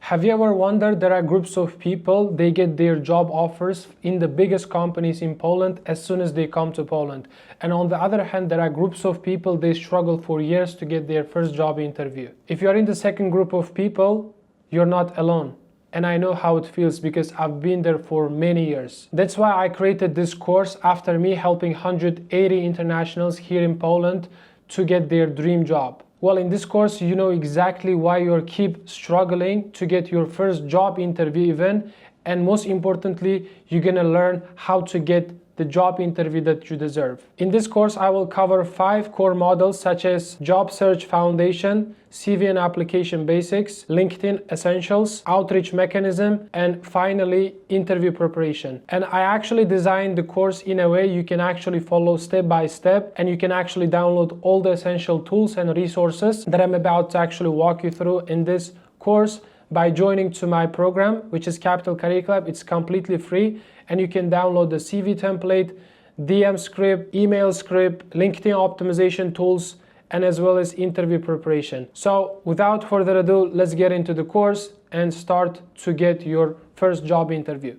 Have you ever wondered there are groups of people, they get their job offers in the biggest companies in Poland as soon as they come to Poland. And on the other hand, there are groups of people, they struggle for years to get their first job interview. If you're in the second group of people, you're not alone. And I know how it feels because I've been there for many years. That's why I created this course after me helping 180 internationals here in Poland to get their dream job. Well, in this course, you know exactly why you keep struggling to get your first job interview even, and most importantly, you're gonna learn how to get the job interview that you deserve. In this course, I will cover 5 core models such as job search foundation, CV and application basics, LinkedIn essentials, outreach mechanism, and finally, interview preparation. And I actually designed the course in a way you can actually follow step by step, and you can actually download all the essential tools and resources that I'm about to actually walk you through in this course by joining to my program, which is Capital Career Club. It's completely free, and you can download the CV template, DM script, email script, LinkedIn optimization tools, and as well as interview preparation. So without further ado, let's get into the course and start to get your first job interview.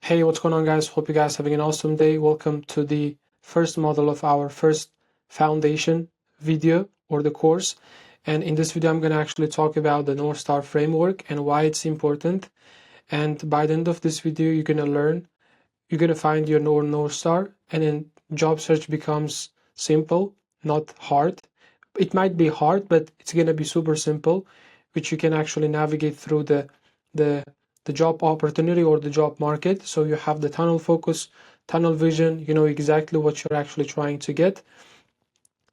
Hey, what's going on, guys? Hope you guys are having an awesome day. Welcome to the first model of our first foundation video or the course. And in this video, I'm going to actually talk about the North Star framework and why it's important. And by the end of this video, you're going to find your North Star, and then job search becomes simple, not hard. It might be hard, but it's going to be super simple, which you can actually navigate through the job opportunity or the job market. So you have the tunnel focus, tunnel vision, you know exactly what you're actually trying to get.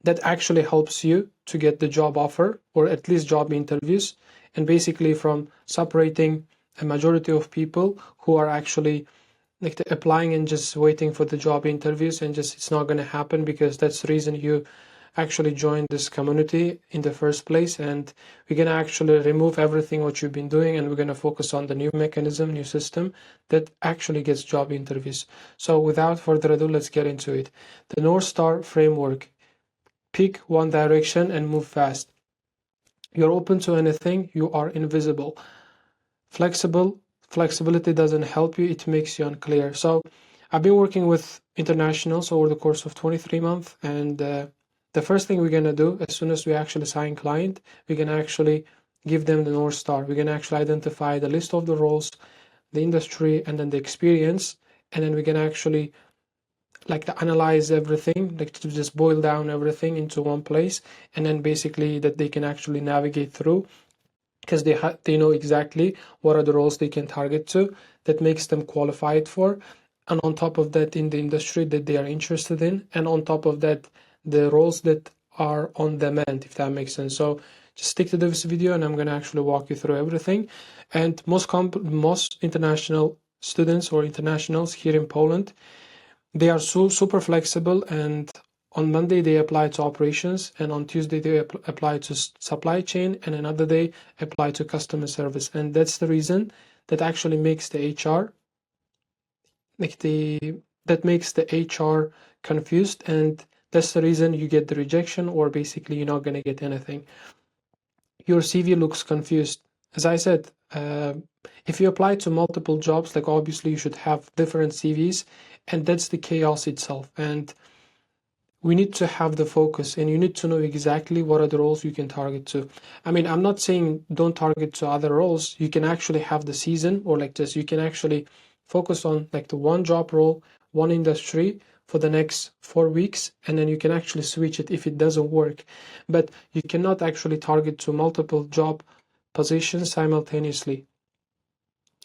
That actually helps you to get the job offer or at least job interviews, and basically from separating a majority of people who are actually like applying and just waiting for the job interviews and just it's not going to happen, because that's the reason you actually joined this community in the first place. And we're going to actually remove everything what you've been doing, and we're going to focus on the new mechanism, new system that actually gets job interviews. So without further ado, let's get into it. The North Star framework. Pick one direction and move fast. You're open to anything, you are invisible. Flexibility doesn't help you, it makes you unclear. So I've been working with internationals over the course of 23 months, and the first thing we're going to do as soon as we actually sign client, we're going to actually give them the North Star. We're going to actually identify the list of the roles, the industry, and then the experience, and then we're going to actually like to analyze everything, like to just boil down everything into one place, and then basically that they can actually navigate through, because they know exactly what are the roles they can target to that makes them qualified for, and on top of that in the industry that they are interested in, and on top of that the roles that are on demand, if that makes sense. So just stick to this video and I'm going to actually walk you through everything. And most international students or internationals here in Poland, they are super flexible, and on Monday they apply to operations, and on Tuesday they apply to supply chain, and another day apply to customer service. And that's the reason that actually makes the HR confused, and that's the reason you get the rejection, or basically you're not going to get anything. Your CV looks confused. As I said, if you apply to multiple jobs, like obviously you should have different CVs, and that's the chaos itself. And we need to have the focus, and you need to know exactly what are the roles you can target to. I mean, I'm not saying don't target to other roles. You can actually have the season, or like this, you can actually focus on like the one job role, one industry for the next 4 weeks, and then you can actually switch it if it doesn't work. But you cannot actually target to multiple job positions simultaneously.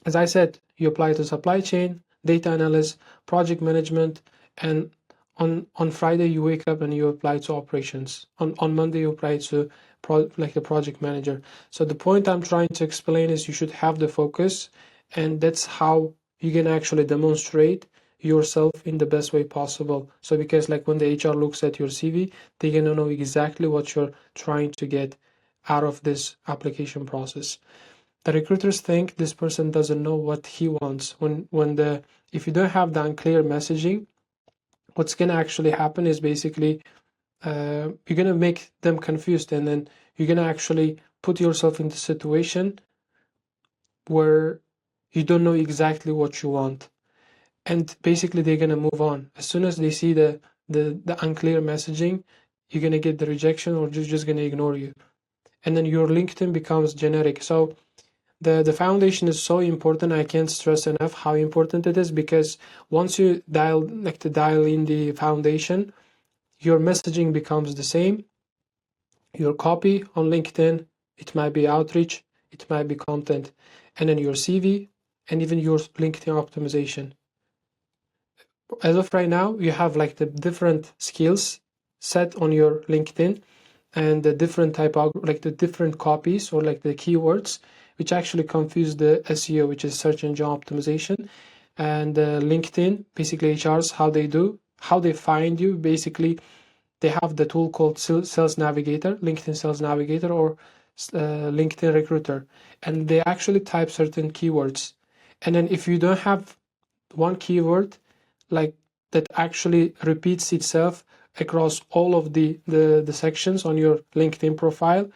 As I said, you apply to supply chain, data analyst, project management, and on Friday you wake up and you apply to operations. On Monday you apply to like the project manager. So the point I'm trying to explain is you should have the focus, and that's how you can actually demonstrate yourself in the best way possible. So because like when the HR looks at your CV, they're gonna know exactly what you're trying to get out of this application process. The recruiters think this person doesn't know what he wants. If you don't have the unclear messaging, what's going to actually happen is basically you're gonna make them confused, and then you're gonna actually put yourself in the situation where you don't know exactly what you want, and basically they're gonna move on as soon as they see the unclear messaging. You're gonna get the rejection, or just gonna ignore you, and then your LinkedIn becomes generic. So the foundation is so important. I can't stress enough how important it is, because once you dial in the foundation, your messaging becomes the same. Your copy on LinkedIn, it might be outreach, it might be content, and then your CV, and even your LinkedIn optimization. As of right now, you have like the different skills set on your LinkedIn, and the different like the different copies, or like the keywords, which actually confuse the SEO, which is search engine optimization. And LinkedIn, basically HRs, how they find you. Basically, they have the tool called Sales Navigator, LinkedIn Sales Navigator, or LinkedIn Recruiter, and they actually type certain keywords. And then if you don't have one keyword like that actually repeats itself across all of the sections on your LinkedIn profile,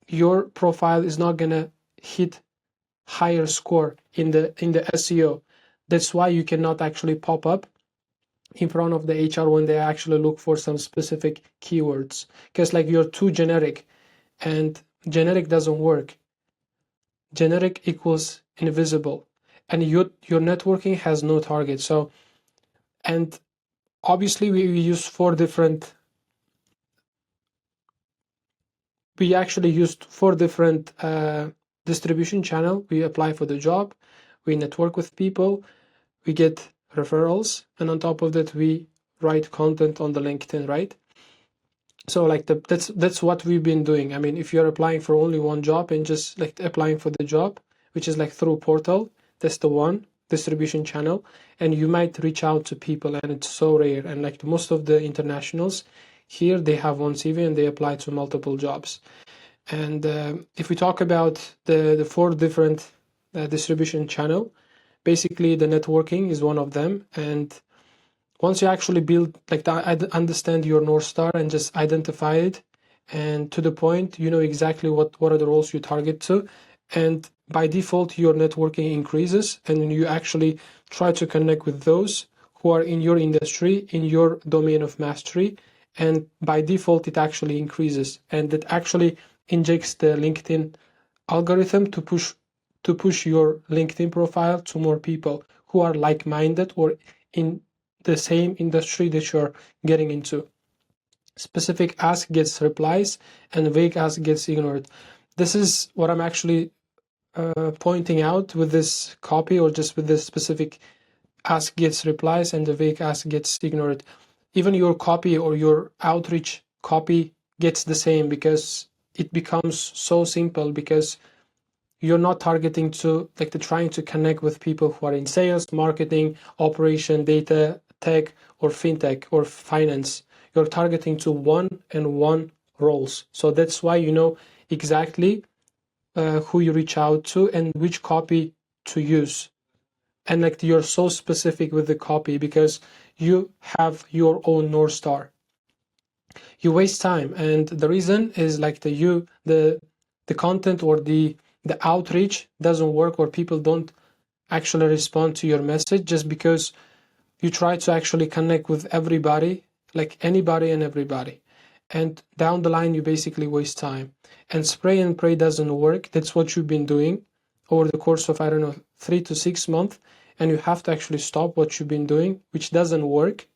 your profile is not gonna hit higher score in the SEO. That's why you cannot actually pop up in front of the HR when they actually look for some specific keywords, because like you're too generic, and generic doesn't work. Generic equals invisible, and your networking has no target. So, and obviously we use we actually used four different distribution channel. We apply for the job, we network with people, we get referrals, and on top of that we write content on the LinkedIn, right? So like that's what we've been doing. I mean, if you're applying for only one job and just like applying for the job, which is like through portal, that's the one distribution channel, and you might reach out to people, and it's so rare. And like most of the internationals here, they have one CV and they apply to multiple jobs. And if we talk about the four different distribution channel, basically the networking is one of them. And once you actually build like that, understand your North Star and just identify it, and to the point, you know exactly what are the roles you target to, and by default your networking increases, and you actually try to connect with those who are in your industry, in your domain of mastery, and by default it actually increases, and it actually injects the LinkedIn algorithm to push your LinkedIn profile to more people who are like-minded or in the same industry that you're getting into. Specific ask gets replies, and vague ask gets ignored. This is what I'm actually pointing out with this copy, or just with this specific ask gets replies and the vague ask gets ignored. Even your copy or your outreach copy gets the same, because it becomes so simple, because you're not targeting to like the trying to connect with people who are in sales, marketing, operation, data, tech, or fintech or finance. You're targeting to one roles. So that's why you know exactly who you reach out to and which copy to use. And like you're so specific with the copy, because you have your own North Star. You waste time, and the reason is like the content or the outreach doesn't work, or people don't actually respond to your message, just because you try to actually connect with everybody, like anybody and everybody, and down the line you basically waste time. And spray and pray doesn't work. That's what you've been doing over the course of, I don't know, 3 to 6 months, and you have to actually stop what you've been doing, which doesn't work,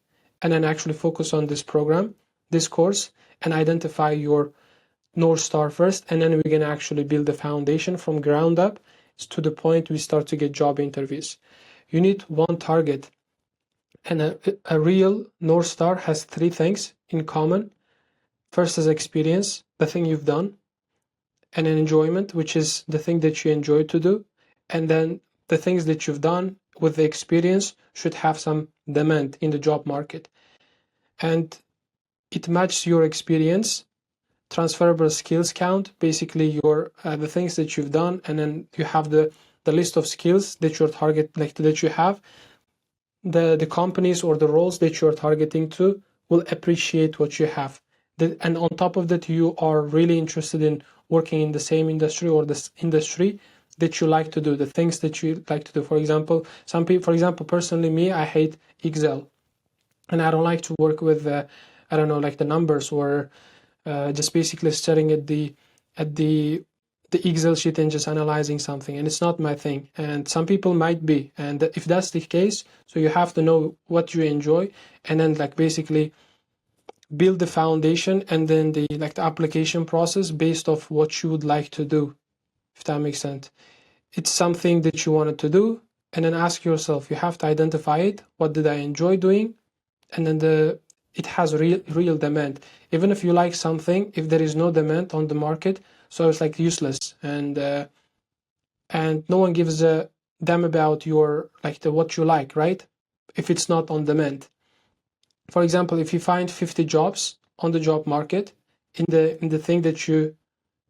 and then actually focus on this program, this course, and identify your North Star first, and then we're gonna actually build the foundation from ground up to the point we start to get job interviews. You need one target, and a real North Star has three things in common. First is experience, the thing you've done, and an enjoyment, which is the thing that you enjoy to do, and then the things that you've done with the experience should have some demand in the job market, and it matches your experience. Transferable skills count, basically your the things that you've done, and then you have the list of skills that your target, like that you have, the companies or the roles that you're targeting to will appreciate what you have. And on top of that, you are really interested in working in the same industry or this industry that you like to do, the things that you like to do. For example, some people, for example, personally me, I hate Excel, and I don't like to work with, I don't know, like the numbers or just basically staring at the Excel sheet and just analyzing something, and it's not my thing. And some people might be, and if that's the case, so you have to know what you enjoy, and then like basically build the foundation and then the application process based off what you would like to do, if that makes sense. It's something that you wanted to do, and then ask yourself, you have to identify it, what did I enjoy doing, and then it has real demand. Even if you like something, if there is no demand on the market, so it's like useless, and no one gives a damn about your what you like, right? If it's not on demand. For example, if you find 50 jobs on the job market in the thing that you're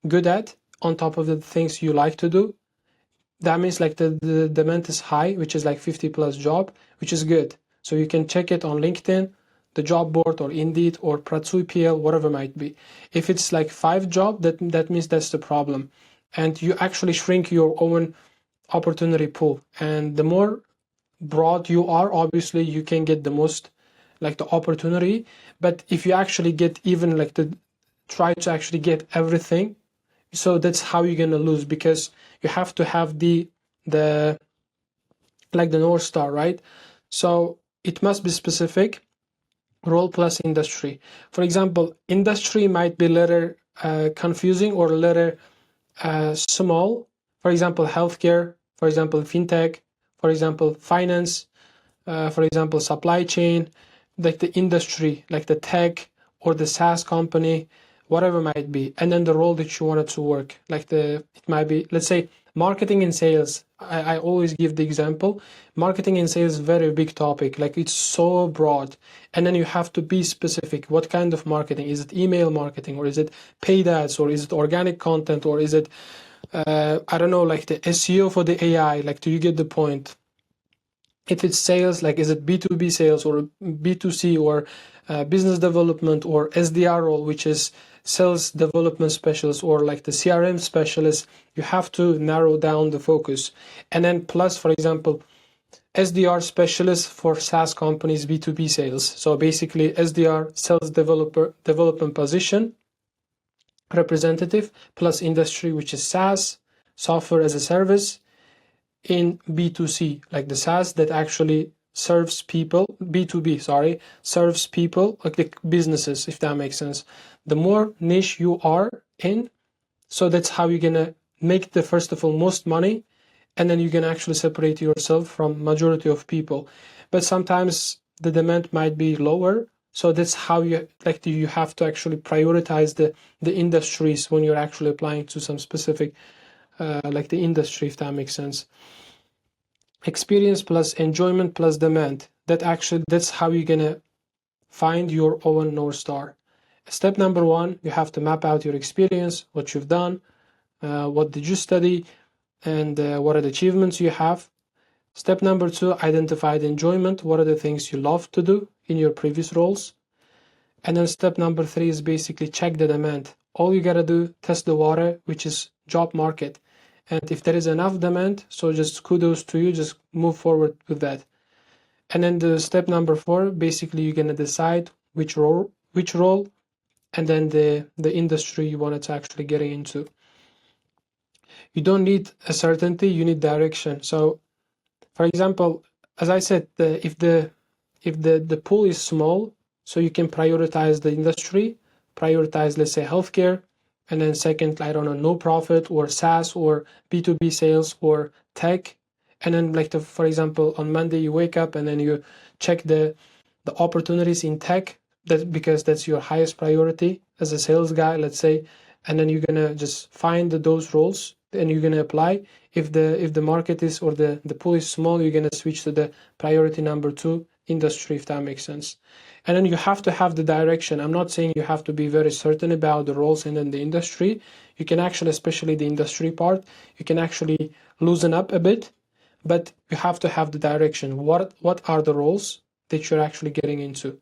good at, on top of the things you like to do, that means like the demand is high, which is like 50 plus job, which is good. So you can check it on LinkedIn, the job board, or Indeed, or Pratsui PL, whatever it might be. If it's like 5 job, that means that's the problem, and you actually shrink your own opportunity pool. And the more broad you are, obviously you can get the most the opportunity. But if you actually get even try to actually get everything, so that's how you're gonna lose, because you have to have the North Star, right? So it must be specific, role plus industry. For example, industry might be a little confusing or a little small. For example, healthcare, for example, fintech, for example, finance, for example, supply chain, like the industry, like the tech or the SaaS company, whatever it might be. And then the role that you wanted to work, it might be, let's say, marketing and sales. I always give the example. Marketing and sales is a very big topic. Like, it's so broad. And then you have to be specific. What kind of marketing? Is it email marketing, or is it paid ads, or is it organic content, or is it, I don't know, like the SEO for the AI? Like, do you get the point? If it's sales, like, is it B2B sales or B2C, or business development, or SDR role, which is sales development specialist, or like the CRM specialist? You have to narrow down the focus. And then plus, for example, SDR specialist for SaaS companies, B2B sales. So basically SDR, sales development position, representative, plus industry, which is SaaS, software as a service, in B2C, like the SaaS that actually serves people, B2B, sorry, serves people, like the businesses, if that makes sense. The more niche you are in, so that's how you're gonna make the, first of all, most money, and then you can actually separate yourself from majority of people. But sometimes the demand might be lower, so that's how you you have to actually prioritize the industries when you're actually applying to some specific the industry, if that makes sense. Experience plus enjoyment plus demand, that's how you're gonna find your own North Star. Step number 1, you have to map out your experience, what you've done, what did you study, and what are the achievements you have. Step number 2, identify the enjoyment, what are the things you love to do in your previous roles. And then step number 3 is basically check the demand. All you gotta do, test the water, which is job market. And if there is enough demand, so just kudos to you, just move forward with that. And then the step number 4, basically you're gonna decide which role, and then the industry you wanted to actually get into. You don't need a certainty, you need direction. So for example, as I said, if the pool is small, so you can prioritize the industry, prioritize, let's say, healthcare, and then second, I don't know, no profit or SaaS or B2B sales or tech. And then for example, on Monday you wake up and then you check the opportunities in tech, because that's your highest priority as a sales guy, let's say. And then you're gonna just find those roles and you're gonna apply. If the market is, or the pool is small, you're gonna switch to the priority number 2, industry, if that makes sense. And then you have to have the direction. I'm not saying you have to be very certain about the roles and then the industry. You can actually, especially the industry part, you can actually loosen up a bit, but you have to have the direction. What are the roles that you're actually getting into?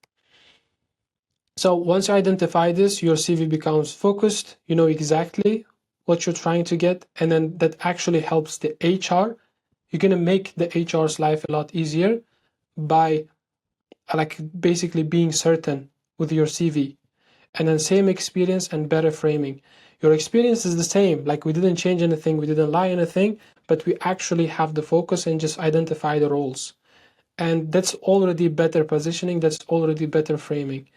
So once you identify this, your CV becomes focused, you know exactly what you're trying to get, and then that actually helps the HR. You're gonna make the HR's life a lot easier by like basically being certain with your CV. And then same experience and better framing. Your experience is the same, like we didn't change anything, we didn't lie anything, but we actually have the focus and just identify the roles. And that's already better positioning, that's already better framing.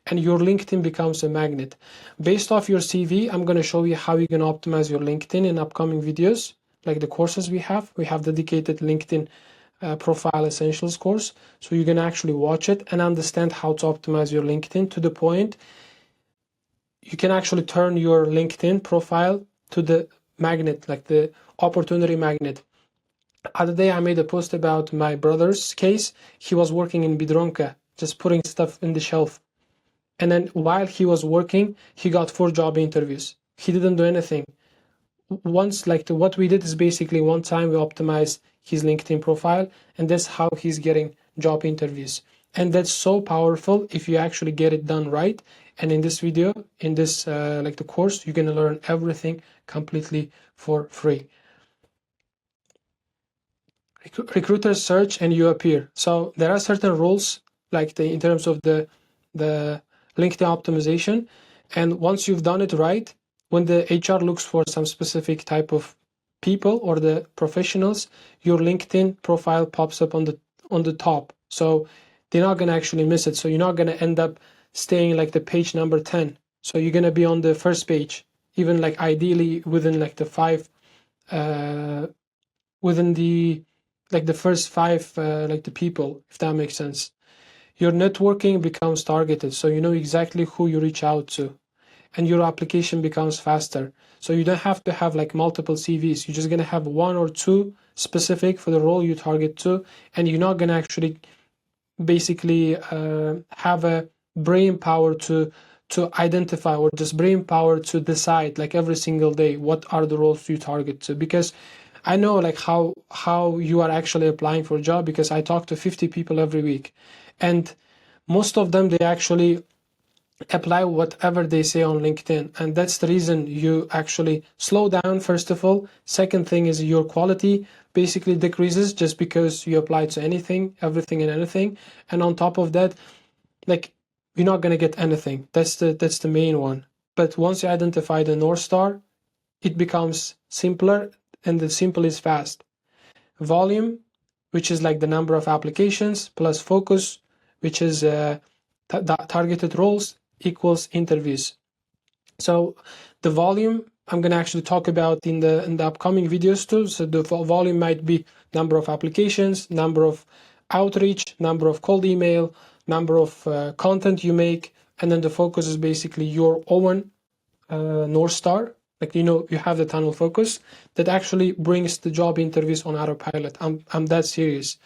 And your LinkedIn becomes a magnet. Based off your CV, I'm going to show you how you can optimize your LinkedIn in upcoming videos, like the courses we have. We have dedicated LinkedIn profile essentials course. So you can actually watch it and understand how to optimize your LinkedIn to the point you can actually turn your LinkedIn profile to the magnet, like the opportunity magnet. Other day I made a post about my brother's case. He was working in Bidronka, just putting stuff in the shelf. And then while he was working, he got 4 job interviews. He didn't do anything. Once, like what we did is basically one time we optimized his LinkedIn profile, and that's how he's getting job interviews. And that's so powerful if you actually get it done right. And in this video, in this like the course, you're gonna learn everything completely for free. Recruiters search and you appear. So there are certain rules, like in terms of the LinkedIn optimization. And once you've done it right, when the HR looks for some specific type of people or the professionals, your LinkedIn profile pops up on the top. So they're not gonna actually miss it. So you're not gonna end up staying like the page number 10. So you're gonna be on the first page, even like ideally within like the within the like the first 5 like the people, if that makes sense. Your networking becomes targeted, so you know exactly who you reach out to, and your application becomes faster. So you don't have to have like multiple CVs. You're just gonna have 1 or 2 specific for the role you target to, and you're not gonna actually basically have a brain power to identify, or just brain power to decide like every single day what are the roles you target to. Because I know like how you are actually applying for a job, because I talk to 50 people every week, and most of them, they actually apply whatever they say on LinkedIn. And that's the reason you actually slow down, first of all. Second thing is your quality basically decreases just because you apply to anything, everything and anything. And on top of that, like you're not gonna get anything. That's the main one. But once you identify the North Star, it becomes simpler, and the simple is fast. Volume, which is like the number of applications, plus focus, which is targeted roles, equals interviews. So the volume I'm going to actually talk about in the upcoming videos too. So the volume might be number of applications, number of outreach, number of cold email, number of content you make, and then the focus is basically your own North Star. Like, you know, you have the tunnel focus that actually brings the job interviews on autopilot. I'm that serious.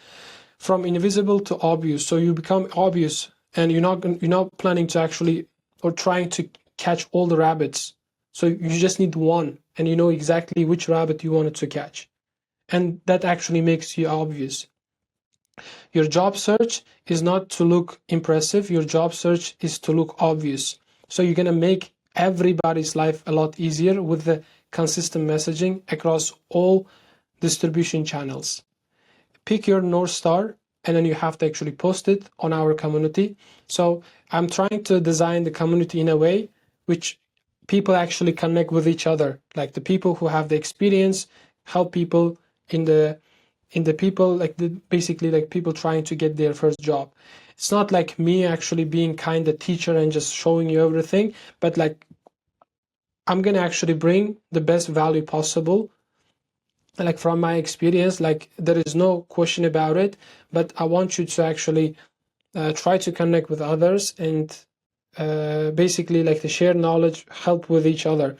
From invisible to obvious. So you become obvious, and you're not planning to actually or trying to catch all the rabbits. So you just need one, and you know exactly which rabbit you wanted to catch. And that actually makes you obvious. Your job search is not to look impressive. Your job search is to look obvious. So you're going to make everybody's life a lot easier with the consistent messaging across all distribution channels. Pick your North Star, and then you have to actually post it on our community. So I'm trying to design the community in a way which people actually connect with each other, like the people who have the experience help people in the people like basically like people trying to get their first job. It's not like me actually being kind of teacher and just showing you everything, but like I'm gonna actually bring the best value possible, like from my experience. Like there is no question about it, but I want you to actually try to connect with others, and basically like to share knowledge, help with each other.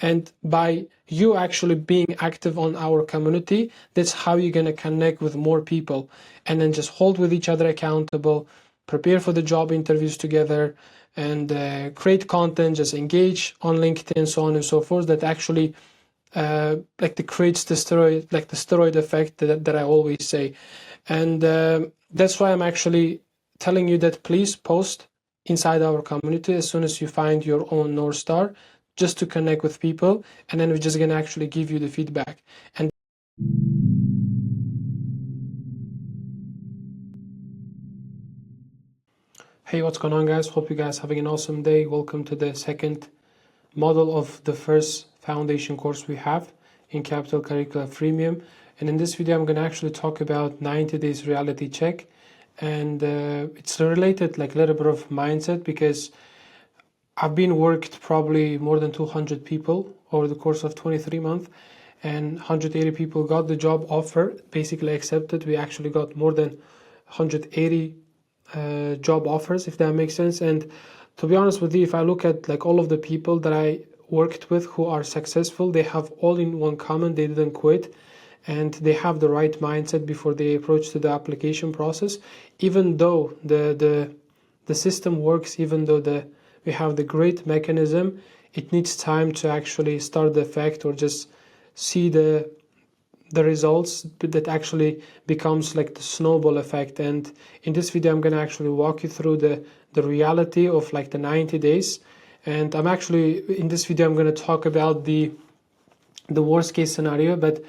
And by you actually being active on our community, that's how you're going to connect with more people, and then just hold with each other accountable, prepare for the job interviews together, and create content, just engage on LinkedIn, so on and so forth. That actually like the creates the steroid effect that I always say. And that's why I'm actually telling you that please post inside our community as soon as you find your own North Star, just to connect with people, and then we're just gonna actually give you the feedback. And hey, what's going on, guys? Hope you guys having an awesome day. Welcome to the second model of the first foundation course we have in Capital Curricula Freemium. And in this video, I'm going to actually talk about 90 days reality check. And it's related like a little bit of mindset, because I've been worked probably more than 200 people over the course of 23 months, and 180 people got the job offer, basically accepted. We actually got more than 180 job offers, if that makes sense. And to be honest with you, if I look at like all of the people that I worked with who are successful, they have all in one common: they didn't quit, and they have the right mindset before they approach to the application process. Even though the system works, even though we have the great mechanism, it needs time to actually start the effect or just see the results that actually becomes like the snowball effect. And in this video, I'm going to actually walk you through the reality of like the 90 days. And I'm actually, in this video, I'm going to talk about the worst case scenario. But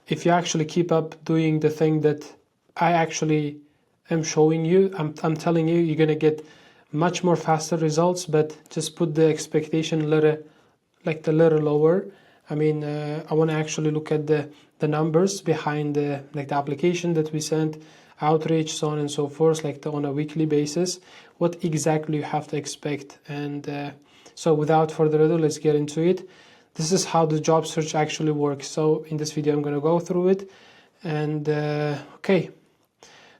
if you actually keep up doing the thing that I actually am showing you, I'm telling you, you're going to get much more faster results. But just put the expectation a little lower. I mean, I want to actually look at the numbers behind the application that we sent, outreach, so on and so forth, on a weekly basis, what exactly you have to expect. And so without further ado, let's get into it. This is how the job search actually works. So in this video, I'm going to go through it. And okay,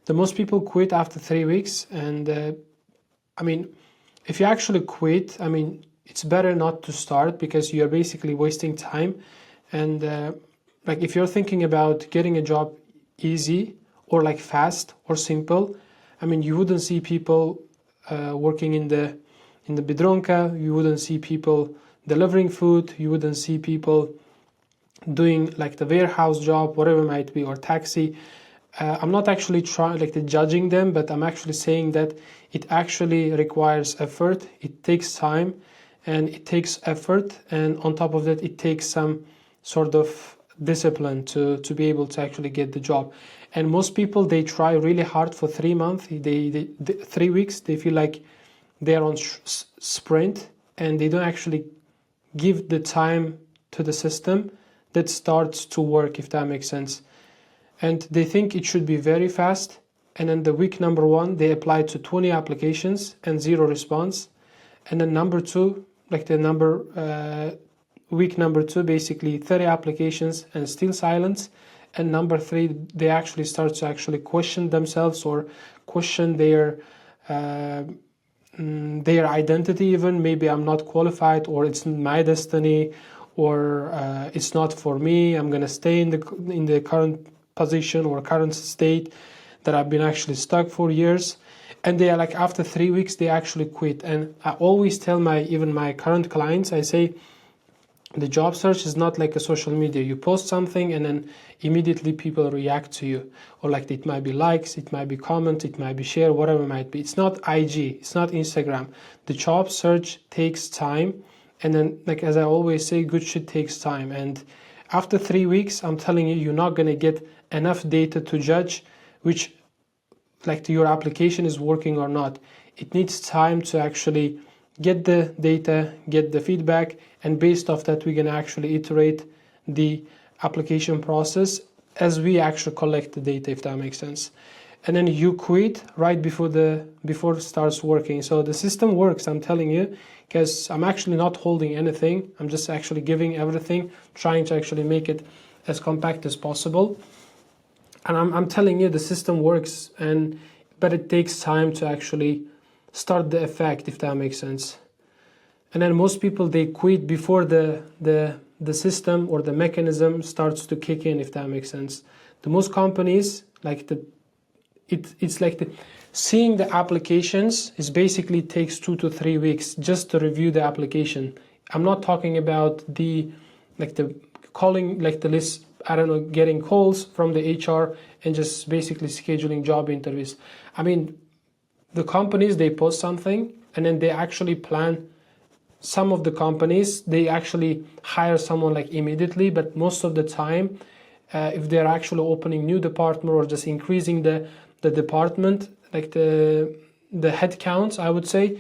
the most people quit after 3 weeks. And I mean, if you actually quit, I mean, it's better not to start, because you're basically wasting time. And like if you're thinking about getting a job easy or like fast or simple, I mean, you wouldn't see people working in the bidronka, you wouldn't see people delivering food, you wouldn't see people doing like the warehouse job, whatever it might be, or taxi. I'm not actually trying judging them, but I'm actually saying that it actually requires effort, it takes time, and it takes effort, and on top of that, it takes some sort of discipline to be able to actually get the job. And most people, they try really hard for 3 months, they 3 weeks, they feel like they're on sprint, and they don't actually give the time to the system that starts to work, if that makes sense. And they think it should be very fast, and then the week number 1, they apply to 20 applications and 0 response. And then number 2, week number 2, basically 30 applications and still silence. And number 3, they actually start to actually question themselves, or question their identity even. Maybe I'm not qualified, or it's my destiny, or it's not for me. I'm gonna stay in the current position or current state that I've been actually stuck for years. And they are like, after 3 weeks, they actually quit. And I always tell even my current clients, I say, the job search is not like a social media. You post something and then immediately people react to you. Or like it might be likes, it might be comments, it might be share, whatever it might be. It's not IG, it's not Instagram. The job search takes time. And then, like as I always say, good shit takes time. And after 3 weeks, I'm telling you, you're not going to get enough data to judge which your application is working or not. It needs time to actually get the data, get the feedback, and based off that, we're going to actually iterate the application process as we actually collect the data, if that makes sense. And then you quit right before it starts working. So the system works, I'm telling you, because I'm actually not holding anything. I'm just actually giving everything, trying to actually make it as compact as possible. And I'm telling you, the system works, but it takes time to actually start the effect, if that makes sense. And then most people, they quit before the system or the mechanism starts to kick in, if that makes sense. The most companies, seeing the applications is basically takes 2 to 3 weeks just to review the application. I'm not talking about the calling, the list, I don't know, getting calls from the HR and just basically scheduling job interviews. I mean, the companies, they post something and then they actually plan. Some of the companies, they actually hire someone like immediately, but most of the time, if they're actually opening new department or just increasing the department, like the head counts, I would say,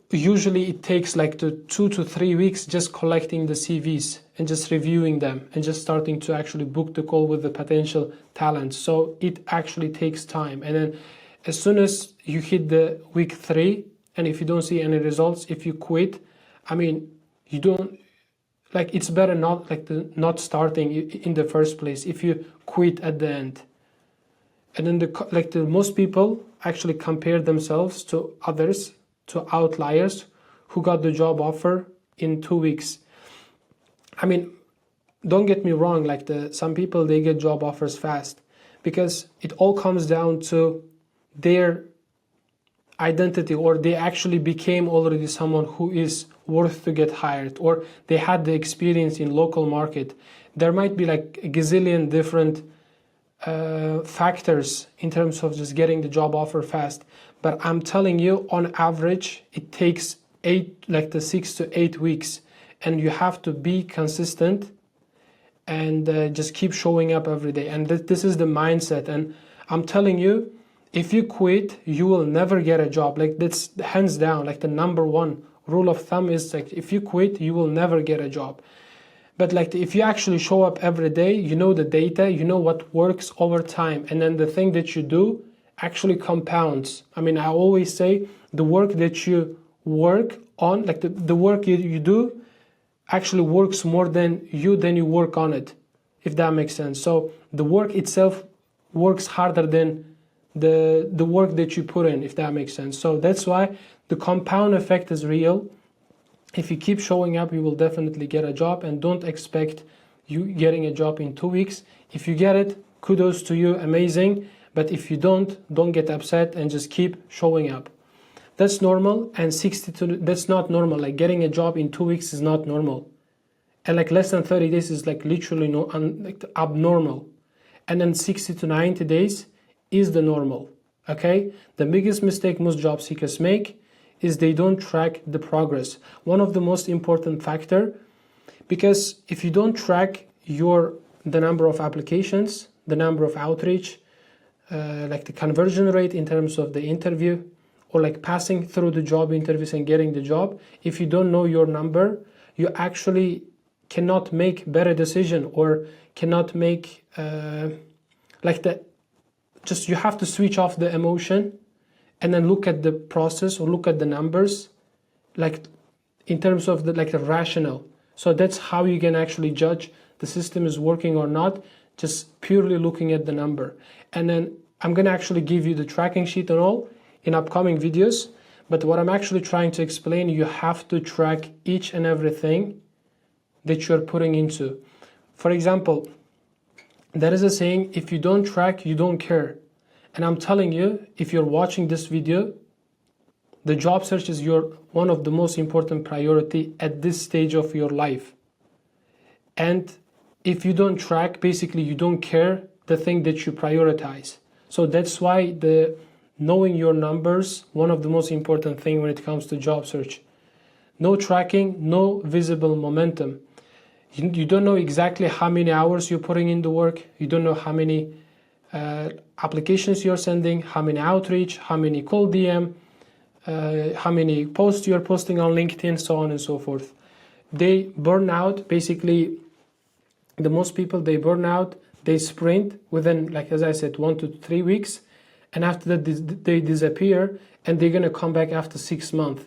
usually it takes like 2 to 3 weeks just collecting the CVs and just reviewing them and just starting to actually book the call with the potential talent. So it actually takes time. And then as soon as you hit the week 3, and if you don't see any results, if you quit, I mean, you don't, like, it's better not like not starting in the first place if you quit at the end. And then the most people actually compare themselves to others, to outliers who got the job offer in 2 weeks. I mean, don't get me wrong, like some people, they get job offers fast, because it all comes down to their identity, or they actually became already someone who is worth to get hired, or they had the experience in local market. There might be like a gazillion different factors in terms of just getting the job offer fast, but I'm telling you, on average it takes 6 to 8 weeks, and you have to be consistent and just keep showing up every day. And this is the mindset. And I'm telling you, if you quit, you will never get a job. Like, that's hands down, like the number one rule of thumb is, like, if you quit, you will never get a job. But like, if you actually show up every day, you know the data, you know what works over time, and then the thing that you do actually compounds. I mean, I always say the work that you work on, like the work you do actually works more than you work on it, if that makes sense. So the work itself works harder than the work that you put in, if that makes sense. So that's why the compound effect is real. If you keep showing up, you will definitely get a job, and don't expect you getting a job in 2 weeks. If you get it, kudos to you, amazing. But if you don't get upset and just keep showing up. That's normal, and that's not normal. Like, getting a job in 2 weeks is not normal. And like less than 30 days is like literally like abnormal. And then 60 to 90 days is the normal, okay? The biggest mistake most job seekers make is they don't track the progress. One of the most important factor, because if you don't track the number of applications, the number of outreach, like the conversion rate in terms of the interview, or like passing through the job interviews and getting the job, if you don't know your number, you actually cannot make better decision, or cannot make you have to switch off the emotion and then look at the process, or look at the numbers, like in terms of the rational. So that's how you can actually judge the system is working or not, just purely looking at the number. And then I'm gonna actually give you the tracking sheet and all in upcoming videos, but what I'm actually trying to explain, you have to track each and everything that you're putting into. For example, there is a saying, if you don't track, you don't care. And I'm telling you, if you're watching this video, the job search is one of the most important priority at this stage of your life. And if you don't track, basically you don't care the thing that you prioritize. So that's why knowing your numbers, one of the most important thing when it comes to job search. No tracking, no visible momentum. You don't know exactly how many hours you're putting into work. You don't know how many applications you're sending, how many outreach, how many cold DM, how many posts you're posting on LinkedIn, so on and so forth. They burn out, basically, the most people, they burn out, they sprint within, like as I said, 1 to 3 weeks, and after that they disappear, and they're gonna come back after 6 months,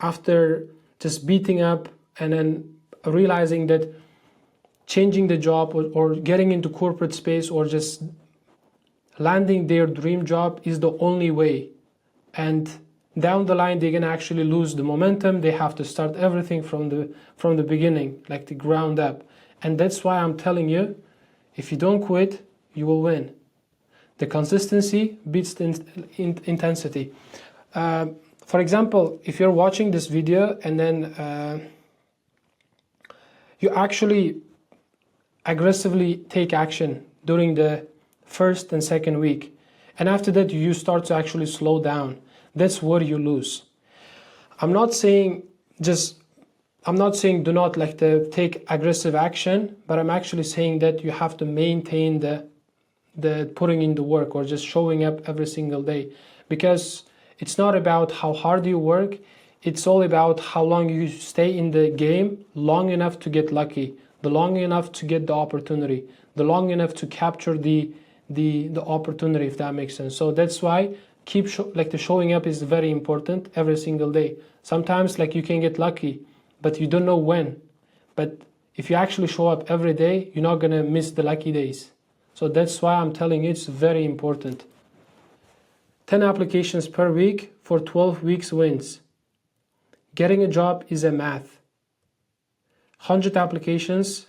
after just beating up and then realizing that changing the job or getting into corporate space or just landing their dream job is the only way. And down the line, they're gonna actually lose the momentum. They have to start everything from the beginning, like the ground up. And that's why I'm telling you, if you don't quit, you will win. The consistency beats the intensity. For example, if you're watching this video and then you actually aggressively take action during the first and second week, and after that you start to actually slow down, That's where you lose. I'm not saying do not like to take aggressive action, but I'm actually saying that you have to maintain the putting in the work, or just showing up every single day, because it's not about how hard you work, it's all about how long you stay in the game, long enough to get lucky, the long enough to get the opportunity, the long enough to capture the opportunity, if that makes sense. So that's why the showing up is very important every single day. Sometimes like you can get lucky, but you don't know when. But if you actually show up every day, you're not gonna miss the lucky days. So that's why I'm telling you it's very important. 10 applications per week for 12 weeks wins. Getting a job is a math. 100 applications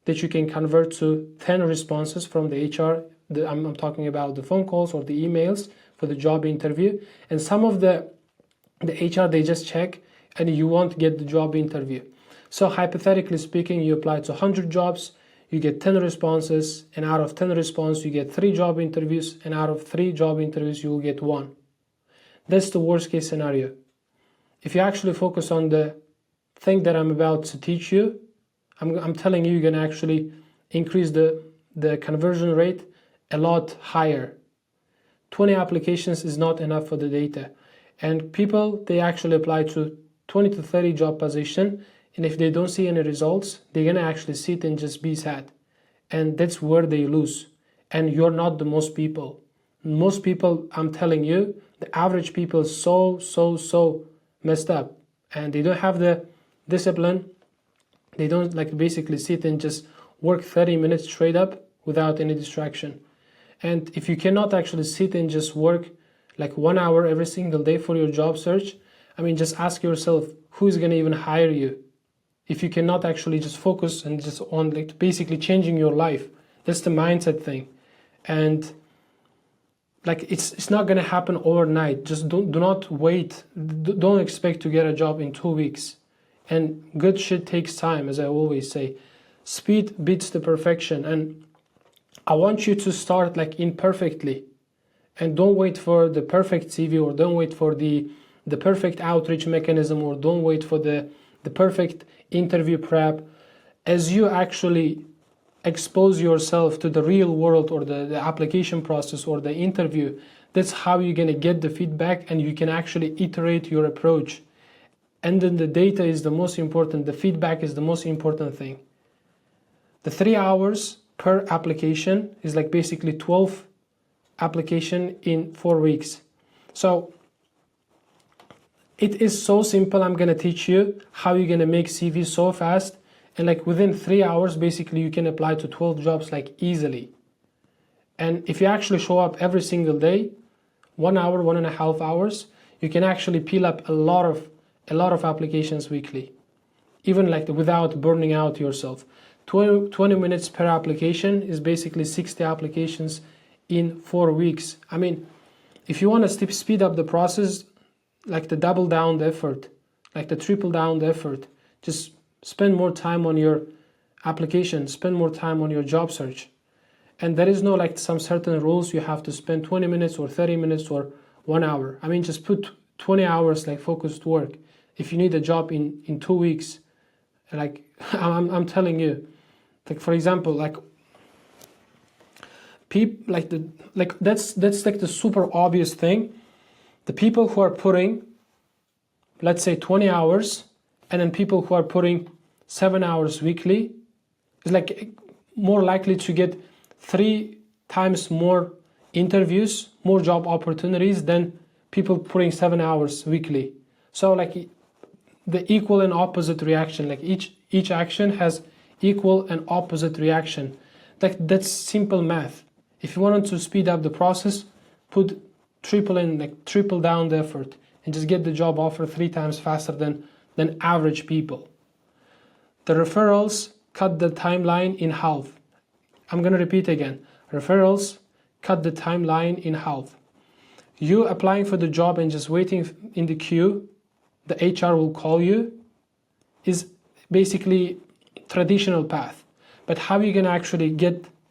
that you can convert to 10 responses from the HR. I'm talking about the phone calls or the emails for the job interview. And some of the HR, they just check and you won't get the job interview. So hypothetically speaking, you apply to 100 jobs, you get 10 responses, and out of 10 responses, you get 3 job interviews, and out of 3 job interviews, you will get 1. That's the worst case scenario. If you actually focus on the thing that I'm about to teach you, I'm telling you, you're gonna actually increase the conversion rate a lot higher. 20 applications is not enough for the data. And people, they actually apply to 20 to 30 job position, and if they don't see any results, they're gonna actually sit and just be sad. And that's where they lose. And you're not the most people. Most people, I'm telling you, the average people is so messed up. And they don't have the discipline. They don't like basically sit and just work 30 minutes straight up without any distraction. And if you cannot actually sit and just work like 1 hour every single day for your job search, I mean, just ask yourself, who's gonna even hire you? If you cannot actually just focus and just on like basically changing your life. That's the mindset thing. And like it's not gonna happen overnight. Just do not wait. Don't expect to get a job in 2 weeks. And good shit takes time, as I always say. Speed beats the perfection. And I want you to start like imperfectly. And don't wait for the perfect CV, or don't wait for the perfect outreach mechanism, or don't wait for the perfect interview prep. As you actually expose yourself to the real world, or the application process, or the interview, that's how you're gonna get the feedback, and you can actually iterate your approach. And then the data is the most important, the feedback is the most important thing. The 3 hours per application is like basically 12 application in 4 weeks. So it is so simple. I'm gonna teach you how you're gonna make CV so fast, and like within 3 hours basically you can apply to 12 jobs like easily. And if you actually show up every single day, 1 hour, 1.5 hours, you can actually peel up a lot of applications weekly, even like without burning out yourself. 20 minutes per application is basically 60 applications in 4 weeks. I mean, if you want to speed up the process, like the double down the effort, like the triple down the effort, just spend more time on your application, spend more time on your job search. And there is no like some certain rules you have to spend 20 minutes or 30 minutes or 1 hour. I mean, just put 20 hours like focused work. If you need a job in 2 weeks, like I'm telling you, like for example, like people that's like the super obvious thing. The people who are putting, let's say 20 hours, and then people who are putting 7 hours weekly is like more likely to get 3 times more interviews, more job opportunities than people putting 7 hours weekly. So like the equal and opposite reaction, like each action has equal and opposite reaction. Like that's simple math. If you wanted to speed up the process, put triple down the effort and just get the job offer 3 times faster than average people. The referrals cut the timeline in half. I'm gonna repeat again. Referrals cut the timeline in half. You applying for the job and just waiting in the queue, the HR will call you, is basically traditional path. But how are you gonna actually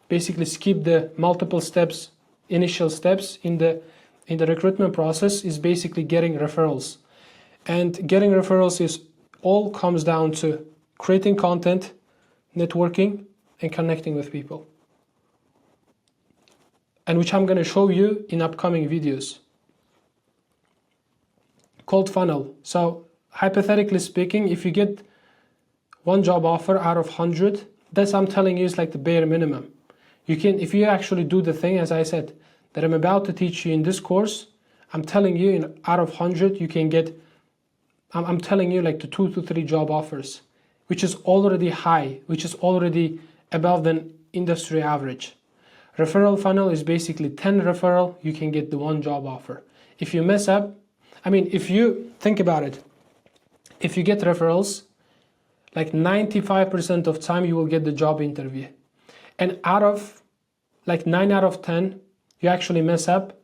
basically skip the multiple steps, initial steps in in the recruitment process is basically getting referrals. And getting referrals is all comes down to creating content, networking, and connecting with people. And which I'm going to show you in upcoming videos. Cold funnel. So hypothetically speaking, if you get one job offer out of 100, that's, I'm telling you, is like the bare minimum. You can, if you actually do the thing, as I said, that I'm about to teach you in this course, I'm telling you, out of 100, you can get, I'm telling you, like the 2 to 3 job offers, which is already high, which is already above the industry average. Referral funnel is basically 10 referral, you can get the 1 job offer. If you mess up, I mean, if you think about it, if you get referrals, like 95% of time you will get the job interview. And out of like 9 out of 10, you actually mess up,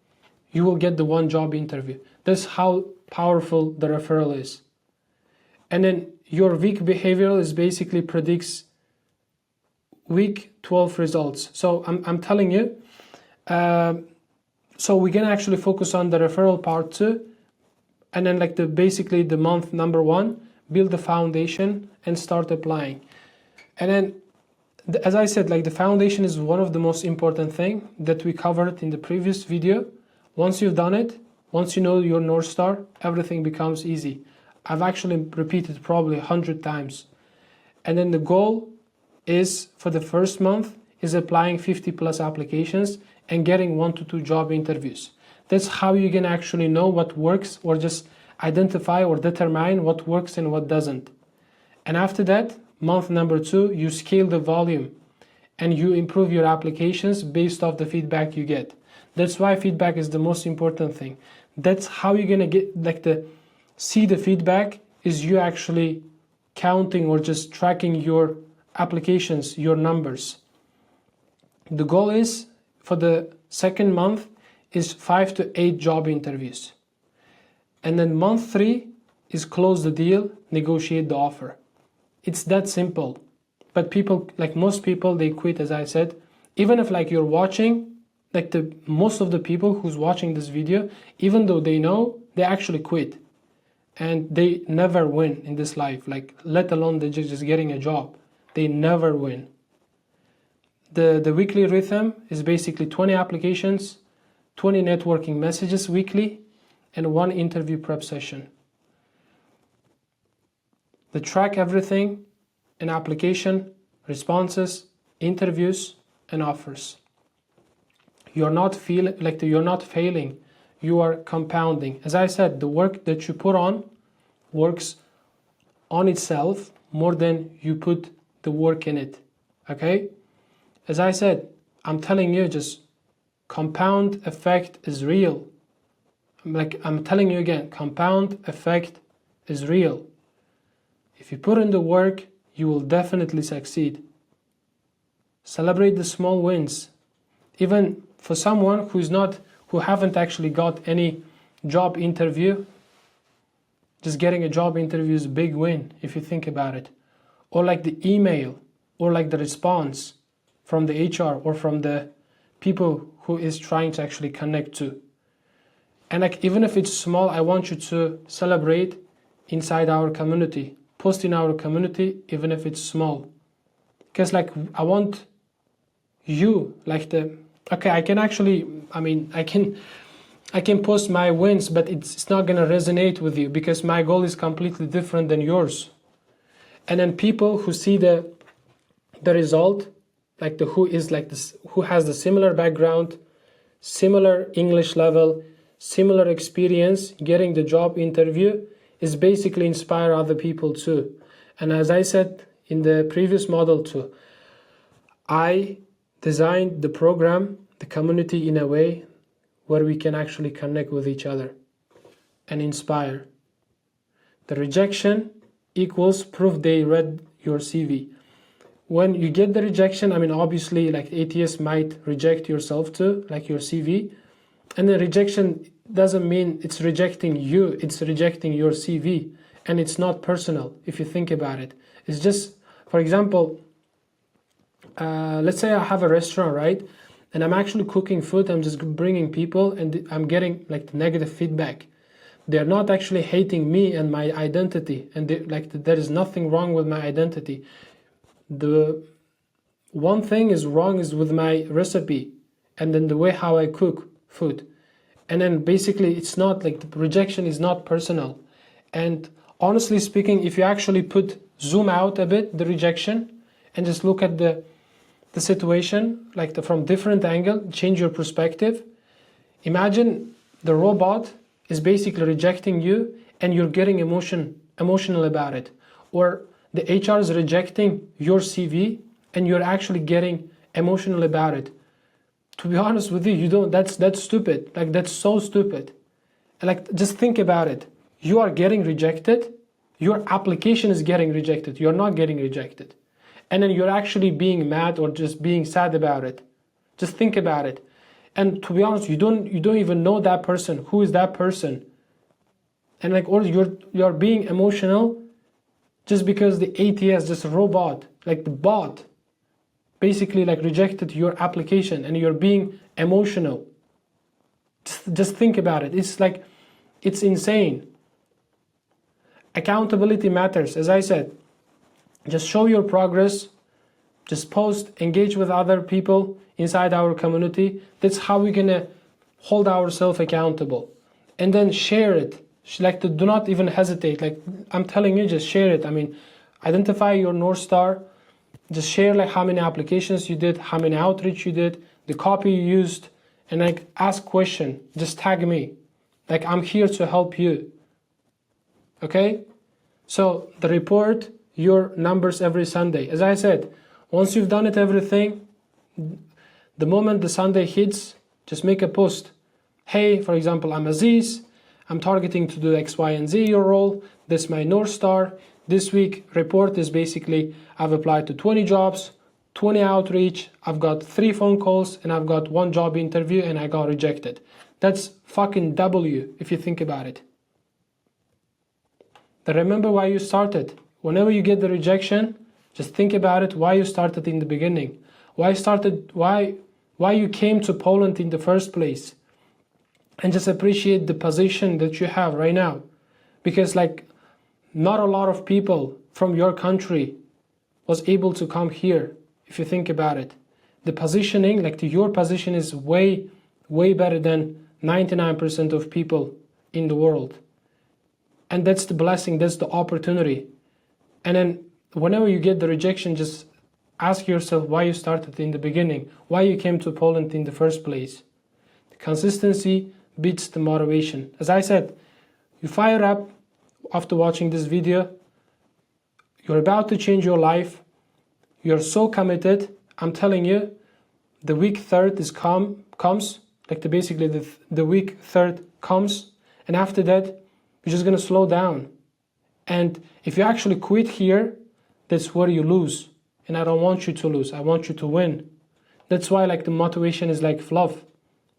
you will get the 1 job interview. That's how powerful the referral is. And then your week behavioral is basically predicts week 12 results. So I'm telling you, so we can actually focus on the referral part too. And then like basically the month number 1, build the foundation and start applying. And then, as I said, like the foundation is one of the most important thing that we covered in the previous video. Once you've done it, once you know your North Star, everything becomes easy. I've actually repeated probably 100 times. And then the goal is, for the first month, is applying 50 plus applications and getting 1 to 2 job interviews. That's how you can actually know what works, or just identify or determine what works and what doesn't. And after that, month number 2, you scale the volume and you improve your applications based off the feedback you get. That's why feedback is the most important thing. That's how you're gonna get see the feedback, is you actually counting or just tracking your applications, your numbers. The goal is, for the second month, is 5 to 8 job interviews. And then month 3 is close the deal, negotiate the offer. It's that simple. But people, like most people, they quit, as I said. Even if like you're watching, like most of the people who's watching this video, even though they know, they actually quit. And they never win in this life, like let alone they just getting a job. They never win. The weekly rhythm is basically 20 applications, 20 networking messages weekly, and 1 interview prep session. They track everything in application, responses, interviews, and offers. You're not failing, you are compounding. As I said, the work that you put on works on itself more than you put the work in it. Okay? As I said, I'm telling you, just compound effect is real. I'm telling you again, compound effect is real. If you put in the work, you will definitely succeed. Celebrate the small wins. Even for someone who haven't actually got any job interview, just getting a job interview is a big win if you think about it. Or like the email, or like the response from the HR or from the people who is trying to actually connect to. And like, even if it's small, I want you to celebrate inside our community. Post in our community, even if it's small. Because like, I want you, like I can post my wins, but it's not gonna resonate with you because my goal is completely different than yours. And then people who see the result, like who has the similar background, similar English level, similar experience, getting the job interview, is basically inspire other people too. And as I said in the previous model too, I designed the program, the community, in a way where we can actually connect with each other and inspire. The rejection equals proof they read your CV. When you get the rejection, obviously like ATS might reject yourself too, like your CV. And the rejection doesn't mean it's rejecting you, it's rejecting your CV. And it's not personal if you think about it. It's just, for example, let's say I have a restaurant, right? and I'm actually cooking food, I'm just bringing people and I'm getting like the negative feedback. They're not actually hating me and my identity, and like there is nothing wrong with my identity. The one thing is wrong is with my recipe and then the way how I cook food. And then basically it's not like the rejection is not personal. And honestly speaking, if you actually zoom out a bit the rejection and just look at the situation like from different angle, change your perspective. Imagine the robot is basically rejecting you and you're getting emotional about it, or the HR is rejecting your CV and you're actually getting emotional about it. To be honest with you, you don't. That's stupid. Like that's so stupid. Like just think about it. You are getting rejected. Your application is getting rejected. You're not getting rejected, and then you're actually being mad or just being sad about it. Just think about it. And to be honest, you don't even know that person. Who is that person? And like, or you're being emotional just because the ATS, just a robot, like the bot, basically like rejected your application and you're being emotional. Just think about it. It's like, it's insane. Accountability matters. As I said, just show your progress, just post, engage with other people inside our community. That's how we're gonna hold ourselves accountable. And then share it. Like, do not even hesitate. Like I'm telling you, just share it. I mean, identify your North Star. Just share like how many applications you did, how many outreach you did, the copy you used, and like ask question. Just tag me. Like I'm here to help you. Okay? So the report your numbers every Sunday. As I said, once you've done it everything, the moment the Sunday hits, just make a post. Hey, for example, I'm Aziz. I'm targeting to do X, Y, and Z your role. This is my North Star. This week report is basically I've applied to 20 jobs, 20 outreach, I've got 3 phone calls, and I've got 1 job interview and I got rejected. That's fucking W if you think about it. Then remember why you started. Whenever you get the rejection, just think about it, why you started in the beginning. Why you came to Poland in the first place. And just appreciate the position that you have right now. Because like not a lot of people from your country was able to come here, if you think about it. The positioning, like your position is way better than 99% of people in the world. And that's the blessing, that's the opportunity. And then whenever you get the rejection, just ask yourself why you started in the beginning, why you came to Poland in the first place. The consistency beats the motivation. As I said, you fire up after watching this video, you're about to change your life, you're so committed. I'm telling you, the week 3rd comes, like basically the week 3rd comes, and after that, you're just gonna slow down. And if you actually quit here, that's where you lose. And I don't want you to lose, I want you to win. That's why like the motivation is like fluff.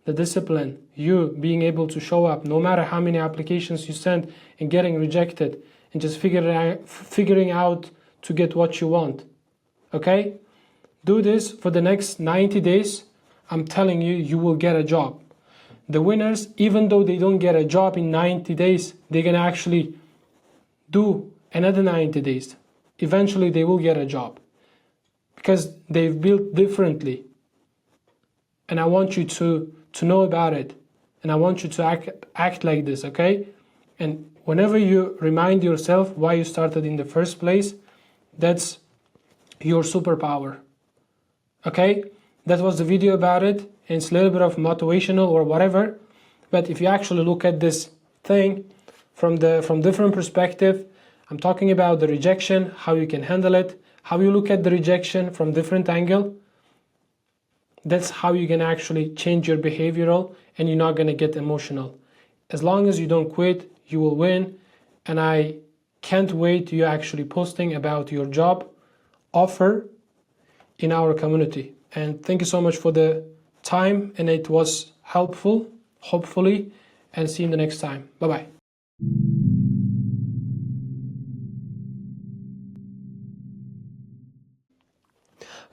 The discipline, you being able to show up no matter how many applications you send and getting rejected, and just figuring out to get what you want. Okay? Do this for the next 90 days. I'm telling you, you will get a job. The winners, even though they don't get a job in 90 days, they're gonna actually do another 90 days. Eventually they will get a job because they've built differently. And I want you to know about it, and I want you to act like this, okay? And whenever you remind yourself why you started in the first place, that's your superpower. Okay? That was the video about it, and it's a little bit of motivational or whatever, but if you actually look at this thing from different perspective, I'm talking about the rejection, how you can handle it, how you look at the rejection from different angle. That's how you can actually change your behavioral, and you're not going to get emotional. As long as you don't quit, you will win. And I can't wait to you actually posting about your job offer in our community. And thank you so much for the time, and it was helpful, hopefully, and see you in the next time. Bye-bye.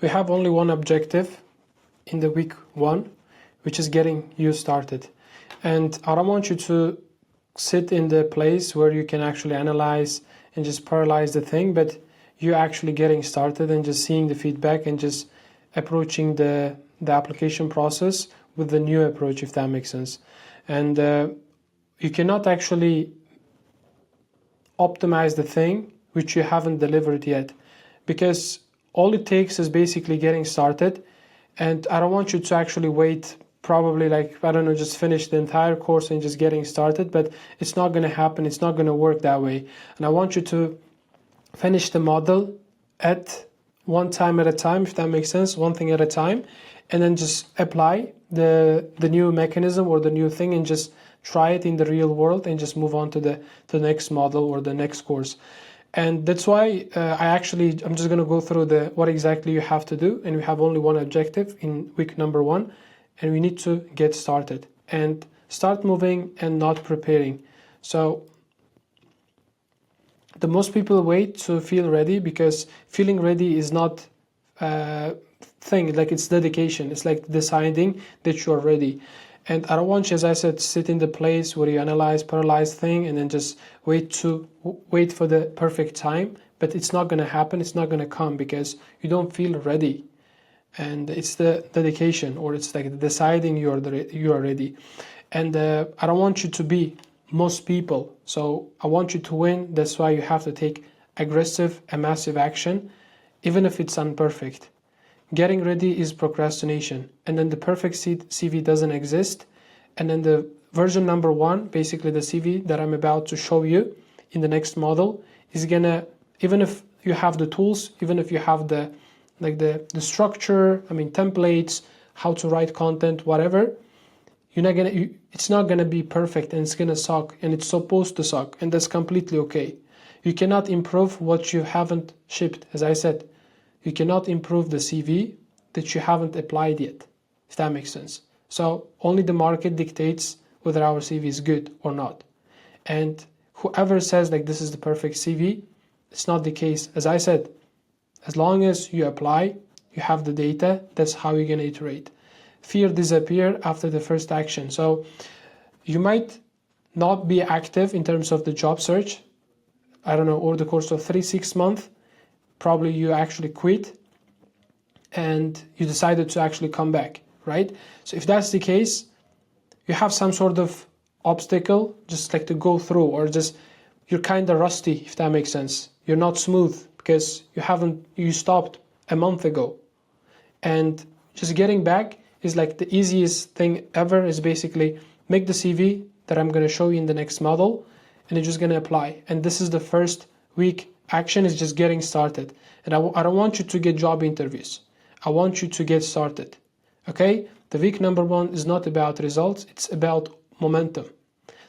We have only one objective, in the week 1, which is getting you started. And I don't want you to sit in the place where you can actually analyze and just paralyze the thing, but you're actually getting started and just seeing the feedback and just approaching the application process with the new approach, if that makes sense. And you cannot actually optimize the thing which you haven't delivered yet, because all it takes is basically getting started. And I don't want you to actually wait probably like, I don't know, just finish the entire course and just getting started, but it's not going to happen. It's not going to work that way. And I want you to finish the model at one time at a time, if that makes sense, one thing at a time, and then just apply the new mechanism or the new thing and just try it in the real world and just move on to the next model or the next course. And that's why I'm just going to go through what exactly you have to do. And we have only one objective in week number 1, and we need to get started and start moving and not preparing. So the most people wait to feel ready, because feeling ready is not thing, like it's dedication. It's like deciding that you're ready. And I don't want you, as I said, sit in the place where you analyze, paralyze thing, and then just wait for the perfect time. But it's not going to happen. It's not going to come because you don't feel ready. And it's the dedication, or it's like deciding you are ready. And I don't want you to be most people. So I want you to win. That's why you have to take aggressive and massive action, even if it's imperfect. Getting ready is procrastination, and then the perfect CV doesn't exist. And then the version number 1, basically the CV that I'm about to show you in the next model, is gonna, even if you have the tools, even if you have the structure, templates, how to write content, whatever, it's not gonna be perfect, and it's gonna suck, and it's supposed to suck, and that's completely okay. You cannot improve what you haven't shipped, as I said. You cannot improve the CV that you haven't applied yet, if that makes sense. So only the market dictates whether our CV is good or not. And whoever says like this is the perfect CV, it's not the case. As I said, as long as you apply, you have the data, that's how you're going to iterate. Fear disappears after the first action. So you might not be active in terms of the job search, I don't know, over the course of 3-6 months. Probably you actually quit and you decided to actually come back, right? So if that's the case, you have some sort of obstacle just like to go through, or just you're kind of rusty, if that makes sense. You're not smooth because you stopped a month ago. And just getting back is like the easiest thing ever, is basically make the CV that I'm going to show you in the next model, and you're just going to apply. And this is the first week. Action is just getting started. And I don't want you to get job interviews. I want you to get started. Okay? The week number 1 is not about results. It's about momentum.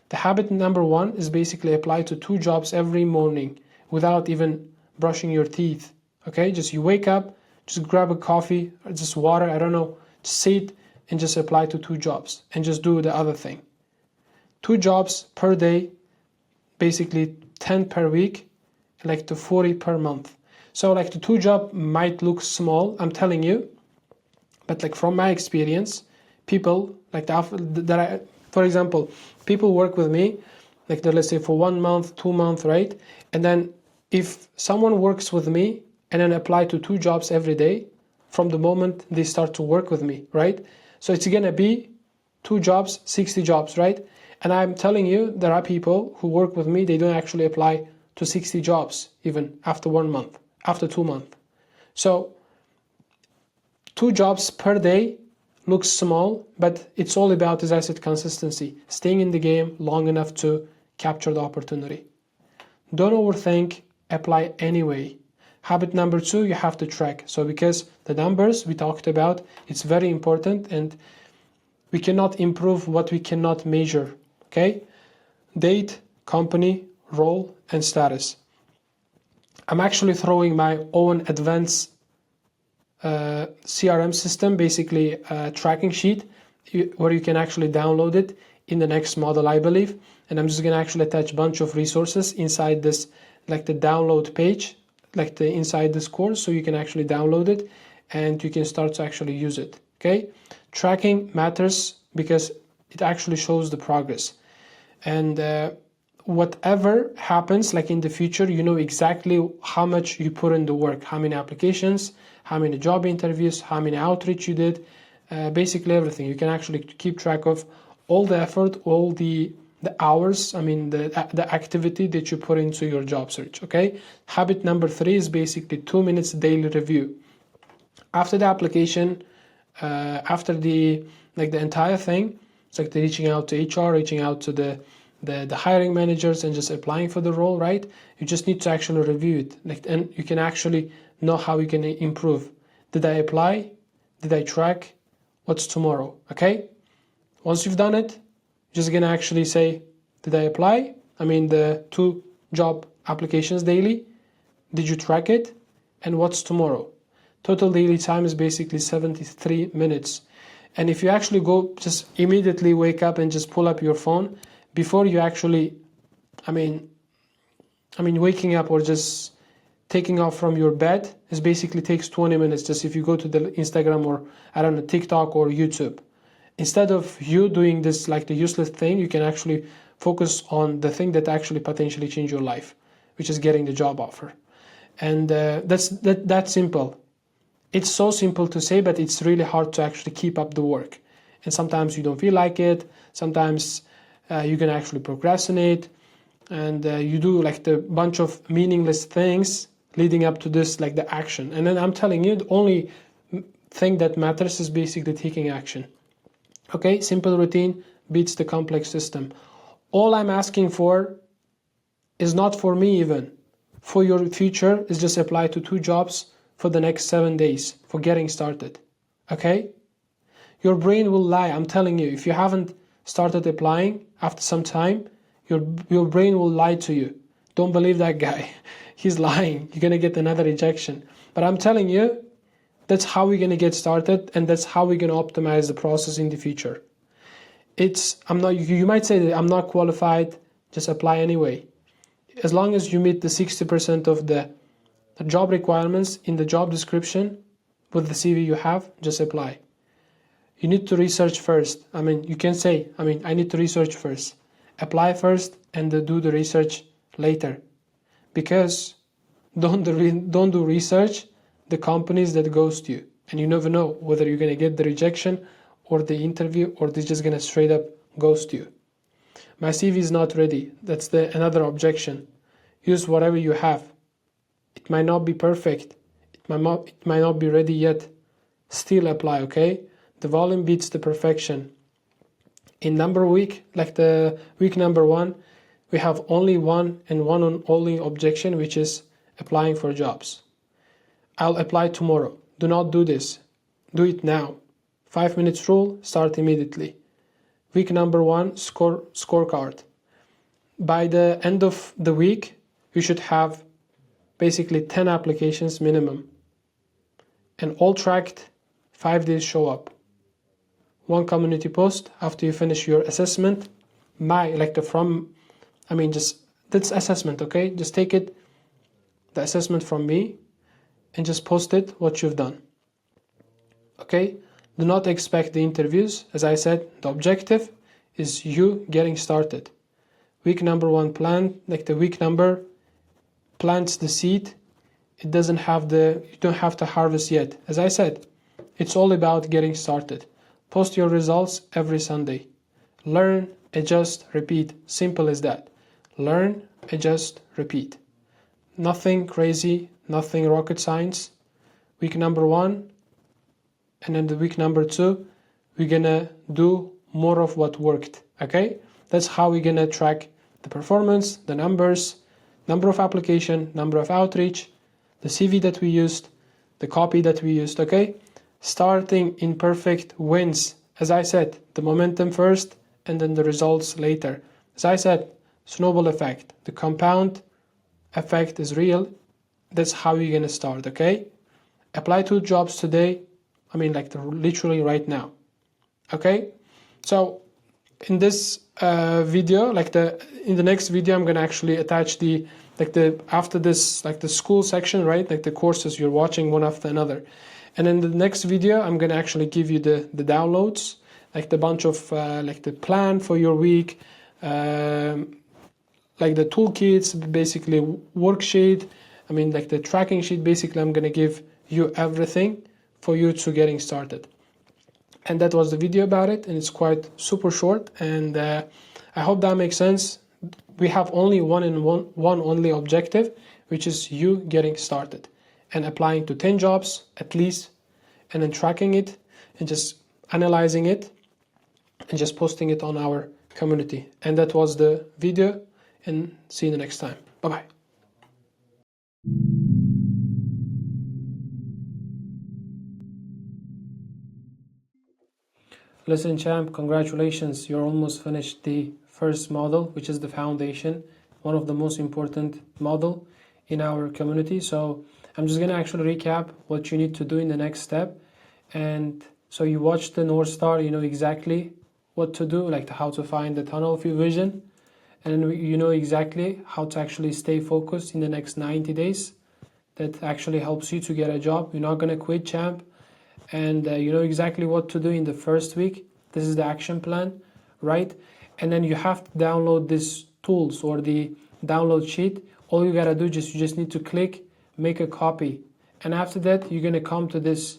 The habit number 1 is basically apply to 2 jobs every morning without even brushing your teeth. Okay? Just you wake up, just grab a coffee or just water, I don't know, just sit and just apply to 2 jobs and just do the other thing. 2 jobs per day, basically 10 per week, like to 40 per month. So like the 2 job might look small, I'm telling you, but like from my experience, people like for example, people work with me, like let's say for 1 month, 2 months, right? And then if someone works with me and then apply to 2 jobs every day, from the moment they start to work with me, right? So it's gonna be 2 jobs, 60 jobs, right? And I'm telling you, there are people who work with me, they don't actually apply to 60 jobs even after 1 month, after 2 months. So 2 jobs per day looks small, but it's all about, as I said, consistency, staying in the game long enough to capture the opportunity. Don't overthink, apply anyway. Habit number 2, you have to track. So because the numbers we talked about, it's very important, and we cannot improve what we cannot measure. Okay? Date, company, role, and status. I'm actually throwing my own advanced CRM system, basically a tracking sheet where you can actually download it in the next model, I believe. And I'm just going to actually attach a bunch of resources inside this, like the download page, inside this course, so you can actually download it and you can start to actually use it. Okay, tracking matters because it actually shows the progress, and whatever happens like in the future, you know exactly how much you put in the work, how many applications, how many job interviews, how many outreach you did, basically everything. You can actually keep track of all the effort, all the hours, I mean the activity that you put into your job search. Okay, habit number 3 is basically 2 minutes daily review. After the application, after the entire thing, it's like the reaching out to HR, reaching out to the hiring managers and just applying for the role, right? You just need to actually review it, and you can actually know how you can improve. Did I apply? Did I track? What's tomorrow? Okay, once you've done it, you're just gonna actually say, did I apply? I mean the 2 job applications daily. Did you track it? And what's tomorrow? Total daily time is basically 73 minutes. And if you actually go, just immediately wake up and just pull up your phone before you actually, I mean waking up or just taking off from your bed, is basically takes 20 minutes. Just if you go to the Instagram or I don't know, TikTok or YouTube, instead of you doing this like the useless thing, you can actually focus on the thing that actually potentially change your life, which is getting the job offer. And that's simple. It's so simple to say, but it's really hard to actually keep up the work. And sometimes you don't feel like it. Sometimes you can actually procrastinate, and you do like the bunch of meaningless things leading up to this, like the action. And then I'm telling you, the only thing that matters is basically taking action. Okay, simple routine beats the complex system. All I'm asking for is not for me even. For your future is just apply to 2 jobs for the next 7 days for getting started. Okay? Your brain will lie, I'm telling you. If you haven't started applying after some time, your brain will lie to you. Don't believe that guy. He's lying. You're gonna get another rejection. But I'm telling you, that's how we're gonna get started, and that's how we're gonna optimize the process in the future. You might say that I'm not qualified, just apply anyway. As long as you meet the 60% of the job requirements in the job description with the CV you have, just apply. You need to research first. You can say, I need to research first. Apply first and do the research later. Because don't do research the companies that ghost you. And you never know whether you're going to get the rejection or the interview, or they're just going to straight up ghost you. My CV is not ready. That's another objection. Use whatever you have. It might not be perfect. It might not be ready yet. Still apply, okay? The volume beats the perfection. In like the week number 1, we have only one only objection, which is applying for jobs. I'll apply tomorrow. Do not do this. Do it now. 5 minutes rule, start immediately. Week number 1, scorecard. By the end of the week, you should have basically 10 applications minimum. And all tracked, 5 days show up. 1 community post after you finish your assessment. That's assessment, okay? Just take it, the assessment from me, and just post it, what you've done. Okay? Do not expect the interviews. As I said, the objective is you getting started. Week number 1 plan, like the week number plants the seed. You don't have to harvest yet. As I said, it's all about getting started. Post your results every Sunday. Learn, adjust, repeat. Simple as that. Learn, adjust, repeat. Nothing crazy, nothing rocket science. Week number 1, and then the week number 2, we're gonna do more of what worked. Okay? That's how we're gonna track the performance, the numbers, number of application, number of outreach, the CV that we used, the copy that we used. Okay? Starting imperfect wins. As I said, the momentum first and then the results later. As I said, snowball effect. The compound effect is real. That's how you're gonna start, okay? Apply 2 jobs today. Literally right now. Okay? So in this video, in the next video, I'm gonna actually attach after this, the school section, right? Like the courses you're watching one after another. And in the next video, I'm gonna actually give you the downloads, like the bunch of like the plan for your week, like the toolkits, basically worksheet. I mean, like the tracking sheet. Basically, I'm gonna give you everything for you to getting started. And that was the video about it, and it's quite super short. And I hope that makes sense. We have only one only objective, which is you getting started and applying to 10 jobs at least, and then tracking it and just analyzing it and just posting it on our community. And that was the video, and see you the next time. Bye bye. Listen, champ, congratulations. You're almost finished the first model, which is the foundation, one of the most important model in our community. So I'm just gonna actually recap what you need to do in the next step. And so you watch the North Star, you know exactly what to do, like how to find the tunnel of your vision. And then you know exactly how to actually stay focused in the next 90 days. That actually helps you to get a job. You're not gonna quit, champ. And you know exactly what to do in the first week. This is the action plan, right? And then you have to download these tools or the download sheet. All you gotta do you just need to click, make a copy, and after that you're gonna come to this.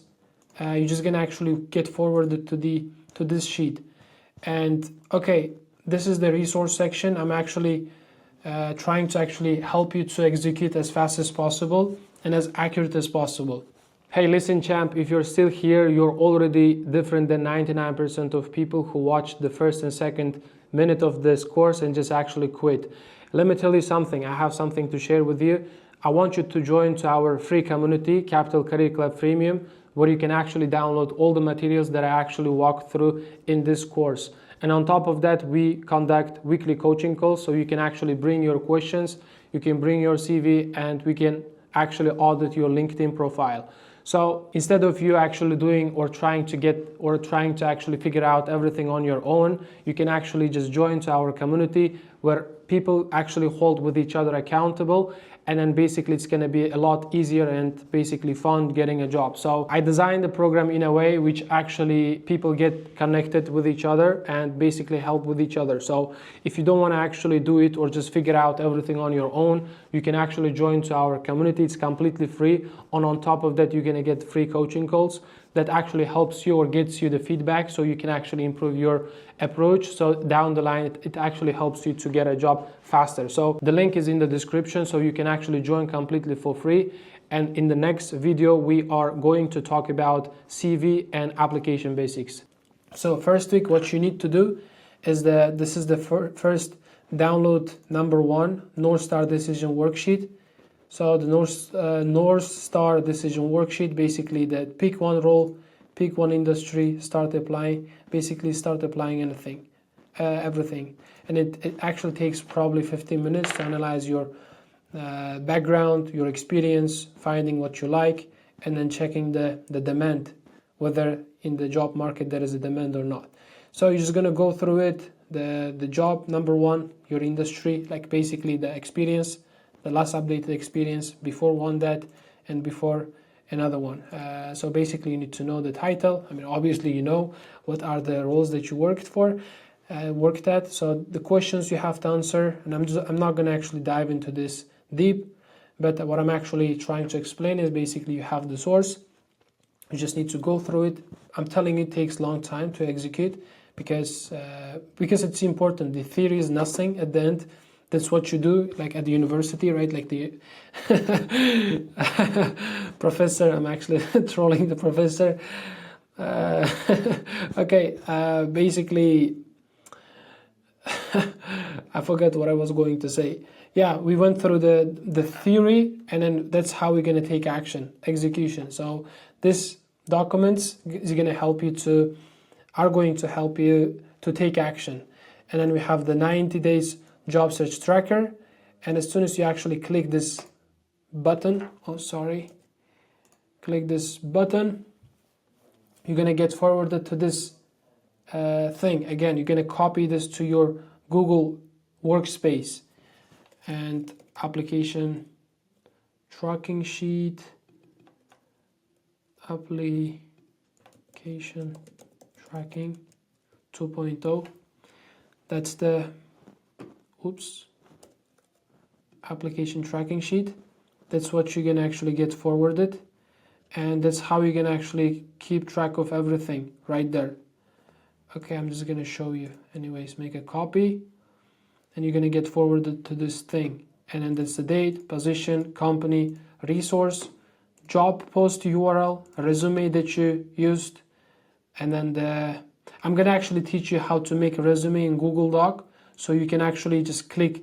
You're just gonna actually get forwarded to this sheet. And okay, this is the resource section. I'm actually trying to actually help you to execute as fast as possible and as accurate as possible. Hey, listen, champ, if you're still here, you're already different than 99% of people who watched the first and second minute of this course and just actually quit. Let me tell you something. I have something to share with you. I want you to join to our free community, Capital Career Club Premium, where you can actually download all the materials that I actually walk through in this course. And on top of that, we conduct weekly coaching calls, so you can actually bring your questions, you can bring your CV, and we can actually audit your LinkedIn profile. So instead of you actually doing or trying to actually figure out everything on your own, you can actually just join to our community where people actually hold with each other accountable, and then basically it's going to be a lot easier and basically fun getting a job. So I designed the program in a way which actually people get connected with each other and basically help with each other. So if you don't want to actually do it or just figure out everything on your own, you can actually join to our community. It's completely free, and on top of that you're going to get free coaching calls that actually helps you or gets you the feedback so you can actually improve your approach. So down the line, it actually helps you to get a job faster. So the link is in the description, so you can actually join completely for free. And in the next video, we are going to talk about CV and application basics. So first week, what you need to do is this is the first download number 1, North Star Decision Worksheet. So the North Star Decision Worksheet, basically that pick one role, pick one industry, start applying, basically start applying everything. And it actually takes probably 15 minutes to analyze your background, your experience, finding what you like, and then checking the demand, whether in the job market there is a demand or not. So you're just gonna go through it, the job number 1, your industry, like basically the experience, the last updated experience, before one that, and before another one. So basically you need to know the title. I mean, obviously you know what are the roles that you worked at. So the questions you have to answer, and I'm not going to actually dive into this deep, but what I'm actually trying to explain is basically you have the source. You just need to go through it. I'm telling you, it takes a long time to execute because it's important. The theory is nothing at the end. That's what you do, like at the university, right? Like the professor, I'm actually trolling the professor. Okay, basically, I forgot what I was going to say. Yeah, we went through the theory, and then that's how we're going to take action, execution. So this documents is going to help you to take action. And then we have the 90 days job search tracker, and as soon as you actually click this button, click this button, you're gonna get forwarded to this thing. Again, you're gonna copy this to your Google workspace, and application tracking sheet, application tracking 2.0. That's the application tracking sheet. That's what you can actually get forwarded, and that's how you can actually keep track of everything right there. Okay, I'm just gonna show you. Anyways, make a copy and you're gonna get forwarded to this thing, and then that's the date, position, company, resource, job post URL, resume that you used, and then I'm gonna actually teach you how to make a resume in Google Doc, so you can actually just click,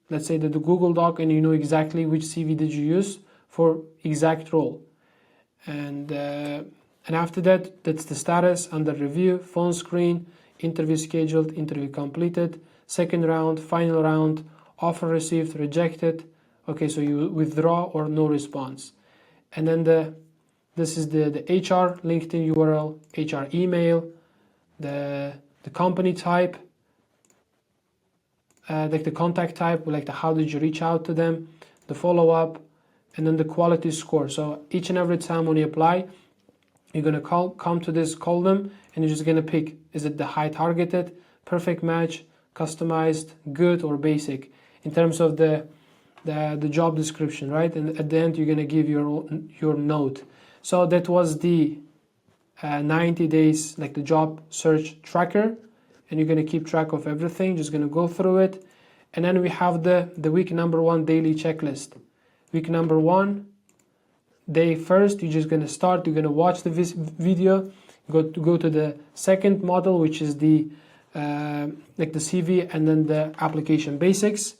let's say, the Google Doc, and you know exactly which CV did you use for exact role. And after that, that's the status, under review, phone screen, interview scheduled, interview completed, second round, final round, offer received, rejected. Okay, so you withdraw or no response. And then this is the HR LinkedIn URL, HR email, the company type, like the contact type, like the how did you reach out to them, the follow-up, and then the quality score. So each and every time when you apply, you're gonna come to this column, and you're just gonna pick, is it the high targeted, perfect match, customized, good, or basic, in terms of the job description, right? And at the end, you're gonna give your note. So that was the 90 days, like the job search tracker, and you're gonna keep track of everything. Just gonna go through it, and then we have the week number 1 daily checklist. Week number 1, day first, you're just gonna start. You're gonna watch the video. Go to the second model, which is the like the CV, and then the application basics.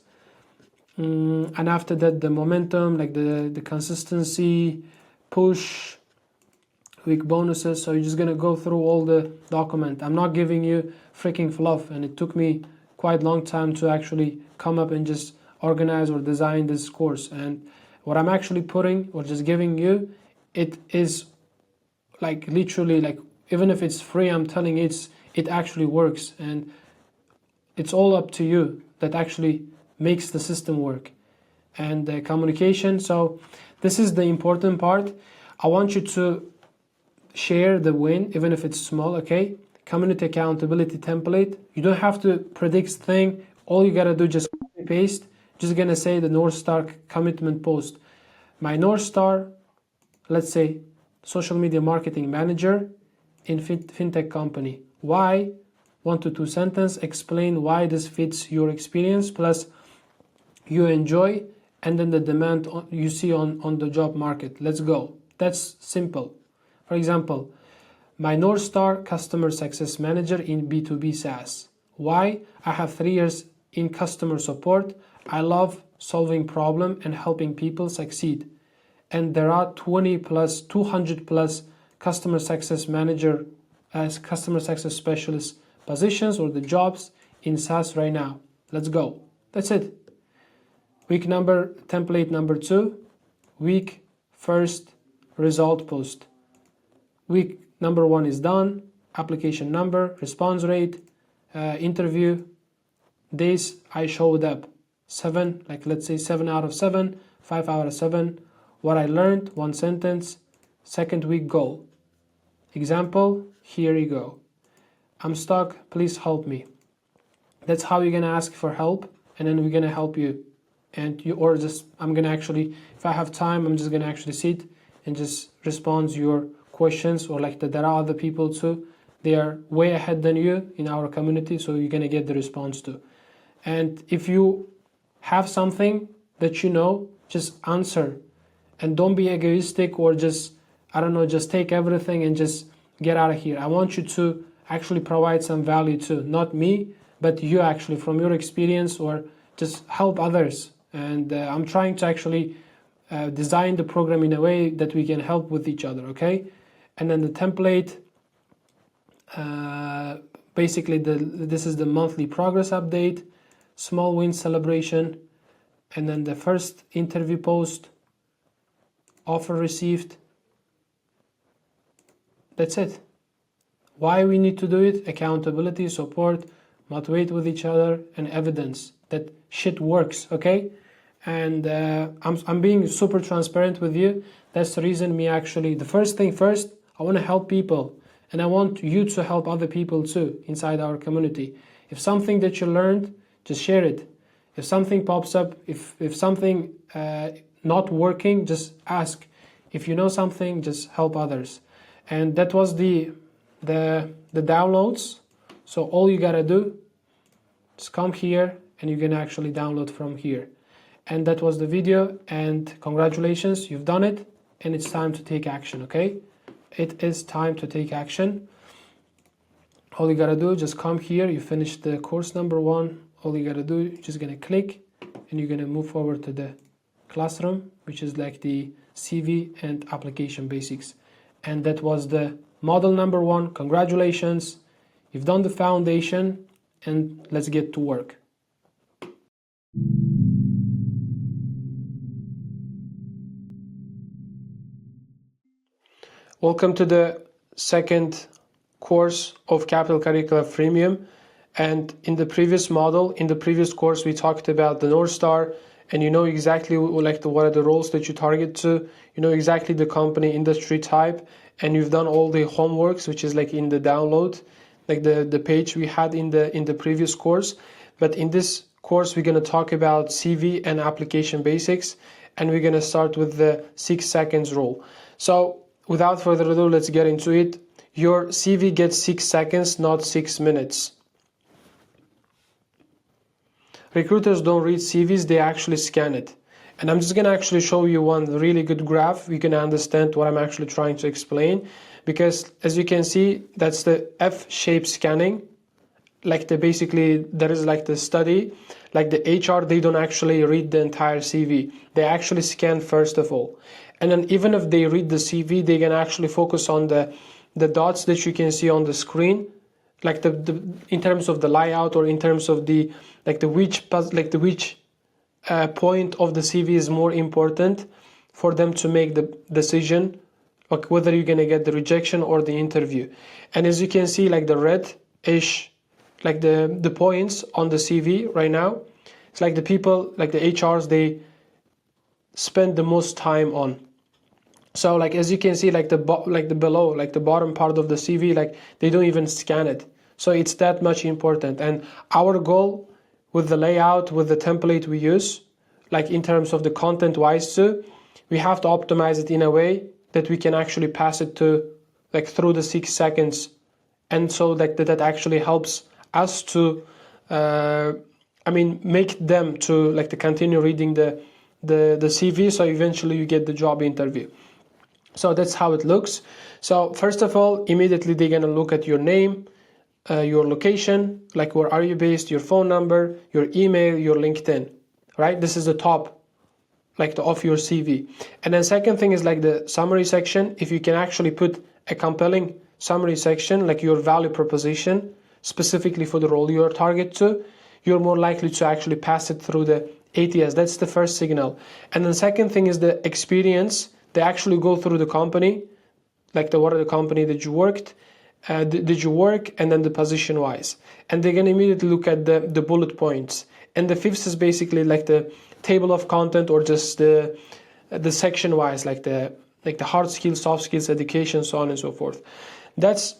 And after that, the momentum, like the consistency, push, week bonuses. So you're just gonna go through all the document. I'm not giving you freaking fluff, and it took me quite long time to actually come up and just organize or design this course. And what I'm actually putting or just giving you, it is like literally, like, even if it's free, I'm telling you, it actually works, and it's all up to you that actually makes the system work. And the communication, so this is the important part. I want you to share the win, even if it's small, okay? Community accountability template. You don't have to predict thing. All you gotta do, just copy paste. Just gonna say the North Star commitment post. My North Star, let's say, social media marketing manager in fintech company. Why? 1 to 2 sentence. Explain why this fits your experience, plus you enjoy, and then the demand you see on the job market. Let's go. That's simple. For example, my North Star customer success manager in B2B SaaS. Why? I have 3 years in customer support. I love solving problem and helping people succeed. And there are 200 plus customer success manager as customer success specialist positions, or the jobs in SaaS right now. Let's go. That's it. Template number 2, week first result post. Week number 1 is done. Application number, response rate, interview, days I showed up. 7, like let's say 7 out of 7, 5 out of 7. What I learned, 1 sentence. Second week goal. Example, here you go. I'm stuck, please help me. That's how you're gonna ask for help, and then we're gonna help you. And I'm gonna actually, if I have time, I'm just gonna actually sit and just respond to your questions, or like that there are other people too. They are way ahead than you in our community, so you're gonna get the response too. And if you have something that you know, just answer, and don't be egoistic, or just, I don't know, just take everything and just get out of here. I want you to actually provide some value too, not me, but you actually, from your experience, or just help others. And I'm trying to actually design the program in a way that we can help with each other, okay? And then the template, basically this is the monthly progress update, small win celebration, and then the first interview post, offer received. That's it. Why we need to do it? Accountability, support, motivate with each other, and evidence that shit works, okay? And I'm being super transparent with you. That's the reason the first thing first, I want to help people, and I want you to help other people too inside our community. If something that you learned, just share it. If something pops up, if something not working, just ask. If you know something, just help others. And that was the downloads. So all you gotta do is come here and you can actually download from here. And that was the video, and congratulations, you've done it, and it's time to take action, okay? It is time to take action. All you gotta do, just come here, you finished the course number 1. All you gotta do, you're just gonna click and you're gonna move forward to the classroom, which is like the CV and application basics. And that was the model number 1. Congratulations, you've done the foundation, and let's get to work. Welcome to the second course of Capital Curricula Freemium. And in the previous model, in the previous course, we talked about the North Star, and you know exactly what are the roles that you target to, you know exactly the company, industry type, and you've done all the homeworks, which is like in the download, like the page we had in the previous course. But in this course, we're going to talk about CV and application basics, and we're going to start with the 6 seconds rule. So without further ado, let's get into it. Your CV gets 6 seconds, not 6 minutes. Recruiters don't read CVs, they actually scan it. And I'm just going to actually show you one really good graph. You can understand what I'm actually trying to explain. Because as you can see, that's the F-shaped scanning. Like basically, there is like the study, like the HR, they don't actually read the entire CV. They actually scan first of all. And then even if they read the CV, they can actually focus on the dots that you can see on the screen, like the in terms of the layout, or in terms of the which point of the CV is more important for them to make the decision, like whether you're gonna get the rejection or the interview. And as you can see, like the red-ish, like the points on the CV right now, it's like the people, like the HRs, they spend the most time on. So like as you can see, like the below, like the bottom part of the CV, like they don't even scan it. So it's that much important. And our goal with the layout, with the template we use, like in terms of the content wise too, we have to optimize it in a way that we can actually pass it to like through the 6 seconds. And so like that actually helps us to, make them to like to continue reading the CV. So eventually you get the job interview. So that's how it looks. So first of all, immediately they're going to look at your name, your location, like where are you based, your phone number, your email, your LinkedIn, right? This is the top, of your CV. And then second thing is like the summary section. If you can actually put a compelling summary section, like your value proposition, specifically for the role you're target to, you're more likely to actually pass it through the ATS. That's the first signal. And then second thing is the experience. They actually go through the company, like what are the company that you worked, did you work, and then the position wise. And they're gonna immediately look at the bullet points. And the fifth is basically like the table of content, or just the section wise, like the hard skills, soft skills, education, so on and so forth. That's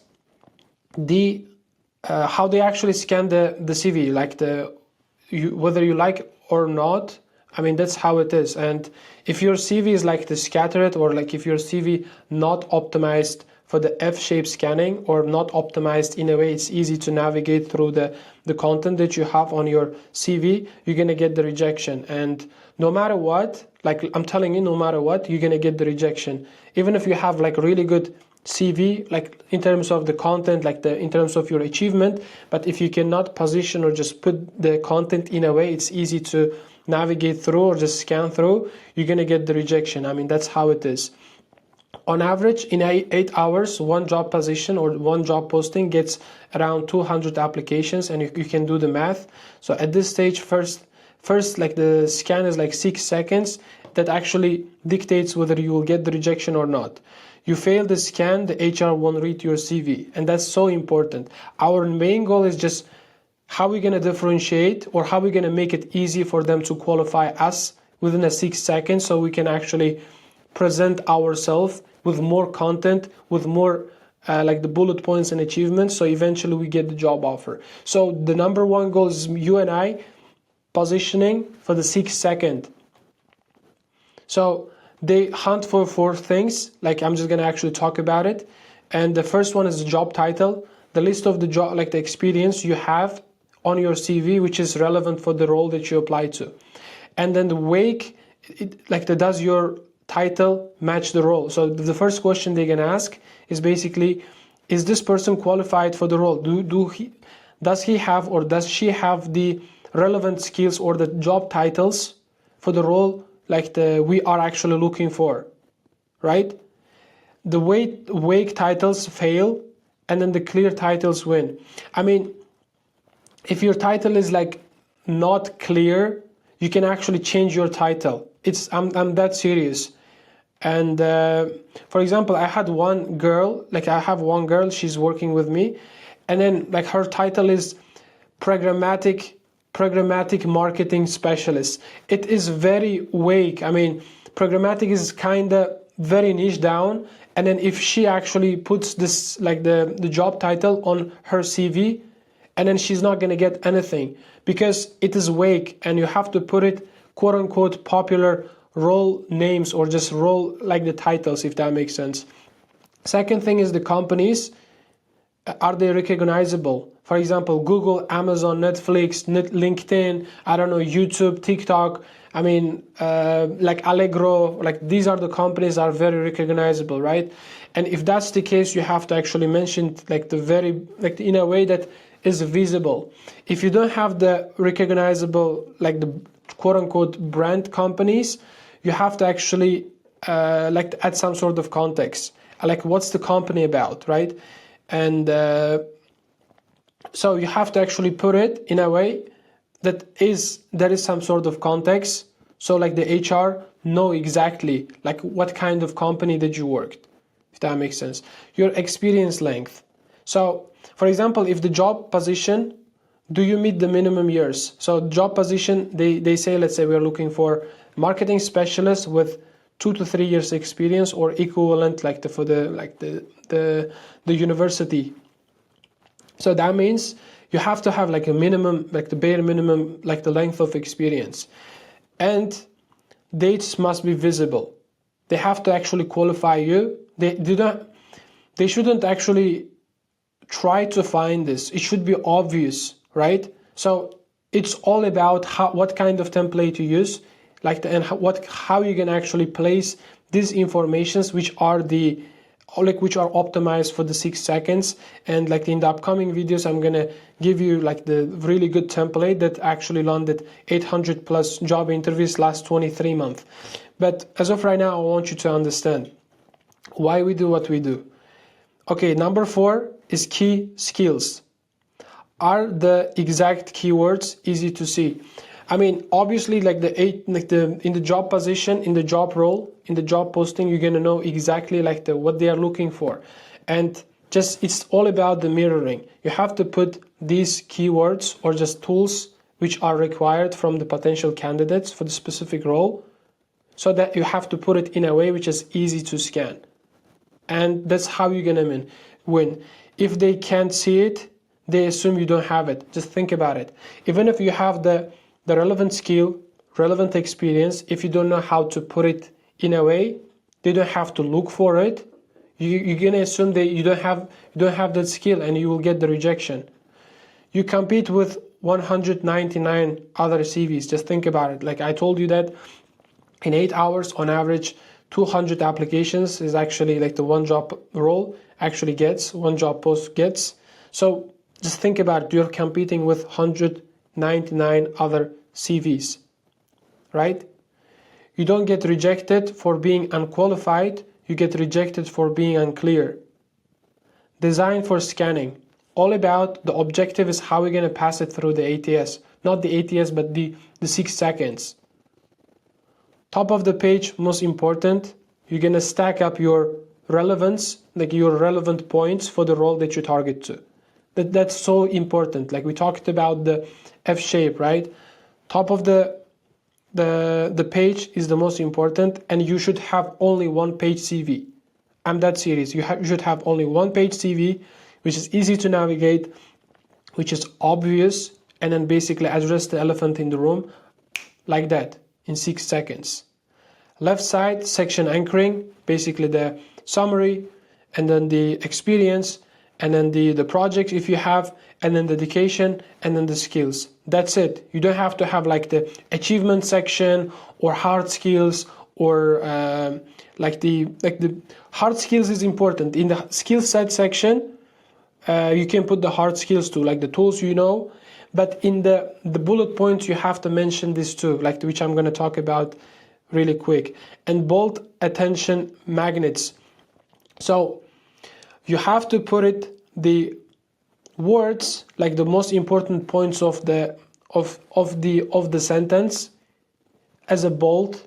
the how they actually scan the CV, like whether you like or not. I mean, that's how it is. And if your CV is like the scattered, or like if your CV not optimized for the F-shaped scanning, or not optimized in a way it's easy to navigate through the content that you have on your CV, you're going to get the rejection. And no matter what, like I'm telling you, no matter what, you're going to get the rejection. Even if you have like really good CV, like in terms of the content, in terms of your achievement, but if you cannot position or just put the content in a way it's easy to navigate through or just scan through, you're going to get the rejection. I mean, that's how it is. On average, in 8 hours, one job position or one job posting gets around 200 applications, and you can do the math. So at this stage, first like the scan is like 6 seconds. That actually dictates whether you will get the rejection or not. You fail the scan, the HR won't read your CV, and that's so important. Our main goal is just how we're going to differentiate, or how we're going to make it easy for them to qualify us within a 6 seconds, so we can actually present ourselves with more content, with more like the bullet points and achievements, so eventually we get the job offer. So the number one goal is you and I positioning for the 6 second. So they hunt for 4 things, like I'm just gonna actually talk about it. And the first one is the job title, the list of the job, like the experience you have on your CV, which is relevant for the role that you apply to. And then the wake, does your title match the role? So the first question they're gonna ask is basically, is this person qualified for the role? Does he have or does she have the relevant skills or the job titles for the role we are actually looking for, right? The wake titles fail, and then the clear titles win. I mean, if your title is like not clear, you can actually change your title. I'm that serious. And for example, I have one girl, she's working with me, and then like her title is programmatic marketing specialist. It is very vague. I mean, programmatic is kind of very niche down, and then if she actually puts this like the job title on her CV, and then she's not going to get anything because it is vague, and you have to put it quote unquote popular role names or just role like the titles, if that makes sense. Second thing is the companies. Are they recognizable? For example, Google, Amazon, Netflix, LinkedIn, I don't know, YouTube, TikTok, I mean, like Allegro, like these are the companies that are very recognizable, right? And if that's the case, you have to actually mention in a way that is visible. If you don't have the recognizable, like the quote unquote brand companies, you have to actually add some sort of context. Like what's the company about, right? And so you have to actually put it in a way that there is some sort of context. So like the HR know exactly like what kind of company that you worked, if that makes sense. Your experience length. So for example, if the job position, do you meet the minimum years? So job position, they say, let's say we're looking for marketing specialist with 2 to 3 years experience or equivalent for the university. So that means you have to have like a minimum, like the bare minimum, like the length of experience. And dates must be visible. They have to actually qualify you. They shouldn't actually try to find this. It should be obvious, right? So it's all about what kind of template you use, how you can actually place these informations, which are optimized for the 6 seconds. And like in the upcoming videos, I'm gonna give you like the really good template that actually landed 800 plus job interviews last 23 months. But as of right now, I want you to understand why we do what we do. Okay, number 4 is key skills. Are the exact keywords easy to see? I mean, obviously, in the job position, in the job role, in the job posting, you're gonna know exactly what they are looking for, and just it's all about the mirroring. You have to put these keywords or just tools which are required from the potential candidates for the specific role, so that you have to put it in a way which is easy to scan, and that's how you're gonna win. If they can't see it, they assume you don't have it. Just think about it. Even if you have the relevant skill, relevant experience, if you don't know how to put it in a way, they don't have to look for it. You're gonna assume that you don't have that skill, and you will get the rejection. You compete with 199 other CVs. Just think about it. Like I told you that in 8 hours, on average, 200 applications is actually like the one job role actually gets, one job post gets. So just think about it. You're competing with 199 other CVs, right? You don't get rejected for being unqualified, you get rejected for being unclear. Design for scanning. All about the objective is how we're going to pass it through the ATS. Not the ATS, but the 6 seconds. Top of the page, most important, you're going to stack up your relevance, like your relevant points for the role that you target to. That's so important. Like we talked about the F shape, right? Top of the the page is the most important, and you should have only one page CV. I'm that serious. You should have only one page CV, which is easy to navigate, which is obvious, and then basically address the elephant in the room like that in 6 seconds. Left side, section anchoring, basically the summary, and then the experience, and then the project if you have, and then the dedication, and then the skills. That's it. You don't have to have like the achievement section or hard skills, or like the hard skills is important. In the skill set section, you can put the hard skills too, like the tools you know, but in the bullet points you have to mention this too, like which I'm going to talk about really quick. And bold attention magnets. So you have to put it the words, like the most important points of the sentence, as a bold,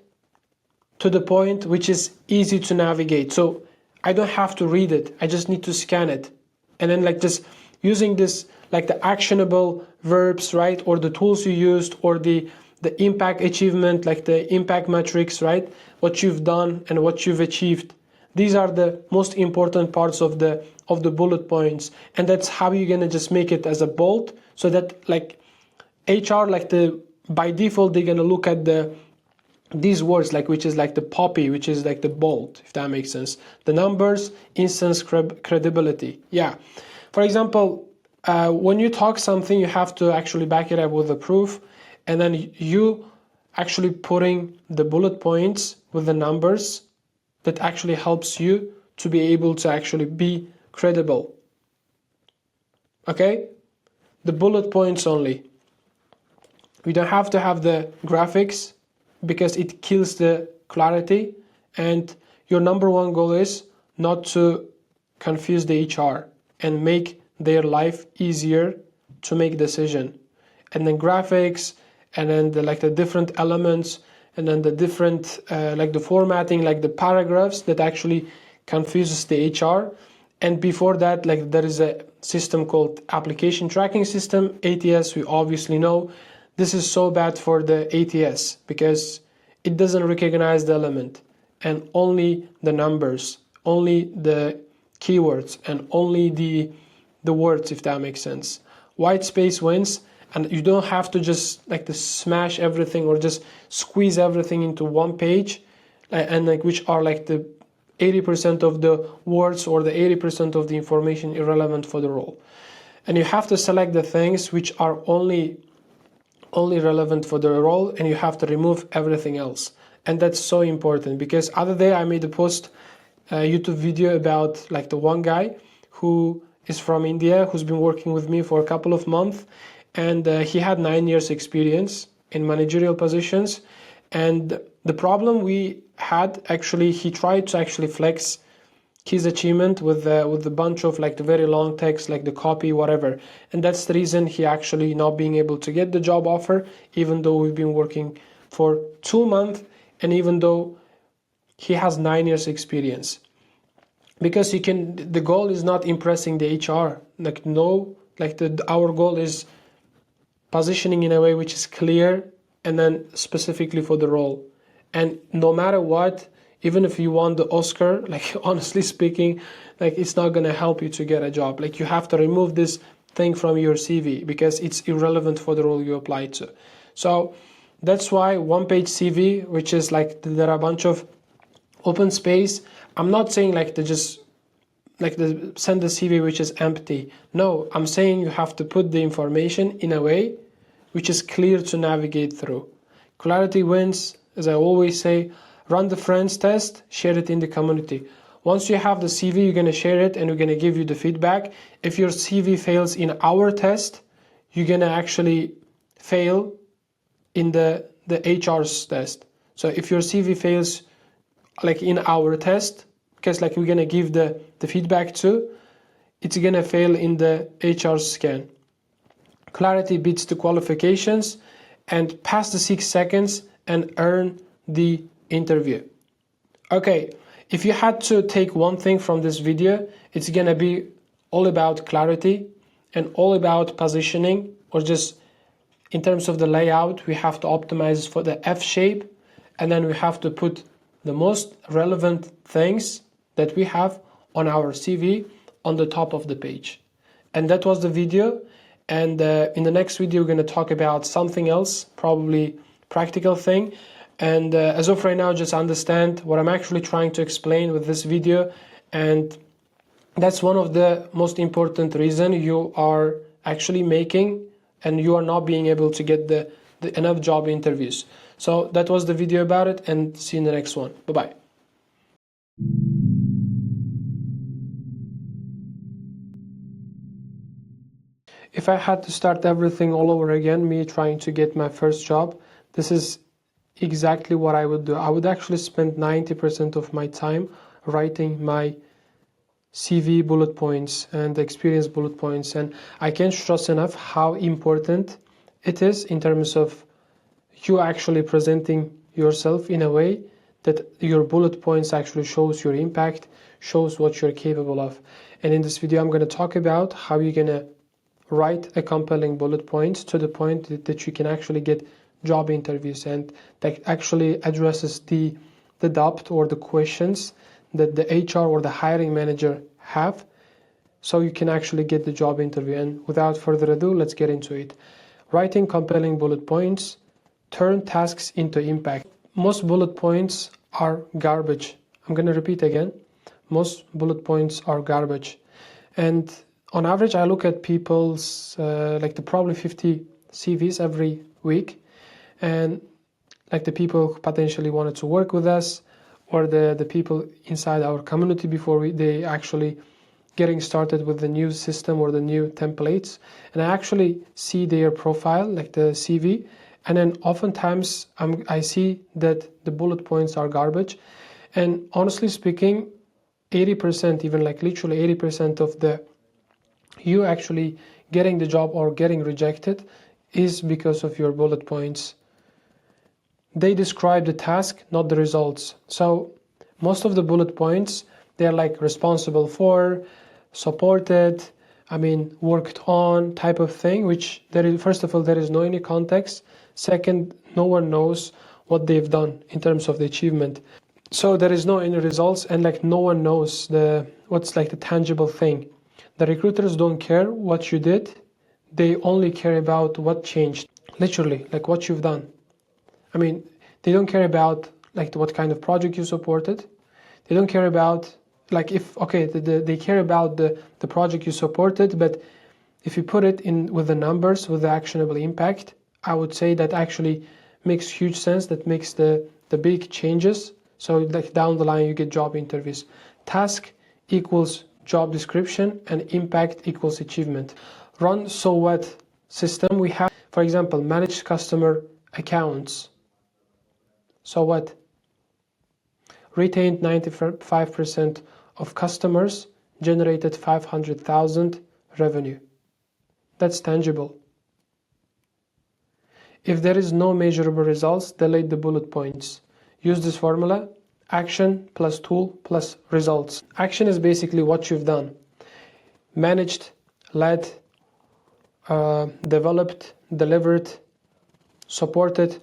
to the point, which is easy to navigate. So I don't have to read it, I just need to scan it, and then like just using this, like the actionable verbs, right, or the tools you used, or the impact achievement, like the impact metrics, right, what you've done and what you've achieved. These are the most important parts of the bullet points, and that's how you're gonna just make it as a bold, so that like HR, like by default they're gonna look at these words, like which is like the poppy, which is like the bold, if that makes sense. The numbers, instance credibility. Yeah, for example, when you talk something, you have to actually back it up with a proof, and then you actually putting the bullet points with the numbers, that actually helps you to be able to actually be credible. Okay, the bullet points only. We don't have to have the graphics, because it kills the clarity, and your number one goal is not to confuse the HR and make their life easier to make decision. And then graphics, and then the different elements, and then the different like the formatting, like the paragraphs that actually confuses the HR. And before that, like there is a system called application tracking system, ATS. We obviously know this is so bad for the ATS, because it doesn't recognize the element, and only the numbers, only the keywords, and only the words, if that makes sense. White space wins, and you don't have to just like to smash everything or just squeeze everything into one page, and like which are like the 80% of the words or the 80% of the information irrelevant for the role. And you have to select the things which are only relevant for the role, and you have to remove everything else. And that's so important, because other day I made a post, YouTube video about like the one guy who is from India, who's been working with me for a couple of months, and he had 9 years experience in managerial positions. And the problem we had, actually, he tried to actually flex his achievement with a bunch of like the very long text, like the copy, whatever. And that's the reason he actually not being able to get the job offer, even though we've been working for 2 months, and even though he has 9 years experience. Because the goal is not impressing the HR. Like no, like our goal is positioning in a way which is clear, and then specifically for the role. And no matter what, even if you want the Oscar, like honestly speaking, like it's not gonna help you to get a job. Like you have to remove this thing from your CV, because it's irrelevant for the role you apply to. So that's why one-page CV, which is like there are a bunch of open space. I'm not saying like to just like send the CV which is empty. No, I'm saying you have to put the information in a way which is clear to navigate through. Clarity wins, as I always say. Run the friends test, share it in the community. Once you have the CV, you're going to share it, and we're going to give you the feedback. If your CV fails in our test, you're going to actually fail in the HR's test. So if your CV fails like in our test, because like we're going to give the feedback to, it's going to fail in the HR scan. Clarity beats the qualifications, and pass the 6 seconds and earn the interview. Okay, if you had to take one thing from this video, it's gonna be all about clarity and all about positioning, or just In terms of the layout, we have to optimize for the F shape, and then we have to put the most relevant things that we have on our CV on the top of the page. And that was the video. And in the next video, we're going to talk about something else, probably practical thing. And as of right now, just understand what I'm actually trying to explain with this video. And that's one of the most important reasons you are actually making and you are not being able to get the enough job interviews. So that was the video about it, and see you in the next one. Bye-bye. If I had to start everything all over again, me trying to get my first job, this is exactly what I would do. I would actually spend 90% of my time writing my CV bullet points and experience bullet points, and I can't stress enough how important it is in terms of you actually presenting yourself in a way that your bullet points actually shows your impact, shows what you're capable of. And in this video, I'm going to talk about how you're going to write a compelling bullet points to the point that you can actually get job interviews, and that actually addresses the doubt or the questions that the HR or the hiring manager have, so you can actually get the job interview. And without further ado, let's get into it. Writing compelling bullet points, turn tasks into impact. Most bullet points are garbage. I'm going to repeat again. Most bullet points are garbage. And on average, I look at people's like the probably 50 CVs every week, and like the people who potentially wanted to work with us, or the people inside our community before they actually getting started with the new system or the new templates. And I actually see their profile, like the CV, and then oftentimes I see that the bullet points are garbage. And honestly speaking, 80%, even like literally 80% of you actually getting the job or getting rejected is because of your bullet points. They describe the task, not the results. So most of the bullet points, they're like responsible for, supported, worked on type of thing, which first of all, there is no any context. Second, no one knows what they've done in terms of the achievement. So there is no any results, and like no one knows what's like the tangible thing. The recruiters don't care what you did. They only care about what changed. Literally, like what you've done. They don't care about like what kind of project you supported. They don't care about like they care about the project you supported, but if you put it in with the numbers, with the actionable impact, I would say that actually makes huge sense. That makes the big changes. So like down the line, you get job interviews. Task equals job description, and impact equals achievement. Run so what system we have, for example, managed customer accounts. So what? Retained 95% of customers, generated 500,000 revenue. That's tangible. If there is no measurable results, delete the bullet points. Use this formula: action plus tool plus results. Action is basically what you've done. Managed, led, developed, delivered, supported,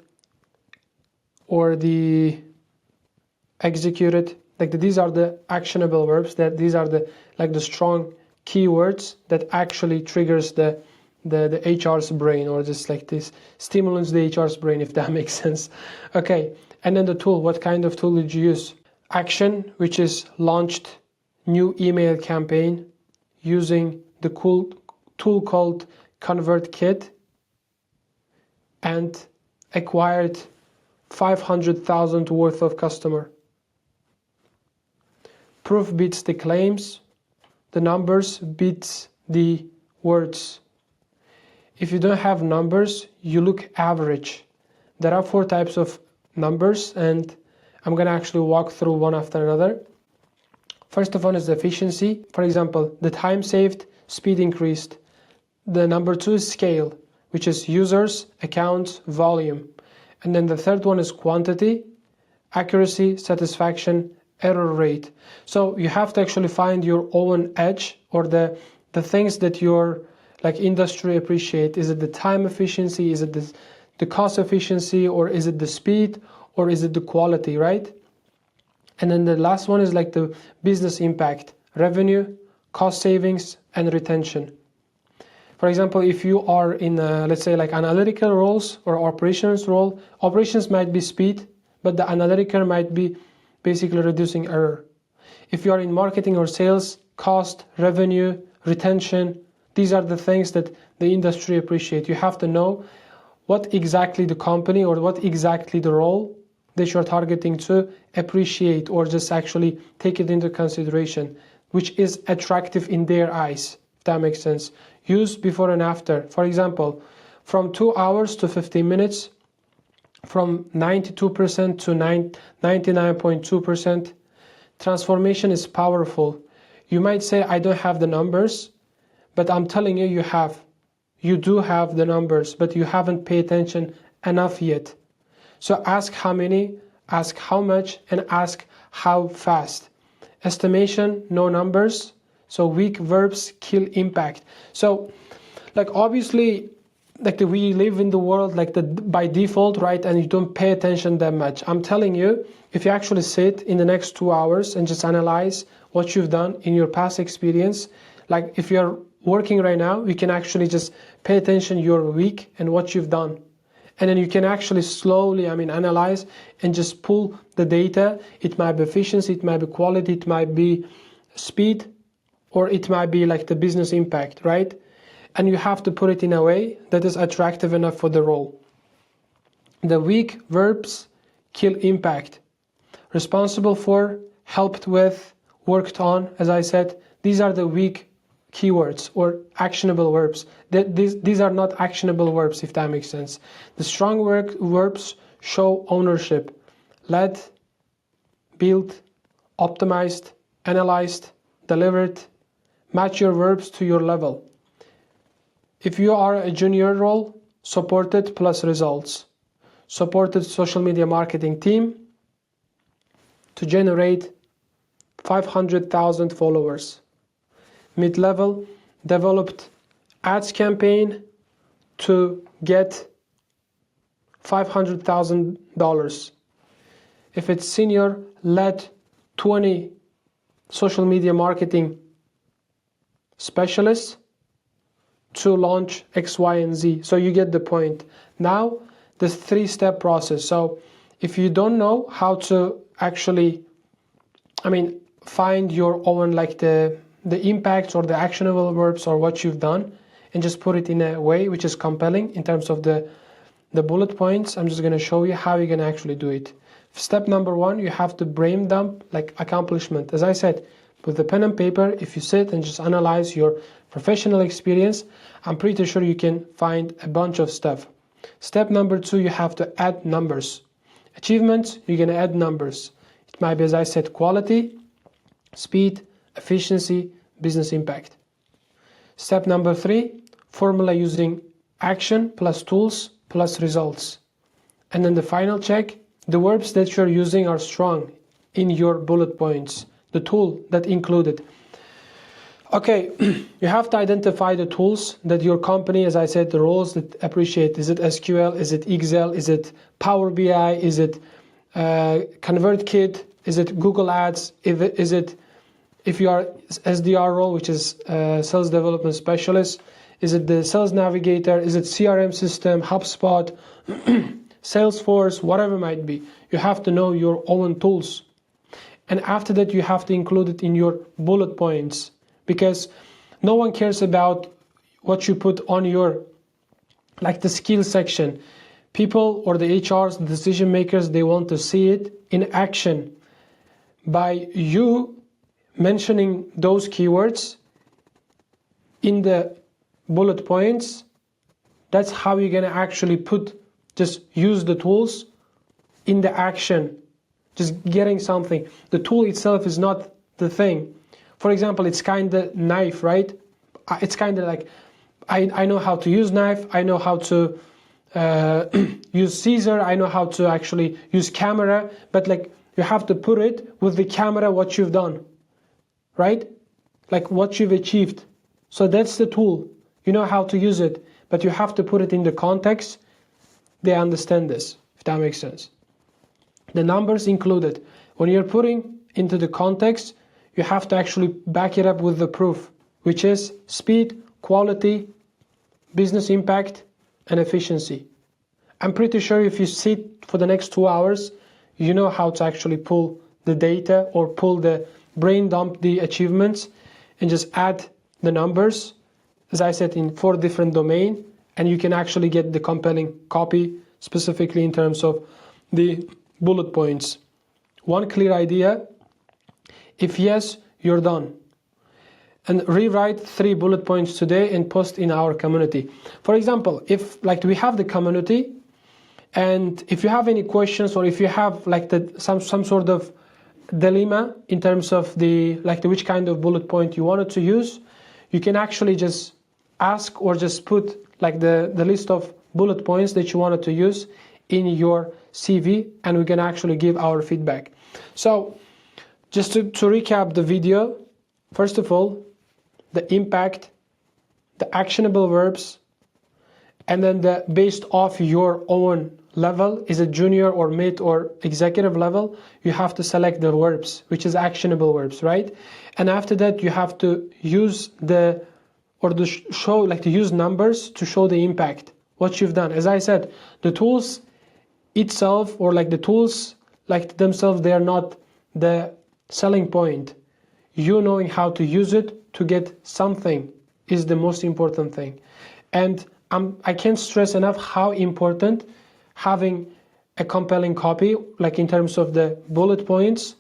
or the executed. Like these are the actionable verbs. That these are the strong keywords that actually triggers the HR's brain, or just like this stimulates the HR's brain, if that makes sense. Okay, and then the tool. What kind of tool did you use? Action, which is launched new email campaign using the cool tool called ConvertKit, and acquired 500,000 worth of customer. Proof beats the claims, the numbers beats the words. If you don't have numbers, you look average. There are 4 types of numbers, and I'm going to actually walk through one after another. First of all is efficiency. For example, the time saved, speed increased. The number 2 is scale, which is users, accounts, volume. And then the third one is quantity, accuracy, satisfaction, error rate. So you have to actually find your own edge, or the things that you're like industry appreciate? Is it the time efficiency? Is it the cost efficiency? Or is it the speed? Or is it the quality, right? And then the last one is like the business impact, revenue, cost savings, and retention. For example, if you are in, let's say, like analytical roles or operations role, operations might be speed, but the analytical might be basically reducing error. If you are in marketing or sales, cost, revenue, retention, these are the things that the industry appreciate. You have to know what exactly the company or what exactly the role that you're targeting to appreciate, or just actually take it into consideration, which is attractive in their eyes, if that makes sense. Use before and after. For example, from 2 hours to 15 minutes, from 92% to 99.2%, transformation is powerful. You might say, I don't have the numbers, but I'm telling you, you have. You do have the numbers, but you haven't paid attention enough yet. So ask how many, ask how much, and ask how fast. Estimation, no numbers. So weak verbs kill impact. So like obviously, like we live in the world like by default, right? And you don't pay attention that much. I'm telling you, if you actually sit in the next 2 hours and just analyze what you've done in your past experience, like if you're working right now, you can actually just pay attention your week and what you've done. And then you can actually slowly, analyze and just pull the data. It might be efficiency, it might be quality, it might be speed, or it might be like the business impact, right? And you have to put it in a way that is attractive enough for the role. The weak verbs kill impact. Responsible for, helped with, worked on, as I said, these are the weak keywords or actionable verbs. These are not actionable verbs, if that makes sense. The strong verbs show ownership. Led, built, optimized, analyzed, delivered. Match your verbs to your level. If you are a junior role, supported plus results. Supported social media marketing team to generate 500,000 followers. Mid-level, developed ads campaign to get $500,000. If it's senior, led 20 social media marketing specialists to launch X, Y, and Z. So you get the point. Now, this 3-step process. So if you don't know how to actually, find your own, like the impacts or the actionable verbs or what you've done, and just put it in a way which is compelling in terms of the bullet points, I'm just going to show you how you're going to actually do it. Step number 1, you have to brain dump like accomplishment. As I said, with the pen and paper, if you sit and just analyze your professional experience, I'm pretty sure you can find a bunch of stuff. Step number 2, you have to add numbers. Achievements, you're going to add numbers. It might be, as I said, quality, speed, efficiency, business impact. Step number 3, formula using action plus tools plus results. And then the final check, the verbs that you're using are strong in your bullet points, the tool that included. Okay, you have to identify the tools that your company, as I said, the roles that appreciate. Is it SQL? Is it Excel? Is it Power BI? Is it ConvertKit? Is it Google Ads? Is it, if you are SDR role, which is Sales Development Specialist, is it the Sales Navigator? Is it CRM system, HubSpot, Salesforce, whatever it might be? You have to know your own tools. And after that, you have to include it in your bullet points, because no one cares about what you put on your, like the skill section. People or the HRs, the decision makers, they want to see it in action. By you mentioning those keywords in the bullet points, that's how you're going to actually just use the tools in the action, just getting something. The tool itself is not the thing. For example, it's kind of knife, right? It's kind of like, I know how to use knife, I know how to use scissor, I know how to actually use camera, but like you have to put it with the camera what you've done, right? Like what you've achieved. So that's the tool. you know how to use it, but you have to put it in the context. They understand this, if that makes sense. The numbers included. When you're putting into the context, you have to actually back it up with the proof, which is speed, quality, business impact, and efficiency. I'm pretty sure if you sit for the next 2 hours, you know how to actually pull the data or pull the brain dump the achievements and just add the numbers, as I said, in 4 different domains, and you can actually get the compelling copy specifically in terms of the bullet points. One clear idea. If yes, you're done. And rewrite 3 bullet points today and post in our community. For example, if like we have the community, and if you have any questions or if you have like some sort of dilemma in terms of which kind of bullet point you wanted to use, you can actually just ask or just put like the list of bullet points that you wanted to use in your CV, and we can actually give our feedback. So just to recap the video, first of all, the impact, the actionable verbs, and then based off your own level, is it junior or mid or executive level, you have to select the verbs, which is actionable verbs, right? And after that, you have to use use numbers to show the impact, what you've done. As I said, the tools itself or like the tools like themselves, they are not the selling point. You knowing how to use it to get something is the most important thing. And I can't stress enough how important having a compelling copy, like in terms of the bullet points.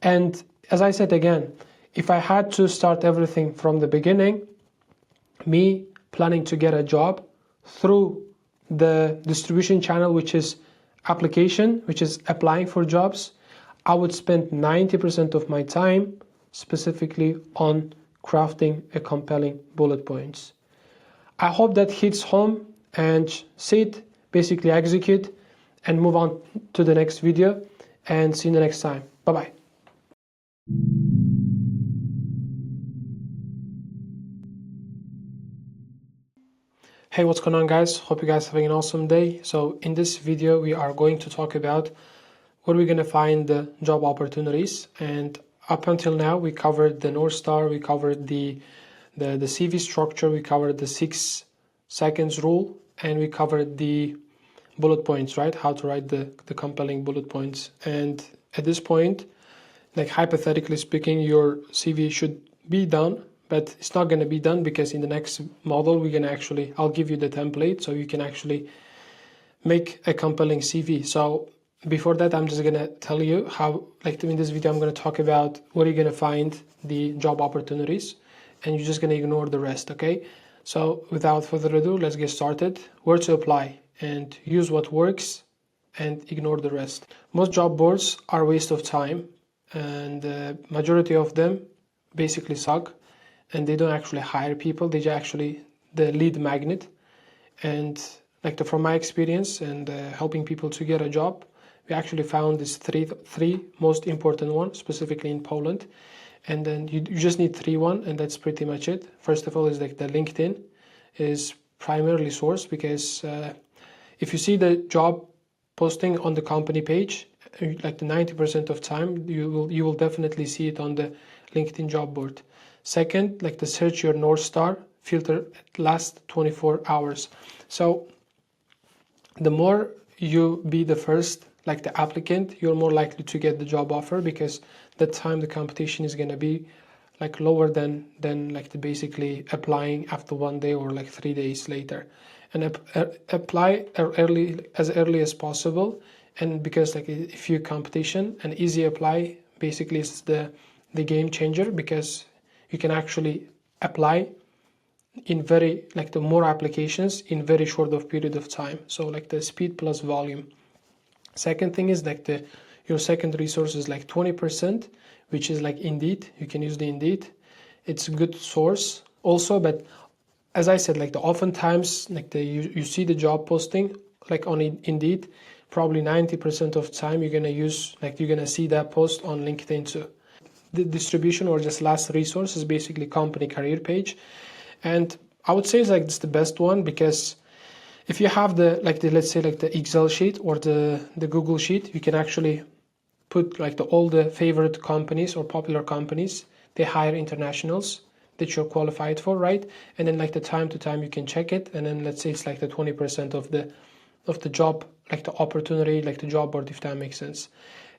And as I said again, if I had to start everything from the beginning, me planning to get a job through the distribution channel, which is application, which is applying for jobs, I would spend 90% of my time specifically on crafting a compelling bullet points. I hope that hits home, and sit, basically execute, and move on to the next video, and see you in the next time. Bye-bye. Hey, what's going on, guys? Hope you guys are having an awesome day. So in this video, we are going to talk about where we're going to find the job opportunities. And up until now, we covered the North Star, we covered the CV structure, we covered the 6 seconds rule, and we covered the bullet points, right? How to write the compelling bullet points. And at this point, like hypothetically speaking, your CV should be done, but it's not going to be done because in the next model, I'll give you the template so you can actually make a compelling CV. So before that, I'm just going to tell you how, like in this video, I'm going to talk about where you're going to find the job opportunities, and you're just going to ignore the rest, okay? So without further ado, let's get started. Where to apply, and use what works and ignore the rest. Most job boards are a waste of time, and the majority of them basically suck, and they don't actually hire people. They're actually the lead magnet. And from my experience and helping people to get a job, we actually found these three most important ones, specifically in Poland. And then you just need 3 and that's pretty much it. First of all is like the LinkedIn is primarily source, because if you see the job posting on the company page, like the 90% of time, you will definitely see it on the LinkedIn job board. Second, like the search your North Star filter at last 24 hours. So the more you be the first, like the applicant, you're more likely to get the job offer, because that time the competition is going to be like lower than like the basically applying after 1 day or like 3 days later. And apply as early as possible. And because like if you competition, an easy apply basically is the game changer, because you can actually apply in the more applications in very short of period of time. So like the speed plus volume. Second thing is like your second resource is like 20%, which is like Indeed. You can use the Indeed. It's a good source also, but as I said, like oftentimes you see the job posting like on Indeed, probably 90% of time you're gonna see that post on LinkedIn too. The distribution or just last resource is basically company career page. And I would say it's the best one, because if you have the let's say the Excel sheet or the Google sheet, you can actually put all the favorite companies or popular companies. They hire internationals that you're qualified for, right? And then the time to time you can check it, and then let's say it's the 20% of the job, the opportunity, the job board, if that makes sense.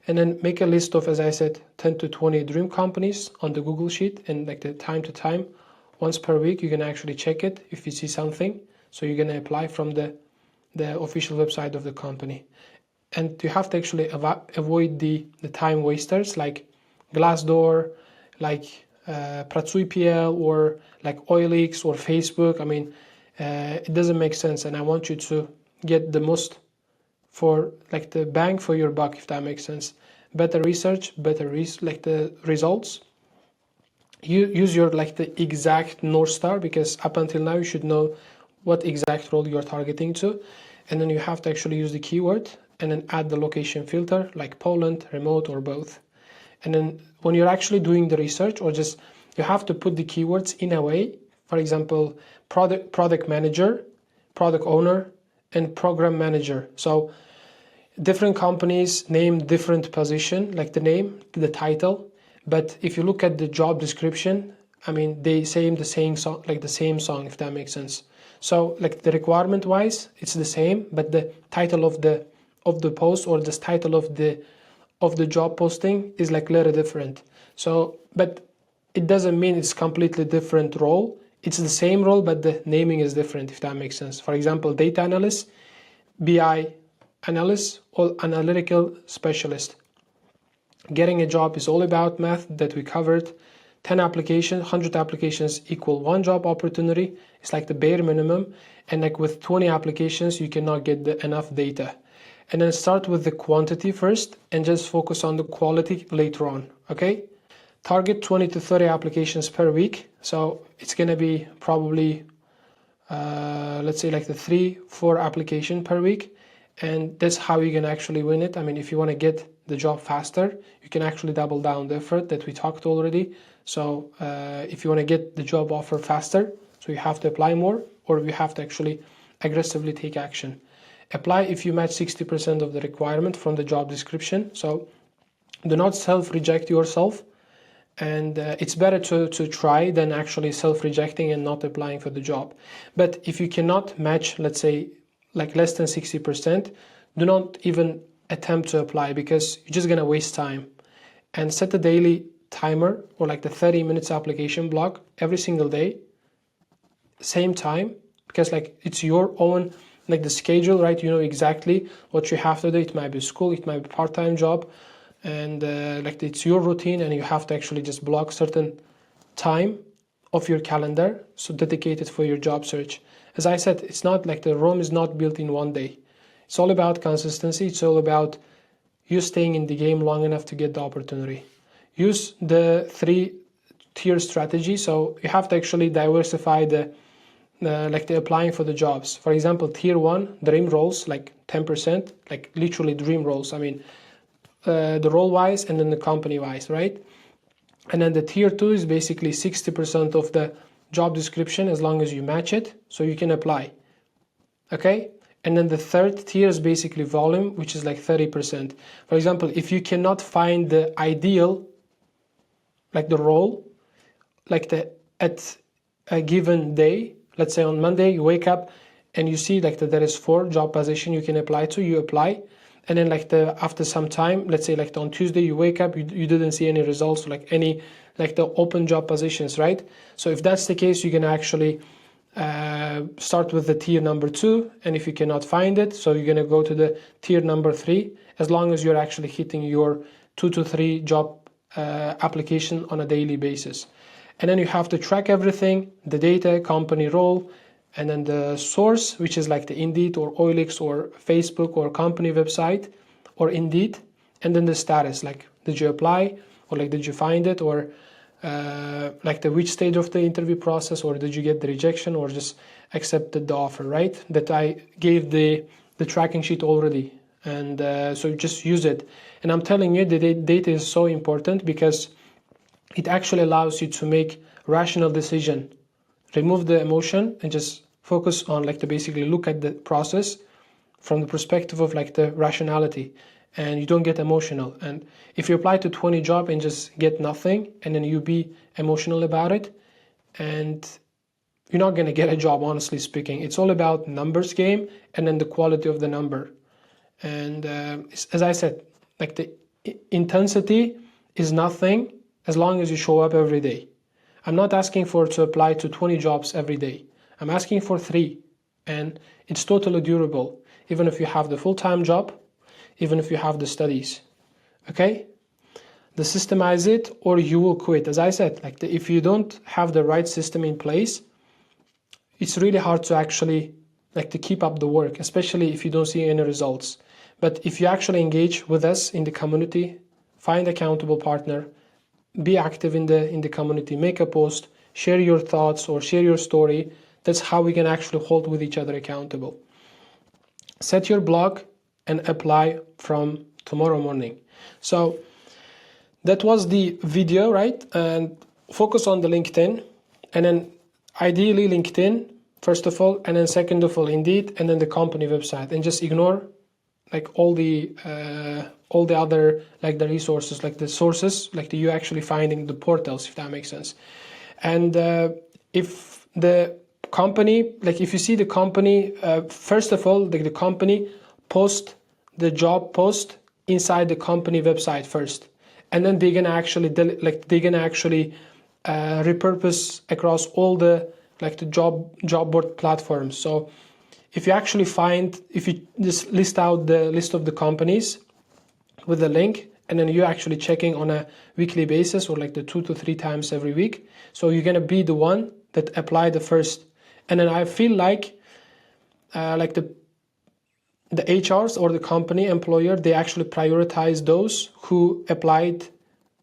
And then make a list of, as I said, 10 to 20 dream companies on the Google sheet, and the time to time, once per week, you can actually check it if you see something. So you're gonna apply from the official website of the company. And you have to actually avoid the time wasters like Glassdoor, Pracuj.pl, or OLX or Facebook. I mean, it doesn't make sense, and I want you to get the most for the bang for your buck, if that makes sense. Better research, better the results. You use your the exact North Star, because up until now you should know what exact role you're targeting to, and then you have to actually use the keyword and then add the location filter like Poland, remote, or both. And then when you're actually doing the research, or just you have to put the keywords in a way, for example, product manager, product owner, and program manager. So different companies name different position, the name, the title, but if you look at the job description, I mean, they say the same song, the same song, if that makes sense. So the requirement wise, it's the same, but the title of the post, or the title of the job posting is little different. So, but it doesn't mean it's completely different role. It's the same role, but the naming is different, if that makes sense. For example, data analyst, BI analyst, or analytical specialist. Getting a job is all about math that we covered. 10 applications, 100 applications equal one job opportunity. It's the bare minimum. And with 20 applications, you cannot get enough data. And then start with the quantity first and just focus on the quality later on, okay? Target 20 to 30 applications per week. So it's gonna be probably, let's say the 3-4 application per week. And that's how you're gonna actually win it. I mean, if you wanna get the job faster, you can actually double down the effort that we talked already. So if you wanna get the job offer faster, so you have to apply more, or you have to actually aggressively take action. Apply if you match 60% of the requirement from the job description. So do not self-reject yourself. And it's better to try than actually self-rejecting and not applying for the job. But if you cannot match, let's say, less than 60%, do not even attempt to apply, because you're just gonna waste time. And set a daily timer, or the 30 minutes application block every single day, same time, because it's your own the schedule, right? You know exactly what you have to do. It might be school, it might be part-time job, and it's your routine, and you have to actually just block certain time of your calendar, so dedicated for your job search. As I said, it's not the Rome is not built in one day. It's all about consistency. It's all about you staying in the game long enough to get the opportunity. Use the 3-tier strategy. So you have to actually diversify the applying for the jobs. For example, tier 1, dream roles, 10%, literally dream roles. I mean, the role wise and then the company wise, right? And then the tier 2 is basically 60% of the job description, as long as you match it, so you can apply. Okay? And then the third tier is basically volume, which is 30%. For example, if you cannot find the ideal, the role, at a given day, let's say on Monday you wake up and you see that there is 4 job position you can apply to, you apply. And then after some time, let's say on Tuesday you wake up, you didn't see any results, any the open job positions, right? So if that's the case, you can actually start with the tier number 2, and if you cannot find it, so you're gonna go to the tier number 3, as long as you're actually hitting your 2 to 3 job application on a daily basis. And then you have to track everything, the data, company role, and then the source, which is the Indeed or OLX or Facebook or company website or Indeed, and then the status, did you apply, or did you find it, or the which stage of the interview process, or did you get the rejection, or just accepted the offer, right? That I gave the tracking sheet already, and so just use it. And I'm telling you, the data is so important, because it actually allows you to make rational decision remove the emotion and just focus on like to basically look at the process from the perspective of like the rationality, and you don't get emotional. And if you apply to 20 jobs and just get nothing, and then you be emotional about it, and you're not going to get a job, honestly speaking. It's all about numbers game and then the quality of the number. And as I said, like the intensity is nothing as long as you show up every day. I'm not asking for to apply to 20 jobs every day. I'm asking for 3, and it's totally durable, even if you have the full-time job, even if you have the studies. Okay? The systemize it or you will quit. As I said, like if you don't have the right system in place, it's really hard to actually like to keep up the work, especially if you don't see any results. But if you actually engage with us in the community, find an accountable partner, be active in the community, make a post, share your thoughts or share your story. That's how we can actually hold with each other accountable. Set your blog and apply from tomorrow morning. So that was the video, right? And focus on the LinkedIn, and then ideally LinkedIn first of all, and then second of all Indeed, and then the company website, and just ignore like all the other like the resources, like the sources, like you actually finding the portals, if that makes sense. And if the company, like if you see the company, first of all, like the company post the job post inside the company website first, and then they're gonna actually repurpose across all the like the job board platforms. So if you actually if you just list out the list of the companies with the link, and then you're actually checking on a weekly basis or like the 2 to 3 times every week, so you're gonna be the one that apply the first. And then I feel like the HRs or the company employer, they actually prioritize those who applied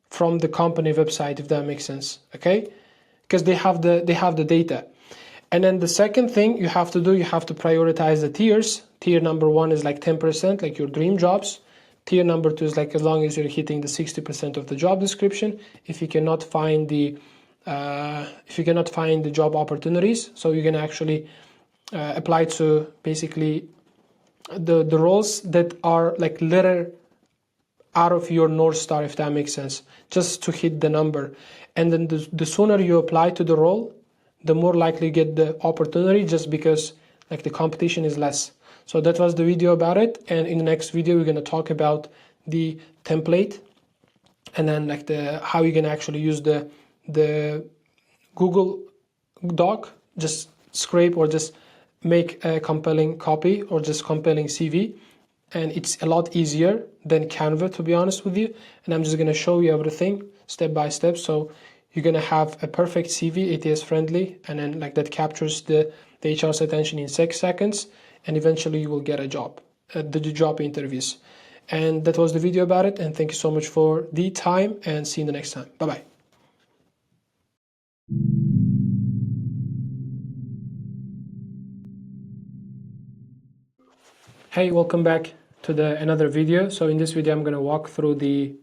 from the company website, if that makes sense. Okay, because they have the data. And then the second thing you have to do, you have to prioritize the tiers. Tier number 1 is like 10%, like your dream jobs. Tier number 2 is like as long as you're hitting the 60% of the job description. If you cannot find the job opportunities, so you can actually apply to basically the roles that are like little out of your North Star, if that makes sense, just to hit the number. And then the sooner you apply to the role, the more likely you get the opportunity, just because like the competition is less. So that was the video about it. And in the next video, we're going to talk about the template, and then like how you can actually use the Google Doc, just scrape or just make a compelling copy or just compelling CV. And it's a lot easier than Canva, to be honest with you. And I'm just going to show you everything step by step. So you're going to have a perfect CV, ATS friendly, and then like that captures the HR's attention in 6 seconds, and eventually you will get a job, the job interviews. And that was the video about it. And thank you so much for the time, and see you in the next time. Bye-bye. Hey, welcome back to another video. So in this video, I'm going to walk through the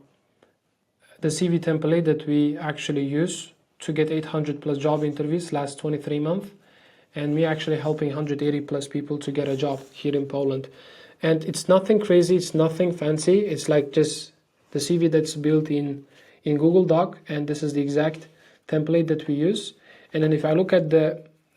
CV template that we actually use to get 800 plus job interviews last 23 months, and me actually helping 180 plus people to get a job here in Poland. And it's nothing crazy, it's nothing fancy. It's like just the CV that's built in Google Doc, and this is the exact template that we use. And then if I look at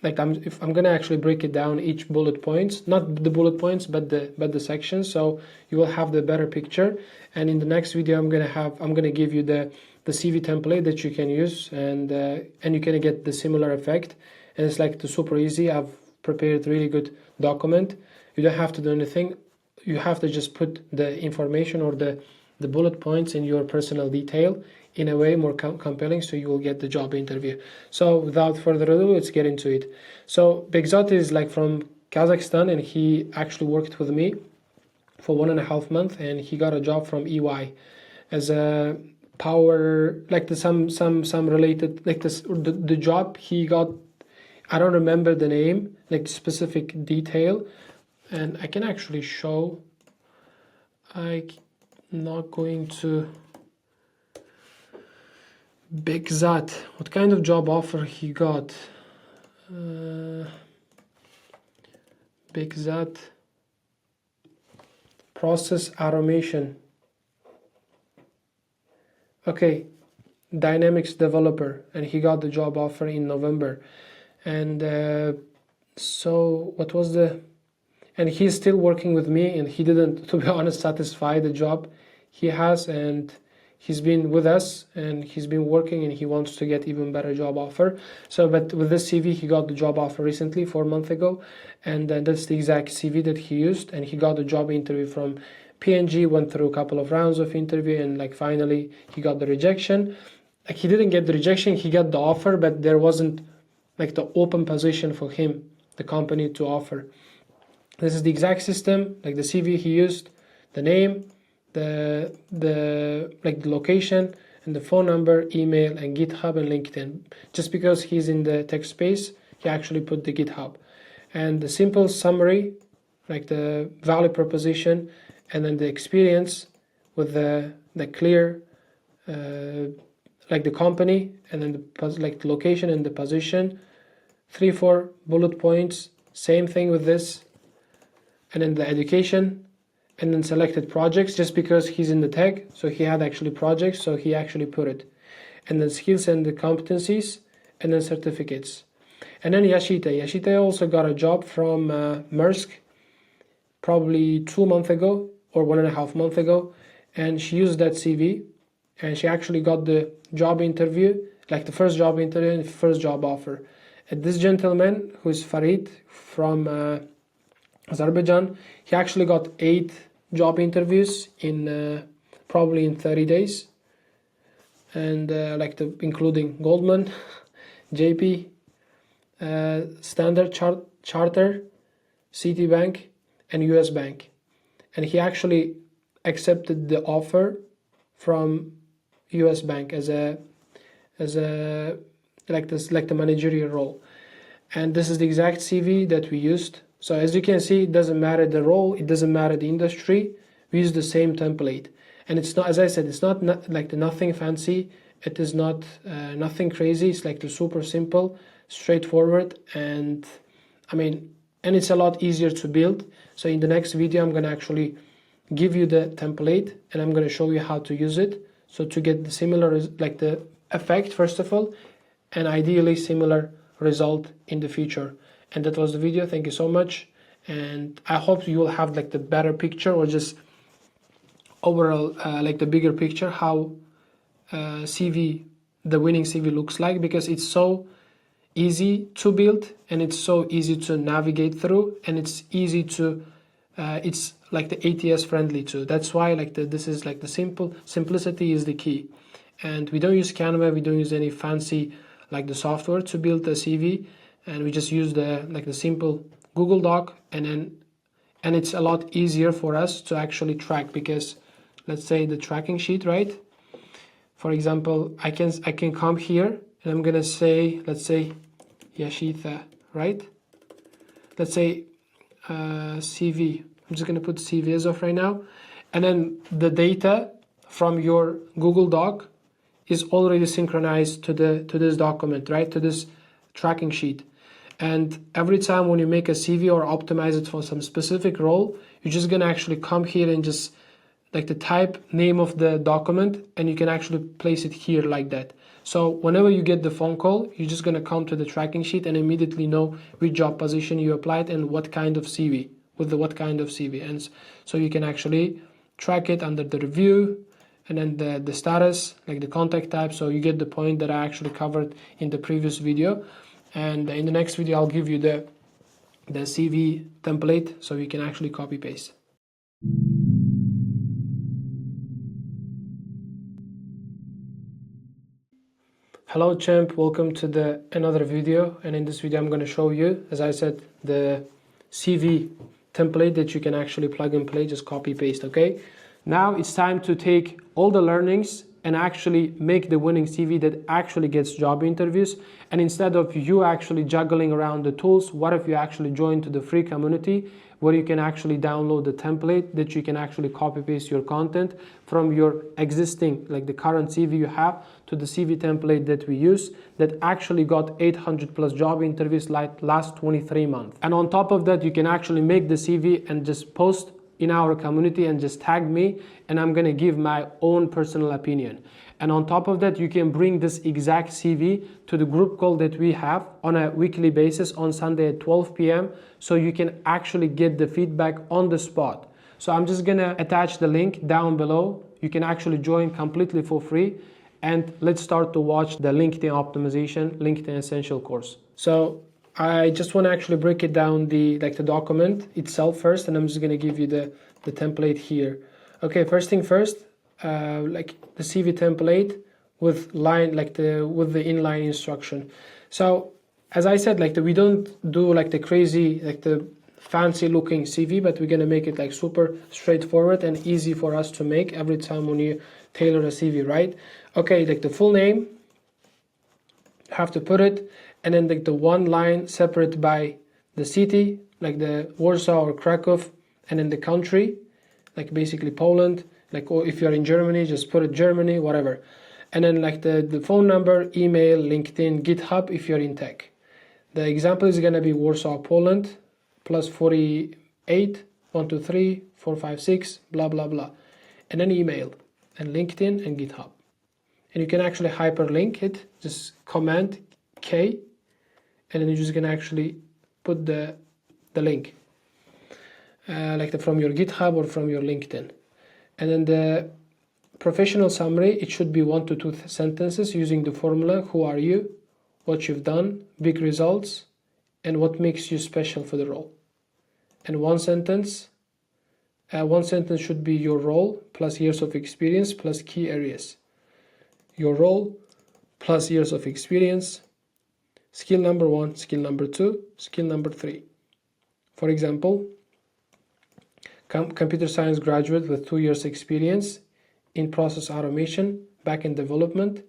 if I'm gonna actually break it down each bullet points, not the bullet points, but the sections, so you will have the better picture. And in the next video, I'm gonna give you the CV template that you can use, and you can get the similar effect. And it's like super easy. I've prepared really good document. You don't have to do anything. You have to just put the information or the bullet points in your personal detail in a way more compelling, so you will get the job interview. So without further ado, let's get into it. So Begzat is like from Kazakhstan, and he actually worked with me for 1.5 months, and he got a job from EY as a power, like some related, like the job he got, I don't remember the name, like specific detail, and I can actually show. I'm not going to. Begzat, what kind of job offer he got? Big Z process automation. Okay, Dynamics developer, and he got the job offer in November. And so what was the, and he's still working with me, and he didn't, to be honest, satisfy the job he has, and he's been with us and he's been working, and he wants to get even better job offer. So but with this CV, he got the job offer recently, 4 months ago, and that's the exact CV that he used, and he got the job interview from PNG, went through a couple of rounds of interview, and like finally he got the rejection. Like he didn't get the rejection, he got the offer, but there wasn't like the open position for him, the company, to offer. This is the exact system, like the CV he used, the name, the like the location, and the phone number, email, and GitHub and LinkedIn. Just because he's in the tech space, he actually put the GitHub. And the simple summary, like the value proposition, and then the experience with the clear like the company, and then like the location and the position, 3-4 bullet points. Same thing with this, and then the education, and then selected projects, just because he's in the tech, so he had actually projects, so he actually put it. And then skills and the competencies, and then certificates. And then Yashita also got a job from Maersk probably 2 months ago or 1.5 months ago, and she used that CV, and she actually got the job interview, like the first job interview and first job offer. And this gentleman, who is Farid from Azerbaijan, he actually got 8 job interviews in probably in 30 days, and like including Goldman, JP, Standard Charter, Citibank, and US Bank. And he actually accepted the offer from US Bank as a like the managerial role. And this is the exact CV that we used. So as you can see, it doesn't matter the role, it doesn't matter the industry, we use the same template. And it's not, as I said, it's not like nothing fancy, it is not nothing crazy, it's like the super simple, straightforward, and I mean, and it's a lot easier to build. So in the next video, I'm gonna actually give you the template, and I'm gonna show you how to use it, so to get the similar, like the effect first of all, and ideally similar result in the future. And that was the video. Thank you so much, and I hope you will have like the better picture, or just overall like the bigger picture, how CV, the winning CV looks like, because it's so easy to build, and it's so easy to navigate through, and it's easy to it's like the ATS friendly too. That's why like this is like the simplicity is the key. And we don't use Canva, we don't use any fancy like the software to build the CV, and we just use the simple Google Doc, and it's a lot easier for us to actually track, because let's say the tracking sheet, right? For example, I can come here, and I'm gonna say, let's say Yashita, right? Let's say CV. I'm just gonna put CV as of right now, and then the data from your Google Doc is already synchronized to this document, right? To this tracking sheet. And every time when you make a CV or optimize it for some specific role, you're just gonna actually come here and just like the type name of the document, and you can actually place it here like that. So whenever you get the phone call, you're just gonna come to the tracking sheet and immediately know which job position you applied and what kind of CV, with the what kind of CV. And so you can actually track it under the review, and then the status, like the contact type. So you get the point that I actually covered in the previous video. And in the next video, I'll give you the CV template, so you can actually copy paste. Hello champ, welcome to another video, and in this video I'm going to show you, as I said, the CV template that you can actually plug and play, just copy paste. Okay, now it's time to take all the learnings and actually make the winning CV that actually gets job interviews. And instead of you actually juggling around the tools, what if you actually join to the free community where you can actually download the template that you can actually copy paste your content from your existing, like the current CV you have, to the CV template that we use that actually got 800 plus job interviews like last 23 months. And on top of that, you can actually make the CV and just post in our community and just tag me, and I'm gonna give my own personal opinion. And on top of that, you can bring this exact CV to the group call that we have on a weekly basis on Sunday at 12 p.m. so you can actually get the feedback on the spot. So I'm just gonna attach the link down below. You can actually join completely for free, and let's start to watch the LinkedIn optimization, LinkedIn essential course. So I just want to actually break it down the document itself first, and I'm just going to give you the template here. Okay, first thing first, like the CV template with with the inline instruction. So as I said, we don't do the crazy, the fancy looking CV, but we're going to make it super straightforward and easy for us to make every time when you tailor a CV, right? Okay, the full name, have to put it, and then the one line separate by the city, like the Warsaw or Krakow, and then the country, like basically Poland, or if you're in Germany, just put it Germany, whatever. And then the phone number, email, LinkedIn, GitHub if you're in tech. The example is gonna be Warsaw, Poland, plus 48, 123, 456, blah, blah, blah. And then email, and LinkedIn and GitHub. And you can actually hyperlink it, just Command K, and then you're just gonna actually put the link, from your GitHub or from your LinkedIn. And then the professional summary, it should be 1 to 2 sentences using the formula: who are you, what you've done, big results, and what makes you special for the role. And one sentence should be your role plus years of experience plus key areas. Your role plus years of experience, skill number 1, skill number 2, skill number 3. For example, computer science graduate with 2 years experience in process automation, backend development,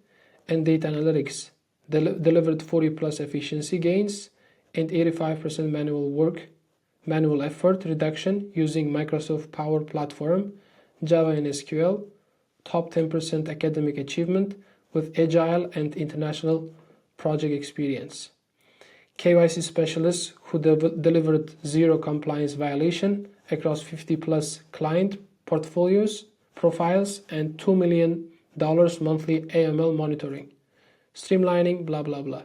and data analytics, delivered 40 plus efficiency gains and 85% manual effort reduction using Microsoft Power Platform, Java and SQL, top 10% academic achievement with agile and international project experience. KYC specialist who delivered 0 compliance violation across 50 plus client profiles and $2 million monthly AML monitoring, streamlining, blah, blah, blah.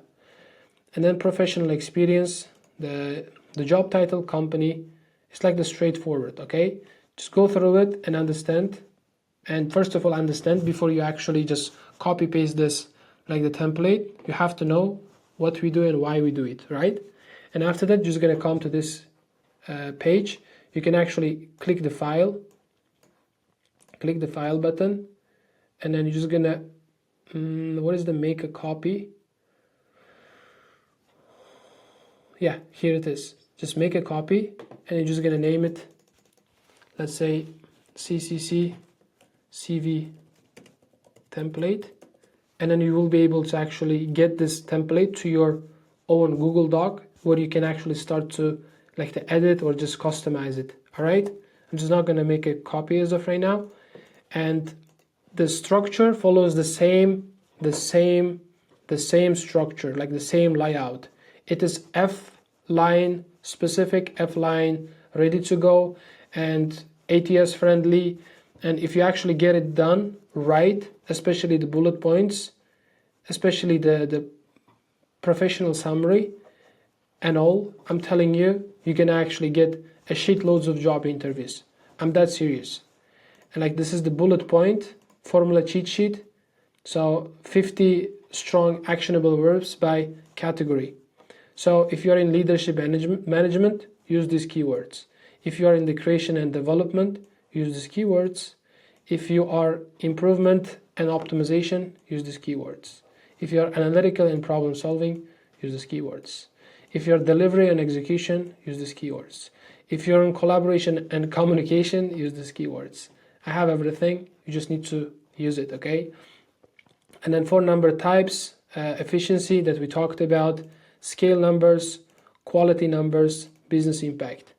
And then professional experience, the job title, company, it's the straightforward, okay? Just go through it and understand. And first of all, understand before you actually just copy paste this the template. You have to know what we do and why we do it, right? And after that, you're just gonna come to this page. You can actually click the file button, and then you're just gonna what is the make a copy? Yeah, here it is. Just make a copy, and you're just gonna name it, let's say CCC CV template, and then you will be able to actually get this template to your own Google Doc where you can actually start to to edit or just customize it. All right, I'm just not going to make a copy as of right now, and the structure follows the same structure, the same layout. It is F line specific, F line ready to go, and ATS friendly. And if you actually get it done right, especially the bullet points, especially the professional summary and all, I'm telling you, you can actually get a shitloads of job interviews. I'm that serious. And this is the bullet point formula cheat sheet. So 50 strong actionable verbs by category. So if you're in leadership management, use these keywords. If you are in the creation and development, use these keywords. If you are improvement and optimization, use these keywords. If you are analytical and problem solving, use these keywords. If you're delivery and execution, use these keywords. If you're in collaboration and communication, use these keywords. I have everything, you just need to use it, okay? And then 4 number types, efficiency that we talked about, scale numbers, quality numbers, business impact.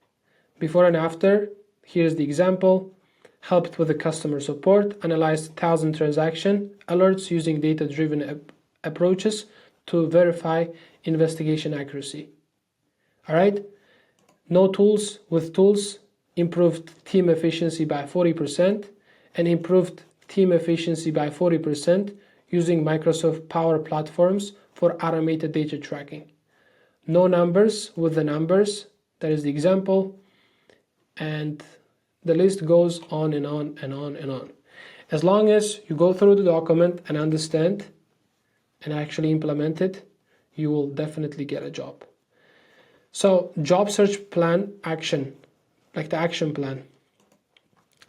Before and after, here's the example. Helped with the customer support, analyzed 1,000 transaction alerts using data-driven approaches to verify investigation accuracy. All right, no tools with tools, improved team efficiency by 40% and improved team efficiency by 40% using Microsoft Power Platforms for automated data tracking. No numbers with the numbers, that is the example, and the list goes on and on and on and on. As long as you go through the document and understand and actually implement it, you will definitely get a job. So job search plan action, like the action plan.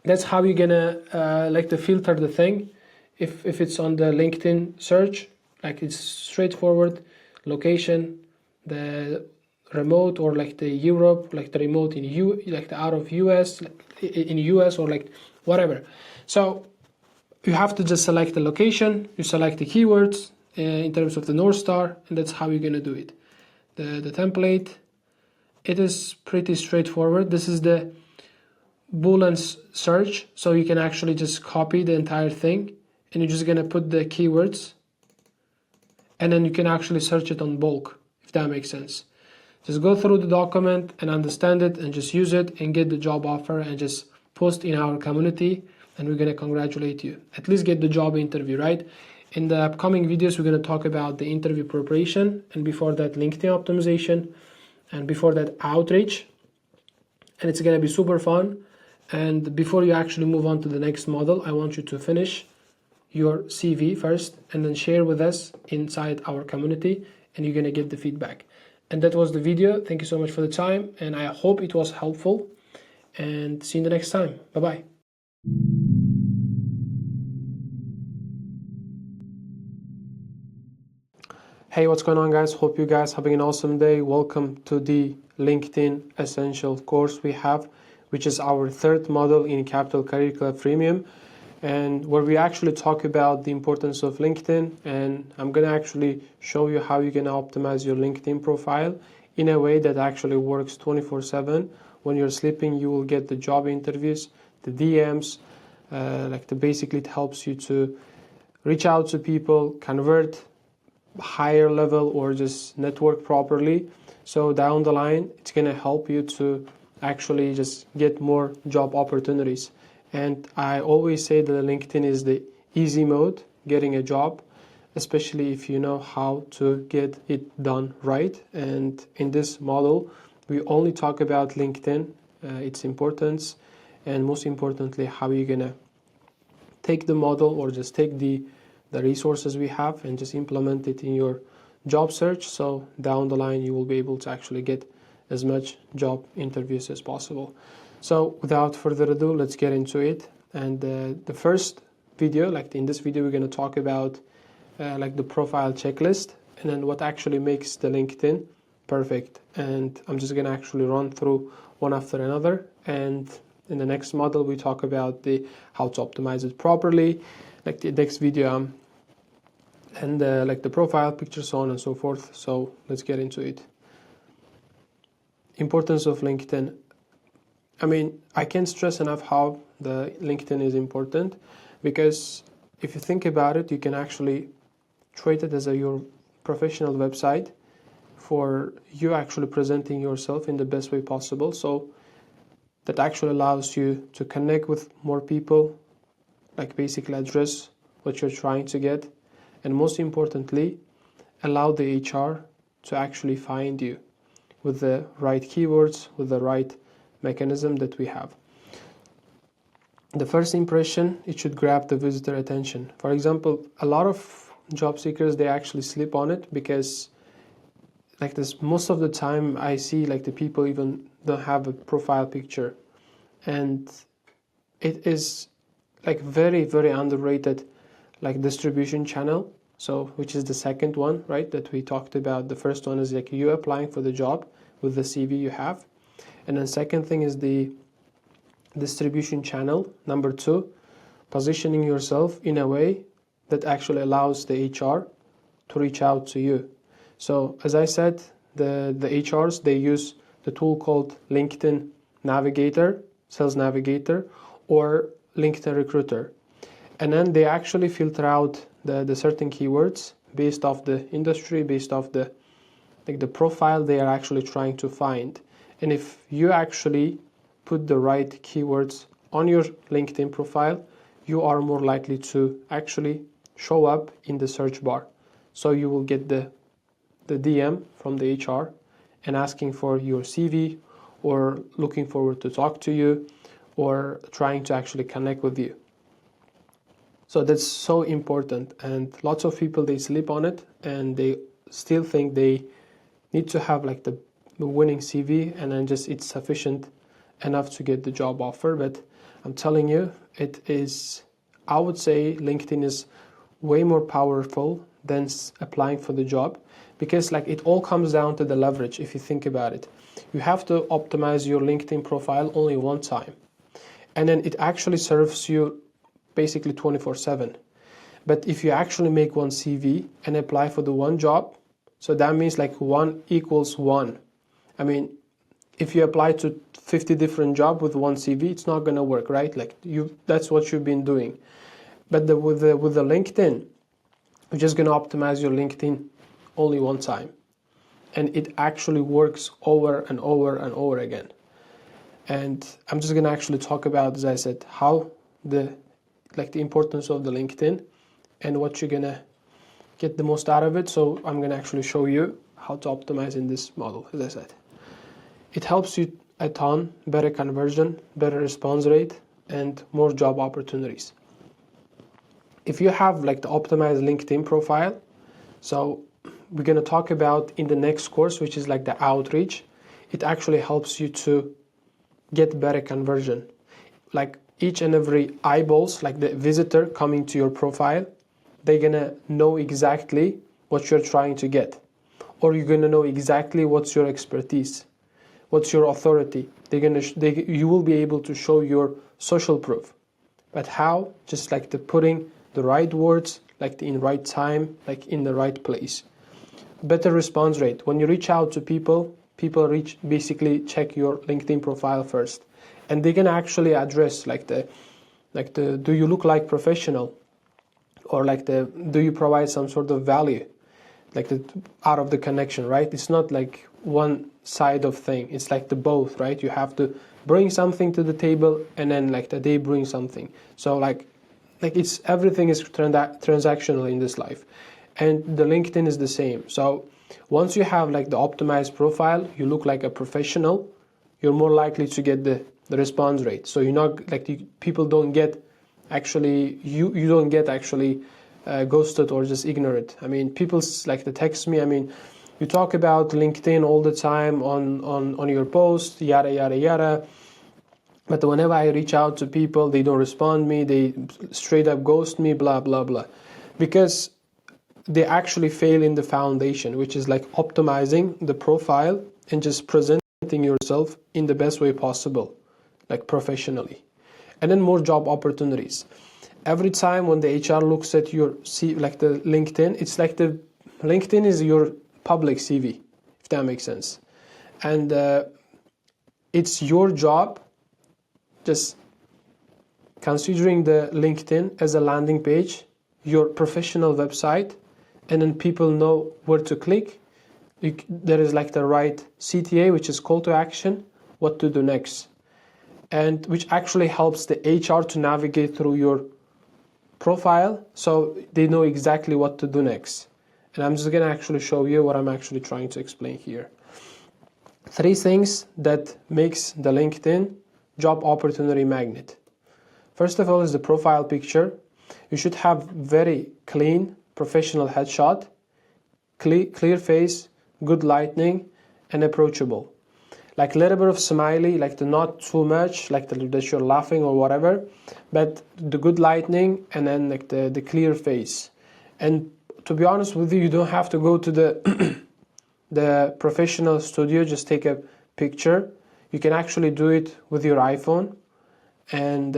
That's how you're gonna like to filter the thing. If it's on the LinkedIn search, like it's straightforward, location, the remote, or like the Europe, like the remote in like the out of US, like in US, or like whatever. So you have to just select the location, you select the keywords in terms of the North Star, and that's how you're gonna do it. The template, it is pretty straightforward. This is the Boolean search, so you can actually just copy the entire thing, and you're just gonna put the keywords, and then you can actually search it on bulk, if that makes sense. Just go through the document and understand it and just use it and get the job offer and just post in our community, and we're gonna congratulate you. At least get the job interview, right? In the upcoming videos, we're gonna talk about the interview preparation, and before that LinkedIn optimization, and before that outreach, and it's gonna be super fun. And before you actually move on to the next model, I want you to finish your CV first and then share with us inside our community, and you're gonna get the feedback. And that was the video. Thank you so much for the time, and I hope it was helpful, and see you the next time. Bye-bye. Hey, what's going on, guys? Hope you guys having an awesome day. Welcome to the LinkedIn Essential course we have, which is our third model in Capital Career Club Premium, and where we actually talk about the importance of LinkedIn. And I'm gonna actually show you how you can optimize your LinkedIn profile in a way that actually works 24/7. When you're sleeping, you will get the job interviews, the DMs, basically it helps you to reach out to people, convert higher level, or just network properly. So down the line, it's gonna help you to actually just get more job opportunities. And I always say that LinkedIn is the easy mode getting a job, especially if you know how to get it done right. And in this model, we only talk about LinkedIn, its importance, and most importantly, how you're gonna take the model, or just take the resources we have and just implement it in your job search. So down the line, you will be able to actually get as much job interviews as possible. So without further ado, let's get into it. And the first video, like in this video, we're going to talk about like the profile checklist, and then what actually makes the LinkedIn perfect. And I'm just going to actually run through one after another. And in the next model, we talk about the how to optimize it properly, like the next video, and like the profile picture, so on and so forth. So let's get into it. Importance of LinkedIn. I mean, I can't stress enough how the LinkedIn is important, because if you think about it, you can actually treat it as your professional website for you actually presenting yourself in the best way possible. So that actually allows you to connect with more people, like basically address what you're trying to get, and most importantly, allow the HR to actually find you with the right keywords, with the right mechanism that we have. The first impression, it should grab the visitor attention. For example, a lot of job seekers, they actually sleep on it, because like this, most of the time I see like the people even don't have a profile picture, and it is like very, very underrated like distribution channel. So which is the second one, right, that we talked about. The first one is like you applying for the job with the CV you have, and then second thing is the distribution channel. Number two, positioning yourself in a way that actually allows the HR to reach out to you. So as I said, the HRs, they use the tool called LinkedIn navigator, sales navigator, or LinkedIn recruiter. And then they actually filter out the certain keywords based off the industry, based off the profile they are actually trying to find. And if you actually put the right keywords on your LinkedIn profile, you are more likely to actually show up in the search bar. So you will get the DM from the HR and asking for your CV, or looking forward to talk to you, or trying to actually connect with you. So that's so important, and lots of people, they sleep on it, and they still think they need to have like the winning CV, and then just it's sufficient enough to get the job offer. But I'm telling you, it is, I would say LinkedIn is way more powerful than applying for the job, because like it all comes down to the leverage. If you think about it, you have to optimize your LinkedIn profile only one time, and then it actually serves you basically 24/7. But if you actually make one CV and apply for the one job, so that means like 1 equals 1. I mean, if you apply to 50 different jobs with one CV, it's not going to work, right? Like that's what you've been doing. But with the LinkedIn, you're just going to optimize your LinkedIn only one time, and it actually works over and over and over again. And I'm just going to actually talk about, as I said, how the importance of the LinkedIn and what you're going to get the most out of it. So I'm going to actually show you how to optimize in this model. As I said, it helps you a ton, better conversion, better response rate, and more job opportunities. If you have like the optimized LinkedIn profile, so we're going to talk about in the next course, which is like the outreach. It actually helps you to get better conversion. Like each and every eyeballs, like the visitor coming to your profile, they're gonna know exactly what you're trying to get, or you're gonna know exactly what's your expertise, what's your authority. You will be able to show your social proof. But how? Just like putting the right words, like in right time, like in the right place. Better response rate. When you reach out to people basically check your LinkedIn profile first, and they can actually address do you look like professional, or do you provide some sort of value, out of the connection, right? It's not like one side of thing. It's like the both, right? You have to bring something to the table, and then they bring something. So it's everything is transactional in this life, and the LinkedIn is the same. So once you have the optimized profile, you look like a professional, you're more likely to get the response rate. So you're not people don't get actually you don't get actually ghosted or just ignored. I mean, people like to text me. I mean, you talk about LinkedIn all the time on your post, yada yada yada. But whenever I reach out to people, they don't respond me. They straight up ghost me, blah blah blah, because they actually fail in the foundation, which is optimizing the profile and just presenting yourself in the best way possible, professionally. And then more job opportunities. Every time when the HR looks at your the LinkedIn, it's the LinkedIn is your public CV, if that makes sense. And it's your job just considering the LinkedIn as a landing page, your professional website, and then people know where to click. There is the right CTA, which is call to action, what to do next, and which actually helps the HR to navigate through your profile, so they know exactly what to do next. And I'm just gonna actually show you what I'm actually trying to explain here. 3 things that makes the LinkedIn job opportunity magnet. First of all is the profile picture. You should have very clean, professional headshot, clear face, good lighting, and approachable. Little bit of smiley, not too much, that you're laughing or whatever, but the good lighting, and then the clear face. And to be honest with you, you don't have to go to the the professional studio, just take a picture. You can actually do it with your iPhone, and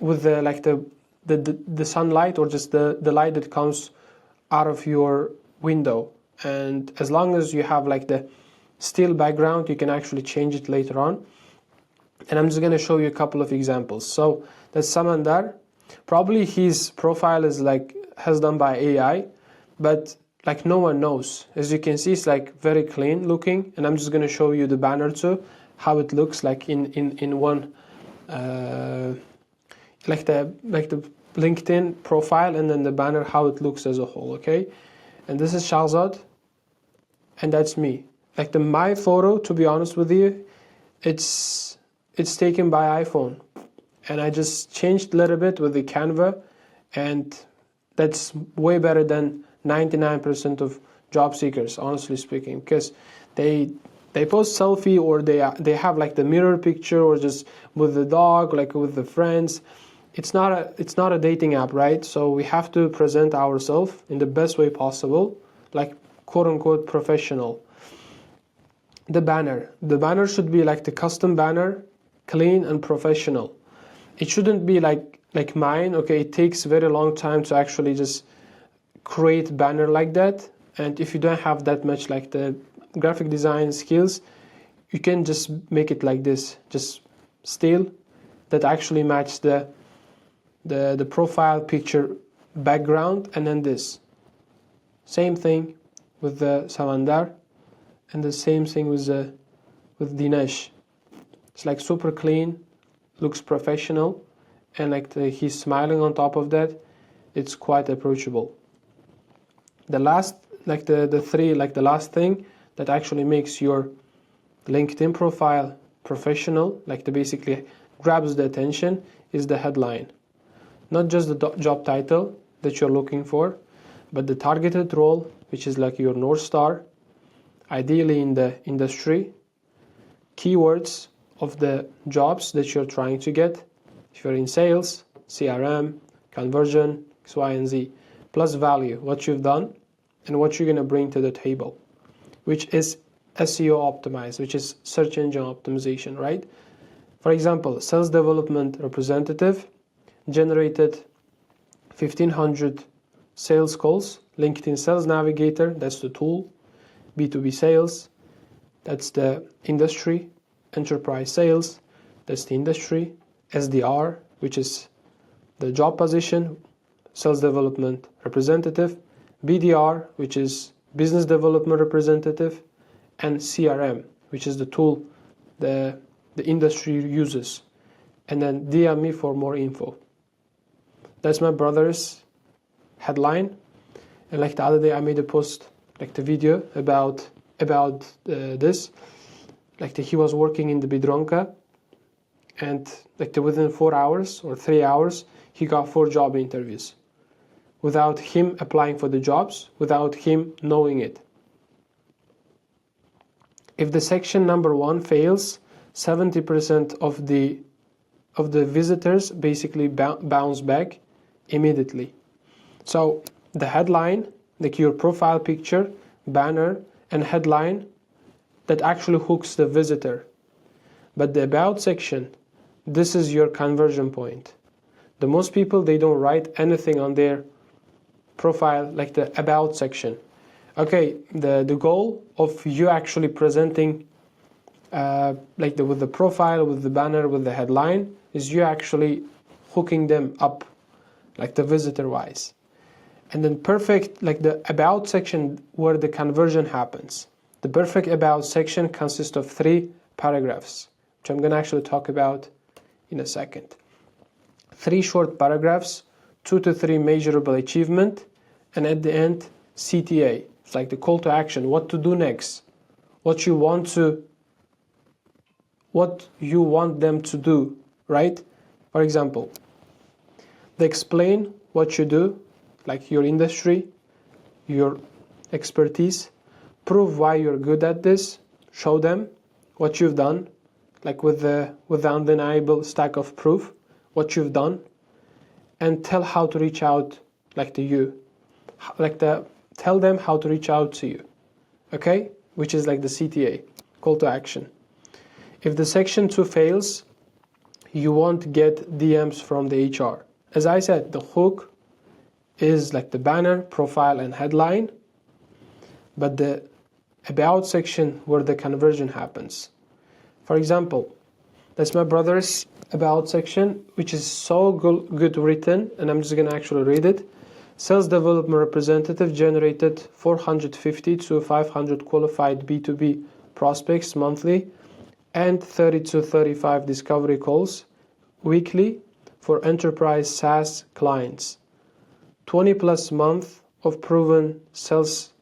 with the sunlight, or just the light that comes out of your window. And as long as you have the still background, you can actually change it later on. And I'm just going to show you a couple of examples. So that's Samandar. Probably his profile is like has done by AI, but like no one knows. As you can see, it's like very clean looking, and I'm just going to show you the banner too, how it looks like in one like the LinkedIn profile, and then the banner, how it looks as a whole. Okay, and this is Shahzad, and that's me. Like my photo, to be honest with you, it's taken by iPhone, and I just changed a little bit with the Canva, and that's way better than 99% of job seekers, honestly speaking, because they post selfie, or they have like the mirror picture, or just with the dog, like with the friends. It's not a dating app, right? So we have to present ourselves in the best way possible, like quote unquote professional. The banner should be like the custom banner, clean and professional. It shouldn't be like mine. Okay, it takes a very long time to actually just create banner like that, and if you don't have that much like the graphic design skills, you can just make it like this, just still that actually match the profile picture background, and then this same thing with the Samandar, and the same thing with Dinesh. It's like super clean, looks professional, and like he's smiling on top of that. It's quite approachable. The last, like the three, like the last thing that actually makes your LinkedIn profile professional, like the basically grabs the attention, is the headline. Not just the job title that you're looking for, but the targeted role, which is like your North Star, ideally in the industry, keywords of the jobs that you're trying to get. If you're in sales, CRM, conversion, X, Y, and Z, plus value, what you've done and what you're going to bring to the table, which is SEO optimized, which is search engine optimization, right? For example, sales development representative generated 1,500 sales calls. LinkedIn Sales Navigator, that's the tool. B2B sales, that's the industry. Enterprise sales, that's the industry. SDR, which is the job position, sales development representative. BDR, which is business development representative. And CRM, which is the tool the industry uses. And then DM me for more info. That's my brother's headline. And like the other day I made a post, like the video about this. Like he was working in the Bidronka, and like within 4 hours or 3 hours he got 4 job interviews without him applying for the jobs, without him knowing it. If the section number 1 fails, 70% of the visitors basically bounce back immediately. So the headline, like your profile picture, banner, and headline, that actually hooks the visitor. But the about section, this is your conversion point. The most people, they don't write anything on their profile like the about section. Okay, the goal of you actually presenting with the profile, with the banner, with the headline, is you actually hooking them up, like the visitor wise. And then perfect, like the about section where the conversion happens. The perfect about section consists of 3 paragraphs, which I'm going to actually talk about in a second. 3 short paragraphs, 2 to 3 measurable achievement, and at the end, CTA. It's like the call to action, what to do next, what you want them to do, right? For example, they explain what you do, like your industry, your expertise, prove why you're good at this, show them what you've done, like with the undeniable stack of proof, what you've done, and tell how to reach out, like to you, tell them how to reach out to you, okay? Which is like the CTA, call to action. If the section 2 fails, you won't get DMs from the HR. As I said, the hook is like the banner, profile, and headline, but the about section where the conversion happens. For example, That's my brother's about section, which is so good written, and I'm just gonna actually read it. Sales development representative generated 450 to 500 qualified B2B prospects monthly and 30 to 35 discovery calls weekly for enterprise SaaS clients. 20 plus months of proven sales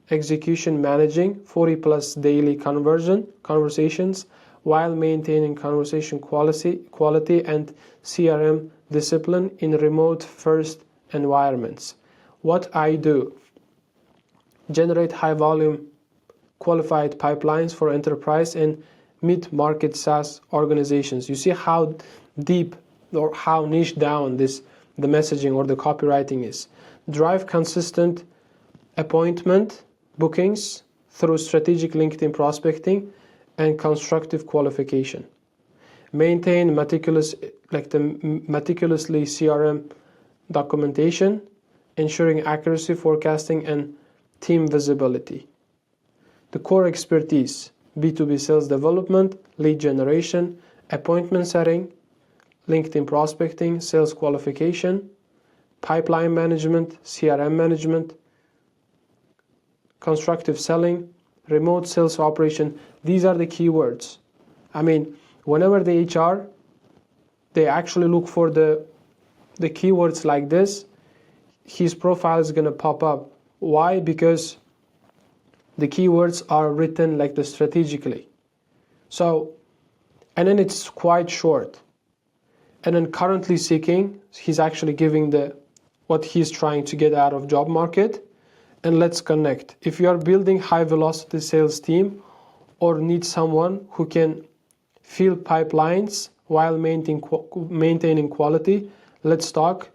execution managing 40 plus daily conversations while maintaining conversation quality and CRM discipline in remote first environments. What I do: generate high volume qualified pipelines for enterprise and mid-market SaaS organizations. You see how deep or how niche down the messaging or the copywriting is. Drive consistent appointment bookings through strategic LinkedIn prospecting and constructive qualification. Maintain meticulously CRM documentation, ensuring accuracy, forecasting, and team visibility. The core expertise: B2B sales development, lead generation, appointment setting, LinkedIn prospecting, sales qualification, pipeline management, CRM management, constructive selling, remote sales operation. These are the keywords. I mean, whenever the HR, they actually look for the keywords like this, his profile is going to pop up. Why? Because the keywords are written like this strategically. So, and then it's quite short. And then currently seeking, he's actually giving what he's trying to get out of job market. And let's connect. If you are building high velocity sales team or need someone who can fill pipelines while maintaining quality, let's talk.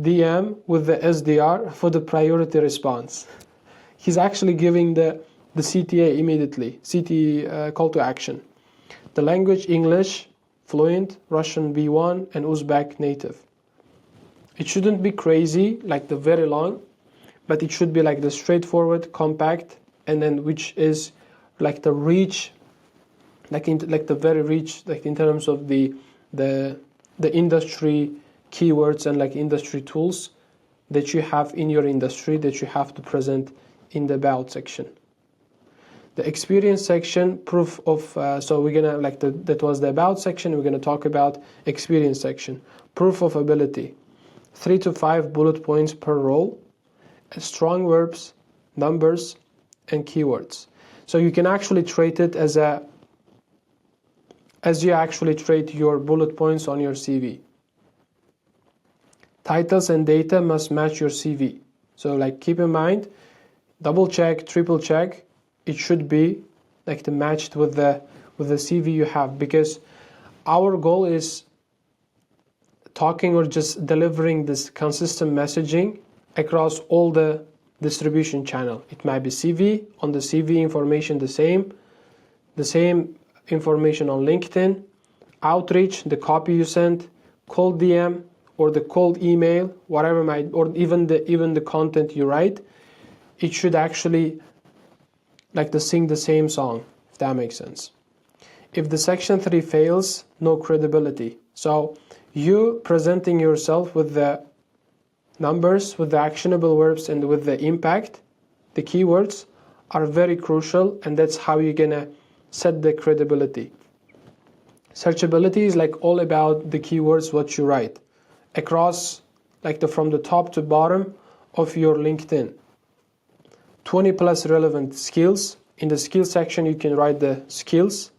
DM with the SDR for the priority response. He's actually giving the CTA immediately, CT call to action. The language: English fluent, Russian B1, and Uzbek native. It shouldn't be crazy, like the very long, but it should be like the straightforward, compact, and then which is like the reach, like the very reach, like in terms of the industry keywords and like industry tools that you have in your industry that you have to present in the about section. The experience section, proof of, so we're gonna that was the about section, we're gonna talk about experience section. Proof of ability, 3 to 5 bullet points per role, strong verbs, numbers, and keywords. So you can actually treat it as you actually treat your bullet points on your CV. Titles and data must match your CV. So like keep in mind, double check, triple check, it should be like matched with the CV you have, because our goal is talking or just delivering this consistent messaging across all the distribution channel. It might be CV, on the CV information the same information on LinkedIn, outreach, the copy you sent, cold DM or the cold email, whatever might, or even the content you write, it should actually sing the same song, if that makes sense. If the section 3 fails, no credibility. So you presenting yourself with the numbers, with the actionable verbs, and with the impact, the keywords are very crucial, and that's how you're gonna set the credibility. Searchability is like all about the keywords what you write across, from the top to bottom of your LinkedIn. 20 plus relevant skills. In the skills section you can write the skills,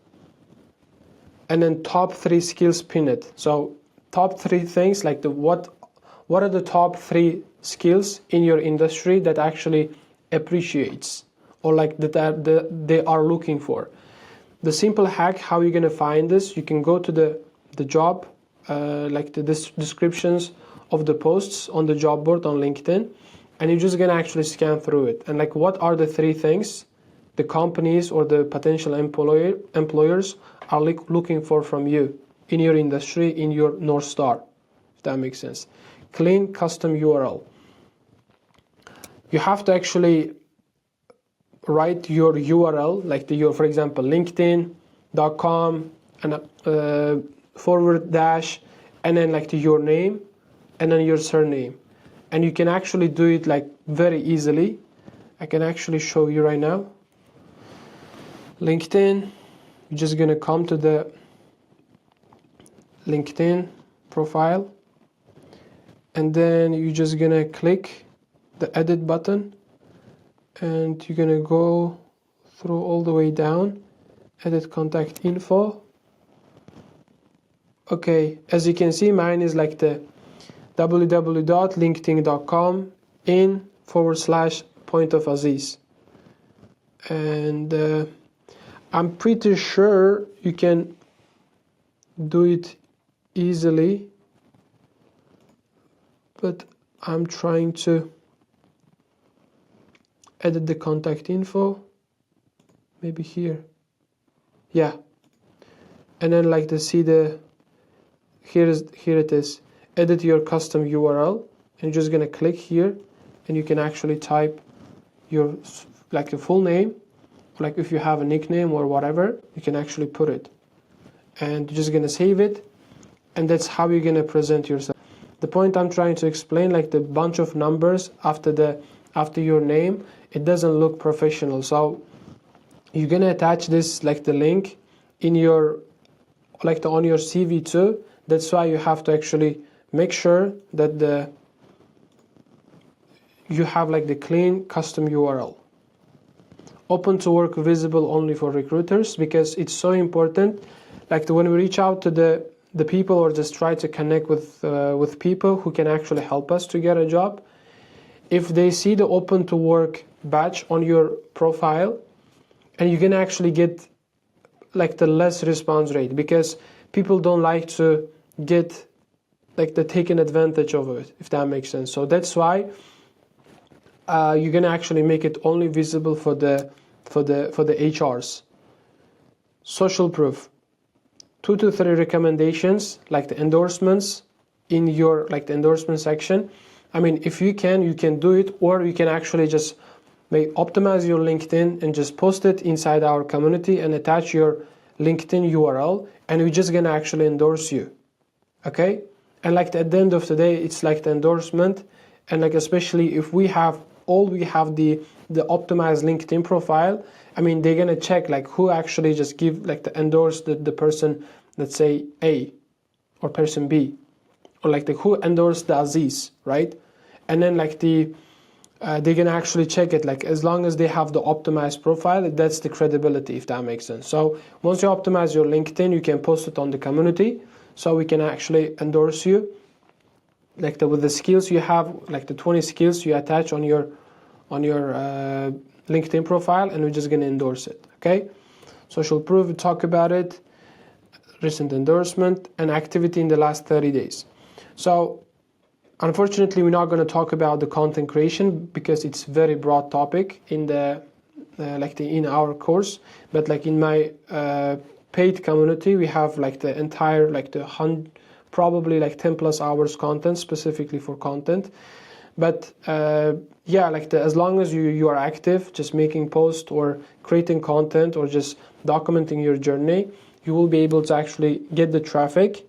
and then top 3 skills, pin it. So top 3 things, what are the top 3 skills in your industry that actually appreciates, or they are looking for. The simple hack how you're gonna find this, you can go to the job, the descriptions of the posts on the job board on LinkedIn, and you're just gonna actually scan through it. And what are the 3 things the companies or the potential employers are looking for from you in your industry, in your North Star, if that makes sense. Clean custom URL. You have to actually write your URL, for example, linkedin.com and forward dash, and then like your name, and then your surname. And you can actually do it like very easily. I can actually show you right now. LinkedIn, you're just gonna come to the LinkedIn profile, and then you're just gonna click the edit button, and you're gonna go through all the way down, edit contact info. Okay, as you can see, mine is like the www.linkedin.com /PointOfAziz, and I'm pretty sure you can do it easily, but I'm trying to edit the contact info, maybe here, yeah, and then like to see the here it is, edit your custom URL, and you're just gonna click here, and you can actually type your like the full name, like if you have a nickname or whatever, you can actually put it, and you're just gonna save it, and that's how you're gonna present yourself. The point I'm trying to explain, like the bunch of numbers after your name, it doesn't look professional. So you're gonna attach this like the link in your like on your CV too. That's why you have to actually make sure that you have like the clean custom URL. Open to work visible only for recruiters, because it's so important. Like when we reach out to the people, or just try to connect with people who can actually help us to get a job, if they see the open to work badge on your profile, and you can actually get like the less response rate, because people don't like to get like the taken advantage of it, if that makes sense. So that's why you're gonna actually make it only visible for the HRs. Social proof, 2 to 3 recommendations, like the endorsements in your like the endorsement section. I mean, if you can do it, or you can actually just optimize your LinkedIn and just post it inside our community and attach your LinkedIn URL, and we're just gonna actually endorse you. Okay, and like at the end of the day, it's like the endorsement, and like especially if we have the optimized LinkedIn profile, I mean, they're gonna check like who actually just give like the endorse the person, let's say A, or person B, or like the who endorsed the Aziz, right? And then like they're gonna actually check it, like as long as they have the optimized profile, that's the credibility, if that makes sense. So once you optimize your LinkedIn, you can post it on the community, so we can actually endorse you, like with the skills you have, like the 20 skills you attach on your LinkedIn profile, and we're just gonna endorse it. Okay, social proof, we talk about it, recent endorsement, and activity in the last 30 days. So unfortunately, we're not going to talk about the content creation, because it's very broad topic in in our course. But like in my paid community, we have like the entire probably like 10 plus hours content specifically for content. But yeah, like as long as you are active, just making posts or creating content or just documenting your journey, you will be able to actually get the traffic,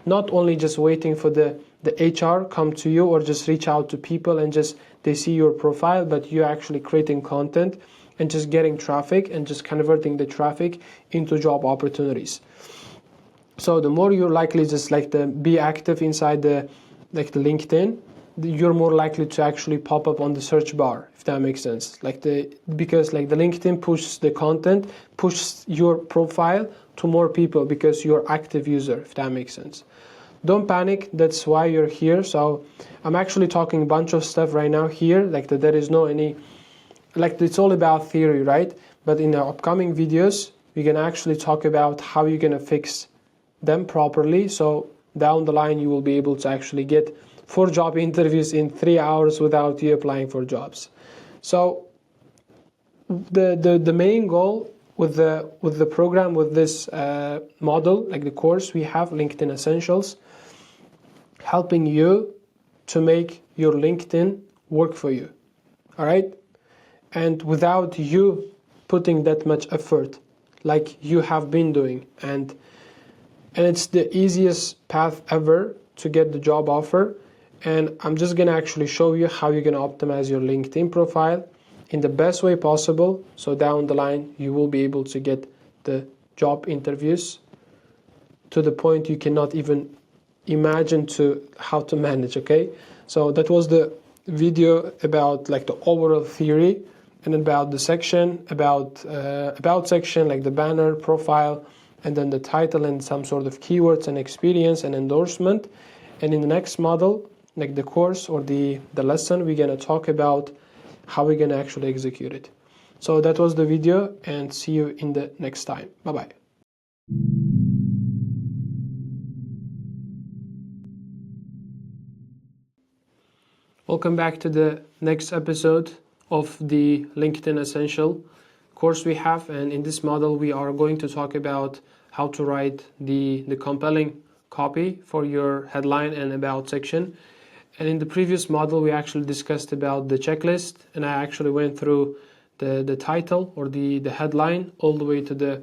not only just waiting for the HR come to you or just reach out to people and just they see your profile, but you're actually creating content and just getting traffic and just converting the traffic into job opportunities. So the more you're likely just like to be active inside the LinkedIn, you're more likely to actually pop up on the search bar, if that makes sense. Because the LinkedIn pushes the content, pushes your profile to more people because you're active user, if that makes sense. Don't panic, that's why you're here. So I'm actually talking a bunch of stuff right now here, there is no any, it's all about theory, right? But in the upcoming videos, we can actually talk about how you're gonna fix them properly. So down the line, you will be able to actually get 4 job interviews in 3 hours without you applying for jobs. So the main goal with the program, with this model, like the course we have, LinkedIn Essentials, helping you to make your LinkedIn work for you, all right? And without you putting that much effort like you have been doing. And and it's the easiest path ever to get the job offer. And I'm just gonna actually show you how you're gonna optimize your LinkedIn profile in the best way possible, so down the line you will be able to get the job interviews to the point you cannot even imagine to how to manage. Okay, so that was the video about like the overall theory, and about the section, about section, like the banner, profile, and then the title and some sort of keywords and experience and endorsement. And in the next model, like the course or the lesson, we're gonna talk about how we're gonna actually execute it. So that was the video, and see you in the next time. Bye bye. Welcome back to the next episode of the LinkedIn Essential course we have, and in this model we are going to talk about how to write the compelling copy for your headline and about section. And in the previous model we actually discussed about the checklist, and I actually went through the title or the headline all the way to the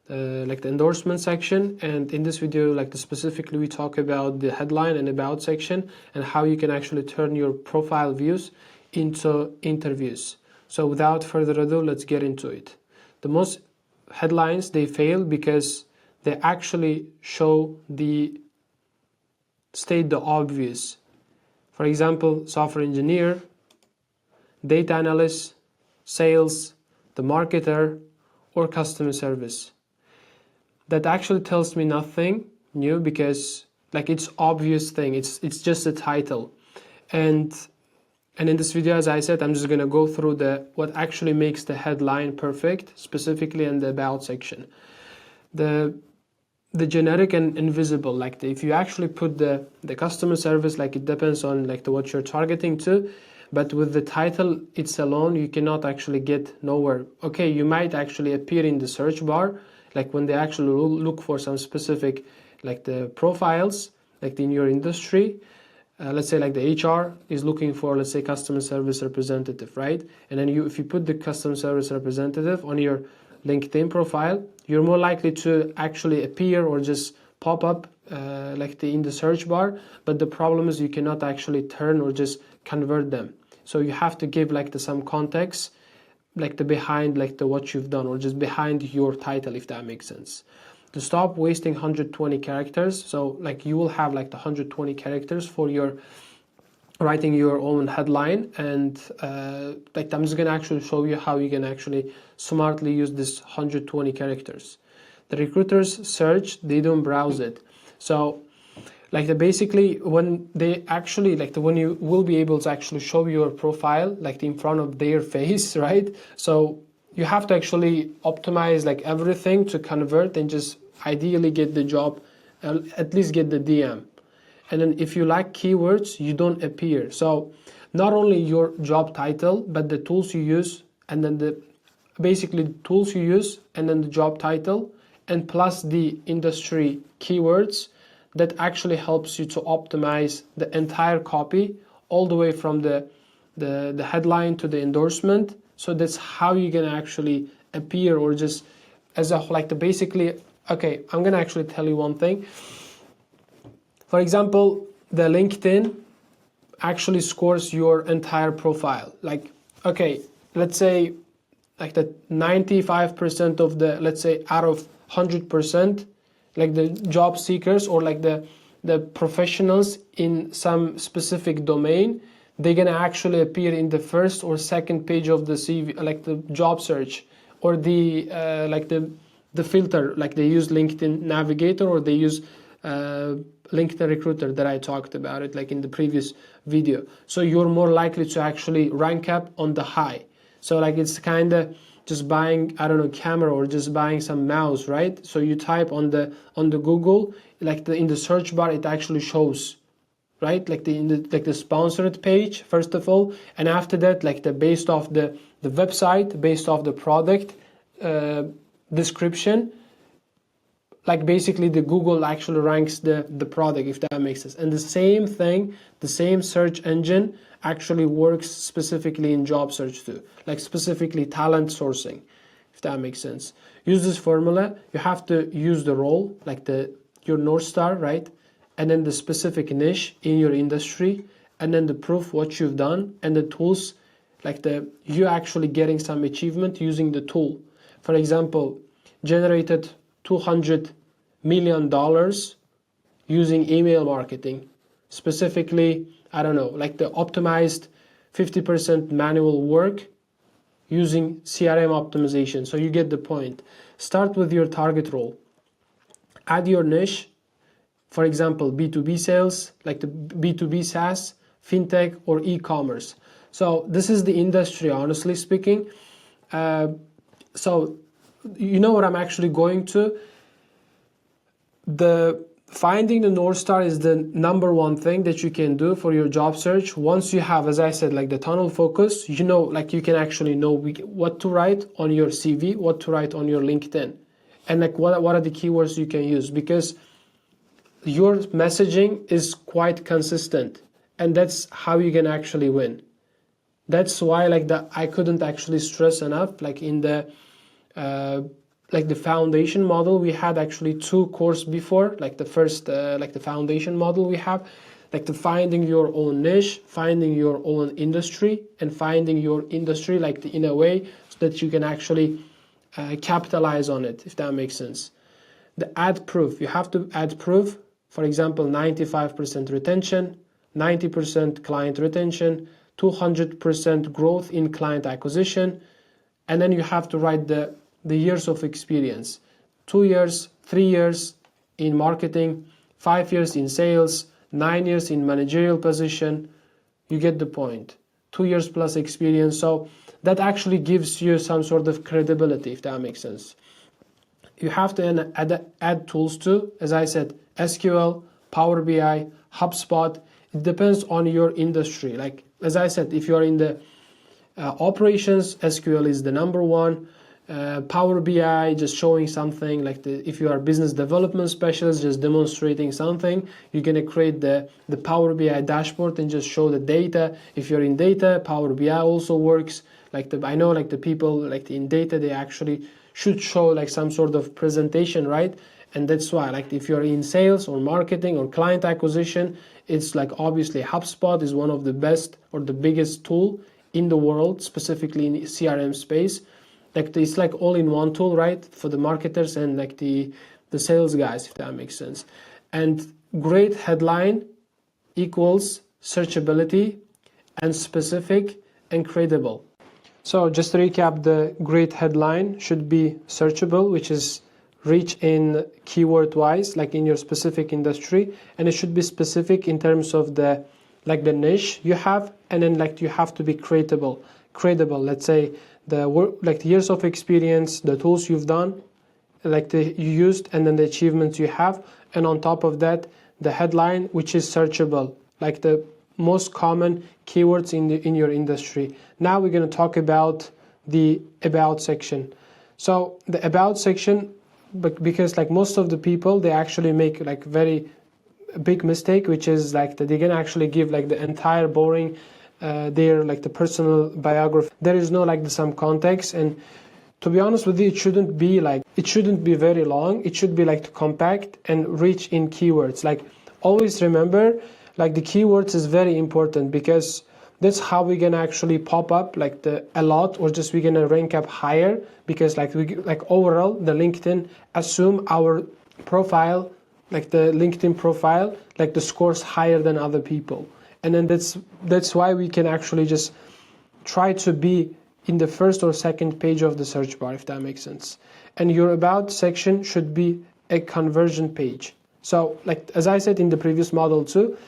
like the endorsement section. And in this video, like specifically we talk about the headline and about section and how you can actually turn your profile views into interviews. So without further ado, let's get into it. The most headlines, they fail because they actually state the obvious. For example, software engineer, data analyst, sales, the marketer, or customer service. That actually tells me nothing new, because like it's obvious thing, it's just a title. And in this video, as I said, I'm just gonna go through what actually makes the headline perfect, specifically in the about section. The generic and invisible, like if you actually put the customer service, like it depends on like what you're targeting to, but with the title it's alone, you cannot actually get nowhere. Okay, you might actually appear in the search bar, like when they actually look for some specific, like the profiles, like in your industry. Let's say like the HR is looking for, let's say, customer service representative, right? And then if you put the customer service representative on your LinkedIn profile, you're more likely to actually appear or just pop up in the search bar. But the problem is you cannot actually turn or just convert them. So you have to give like some context, like the behind, like what you've done, or just behind your title, if that makes sense. To stop wasting 120 characters, so like you will have like the 120 characters for your writing your own headline, and like I'm just gonna actually show you how you can actually smartly use this 120 characters. The recruiters search, they don't browse it. So like basically when they actually when you will be able to actually show your profile like in front of their face, right? So you have to actually optimize like everything to convert and just ideally get the job, at least get the DM. And then if you like keywords, you don't appear. So not only your job title, but the tools you use, and then the tools you use, and then the job title, and plus the industry keywords, that actually helps you to optimize the entire copy all the way from the headline to the endorsement. So that's how you're gonna actually appear, or just as a okay, I'm gonna actually tell you one thing. For example, the LinkedIn actually scores your entire profile. Like, okay, let's say like the 95% of the, let's say out of 100%, like the job seekers or like the professionals in some specific domain, they're gonna actually appear in the first or second page of the CV, like the job search, or the filter, like they use LinkedIn Navigator, or they use LinkedIn Recruiter that I talked about it like in the previous video. So you're more likely to actually rank up on the high. So like it's kind of just buying, I don't know, camera, or just buying some mouse, right? So you type on the Google, like in the search bar, it actually shows, right? Like the sponsored page first of all, and after that, like based off the website, based off the product description, like basically the Google actually ranks the product, if that makes sense. And the same thing, the same search engine actually works specifically in job search too, like specifically talent sourcing, if that makes sense. Use this formula. You have to use the role, like the your North Star, right? And then the specific niche in your industry, and then the proof what you've done, and the tools, like you actually getting some achievement using the tool. For example, generated $200 million using email marketing. Specifically, I don't know, like the optimized 50% manual work using CRM optimization. So you get the point. Start with your target role. Add your niche, for example, B2B sales, like the B2B SaaS, fintech, or e-commerce. So this is the industry, honestly speaking. So you know what I'm actually going to? Finding the North Star is the number one thing that you can do for your job search. Once you have, as I said, like the tunnel focus, you know, like you can actually know what to write on your CV, what to write on your LinkedIn, and like what are the keywords you can use, because your messaging is quite consistent, and that's how you can actually win. That's why I couldn't actually stress enough, like in the like the foundation model, we had actually 2 courses before, like the first, like the foundation model we have, like the finding your own niche, finding your own industry, and finding your industry like in a way so that you can actually capitalize on it, if that makes sense. The add proof, you have to add proof. For example, 95% retention, 90% client retention, 200% growth in client acquisition, and then you have to write the years of experience. 2 years, 3 years in marketing, 5 years in sales, 9 years in managerial position. You get the point. 2 years plus experience. So that actually gives you some sort of credibility, if that makes sense. You have to add tools too. As I said, SQL, Power BI, HubSpot. It depends on your industry. Like, as I said, if you are in the operations, SQL is the number one. Power BI, just showing something, like if you are a business development specialist, just demonstrating something, you're gonna create the Power BI dashboard and just show the data. If you're in data, Power BI also works. I know the people like in data, they actually should show like some sort of presentation, right? And that's why, like if you're in sales or marketing or client acquisition, it's like obviously HubSpot is one of the best or the biggest tool in the world, specifically in the CRM space. Like it's like all-in-one tool, right, for the marketers and like the sales guys, if that makes sense. And great headline equals searchability and specific and credible. So just to recap, the great headline should be searchable, which is rich in keyword wise, like in your specific industry, and it should be specific in terms of the niche you have, and then like you have to be credible. Let's say the work, like the years of experience, the tools you've done, like you used, and then the achievements you have, and on top of that, the headline, which is searchable, like the most common keywords in your industry. Now we're going to talk about the about section. So the about section, but because like most of the people, they actually make like very big mistake, which is like that they're going to actually give like the entire boring their like the personal biography. There is no like some context, and to be honest with you, it shouldn't be very long. It should be like compact and rich in keywords. Like always remember, like the keywords is very important, because that's how we're gonna actually pop up like a lot, or just we're gonna rank up higher, because like overall the LinkedIn assume our profile, like the LinkedIn profile, like the scores higher than other people. And then that's why we can actually just try to be in the first or second page of the search bar, if that makes sense. And your about section should be a conversion page. So like as I said in the previous model too,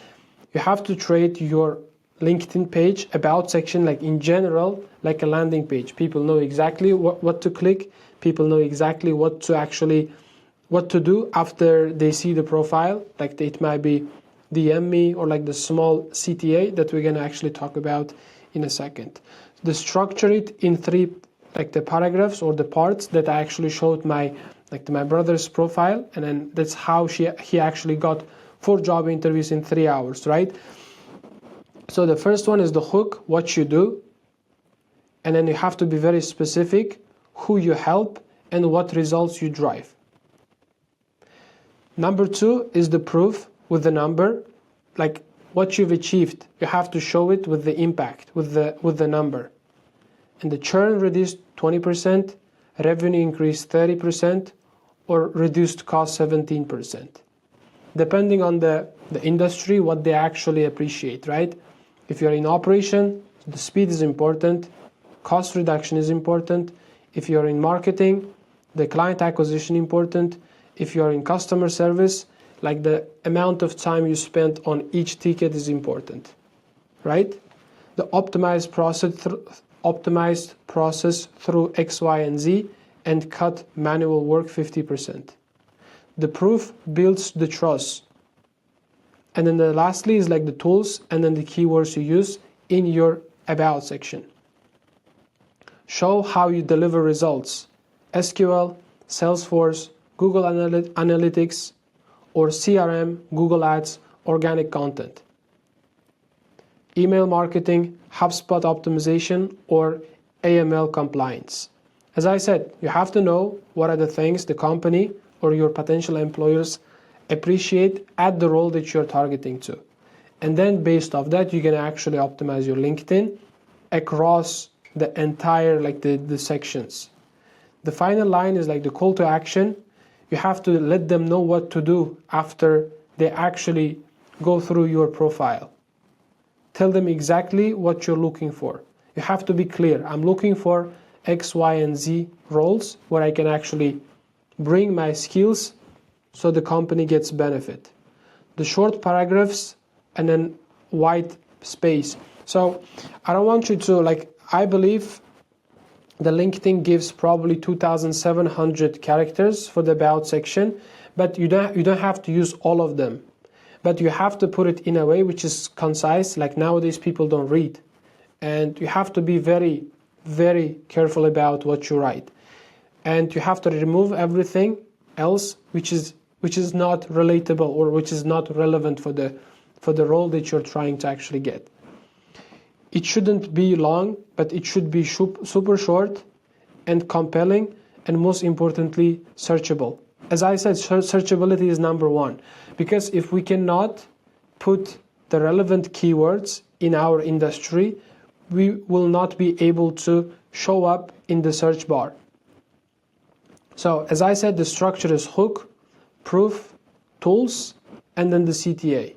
you have to treat your LinkedIn page about section like in general like a landing page. People know exactly what to click. People know exactly what to do after they see the profile. Like it might be DM me, or like the small CTA that we're going to actually talk about in a second. The structure it in 3 like the paragraphs or the parts that I actually showed my brother's profile, and then that's how he actually got 4 job interviews in 3 hours, right? So the first one is the hook, what you do, and then you have to be very specific, who you help and what results you drive. Number two is the proof with the number, like what you've achieved. You have to show it with the impact, with the number. And the churn reduced 20%, revenue increased 30%, or reduced cost 17%. Depending on the industry, what they actually appreciate, right? If you're in operation, the speed is important, cost reduction is important. If you're in marketing, the client acquisition important. If you're in customer service, like the amount of time you spent on each ticket is important, right? The optimized process through X, Y, and Z, and cut manual work 50%. The proof builds the trust. And then lastly is like the tools and then the keywords you use in your about section. Show how you deliver results. SQL, Salesforce, Google Analytics, or CRM, Google Ads, organic content. Email marketing, HubSpot optimization, or AML compliance. As I said, you have to know what are the things the company or your potential employers appreciate at the role that you're targeting to. And then based off that, you can actually optimize your LinkedIn across the entire, like the sections. The final line is like the call to action. You have to let them know what to do after they actually go through your profile. Tell them exactly what you're looking for. You have to be clear. I'm looking for X, Y, and Z roles where I can actually bring my skills so the company gets benefit. The short paragraphs and then white space. So I don't want you to, like, I believe the LinkedIn gives probably 2,700 characters for the about section, but you don't have to use all of them. But you have to put it in a way which is concise, like nowadays people don't read. And you have to be very, very careful about what you write. And you have to remove everything else which is not relatable or which is not relevant for the role that you're trying to actually get. It shouldn't be long, but it should be super short and compelling, and most importantly, searchable. As I said, searchability is number one, because if we cannot put the relevant keywords in our industry, we will not be able to show up in the search bar. So as I said, the structure is hook, proof, tools, and then the CTA.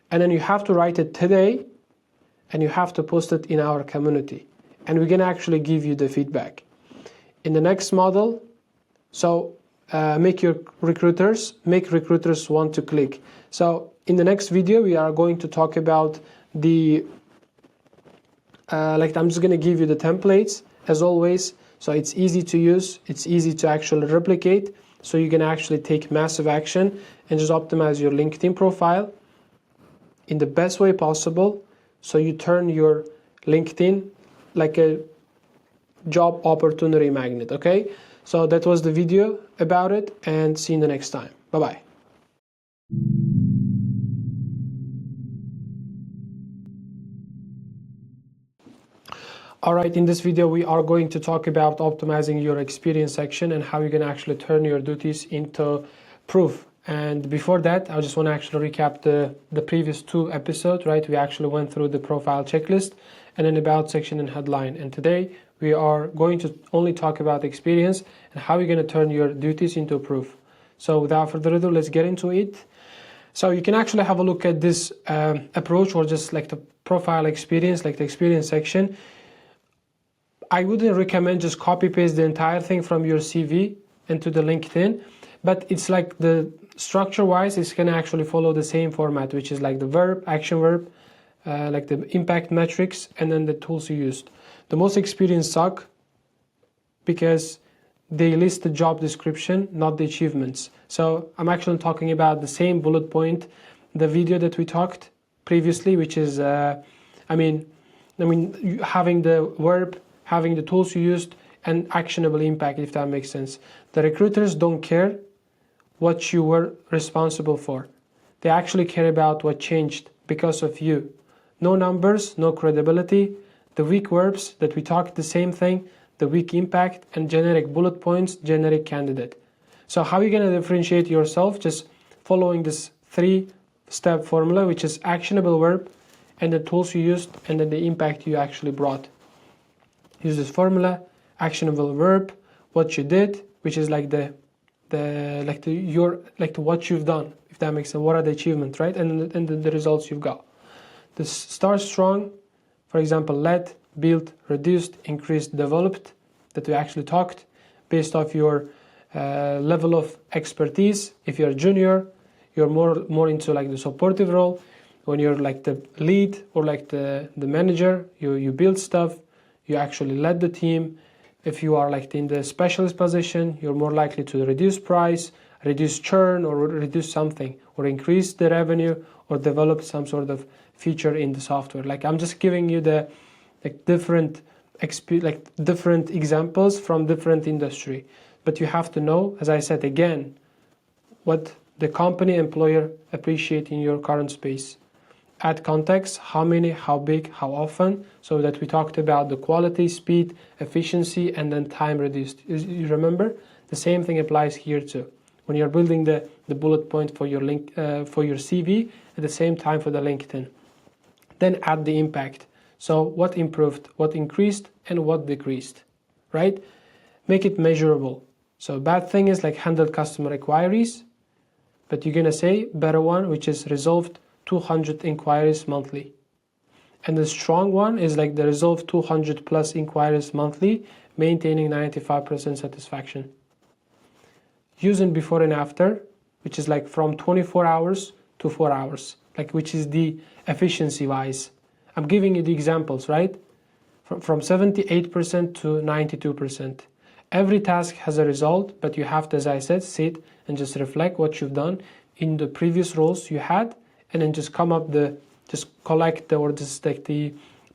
And then you have to write it today, and you have to post it in our community, and we can actually give you the feedback. In the next model, so make recruiters want to click. So in the next video, we are going to talk about the, I'm just going to give you the templates as always. So it's easy to use, it's easy to actually replicate, so you can actually take massive action and just optimize your LinkedIn profile in the best way possible. So you turn your LinkedIn like a job opportunity magnet, okay? So that was the video about it, and see you in the next time. Bye-bye. All right, in this video, we are going to talk about optimizing your experience section and how you can actually turn your duties into proof. And before that, I just want to actually recap the previous two episodes, right? We actually went through the profile checklist and then about section and headline. And today we are going to only talk about experience and how you're going to turn your duties into proof. So without further ado, let's get into it. So you can actually have a look at this approach, or just like the profile experience, like the experience section. I wouldn't recommend just copy paste the entire thing from your CV into the LinkedIn, but it's like the structure wise, it's going to actually follow the same format, which is like the verb, action verb, like the impact metrics, and then the tools you used. The most experienced suck because they list the job description, not the achievements. So I'm actually talking about the same bullet point, the video that we talked previously, which is, having the verb, having the tools you used, and actionable impact, if that makes sense. The recruiters don't care what you were responsible for. They actually care about what changed because of you. No numbers, no credibility. The weak verbs that we talked, the same thing. The weak impact and generic bullet points, generic candidate. So how are you going to differentiate yourself? Just following this 3-step formula, which is actionable verb, and the tools you used, and then the impact you actually brought. Use this formula, actionable verb, what you did, which is like what you've done, if that makes sense. What are the achievements, right? And the results you've got. The start strong, for example, led, built, reduced, increased, developed, that we actually talked, based off your level of expertise. If you're a junior, you're more into like the supportive role. When you're like the lead or like the manager, you build stuff, you actually led the team. If you are like in the specialist position, you're more likely to reduce price, reduce churn, or reduce something, or increase the revenue, or develop some sort of feature in the software. Like I'm just giving you the different examples from different industry. But you have to know, as I said again, what the company employer appreciate in your current space. Add context, how many, how big, how often, so that we talked about the quality, speed, efficiency, and then time reduced. You remember? The same thing applies here too. When you're building the bullet point for your link for your CV, at the same time for the LinkedIn. Then add the impact. So what improved, what increased, and what decreased, right? Make it measurable. So bad thing is like handled customer inquiries, but you're gonna say better one, which is resolved 200 inquiries monthly. And the strong one is like the resolved 200 plus inquiries monthly, maintaining 95% satisfaction. Using before and after, which is like from 24 hours to 4 hours, like which is the efficiency wise. I'm giving you the examples, right? From 78% to 92%. Every task has a result, but you have to, as I said, sit and just reflect what you've done in the previous roles you had, and then just come up the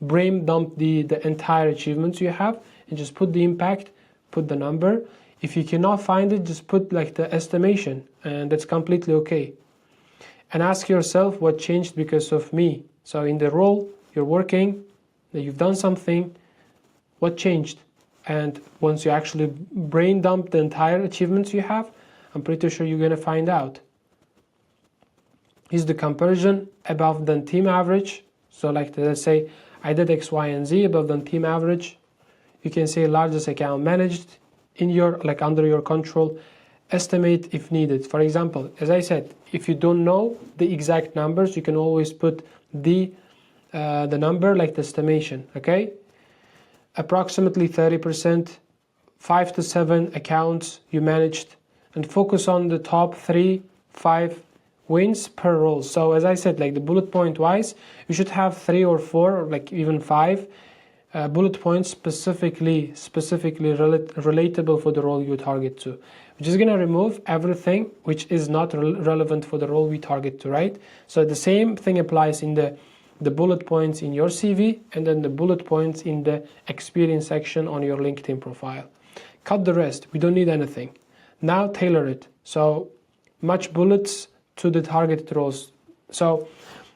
brain dump the entire achievements you have, and just put the impact, put the number. If you cannot find it, just put like the estimation, and that's completely okay. And ask yourself what changed because of me. So in the role you're working, that you've done something, what changed? And once you actually brain dump the entire achievements you have, I'm pretty sure you're gonna find out. Is the comparison above than team average? So like let's say I did X, Y, and Z above than team average. You can say largest account managed in your like under your control. Estimate if needed. For example, as I said, if you don't know the exact numbers, you can always put the number like the estimation. Okay, approximately 30%, 5 to 7 accounts you managed, and focus on the top 3-5 wins per role. So as I said, like the bullet point wise, you should have 3 or 4 or like even 5 bullet points specifically relatable for the role you target to. We're just gonna remove everything which is not relevant for the role we target to, right? So the same thing applies in the bullet points in your CV, and then the bullet points in the experience section on your LinkedIn profile. Cut the rest, we don't need anything. Now tailor it. So match bullets to the targeted roles. So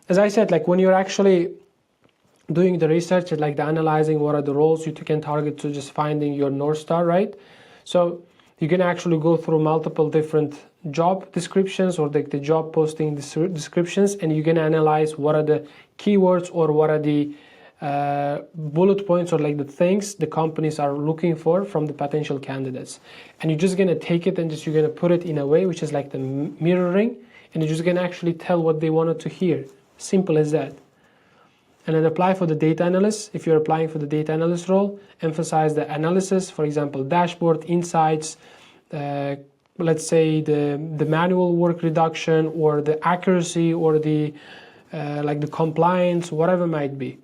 as I said, like when you're actually doing the research and like the analyzing what are the roles you can target to, just finding your North Star, right? So you can actually go through multiple different job descriptions or the job posting descriptions, and you can analyze what are the keywords or what are the bullet points or like the things the companies are looking for from the potential candidates. And you're just gonna take it and just you're gonna put it in a way which is like the mirroring, and you're just gonna actually tell what they wanted to hear. Simple as that. And then apply for the data analyst. If you're applying for the data analyst role, emphasize the analysis, for example, dashboard, insights, let's say the manual work reduction or the accuracy or the like the compliance, whatever it might be.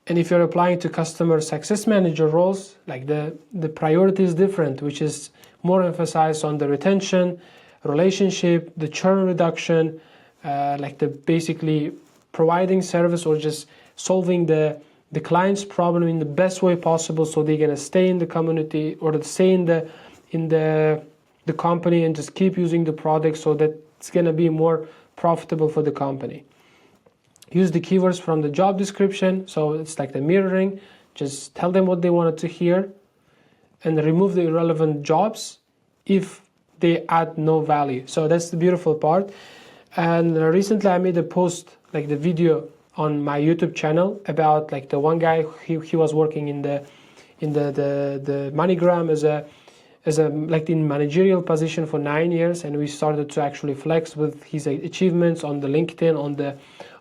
And if you're applying to customer success manager roles, like the priority is different, which is more emphasized on the retention, relationship, the churn reduction, like the basically providing service or just solving the client's problem in the best way possible, so they're gonna stay in the community or stay in the company and just keep using the product, so that it's gonna be more profitable for the company. Use the keywords from the job description, so it's like the mirroring. Just tell them what they wanted to hear, and remove the irrelevant jobs if they add no value. So that's the beautiful part. And recently I made a post, like the video on my YouTube channel, about like the one guy, he was working in the MoneyGram as a like in managerial position for 9 years, and we started to actually flex with his achievements on the LinkedIn,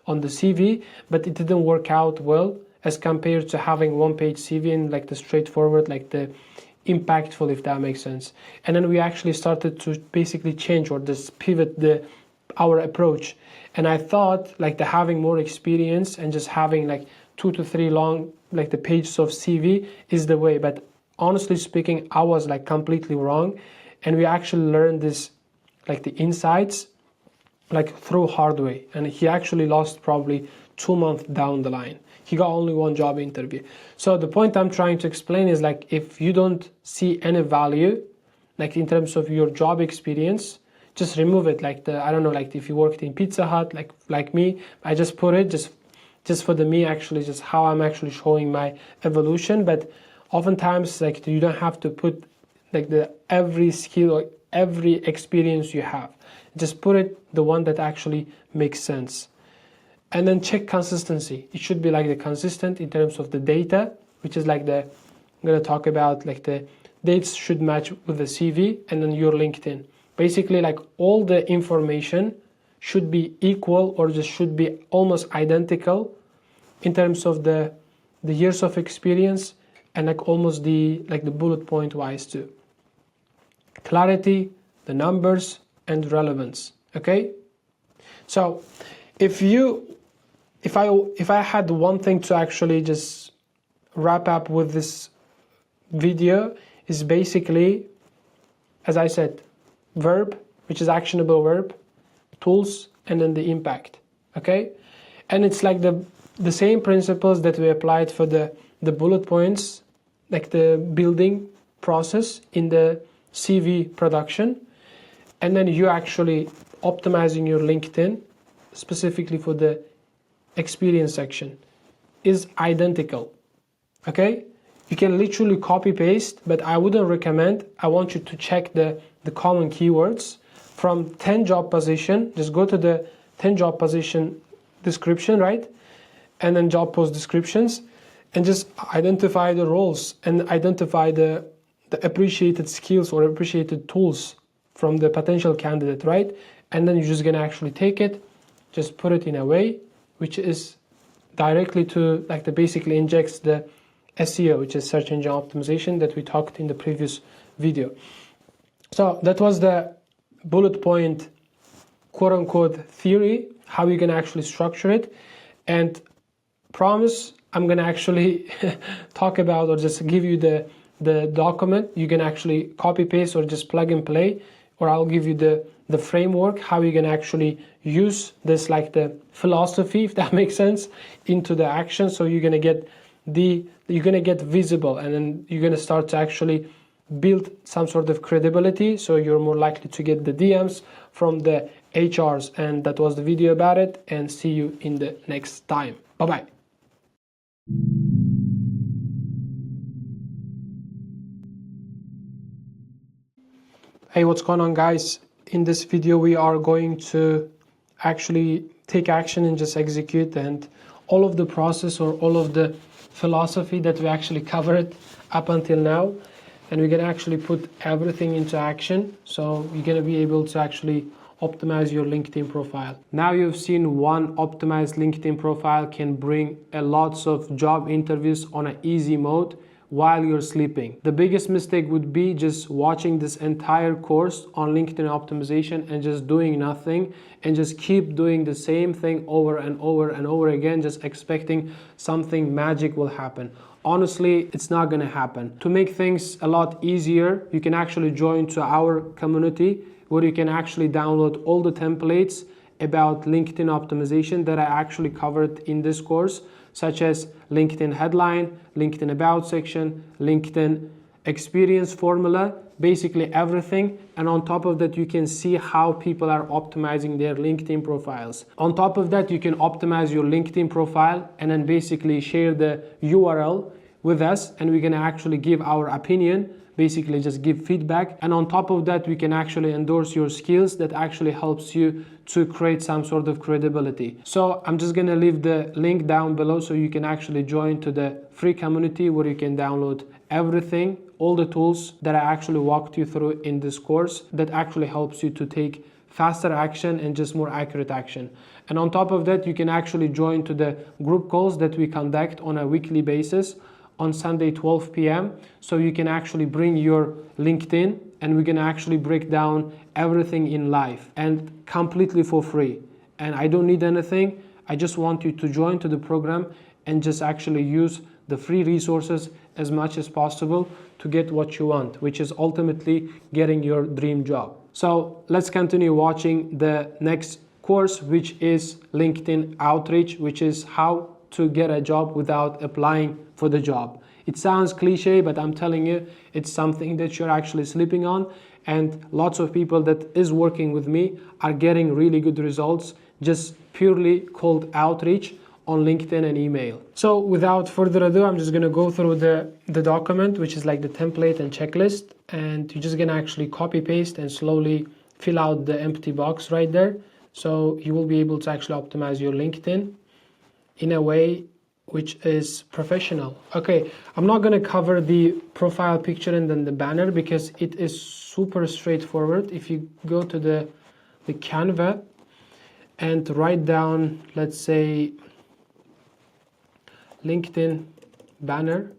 on the CV, but it didn't work out well as compared to having one-page CV and like the straightforward, like the impactful, if that makes sense. And then we actually started to basically change or just pivot our approach. And I thought like the having more experience and just having like 2 to 3 long like the pages of CV is the way. But honestly speaking, I was like completely wrong, and we actually learned this, like the insights, like through hard way. And he actually lost probably 2 months down the line. He got only one job interview. So the point I'm trying to explain is like, if you don't see any value, like in terms of your job experience, just remove it. Like I don't know, like if you worked in Pizza Hut, like me, I just put it just for the me, actually, just how I'm actually showing my evolution. But oftentimes, like you don't have to put like every skill or every experience you have. Just put it the one that actually makes sense. And then check consistency. It should be like the consistent in terms of the data, which is like I'm gonna talk about like the dates should match with the CV and then your LinkedIn. Basically, like all the information should be equal or just should be almost identical in terms of the years of experience, and like almost the bullet point wise too. Clarity, the numbers, and relevance. Okay. So if I had one thing to actually just wrap up with this video, is basically, as I said, verb, which is actionable verb, tools, and then the impact. Okay. And it's like the same principles that we applied for the bullet points, like the building process in the CV production, and then you actually optimizing your LinkedIn specifically for the experience section is identical. Okay, you can literally copy paste, but I wouldn't recommend. I want you to check the common keywords from 10 job position. Just go to the 10 job position description, right, and then job post descriptions, and just identify the roles and identify the appreciated skills or appreciated tools from the potential candidate, right? And then you're just gonna actually take it, just put it in a way which is directly to like the basically injects the SEO, which is search engine optimization, that we talked in the previous video. So that was the bullet point, quote unquote, theory, how you can actually structure it. And promise, I'm gonna actually talk about or just give you the document. You can actually copy paste or just plug and play, or I'll give you the framework, how you can actually use this, like the philosophy, if that makes sense, into the action. So you're gonna get visible, and then you're gonna start to actually build some sort of credibility, so you're more likely to get the DMs from the HRs. And that was the video about it, and see you in the next time. Bye bye. Hey, what's going on, guys? In this video we are going to actually take action and just execute, and all of the process or all of the philosophy that we actually covered up until now, and we're gonna actually put everything into action. So you're gonna be able to actually optimize your LinkedIn profile. Now you've seen one optimized LinkedIn profile can bring a lots of job interviews on an easy mode while you're sleeping. The biggest mistake would be just watching this entire course on LinkedIn optimization and just doing nothing, and just keep doing the same thing over and over and over again, just expecting something magic will happen. Honestly, it's not gonna happen. To make things a lot easier, you can actually join to our community, where you can actually download all the templates about LinkedIn optimization that I actually covered in this course, such as LinkedIn headline, LinkedIn about section, LinkedIn experience formula, basically everything. And on top of that, you can see how people are optimizing their LinkedIn profiles. On top of that, you can optimize your LinkedIn profile and then basically share the URL with us, and we're gonna actually give our opinion basically just give feedback. And on top of that, we can actually endorse your skills. That actually helps you to create some sort of credibility. So I'm just gonna leave the link down below so you can actually join to the free community where you can download everything, all the tools that I actually walked you through in this course that actually helps you to take faster action and just more accurate action. And on top of that, you can actually join to the group calls that we conduct on a weekly basis on Sunday 12 p.m. So you can actually bring your LinkedIn and we're gonna actually break down everything in live and completely for free. And I don't need anything. I just want you to join to the program and just actually use the free resources as much as possible to get what you want, which is ultimately getting your dream job. So let's continue watching the next course, which is LinkedIn outreach, which is how to get a job without applying for the job. It sounds cliche, but I'm telling you, it's something that you're actually sleeping on. And lots of people that is working with me are getting really good results, just purely cold outreach on LinkedIn and email. So without further ado, I'm just gonna go through the document, which is like the template and checklist. And you're just gonna actually copy paste and slowly fill out the empty box right there. So you will be able to actually optimize your LinkedIn in a way which is professional. Okay, I'm not gonna cover the profile picture and then the banner because it is super straightforward. If you go to the Canva and write down, let's say, LinkedIn banner,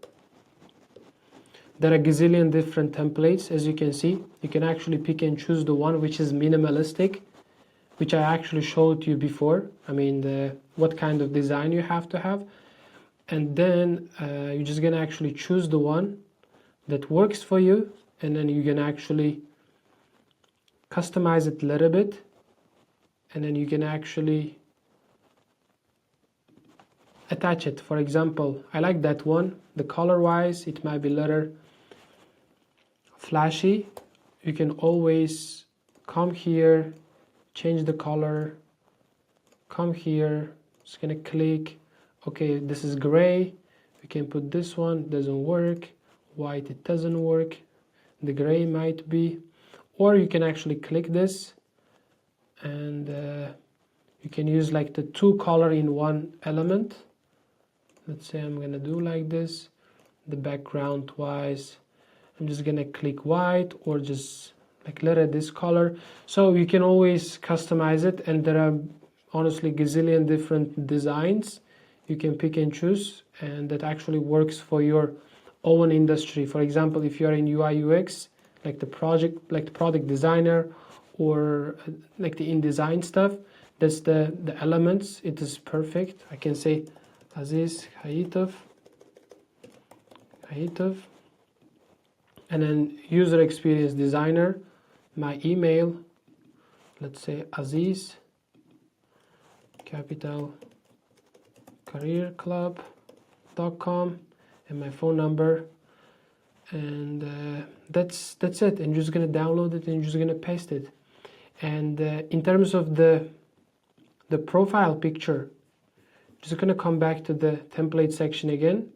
there are a gazillion different templates. As you can see, you can actually pick and choose the one which is minimalistic, which I actually showed you before. I mean, what kind of design you have to have. And then you're just gonna actually choose the one that works for you, and then you can actually customize it a little bit, and then you can actually attach it. For example, I like that one. The color wise, it might be a little flashy. You can always come here, change the color, come here, just gonna click. Okay, this is gray. We can put this one, doesn't work. White, it doesn't work. The gray might be. Or you can actually click this and you can use like the two color in one element. Let's say I'm gonna do like this. The background wise, I'm just gonna click white or just like let it this color. So you can always customize it, and there are honestly gazillion different designs you can pick and choose, and that actually works for your own industry. For example, if you're in UI UX, like the product designer, or like the InDesign stuff, that's the elements. It is perfect. I can say Aziz Hayitov, and then user experience designer, my email, let's say Aziz capital careerclub.com, and my phone number, and that's it. And you're just gonna download it and you're just gonna paste it. And in terms of the profile picture, just gonna come back to the template section again.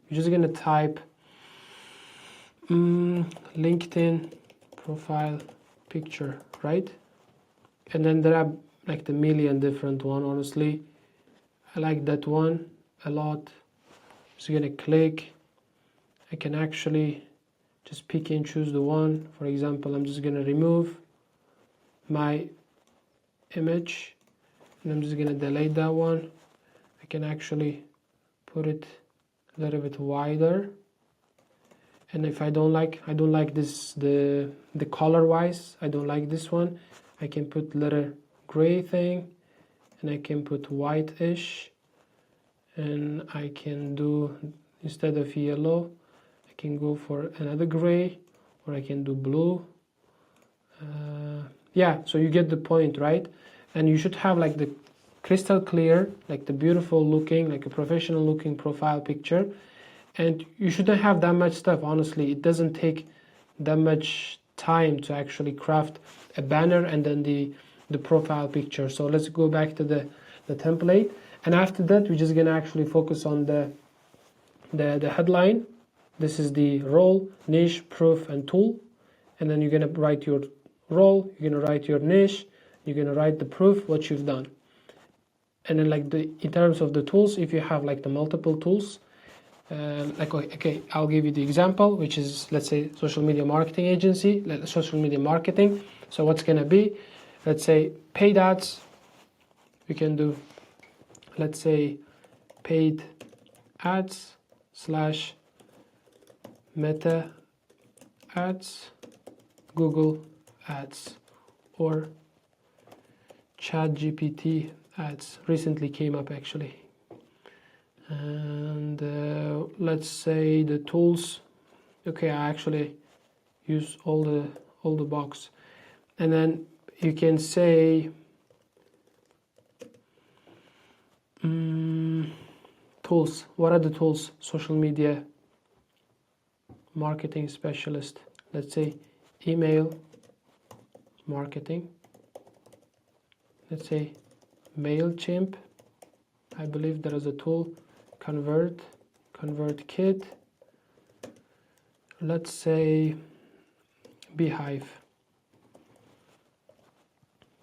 You're just gonna type LinkedIn profile picture, right? And then there are like the million different one. Honestly, I like that one a lot. Just gonna click. I can actually just pick and choose the one. For example, I'm just gonna remove my image and I'm just gonna delete that one. I can actually put it a little bit wider, and if I don't like this, the color wise, I don't like this one, I can put little gray thing, and I can put white-ish, and I can do, instead of yellow, I can go for another gray, or I can do blue. Yeah, so you get the point, right? And you should have like the crystal clear, like the beautiful looking, like a professional looking profile picture. And you shouldn't have that much stuff. Honestly, it doesn't take that much time to actually craft a banner and then the profile picture. So let's go back to the template, and after that we're just gonna actually focus on the headline. This is the role, niche, proof, and tool. And then you're gonna write your role, you're gonna write your niche, you're gonna write the proof, what you've done. And then like in terms of the tools, if you have like the multiple tools, okay, I'll give you the example, which is, let's say, social media marketing agency, social media marketing. So what's gonna be, let's say, paid ads. We can do, let's say, paid ads / meta ads, Google ads, or ChatGPT ads. Recently came up actually. And let's say the tools. Okay, I actually use all the box. And then you can say tools. What are the tools? Social media marketing specialist. Let's say email marketing. Let's say MailChimp. I believe there is a tool. ConvertKit. Let's say Beehive.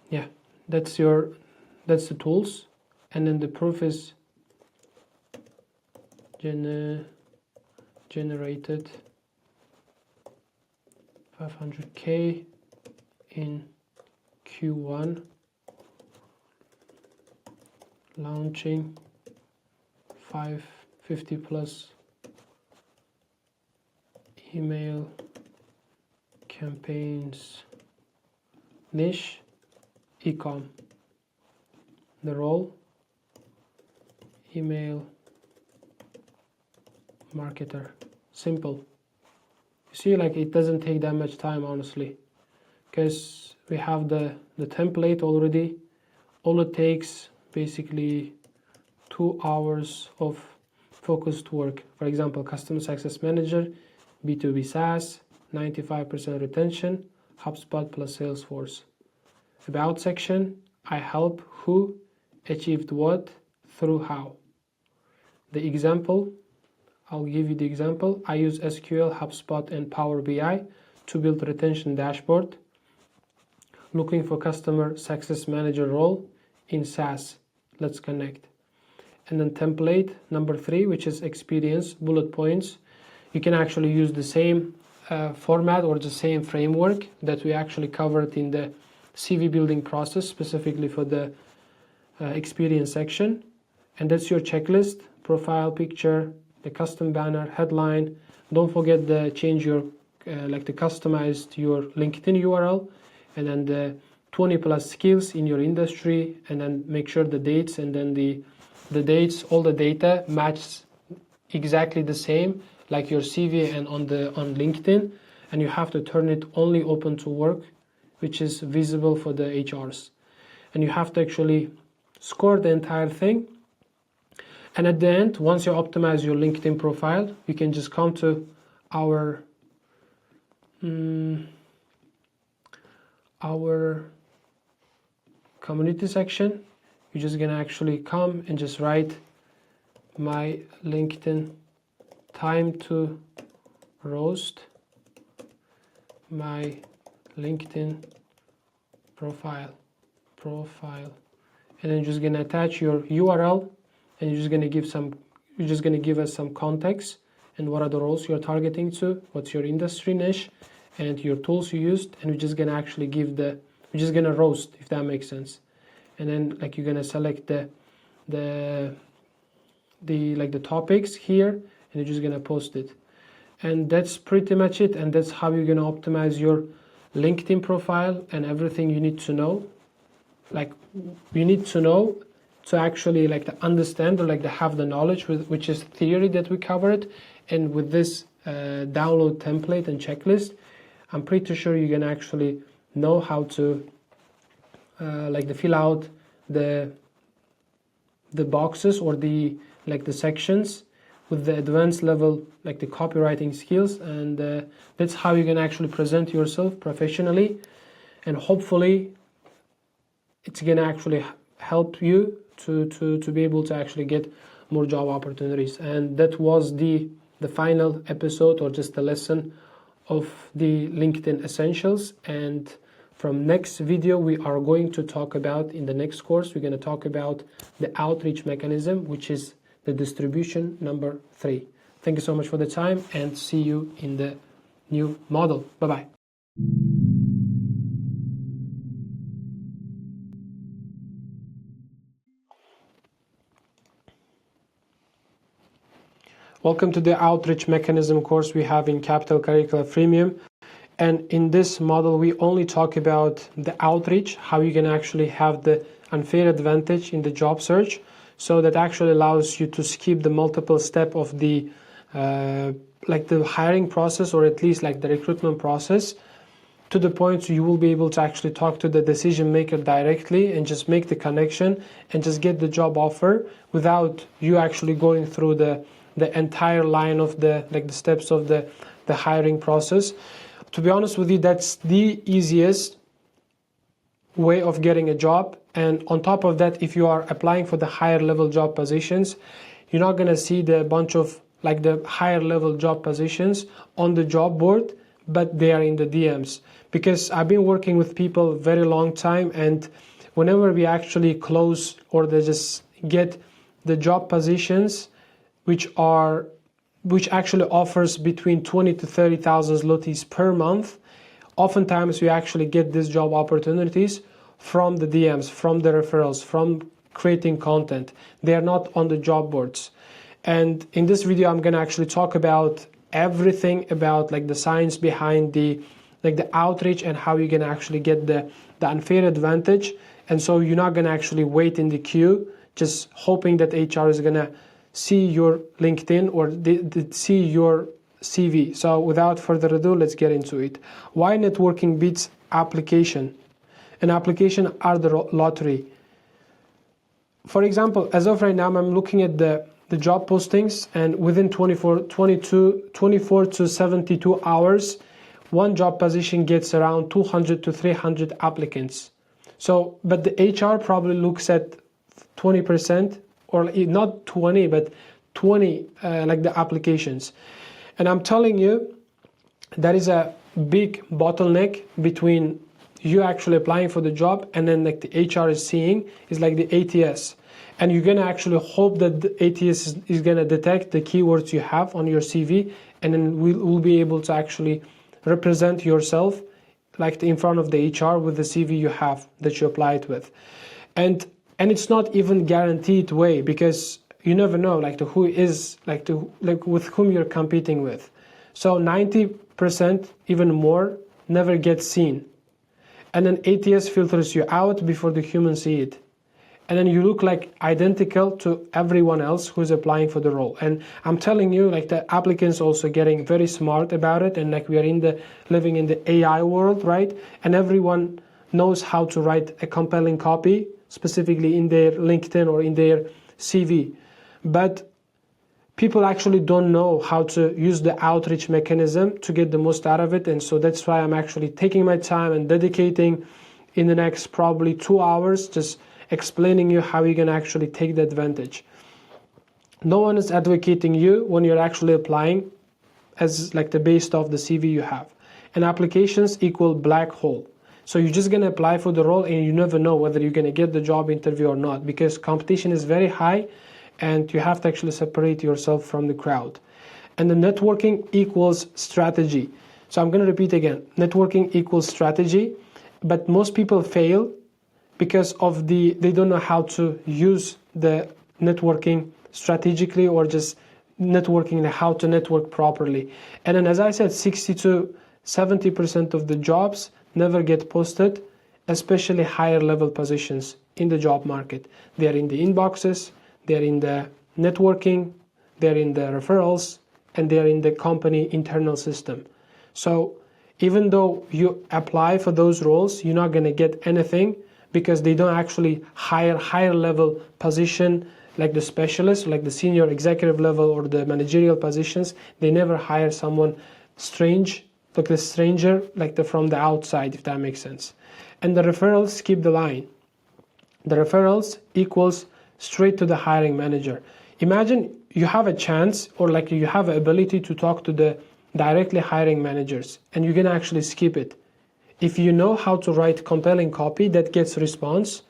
Yeah, that's the tools. And then the proof is generated 500K in Q1, launching 550 plus email campaigns, niche, e-com. The role, email marketer. Simple. You see, like, it doesn't take that much time, honestly, because we have the template already. All it takes basically 2 hours of focused work. For example, customer success manager, B2B SaaS, 95% retention, HubSpot plus Salesforce. About section, I help who achieved what through how. The example, I'll give you the example. I use SQL, HubSpot, and Power BI to build retention dashboard. Looking for customer success manager role in SaaS. Let's connect. And then template number 3, which is experience, bullet points. You can actually use the same format or the same framework that we actually covered in the CV building process, specifically for the experience section. And that's your checklist: profile picture, the custom banner, headline. Don't forget the change your the customized your LinkedIn URL, and then the 20 plus skills in your industry, and then make sure the dates, and then the dates, all the data matches exactly the same like your CV and on LinkedIn, and you have to turn it only open to work, which is visible for the HRs. And you have to actually score the entire thing. And at the end, once you optimize your LinkedIn profile, you can just come to our community section. You're just gonna actually come and just write my LinkedIn time to roast my LinkedIn profile, and then you're just gonna attach your URL, and you're just gonna give us some context and what are the roles you're targeting to, what's your industry niche, and your tools you used, and we're just gonna actually we're just gonna roast, if that makes sense. And then like you're gonna select the topics here, and you're just gonna post it. And that's pretty much it. And that's how you're gonna optimize your LinkedIn profile and everything you need to know. Like, you need to know to actually to understand or to have the knowledge, which is theory that we covered. And with this download template and checklist, I'm pretty sure you're gonna actually know how to fill out the boxes or the sections with the advanced level, the copywriting skills. And that's how you can actually present yourself professionally, and hopefully it's gonna actually help you to be able to actually get more job opportunities. And that was the the final episode or just a lesson of the LinkedIn essentials. And from next video, we are going to talk about, in the next course, we're going to talk about the outreach mechanism, which is the distribution number 3. Thank you so much for the time, and see you in the new model. Bye-bye. Welcome to the outreach mechanism course we have in Capital Curricular Freemium. And in this model, we only talk about the outreach, how you can actually have the unfair advantage in the job search. So that actually allows you to skip the multiple step of the like the hiring process, or at least like the recruitment process, to the point you will be able to actually talk to the decision maker directly and just make the connection and just get the job offer without you actually going through the entire line of the steps of the hiring process. To be honest with you, that's the easiest way of getting a job. And on top of that, if you are applying for the higher level job positions, you're not going to see the bunch of like the higher level job positions on the job board, but they are in the DMs. Because I've been working with people a very long time, and whenever we actually close or they just get the job positions which actually offers between 20 to 30,000 zlotys per month, oftentimes we actually get these job opportunities from the DMs, from the referrals, from creating content. They are not on the job boards. And in this video, I'm going to actually talk about everything about like the science behind the outreach and how you can actually get the unfair advantage. And so you're not going to actually wait in the queue just hoping that HR is going to see your LinkedIn or see your CV. So without further ado, let's get into it. Why networking beats application? And application are the lottery. For example, as of right now, I'm looking at the job postings, and within 24 to 72 hours, one job position gets around 200 to 300 applicants. So, but the HR probably looks at 20%, or not 20, but 20 like the applications. And I'm telling you, that is a big bottleneck between you actually applying for the job and then like the HR is seeing is like the ATS. And you're going to actually hope that the ATS is going to detect the keywords you have on your CV, and then we'll be able to actually represent yourself like in front of the HR with the CV you have that you applied with. And it's not even guaranteed way, because you never know like who is like with whom you're competing with. So 90%, even more, never gets seen. And then ATS filters you out before the humans see it. And then you look like identical to everyone else who's applying for the role. And I'm telling you, like the applicants also getting very smart about it. And like we are living in the AI world, right? And everyone knows how to write a compelling copy, specifically in their LinkedIn or in their CV. But people actually don't know how to use the outreach mechanism to get the most out of it. And so that's why I'm actually taking my time and dedicating in the next probably 2 hours, just explaining you how you can actually take the advantage. No one is advocating you when you're actually applying as like the based off the CV you have. And applications equal black hole. So you're just going to apply for the role and you never know whether you're going to get the job interview or not, because competition is very high and you have to actually separate yourself from the crowd. And the networking equals strategy. So I'm going to repeat again, networking equals strategy, but most people fail because of they don't know how to use the networking strategically, or just networking, how to network properly. And then, as I said, 60 to 70% of the jobs never get posted, especially higher level positions in the job market. They're in the inboxes, they're in the networking, they're in the referrals, and they're in the company internal system. So even though you apply for those roles, you're not going to get anything, because they don't actually hire higher level position like the specialist, like the senior executive level or the managerial positions. They never hire someone strange, like the stranger, like from the outside, if that makes sense. And the referrals keep the line. The referrals equals straight to the hiring manager. Imagine you have a chance, or like you have the ability to talk to the directly hiring managers, and you're gonna actually skip it. If you know how to write compelling copy that gets response,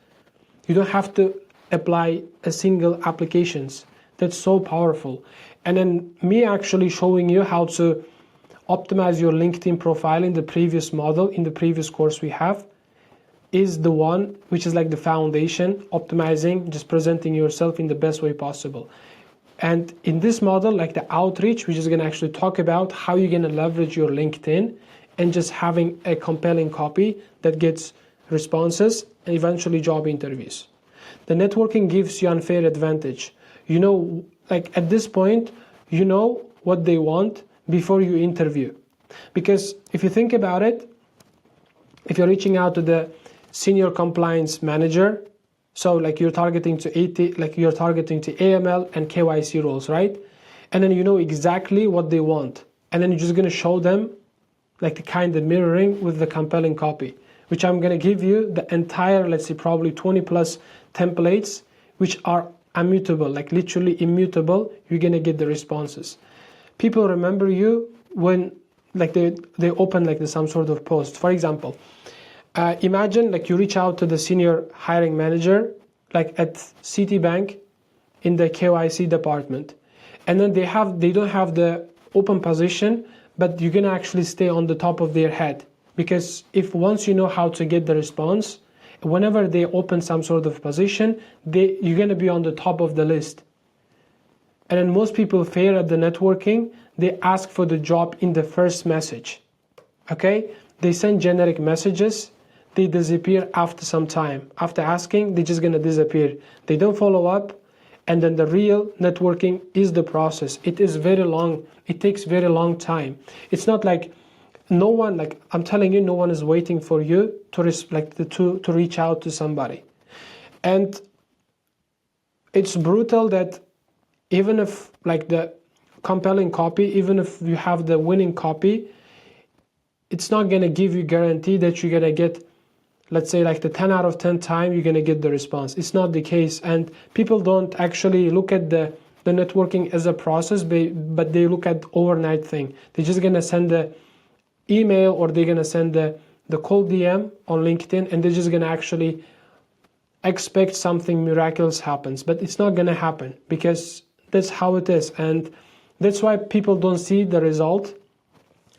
you don't have to apply a single applications. That's so powerful. And then me actually showing you how to optimize your LinkedIn profile in the previous model, in the previous course we have, is the one which is like the foundation, optimizing, just presenting yourself in the best way possible. And in this model, like the outreach, we're just gonna actually talk about how you're gonna leverage your LinkedIn and just having a compelling copy that gets responses and eventually job interviews. The networking gives you unfair advantage. You know, like at this point, you know what they want before you interview. Because if you think about it, if you're reaching out to the senior compliance manager, so like you're targeting to AML and KYC roles, right? And then you know exactly what they want. And then you're just gonna show them like the kind of mirroring with the compelling copy, which I'm gonna give you the entire, let's say probably 20 plus templates, which are immutable, like literally immutable. You're gonna get the responses. People remember you when like they open like some sort of post. For example, imagine like you reach out to the senior hiring manager like at Citibank in the KYC department, and then they don't have the open position, but you're gonna actually stay on the top of their head, because if once you know how to get the response, whenever they open some sort of position, you're gonna be on the top of the list. And then most people fail at the networking. They ask for the job in the first message. Okay? They send generic messages. They disappear after some time. After asking, they're just gonna disappear. They don't follow up. And then the real networking is the process. It is very long. It takes very long time. It's not like no one, like I'm telling you, no one is waiting for you to reach out to somebody. And it's brutal that even if like the compelling copy, even if you have the winning copy, it's not gonna give you guarantee that you're gonna get, let's say like the 10 out of 10 time you're gonna get the response. It's not the case. And people don't actually look at the networking as a process, but they look at overnight thing. They're just gonna send the email, or they're gonna send the cold DM on LinkedIn, and they're just gonna actually expect something miraculous happens. But it's not gonna happen, because that's how it is. And that's why people don't see the result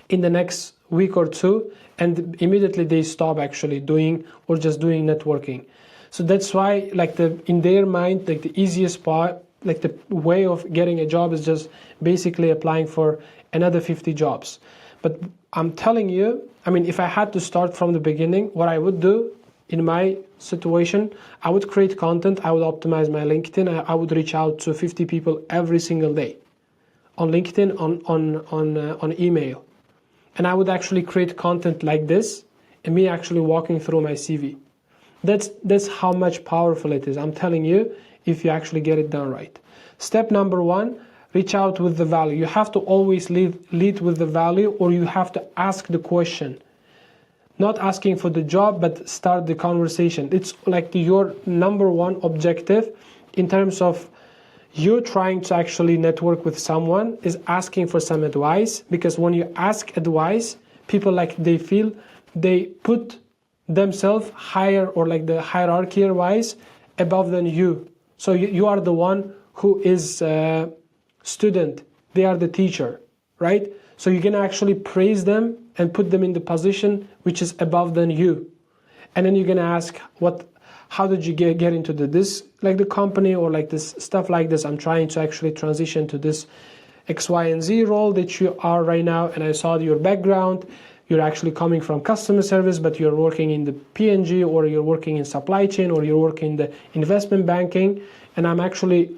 in the next week or two, and immediately they stop actually doing or just doing networking. So that's why like in their mind, like the easiest part, like the way of getting a job is just basically applying for another 50 jobs. But I'm telling you, I mean, if I had to start from the beginning, what I would do in my situation, I would create content, I would optimize my LinkedIn, I would reach out to 50 people every single day on LinkedIn, on email. And I would actually create content like this, and me actually walking through my CV. That's how much powerful it is. I'm telling you, if you actually get it done right. Step number 1, reach out with the value. You have to always lead with the value, or you have to ask the question. Not asking for the job, but start the conversation. It's like your number 1 objective in terms of you trying to actually network with someone is asking for some advice, because when you ask advice, people like they feel they put themselves higher, or like the hierarchy wise above than you. So you are the one who is a student, they are the teacher, right? So you're gonna actually praise them and put them in the position which is above than you. And then you're gonna ask, how did you get into this, like the company, or like this stuff like this? I'm trying to actually transition to this X, Y, and Z role that you are right now, and I saw your background. You're actually coming from customer service, but you're working in the P&G, or you're working in supply chain, or you're working in the investment banking. And I'm actually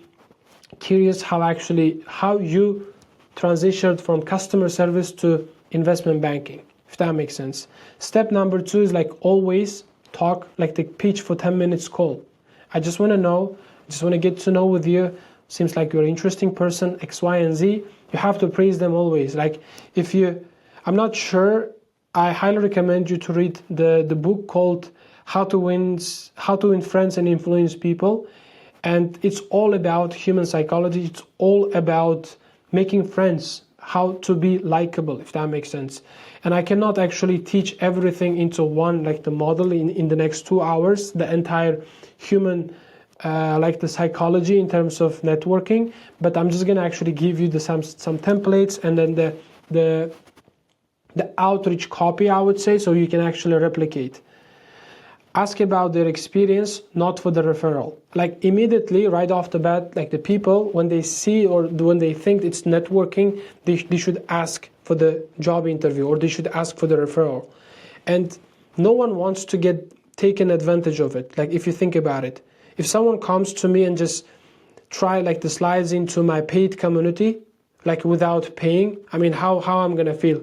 curious how you transitioned from customer service to investment banking, if that makes sense. Step number 2 is like always talk, like the pitch for 10 minutes call. I just want to know, just want to get to know with you. Seems like you're an interesting person, X, Y, and Z. You have to praise them always. Like I'm not sure, I highly recommend you to read the book called How to Win Friends and Influence People. And it's all about human psychology. It's all about making friends, how to be likable, if that makes sense. And I cannot actually teach everything into one, like the model in the next 2 hours, the entire human, like the psychology in terms of networking. But I'm just gonna actually give you some templates, and then the outreach copy, I would say, so you can actually replicate. Ask about their experience, not for the referral. Like immediately, right off the bat, like the people, when they see or when they think it's networking, they should ask for the job interview, or they should ask for the referral. And no one wants to get taken advantage of it. Like if you think about it, if someone comes to me and just try like the slides into my paid community, like without paying, I mean, how I'm gonna feel?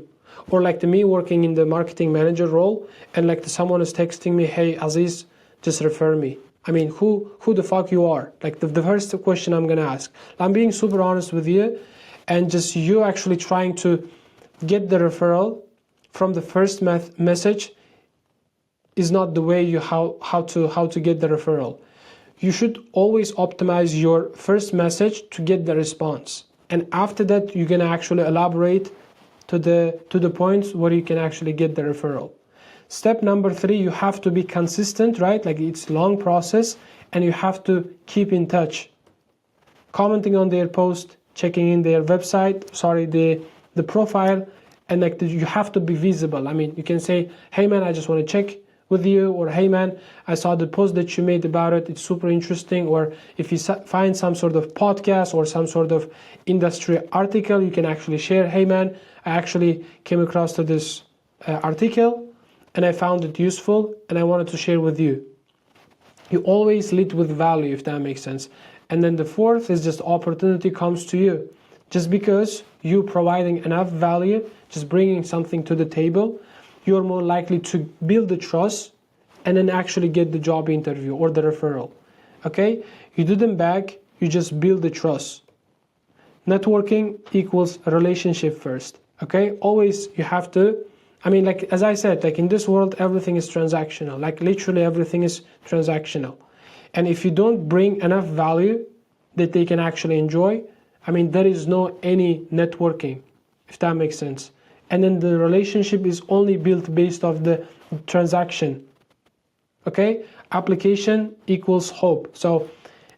Or like me working in the marketing manager role, and like someone is texting me, hey Aziz, just refer me. I mean, who the fuck you are? Like the first question I'm gonna ask. I'm being super honest with you, and just you actually trying to get the referral from the first message is not the way you how to get the referral. You should always optimize your first message to get the response, and after that you're gonna actually elaborate to the points where you can actually get the referral. Step number 3, you have to be consistent, right? Like it's a long process, and you have to keep in touch, commenting on their post, checking in their website, the profile, and like you have to be visible. I mean, you can say, hey man, I just want to check with you, or hey man, I saw the post that you made about it, it's super interesting. Or if you find some sort of podcast or some sort of industry article, you can actually share, hey man, I actually came across to this article and I found it useful and I wanted to share with you. You always lead with value, if that makes sense. And then the 4th is just opportunity comes to you. Just because you providing enough value, just bringing something to the table, you're more likely to build the trust and then actually get the job interview or the referral. Okay? You do them back, you just build the trust. Networking equals a relationship first. Okay? Always you have to, I mean, like as I said, like in this world, everything is transactional. Like literally everything is transactional. And if you don't bring enough value that they can actually enjoy, I mean, there is no any networking, if that makes sense. And then the relationship is only built based off the transaction. Okay? Application equals hope. So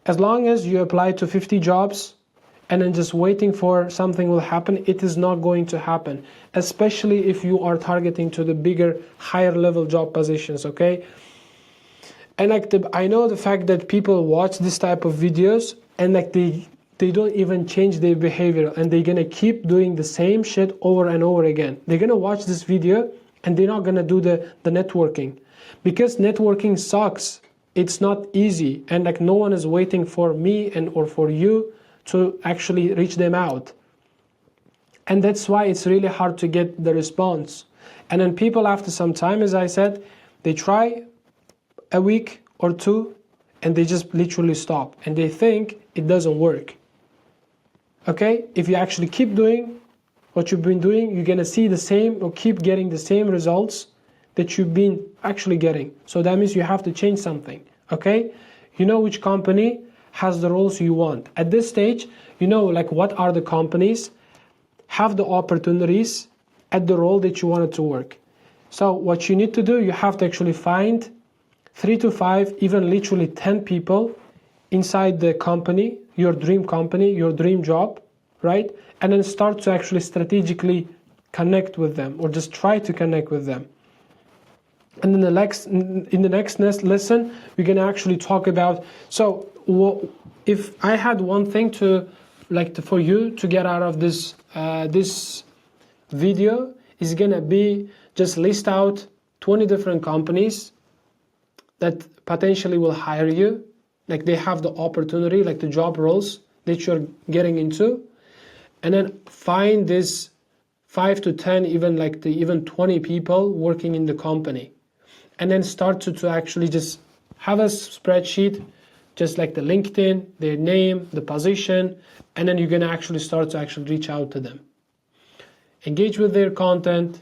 as long as you apply to 50 jobs and then just waiting for something will happen, it is not going to happen, especially if you are targeting to the bigger, higher level job positions. Okay? And like I know the fact that people watch this type of videos and like they don't even change their behavior, and they're gonna keep doing the same shit over and over again. They're gonna watch this video and they're not gonna do the networking, because networking sucks. It's not easy, and like no one is waiting for me and or for you to actually reach them out. And that's why it's really hard to get the response. And then people after some time, as I said, they try a week or 2 and they just literally stop and they think it doesn't work. Okay, if you actually keep doing what you've been doing, you're gonna see the same or keep getting the same results that you've been actually getting. So that means you have to change something. Okay, you know which company has the roles you want. At this stage, you know like what are the companies have the opportunities at the role that you wanted to work. So what you need to do, you have to actually find 3 to 5, even literally 10 people inside the company, your dream job, right? And then start to actually strategically connect with them, or just try to connect with them. And then in the next lesson, we're gonna actually talk about, so if I had one thing for you to get out of this this video, is gonna be just list out 20 different companies that potentially will hire you, like they have the opportunity, like the job roles that you're getting into, and then find this 5 to 10, even 20 people working in the company, and then start to actually just have a spreadsheet, just like the LinkedIn, their name, the position, and then you're gonna actually start to actually reach out to them, engage with their content,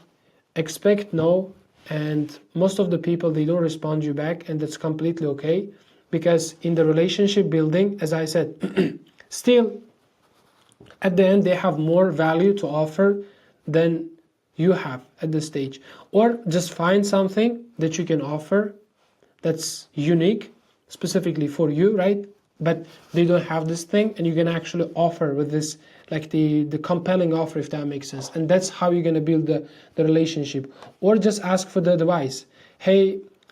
expect no, and most of the people, they don't respond you back, and that's completely okay, because in the relationship building, as I said, still at the end they have more value to offer than you have at this stage. Or just find something that you can offer that's unique specifically for you, right? But they don't have this thing, and you can actually offer with this, like the compelling offer, if that makes sense. And that's how you're going to build the relationship. Or just ask for the advice. Hey,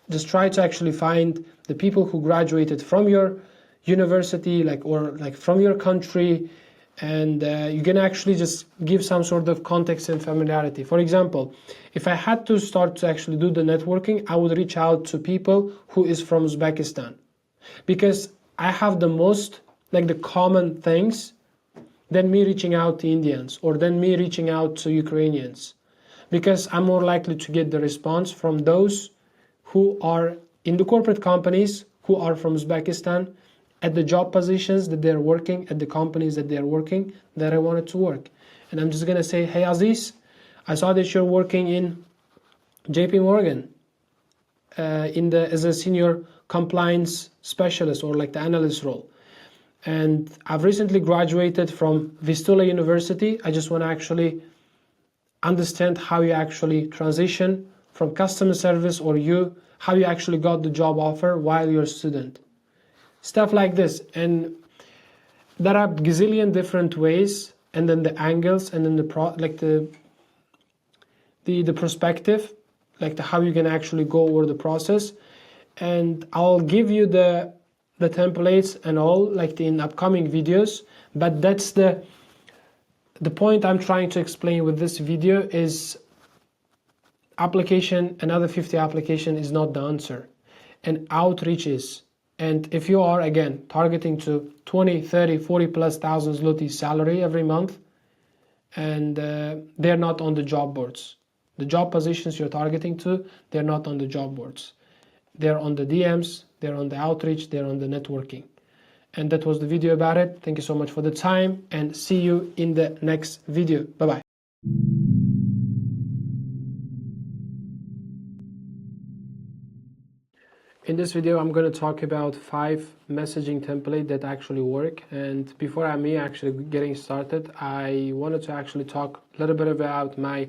just try to actually find the people who graduated from your university, or from your country, and you can actually just give some sort of context and familiarity. For example, if I had to start to actually do the networking, I would reach out to people who is from Uzbekistan, because I have the most, like, the common things than me reaching out to Indians or than me reaching out to Ukrainians, because I'm more likely to get the response from those who are in the corporate companies who are from Uzbekistan, at the job positions that they're working, at the companies that they're working, that I wanted to work. And I'm just gonna say, hey Aziz, I saw that you're working in JP Morgan as a senior compliance specialist, or like the analyst role. And I've recently graduated from Vistula University. I just want to actually understand how you actually transition from customer service, or how you actually got the job offer while you're a student. Stuff like this. And there are gazillion different ways, and then the angles, and then the perspective, like how you can actually go over the process. And I'll give you the templates and all, like in upcoming videos. But that's the point I'm trying to explain with this video is application, another 50 application is not the answer, and outreach is. And if you are, again, targeting to 20, 30, 40 plus thousand zloty salary every month, and they're not on the job boards. The job positions you're targeting to, they're not on the job boards. They're on the DMs, they're on the outreach, they're on the networking. And that was the video about it. Thank you so much for the time, and see you in the next video. Bye-bye. In this video, I'm going to talk about 5 messaging templates that actually work. And before me actually getting started, I wanted to actually talk a little bit about my,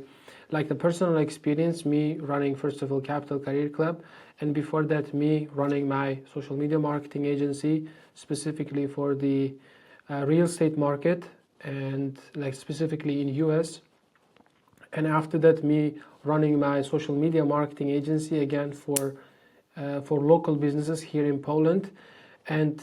the personal experience, me running, first of all, Capital Career Club, and before that, me running my social media marketing agency, specifically for the real estate market, and specifically in US. And after that, me running my social media marketing agency, again for local businesses here in Poland. And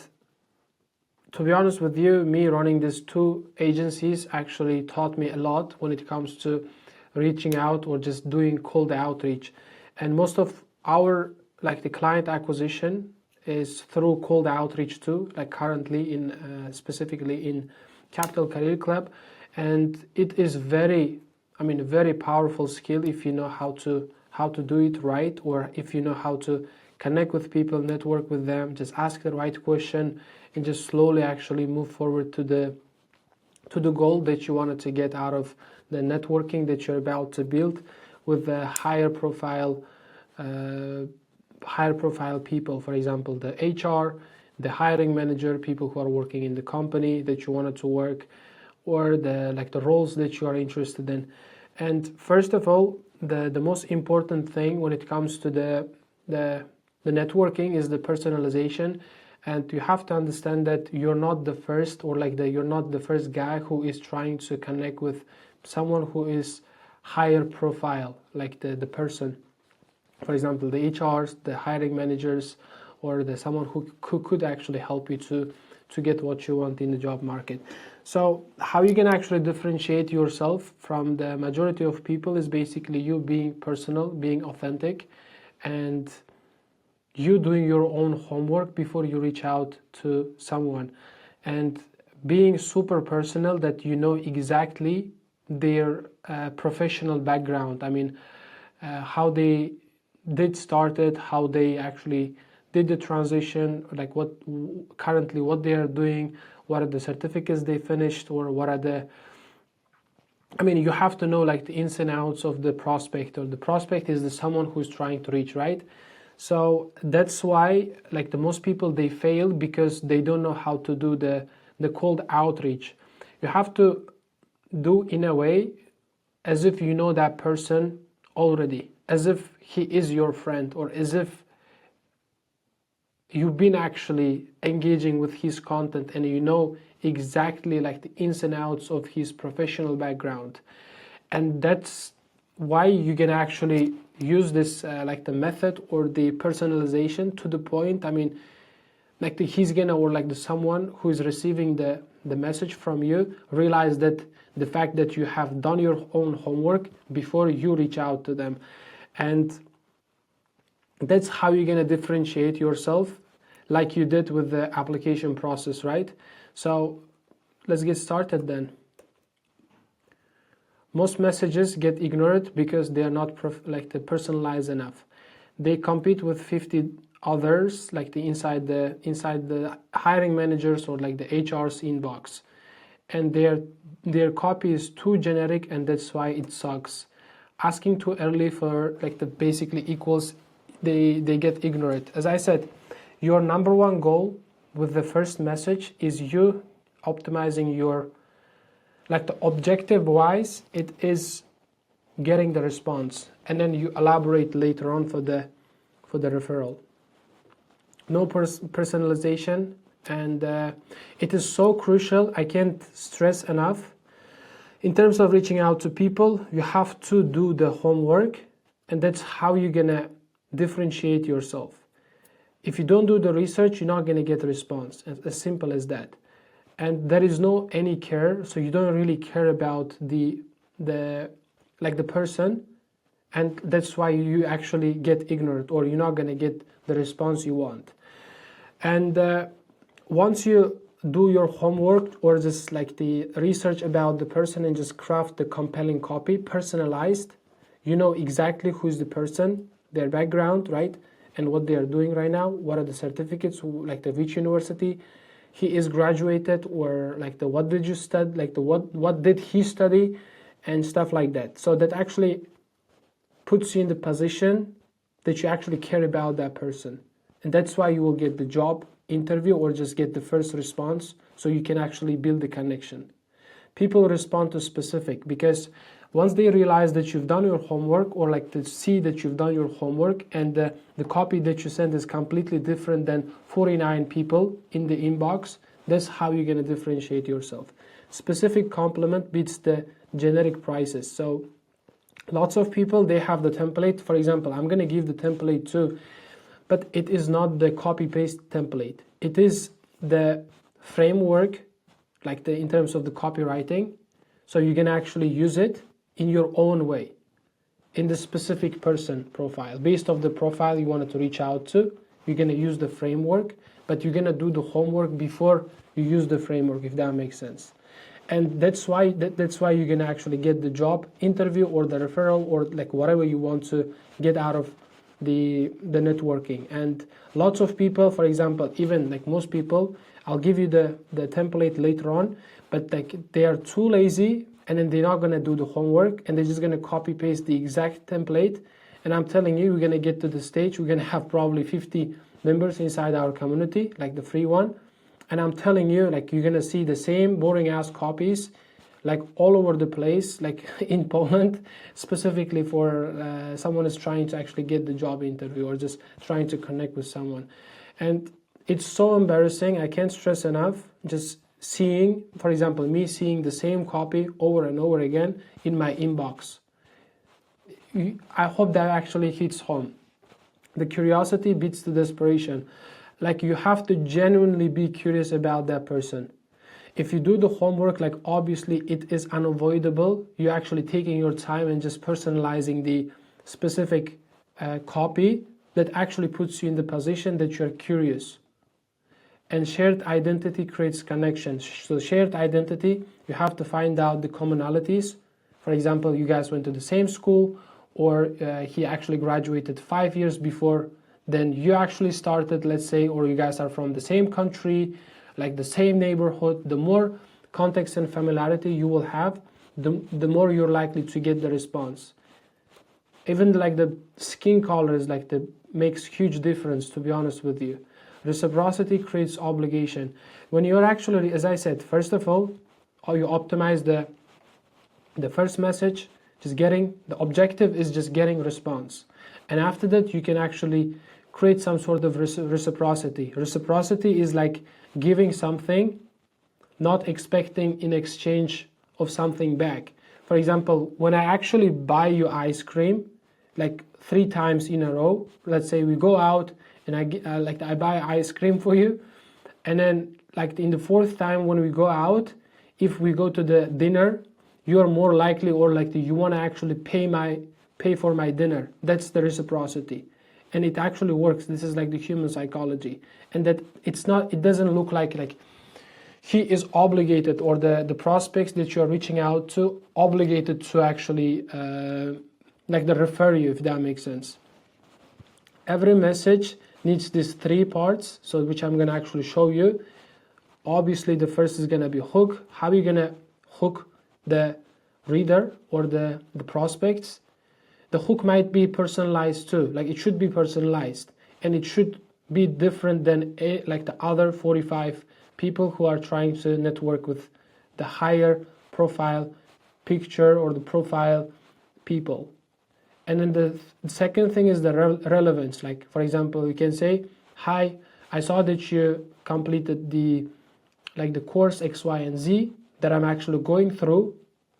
to be honest with you, me running these 2 agencies actually taught me a lot when it comes to reaching out or just doing cold outreach. And most of our the client acquisition is through cold outreach too, currently in specifically in Capital Career Club. And it is very powerful skill if you know how to do it right, or if you know how to connect with people, network with them, just ask the right question, and just slowly actually move forward to the goal that you wanted to get out of the networking that you're about to build with the higher profile people. For example, the HR, the hiring manager, people who are working in the company that you wanted to work, or the roles that you are interested in. And first of all, the most important thing when it comes to the networking is the personalization. And you have to understand that you're not the first, or you're not the first guy who is trying to connect with someone who is higher profile, the person, for example, the HRs, the hiring managers, or someone who could actually help you to get what you want in the job market. So how you can actually differentiate yourself from the majority of people is basically you being personal, being authentic, and you doing your own homework before you reach out to someone, and being super personal, that you know exactly their professional background. How they did started, how they actually did the transition, what they are doing, what are the certificates they finished, or what are the you have to know the ins and outs of the prospect, or the prospect is someone who's trying to reach, right? So that's why like the most people they fail, because they don't know how to do the cold outreach. You have to do in a way as if you know that person already, as if he is your friend, or as if you've been actually engaging with his content and you know exactly like the ins and outs of his professional background. And that's why you can actually use this like the method or the personalization to the point. I mean, like he's gonna, or like the someone who is receiving the message from you, realize that the fact that you have done your own homework before you reach out to them. And that's how you're gonna differentiate yourself, like you did with the application process, right? So let's get started then. Most messages get ignored because they are not like the personalized enough. They compete with 50 others, like the inside the hiring managers or like the HR's inbox, and their copy is too generic, and that's why it sucks. Asking too early for like the basically equals, they get ignored. As I said, your number one goal with the first message is you optimizing your, like the objective wise, it is getting the response, and then you elaborate later on for the referral. No personalization, and it is so crucial. I can't stress enough. In terms of reaching out to people, you have to do the homework, and that's how you're gonna differentiate yourself. If you don't do the research, you're not gonna get a response. As simple as that. And there is no any care, so you don't really care about the like the person, and that's why you actually get ignored, or you're not gonna get the response you want. And once you do your homework, or just like the research about the person, and just craft the compelling copy, personalized, you know exactly who's the person, their background, right, and what they are doing right now, what are the certificates, like the which university he is graduated, or like the what did you study, like the what did he study, and stuff like that. So that actually puts you in the position that you actually care about that person, and that's why you will get the job interview, or just get the first response, so you can actually build the connection. People respond to specific, because once they realize that you've done your homework, or like to see that you've done your homework, and the copy that you send is completely different than 49 people in the inbox, that's how you're going to differentiate yourself. Specific compliment beats the generic prices. So lots of people, they have the template. For example, I'm going to give the template too, but it is not the copy paste template. It is the framework, like in terms of the copywriting. So you can actually use it in your own way, in the specific person profile. Based off the profile you wanted to reach out to, you're gonna use the framework, but you're gonna do the homework before you use the framework, if that makes sense. And that's why you're gonna actually get the job interview, or the referral, or like whatever you want to get out of the networking. And lots of people, for example, even like most people, I'll give you the template later on, but like they are too lazy, and then they're not going to do the homework, and they're just going to copy paste the exact template. And I'm telling you, we're going to get to the stage, we're going to have probably 50 members inside our community, like the free one, and I'm telling you, like you're going to see the same boring ass copies like all over the place, like in Poland, specifically for someone is trying to actually get the job interview, or just trying to connect with someone. And it's so embarrassing, I can't stress enough, just seeing, for example, me seeing the same copy over and over again in my inbox. I hope that actually hits home. The curiosity beats the desperation. Like you have to genuinely be curious about that person. If you do the homework, like obviously it is unavoidable. You're actually taking your time and just personalizing the specific copy that actually puts you in the position that you're curious. And shared identity creates connections. So shared identity, you have to find out the commonalities. For example, you guys went to the same school, or he actually graduated 5 years before then you actually started, let's say, or you guys are from the same country, like the same neighborhood. The more context and familiarity you will have, the more you're likely to get the response. Even like the skin color is like the makes huge difference, to be honest with you. Reciprocity creates obligation. When you're actually, as I said, first of all, you optimize the first message, just getting, the objective is just getting response. And after that, you can actually create some sort of reciprocity. Reciprocity is like giving something, not expecting in exchange of something back. For example, when I actually buy you ice cream, like 3 times in a row, let's say we go out and I buy ice cream for you, and then like in the 4th time when we go out, if we go to the dinner, you are more likely, or like you want to actually pay for my dinner. That's the reciprocity, and it actually works. This is like the human psychology, and that it doesn't look like he is obligated, or the prospects that you are reaching out to obligated to actually like they refer you, if that makes sense. Every message needs these 3 parts, so which I'm gonna actually show you. Obviously, the first is gonna be hook. How are you gonna hook the reader or the prospects? The hook might be personalized too. Like it should be personalized, and it should be different than like the other 45 people who are trying to network with the higher profile picture or the profile people. And then the second thing is the relevance. Like, for example, you can say, hi, I saw that you completed the course X, Y, and Z that I'm actually going through.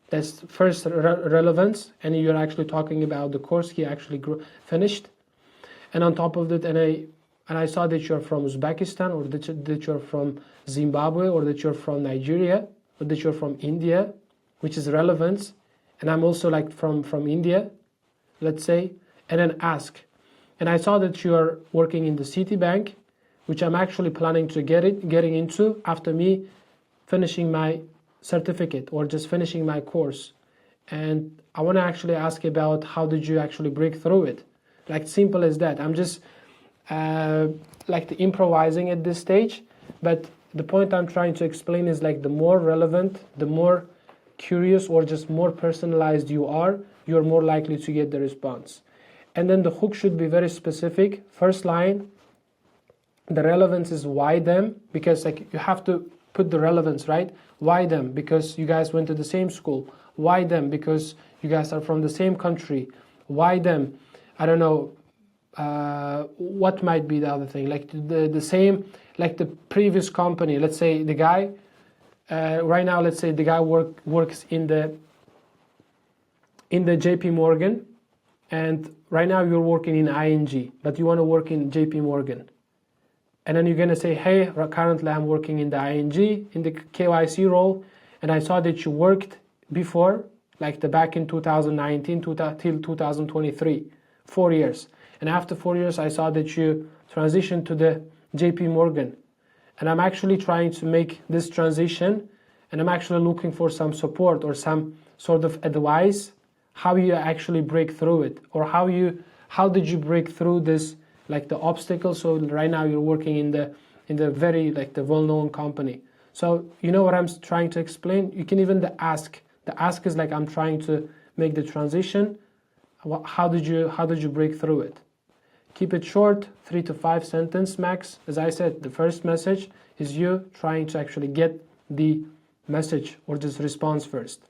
That's first relevance, and you're actually talking about the course he actually finished. And on top of that, and I saw that you're from Uzbekistan, or that you're from Zimbabwe, or that you're from Nigeria, or that you're from India, which is relevance. And I'm also like from India, let's say, and then ask. And I saw that you are working in the Citi bank, which I'm actually planning to getting into after me finishing my certificate or just finishing my course. And I want to actually ask about how did you actually break through it? Like simple as that. I'm just like improvising at this stage, but the point I'm trying to explain is like the more relevant, the more curious, or just more personalized you are, you're more likely to get the response. And then the hook should be very specific. First line, the relevance is why them, because like you have to put the relevance, right? Why them? Because you guys went to the same school. Why them? Because you guys are from the same country. Why them? I don't know. What might be the other thing? Like the same, like the previous company. Let's say the guy right now. Let's say the guy works in the JP Morgan, and right now you're working in ING, but you want to work in JP Morgan. And then you're going to say, hey, currently I'm working in the ING, in the KYC role, and I saw that you worked before, like back in 2019 till 2023, 4 years. And after 4 years, I saw that you transitioned to the JP Morgan. And I'm actually trying to make this transition, and I'm actually looking for some support or some sort of advice, how you actually break through it, or how did you break through this, like the obstacle. So right now you're working in the very like the well-known company. So you know what I'm trying to explain? You can even the ask is like, I'm trying to make the transition. How did you break through it? Keep it short, 3 to 5 sentence max. As I said, the first message is you trying to actually get the message or just response first.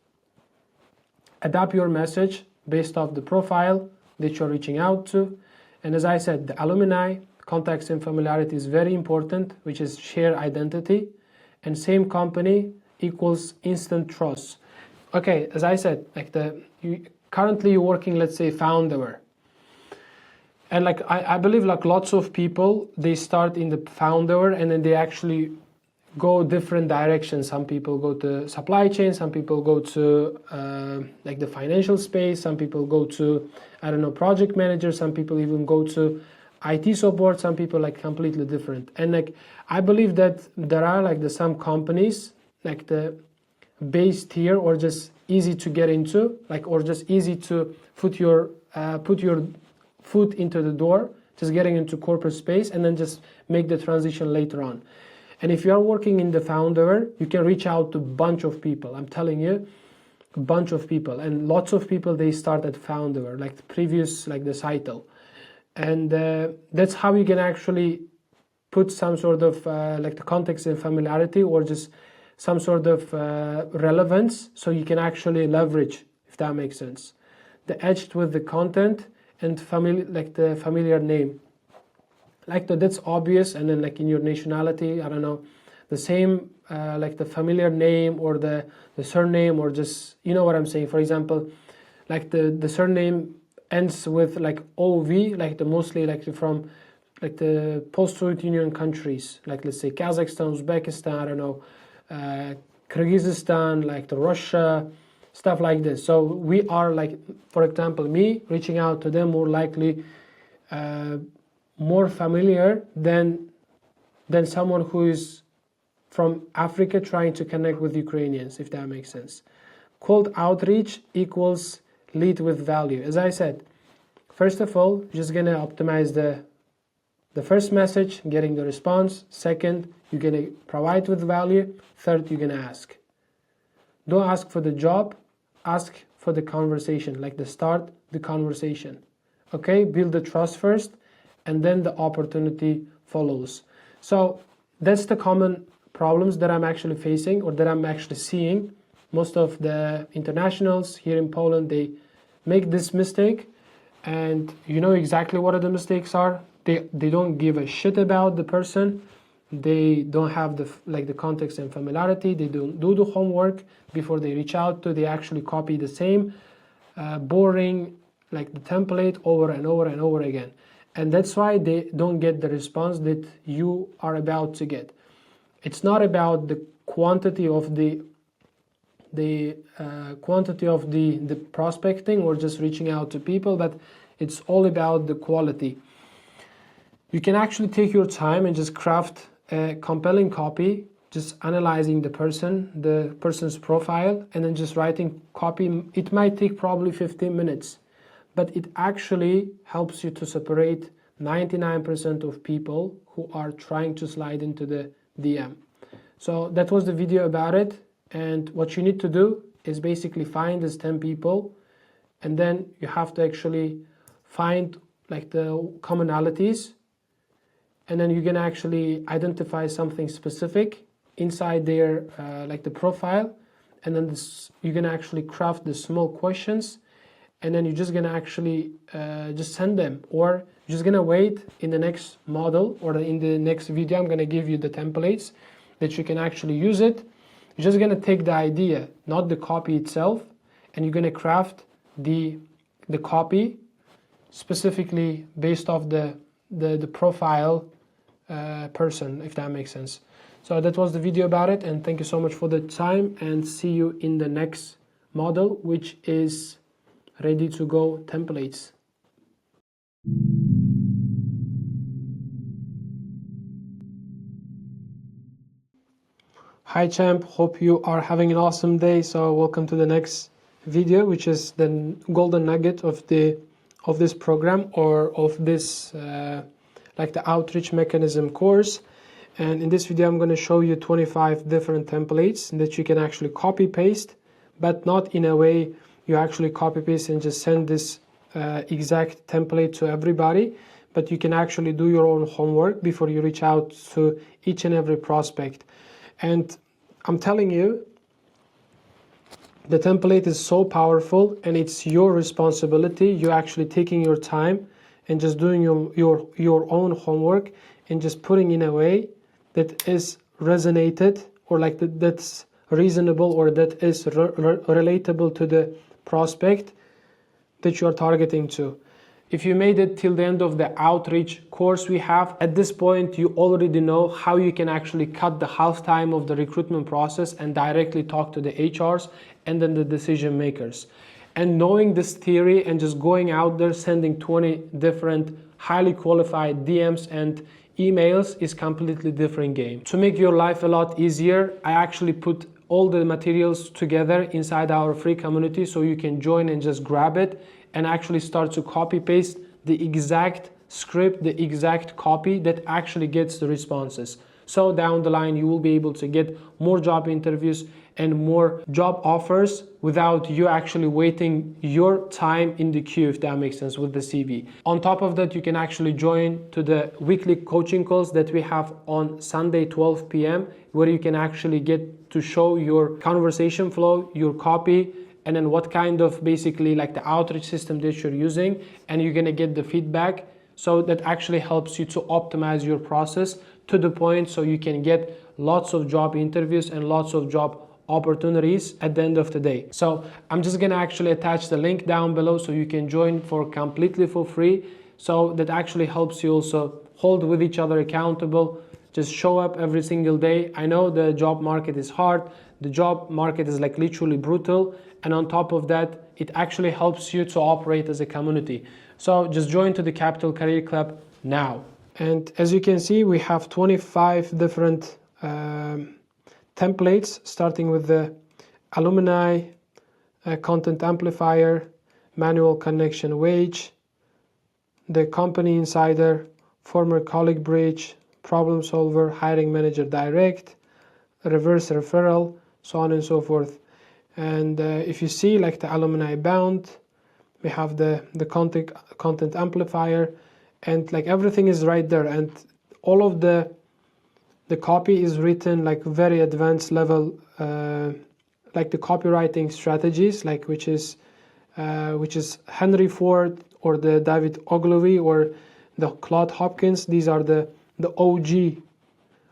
Adapt your message based off the profile that you're reaching out to. And as I said, the alumni, context and familiarity is very important, which is shared identity. And same company equals instant trust. Okay, as I said, like currently you're working, let's say, founder. And like I believe like lots of people, they start in the founder and then they actually go different directions. Some people go to supply chain, some people go to like the financial space, some people go to, I don't know, project manager, some people even go to IT support, some people like completely different. And like I believe that there are like some companies like the base tier or just easy to get into, like, or just easy to put your foot into the door, just getting into corporate space and then just make the transition later on. And if you are working in the founder, you can reach out to a bunch of people. I'm telling you, a bunch of people, and lots of people, they start at founder, like the previous, like the title. And that's how you can actually put some sort of like the context and familiarity, or just some sort of relevance, so you can actually leverage, if that makes sense, the edged with the content and like the familiar name, like that's obvious. And then like in your nationality, I don't know, the same like the familiar name or the surname, or just, you know what I'm saying. For example, like the surname ends with like OV, like the mostly like from like the post-Soviet Union countries, like let's say Kazakhstan, Uzbekistan, I don't know, Kyrgyzstan, like the Russia, stuff like this. So we are like, for example, me reaching out to them more likely more familiar than someone who is from Africa trying to connect with Ukrainians, if that makes sense. Cold outreach equals lead with value. As I said, first of all, you're just gonna optimize the first message, getting the response. Second, you're gonna provide with value. Third, you're gonna ask. Don't ask for the job, ask for the conversation, like the start the conversation. Okay, build the trust first, and then the opportunity follows. So that's the common problems that I'm actually facing, or that I'm actually seeing. Most of the internationals here in Poland, they make this mistake, and you know exactly what the mistakes are. They don't give a shit about the person. They don't have the context and familiarity. They don't do the homework before they reach out to. They actually copy the same boring like the template over and over and over again, and that's why they don't get the response that you are about to get. It's not about the quantity of the prospecting or just reaching out to people, but it's all about the quality. You can actually take your time and just craft a compelling copy, just analyzing the person's profile, and then just writing copy. It might take probably 15 minutes, but it actually helps you to separate 99% of people who are trying to slide into the DM. So that was the video about it. And what you need to do is basically find these 10 people, and then you have to actually find like the commonalities, and then you're gonna actually identify something specific inside their like the profile, and then you're gonna actually craft the small questions, and then you're just gonna actually just send them, or you're just gonna wait in the next model, or in the next video I'm gonna give you the templates that you can actually use it. You're just gonna take the idea, not the copy itself, and you're gonna craft the copy specifically based off the profile person, if that makes sense. So that was the video about it, and thank you so much for the time, and see you in the next model, which is ready to go templates. Hi champ, hope you are having an awesome day. So welcome to the next video, which is the golden nugget of this program, or of this like the outreach mechanism course. And in this video I'm going to show you 25 different templates that you can actually copy paste, but not in a way you actually copy paste and just send this exact template to everybody, but you can actually do your own homework before you reach out to each and every prospect. And I'm telling you, the template is so powerful, and it's your responsibility. You're actually taking your time and just doing your own homework, and just putting in a way that is resonated, or like that's reasonable, or that is relatable to the prospect that you are targeting to. If you made it till the end of the outreach course we have, at this point you already know how you can actually cut the half time of the recruitment process and directly talk to the HRs and then the decision makers. And knowing this theory and just going out there sending 20 different highly qualified DMs and emails is completely different game. To make your life a lot easier, I actually put all the materials together inside our free community, so you can join and just grab it and actually start to copy paste the exact script, the exact copy that actually gets the responses. So down the line you will be able to get more job interviews and more job offers without you actually waiting your time in the queue, if that makes sense, with the CV. On top of that, you can actually join to the weekly coaching calls that we have on Sunday 12 p.m. where you can actually get to show your conversation flow, your copy, and then what kind of basically like the outreach system that you're using, and you're gonna get the feedback. So that actually helps you to optimize your process to the point so you can get lots of job interviews and lots of job opportunities at the end of the day. So I'm just gonna actually attach the link down below so you can join for completely for free. So that actually helps you also hold with each other accountable. Just show up every single day. I know the job market is hard. The job market is like literally brutal. And on top of that, it actually helps you to operate as a community. So just join to the Capital Career Club now. And as you can see, we have 25 different templates, starting with the alumni, content amplifier, manual connection wage, the company insider, former colleague bridge, problem solver, hiring manager direct, reverse referral, so on and so forth. And if you see like the alumni bound, we have the content amplifier, and like everything is right there, and all of the copy is written like very advanced level, like the copywriting strategies, like which is Henry Ford or the David Ogilvy or the Claude Hopkins. These are the OG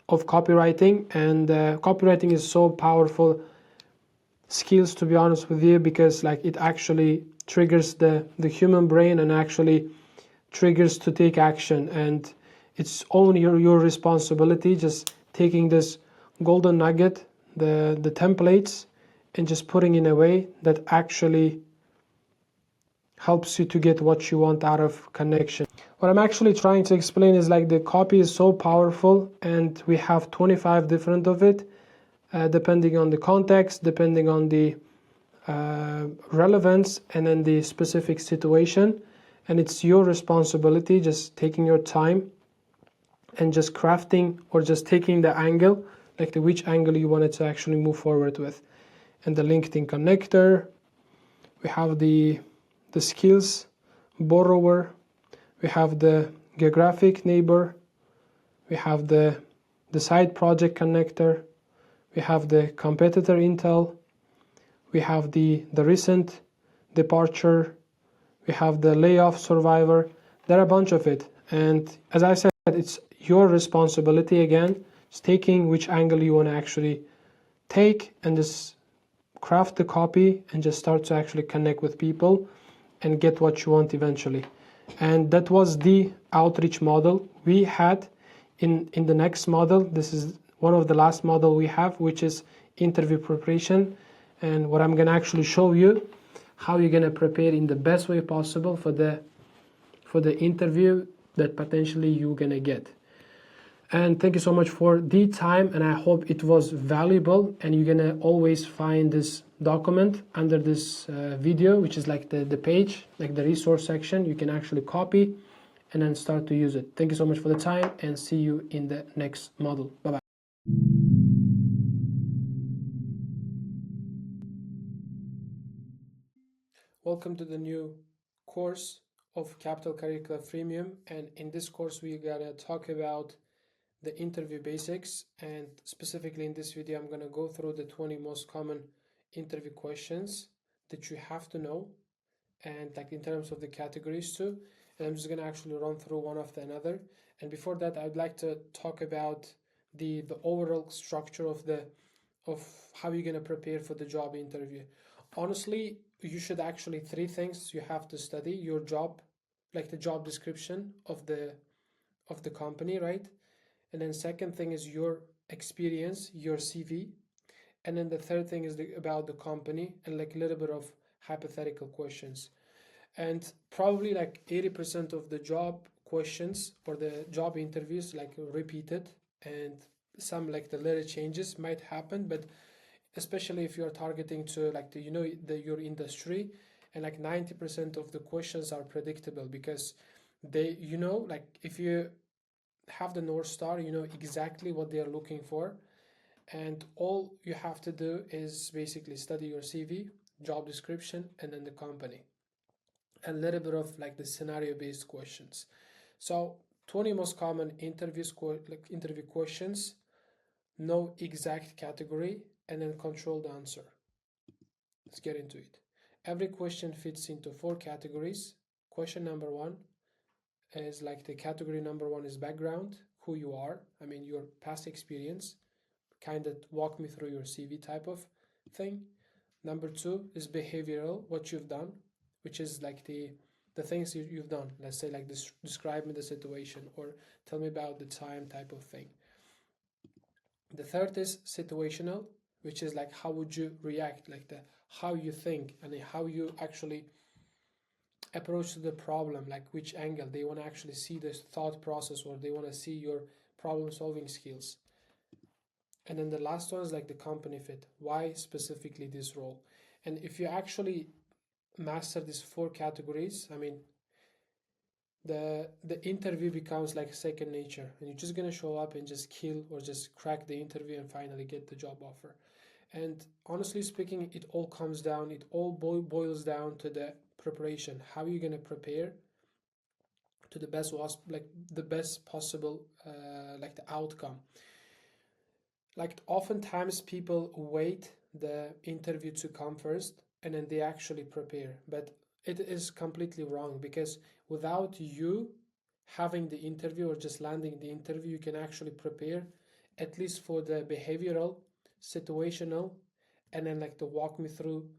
of copywriting, and copywriting is so powerful skills, to be honest with you, because like it actually triggers the human brain and actually triggers to take action, and it's only your responsibility just taking this golden nugget, the templates, and just putting in a way that actually helps you to get what you want out of connection. What I'm actually trying to explain is like the copy is so powerful, and we have 25 different of it, depending on the context, depending on the relevance, and then the specific situation. And it's your responsibility just taking your time and just crafting or just taking the angle, like the which angle you wanted to actually move forward with. And the LinkedIn connector, we have the skills borrower, we have the geographic neighbor, we have the side project connector, we have the competitor intel, we have the recent departure, we have the layoff survivor. There are a bunch of it, and as I said, it's your responsibility again, just taking which angle you want to actually take and just craft the copy and just start to actually connect with people and get what you want eventually. And that was the outreach model we had. In the next model, this is one of the last model we have, which is interview preparation, and what I'm gonna actually show you how you're gonna prepare in the best way possible for the interview that potentially you're gonna get. And thank you so much for the time, and I hope it was valuable. And you're gonna always find this document under this video, which is like the page, like the resource section. You can actually copy and then start to use it. Thank you so much for the time, and see you in the next model. Bye-bye. Welcome to the new course of Capital Career Club Freemium, and in this course we're gonna talk about the interview basics, and specifically in this video I'm gonna go through the 20 most common interview questions that you have to know, and like in terms of the categories too, and I'm just gonna actually run through one after another. And before that, I'd like to talk about the overall structure of how you're gonna prepare for the job interview. Honestly, you should actually three things you have to study: your job, like the job description of the company, right? And then second thing is your experience, your CV. And then the third thing is about the company, and like a little bit of hypothetical questions. And probably like 80% of the job questions or the job interviews like repeated, and some like the little changes might happen, but especially if you're targeting to like your industry, and like 90% of the questions are predictable, because they like if you have the North Star, you know exactly what they are looking for, And all you have to do is basically study your CV, job description, and then the company. A little bit of like the scenario based questions. So 20 most common interview questions, no exact category, and then controlled answer. Let's get into it. Every question fits into 4 categories. Question number 1 is like the category number 1 is background, who you are, I mean your past experience, kind of walk me through your CV type of thing. Number 2 is behavioral, what you've done, which is like the things you've done. Let's say like this, describe me the situation or tell me about the time type of thing. The third is situational, which is like how would you react, like the how you think and how you actually approach to the problem, like which angle they want to actually see this thought process or they want to see your problem solving skills. And then the last one is like the company fit, why specifically this role. And if you actually master these 4 categories, I mean the interview becomes like second nature, and you're just gonna show up and just kill or just crack the interview and finally get the job offer. And honestly speaking, it all comes down, it all boils down to the preparation. How are you gonna prepare to the best like the best possible like the outcome. Like oftentimes people wait the interview to come first and then they actually prepare, but it is completely wrong, because without you having the interview or just landing the interview, you can actually prepare at least for the behavioral, situational, and then like the walk me through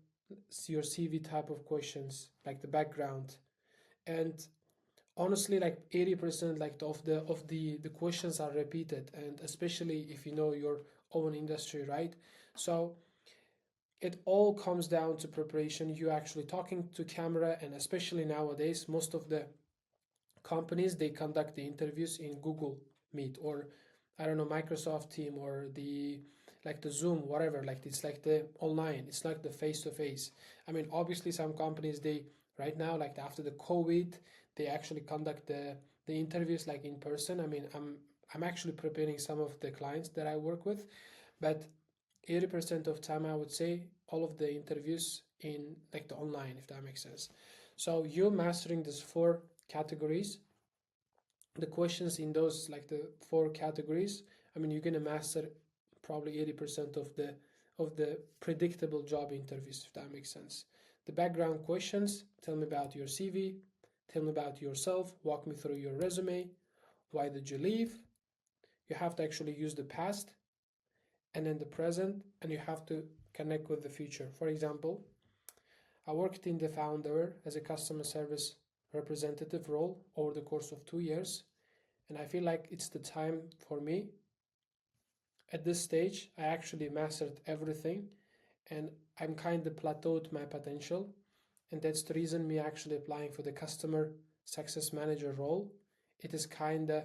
your CV type of questions, like the background. And honestly, like 80% like of the questions are repeated, and especially if you know your own industry, right? So it all comes down to preparation, you actually talking to camera, and especially nowadays most of the companies they conduct the interviews in Google Meet or I don't know, Microsoft Team or the like the Zoom, whatever. Like it's like the online, it's like the face to face. I mean, obviously some companies they right now like after the COVID they actually conduct the interviews like in person. I mean, I'm actually preparing some of the clients that I work with, but 80% of time I would say all of the interviews in like the online, if that makes sense. So you're mastering these 4 categories, the questions in those like the 4 categories. I mean, you're gonna master probably 80% of the predictable job interviews, if that makes sense. The background questions, tell me about your CV, tell me about yourself, walk me through your resume, why did you leave. You have to actually use the past and then the present, and you have to connect with the future. For example, I worked in the founder as a customer service representative role over the course of 2 years, and I feel like it's the time for me. At this stage, I actually mastered everything, and I'm kind of plateaued my potential, and that's the reason me actually applying for the customer success manager role. It is kind of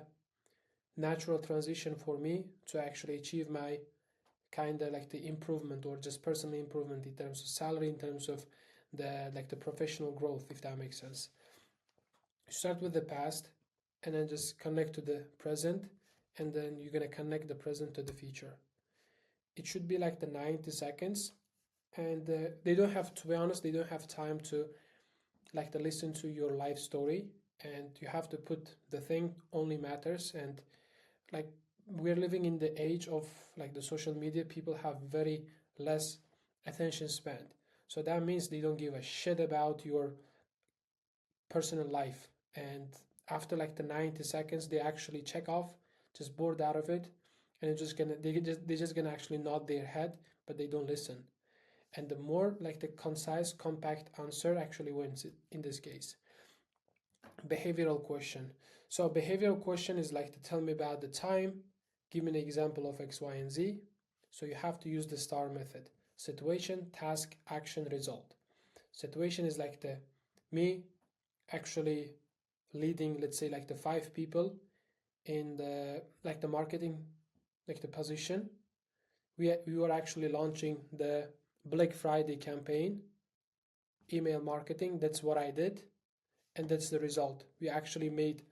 natural transition for me to actually achieve my kind of like the improvement or just personal improvement in terms of salary, in terms of the like the professional growth, if that makes sense. Start with the past and then just connect to the present, and then you're gonna connect the present to the future. It should be like the 90 seconds, and they don't have, to be honest, they don't have time to like to listen to your life story, and you have to put the thing only matters. And like we're living in the age of like the social media, people have very less attention span, so that means they don't give a shit about your personal life. And after like the 90 seconds they actually check off, just bored out of it, and they're just gonna actually nod their head, but they don't listen. And the more like the concise compact answer actually wins in this case. Behavioral question. So behavioral question is like to tell me about the time, give me an example of X, Y, and Z. So you have to use the STAR method: situation, task, action, result. Situation is like the me actually leading, let's say like the 5 people in the like the marketing like the position. We were actually launching the Black Friday campaign, email marketing. That's what I did, and that's the result. We actually made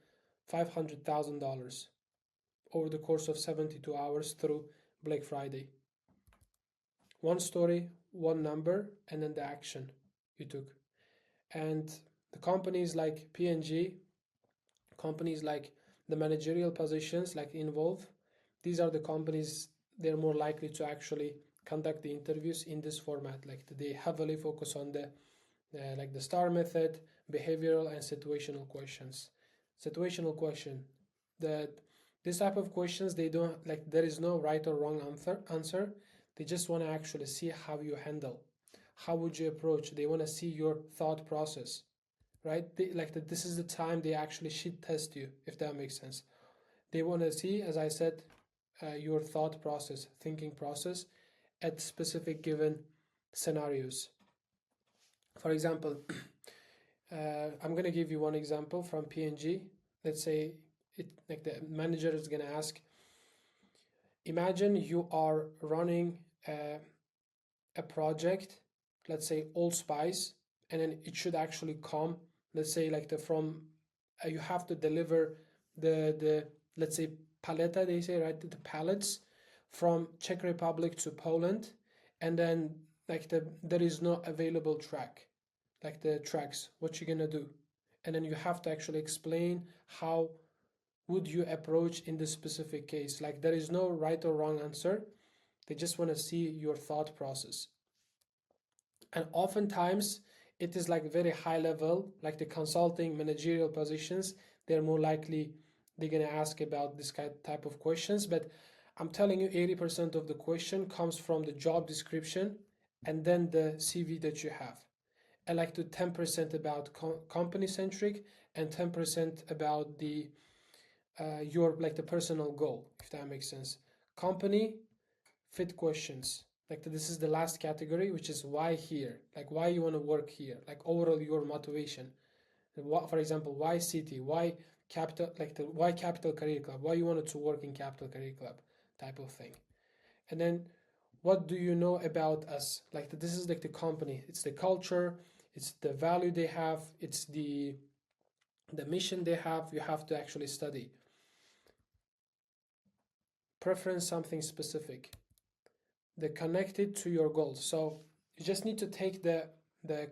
$500,000 over the course of 72 hours through Black Friday. one story, one number, and then the action you took. And the companies like P&G, companies like the managerial positions like Involve, these are the companies they're more likely to actually conduct the interviews in this format. Like they heavily focus on the like the STAR method, behavioral and situational questions. Situational question, that this type of questions, they don't like, there is no right or wrong answer. They just want to actually see how you handle, how would you approach. They want to see your thought process, right? This is the time they actually shit test you, if that makes sense. They want to see, as I said, your thought process, thinking process at specific given scenarios. For example, I'm going to give you one example from P&G. Let's say it, like the manager is going to ask, imagine you are running a project, let's say Allspice, and then it should actually come, let's say like the from you have to deliver the let's say paleta, they say, right, the pallets from Czech Republic to Poland, and then like there is no available track, like the tracks, what you're gonna do. And then you have to actually explain how would you approach in this specific case. Like there is no right or wrong answer. They just want to see your thought process. And oftentimes it is like very high level, like the consulting managerial positions, they're more likely they're going to ask about this type of questions. But I'm telling you, 80% of the question comes from the job description and then the CV that you have. And like to 10% about company centric and 10% about the your like the personal goal, if that makes sense. Company fit questions, like this is the last category, which is why here, like why you want to work here, like overall your motivation. What, for example, why Citi, why capital, like the why Capital Career Club, why you wanted to work in Capital Career Club, type of thing. And then what do you know about us, like this is like the company, it's the culture, it's the value they have, it's the mission they have. You have to actually study. Preference something specific, the connected to your goals. So you just need to take the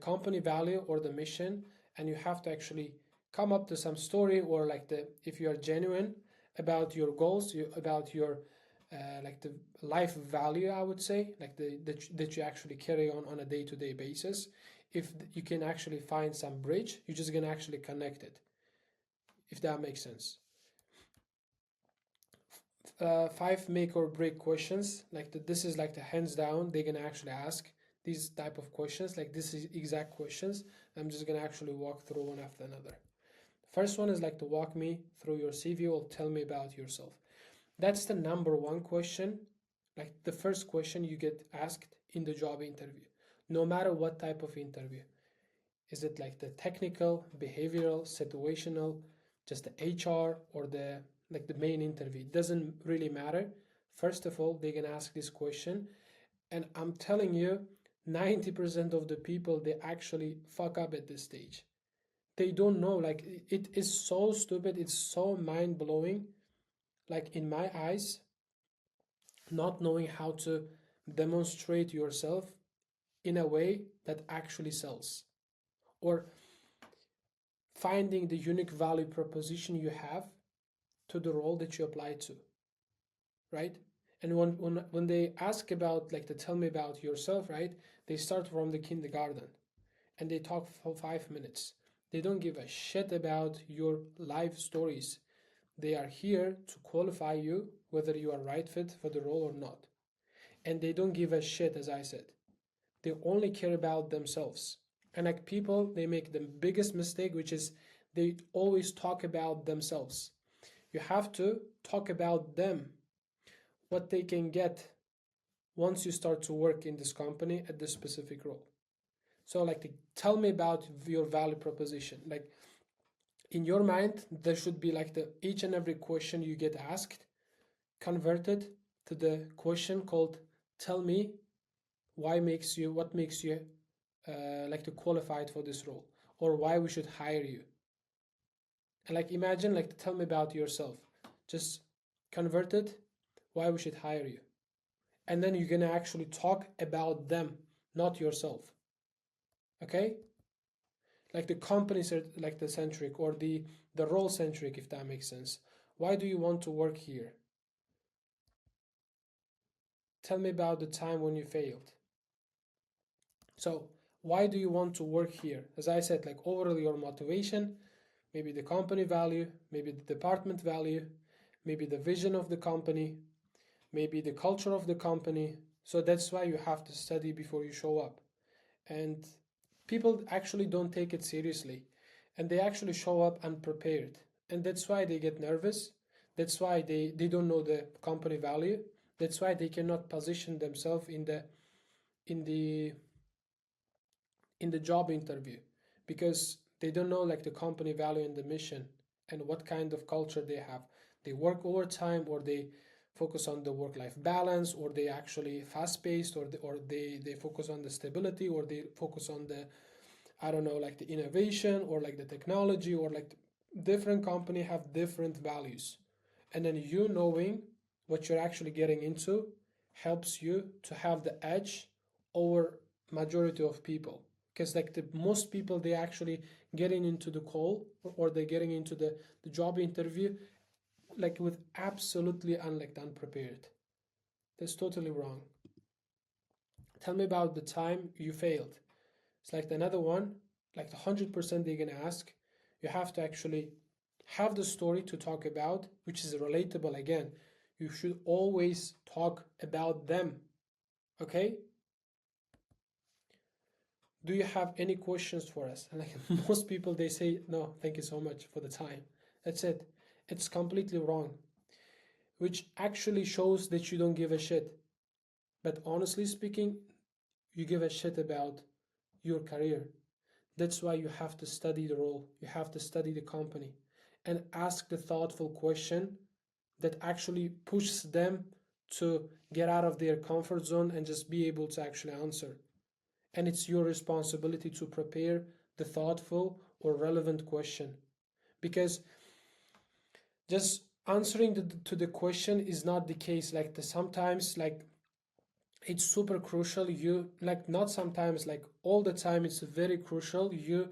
company value or the mission, and you have to actually come up to some story, or like the, if you are genuine about your goals, about your like the life value, I would say, like that you actually carry on a day-to-day basis. If you can actually find some bridge, you're just gonna actually connect it, if that makes sense. 5 make or break questions, like this is like the hands down they're gonna actually ask these type of questions, like this is exact questions. I'm just gonna actually walk through one after another. First one is like to walk me through your CV or tell me about yourself. That's the number one question, like the first question you get asked in the job interview, no matter what type of interview. Is it like the technical, behavioral, situational, just the HR, or the like the main interview? It doesn't really matter. First of all, they can ask this question, and I'm telling you, 90% of the people, they actually fuck up at this stage. They don't know, like it is so stupid, it's so mind-blowing, like in my eyes, not knowing how to demonstrate yourself in a way that actually sells, or finding the unique value proposition you have to the role that you apply to, right? And when they ask about like to tell me about yourself, right, they start from the kindergarten and they talk for 5 minutes. They don't give a shit about your life stories. They are here to qualify you whether you are right fit for the role or not. And they don't give a shit, as I said. They only care about themselves. And like people, they make the biggest mistake, which is they always talk about themselves. You have to talk about them, what they can get once you start to work in this company at this specific role. So like tell me about your value proposition. Like in your mind, there should be like the each and every question you get asked converted to the question called tell me what makes you like to qualified for this role, or why we should hire you. And like imagine like tell me about yourself, just convert it, why we should hire you. and then you're gonna actually talk about them, not yourself. Okay, like the company like the centric, or the role centric, if that makes sense. Why do you want to work here? Tell me about the time when you failed. So why do you want to work here? As I said, like overall your motivation, maybe the company value, maybe the department value, maybe the vision of the company, maybe the culture of the company. So that's why you have to study before you show up. And people actually don't take it seriously, and they actually show up unprepared, and that's why they get nervous. That's why they don't know the company value. That's why they cannot position themselves in the in the job interview, because they don't know like the company value and the mission and what kind of culture they have. They work overtime, or they focus on the work-life balance, or they actually fast-paced, or they focus on the stability, or they focus on the, I don't know, like the innovation, or like the technology, or like different company have different values. And then you knowing what you're actually getting into helps you to have the edge over majority of people, because like the most people, they actually getting into the call, or they're getting into the job interview like with absolutely unprepared. That's totally wrong. Tell me about the time you failed. It's like another one, like the 100% they're gonna ask. You have to actually have the story to talk about, which is relatable. Again, you should always talk about them. Okay, do you have any questions for us? And like most people, they say no, thank you so much for the time. That's it. It's completely wrong, which actually shows that you don't give a shit. But honestly speaking, you give a shit about your career. That's why you have to study the role, you have to study the company, and ask the thoughtful question that actually pushes them to get out of their comfort zone and just be able to actually answer. And it's your responsibility to prepare the thoughtful or relevant question, because just answering to the question is not the case. Like sometimes, like it's super crucial, you like, not sometimes, like all the time, it's very crucial you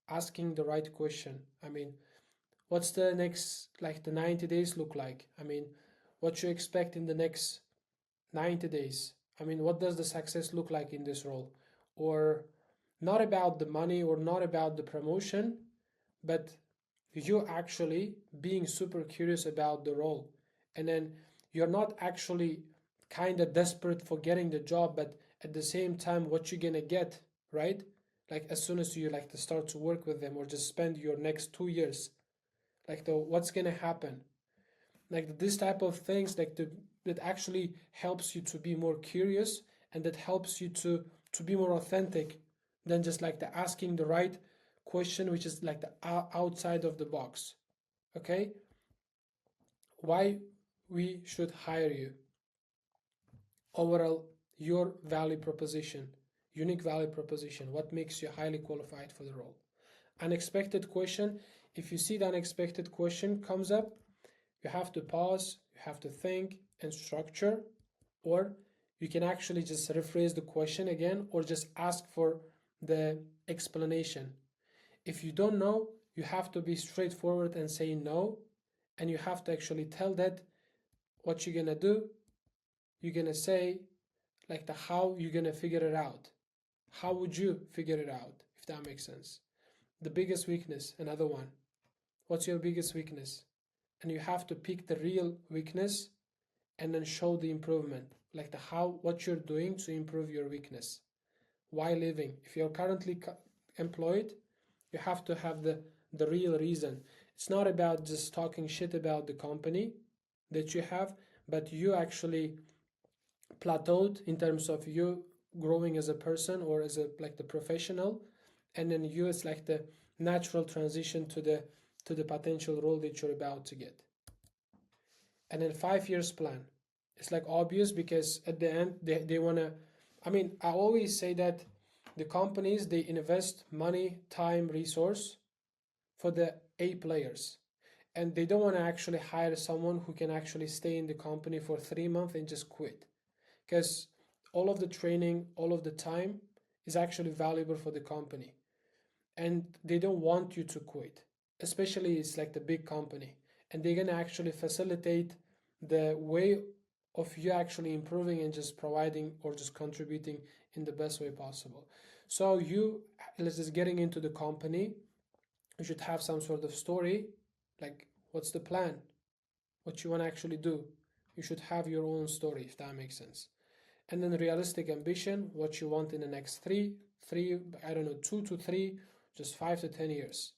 asking the right question. I mean, what's the next, like the 90 days look like? I mean, what you expect in the next 90 days? I mean, what does the success look like in this role? Or not about the money, or not about the promotion, but you actually being super curious about the role. And then you're not actually kind of desperate for getting the job, but at the same time, what you're gonna get, right? Like as soon as you like to start to work with them, or just spend your next 2 years, like the what's gonna happen, like this type of things, like that actually helps you to be more curious, and that helps you to be more authentic than just like the asking the right question, which is like the outside of the box. Okay, why we should hire you? Overall, your value proposition, unique value proposition, what makes you highly qualified for the role. Unexpected question, if you see the unexpected question comes up, you have to pause, you have to think and structure, or you can actually just rephrase the question again, or just ask for the explanation. If you don't know, you have to be straightforward and say no, and you have to actually tell that what you're gonna do. You're gonna say like the how you're gonna figure it out. How would you figure it out, if that makes sense? The biggest weakness, another one. What's your biggest weakness? And you have to pick the real weakness and then show the improvement, like the how, what you're doing to improve your weakness. Why leaving? If you're currently employed, you have to have the real reason. It's not about just talking shit about the company that you have, but you actually plateaued in terms of you growing as a person, or as a like the professional, and then you, it's like the natural transition to the potential role that you're about to get. And then 5 years plan, it's like obvious, because at the end they want to, I mean, I always say that the companies, they invest money, time, resource for the A players, and they don't want to actually hire someone who can actually stay in the company for 3 months and just quit, because all of the training, all of the time is actually valuable for the company, and they don't want you to quit, especially it's like the big company, and they're gonna actually facilitate the way of you actually improving and just providing or just contributing in the best way possible. So let's just getting into the company, you should have some sort of story, like what's the plan, what you want to actually do. You should have your own story, if that makes sense. And then realistic ambition, what you want in the next I don't know, 2 to 3, just 5 to 10 years.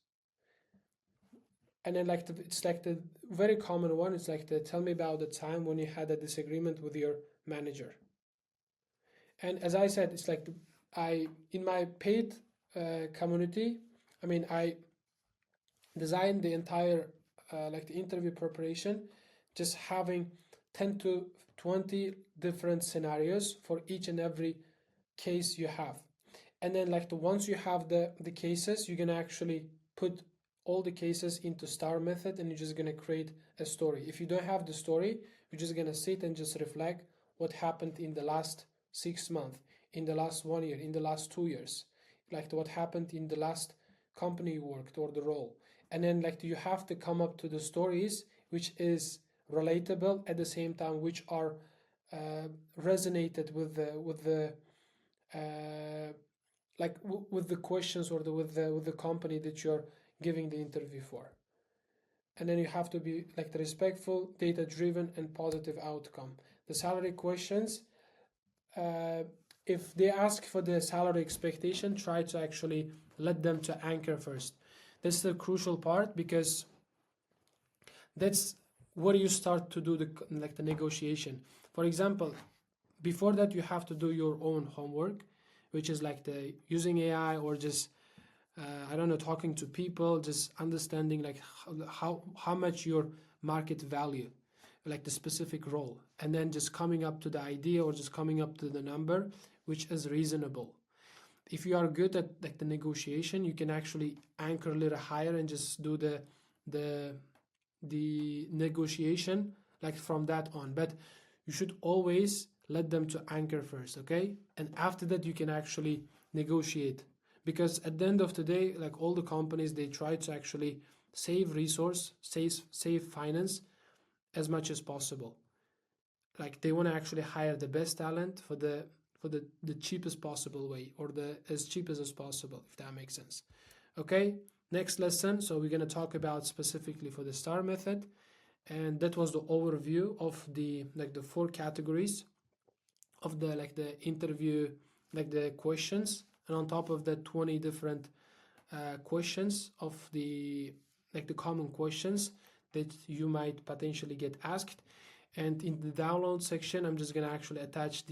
And then it's like the very common one. It's like tell me about the time when you had a disagreement with your manager. And as I said, it's like in my paid community, I designed the entire like the interview preparation, just having 10 to 20 different scenarios for each and every case you have. And then once you have the cases, you're gonna actually put all the cases into star method, and you're just gonna create a story. If you don't have the story, you're just gonna sit and just reflect what happened in the last 6 months, in the last 1 year, in the last 2 years, like what happened in the last company you worked or the role. And then you have to come up to the stories which is relatable at the same time, which are resonated with the with the questions or with the company that you're giving the interview for. And then you have to be the respectful, data driven, and positive outcome. The salary questions, if they ask for the salary expectation, try to actually let them to anchor first. This is the crucial part, because that's where you start to do the negotiation. For example, before that you have to do your own homework, which is the using AI, or just I don't know, talking to people, just understanding how much your market value, the specific role, and then just coming up to the idea or just coming up to the number which is reasonable. If you are good at the negotiation, you can actually anchor a little higher and just do the negotiation from that on. But you should always let them to anchor first, okay? And after that you can actually negotiate, because at the end of the day, all the companies, they try to actually save resource, save finance as much as possible. They want to actually hire the best talent for the cheapest possible way, or as cheap as possible, if that makes sense. Okay, next lesson. So we're going to talk about specifically for the star method, and that was the overview of the the 4 categories of the interview, the questions, and on top of that 20 different questions of the the common questions that you might potentially get asked. And in the download section, I'm just gonna actually attach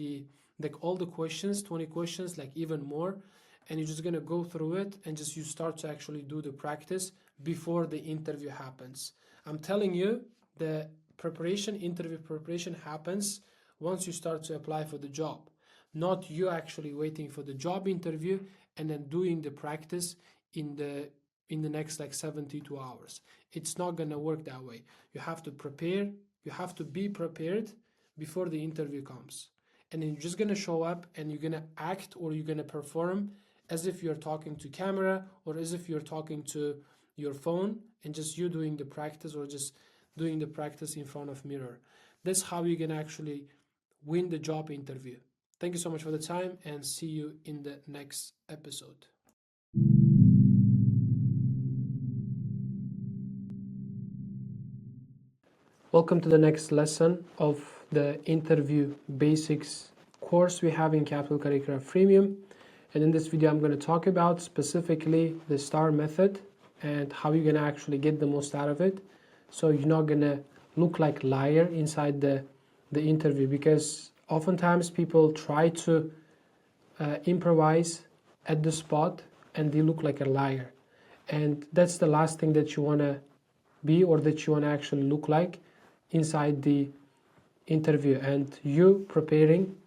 all the questions, 20 questions, even more, and you're just gonna go through it and just you start to actually do the practice before the interview happens. I'm telling you, the interview preparation happens once you start to apply for the job, not you actually waiting for the job interview and then doing the practice in the next 72 hours. It's not gonna work that way. You have to prepare. You have to be prepared before the interview comes. And then you're just gonna show up and you're gonna act, or you're gonna perform as if you're talking to camera, or as if you're talking to your phone, and just you doing the practice, or just doing the practice in front of mirror. That's how you can actually win the job interview. Thank you so much for the time, and see you in the next episode. Welcome to the next lesson of the interview basics course we have in Capital Curriculum Freemium. And in this video, I'm going to talk about specifically the star method and how you're going to actually get the most out of it. So you're not going to look like liar inside the interview, because oftentimes people try to improvise at the spot and they look like a liar. And that's the last thing that you want to be, or that you want to actually look like inside the interview. And you preparing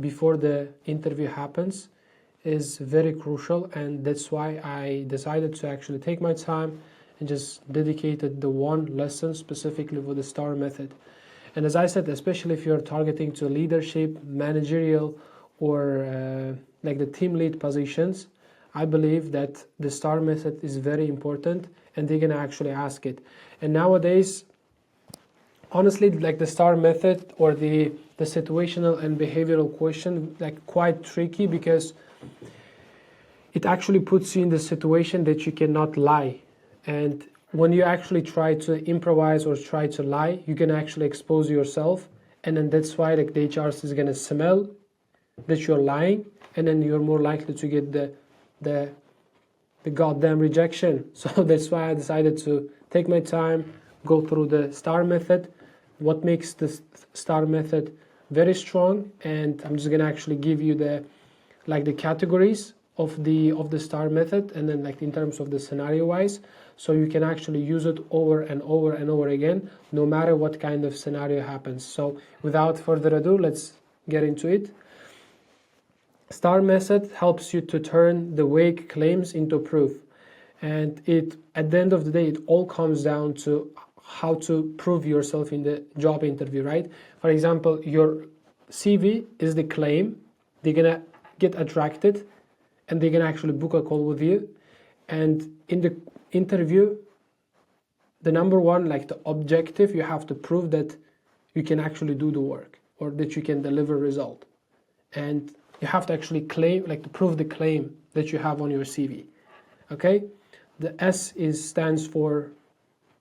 before the interview happens is very crucial, and that's why I decided to actually take my time and just dedicated the one lesson specifically for the star method. And as I said, especially if you're targeting to leadership, managerial, or like the team lead positions, I believe that the STAR method is very important, and they're gonna actually ask it. And nowadays, honestly, like the STAR method or the situational and behavioral question, like quite tricky, because it actually puts you in the situation that you cannot lie. And when you actually try to improvise or try to lie, you can actually expose yourself, and then that's why like the HR is gonna smell that you're lying, and then you're more likely to get the goddamn rejection. So that's why I decided to take my time, go through the STAR method, what makes the STAR method very strong, and I'm just gonna actually give you the categories of the STAR method, and then like in terms of the scenario wise, so you can actually use it over and over and over again, no matter what kind of scenario happens. So without further ado, let's get into it. STAR method helps you to turn the vague claims into proof, and it, at the end of the day, it all comes down to how to prove yourself in the job interview, right? For example, your CV is the claim. They're gonna get attracted, and they're gonna actually book a call with you. And in the interview, the number one, like the objective, you have to prove that you can actually do the work, or that you can deliver result. And you have to actually claim, like to prove the claim that you have on your CV. Okay? The S stands for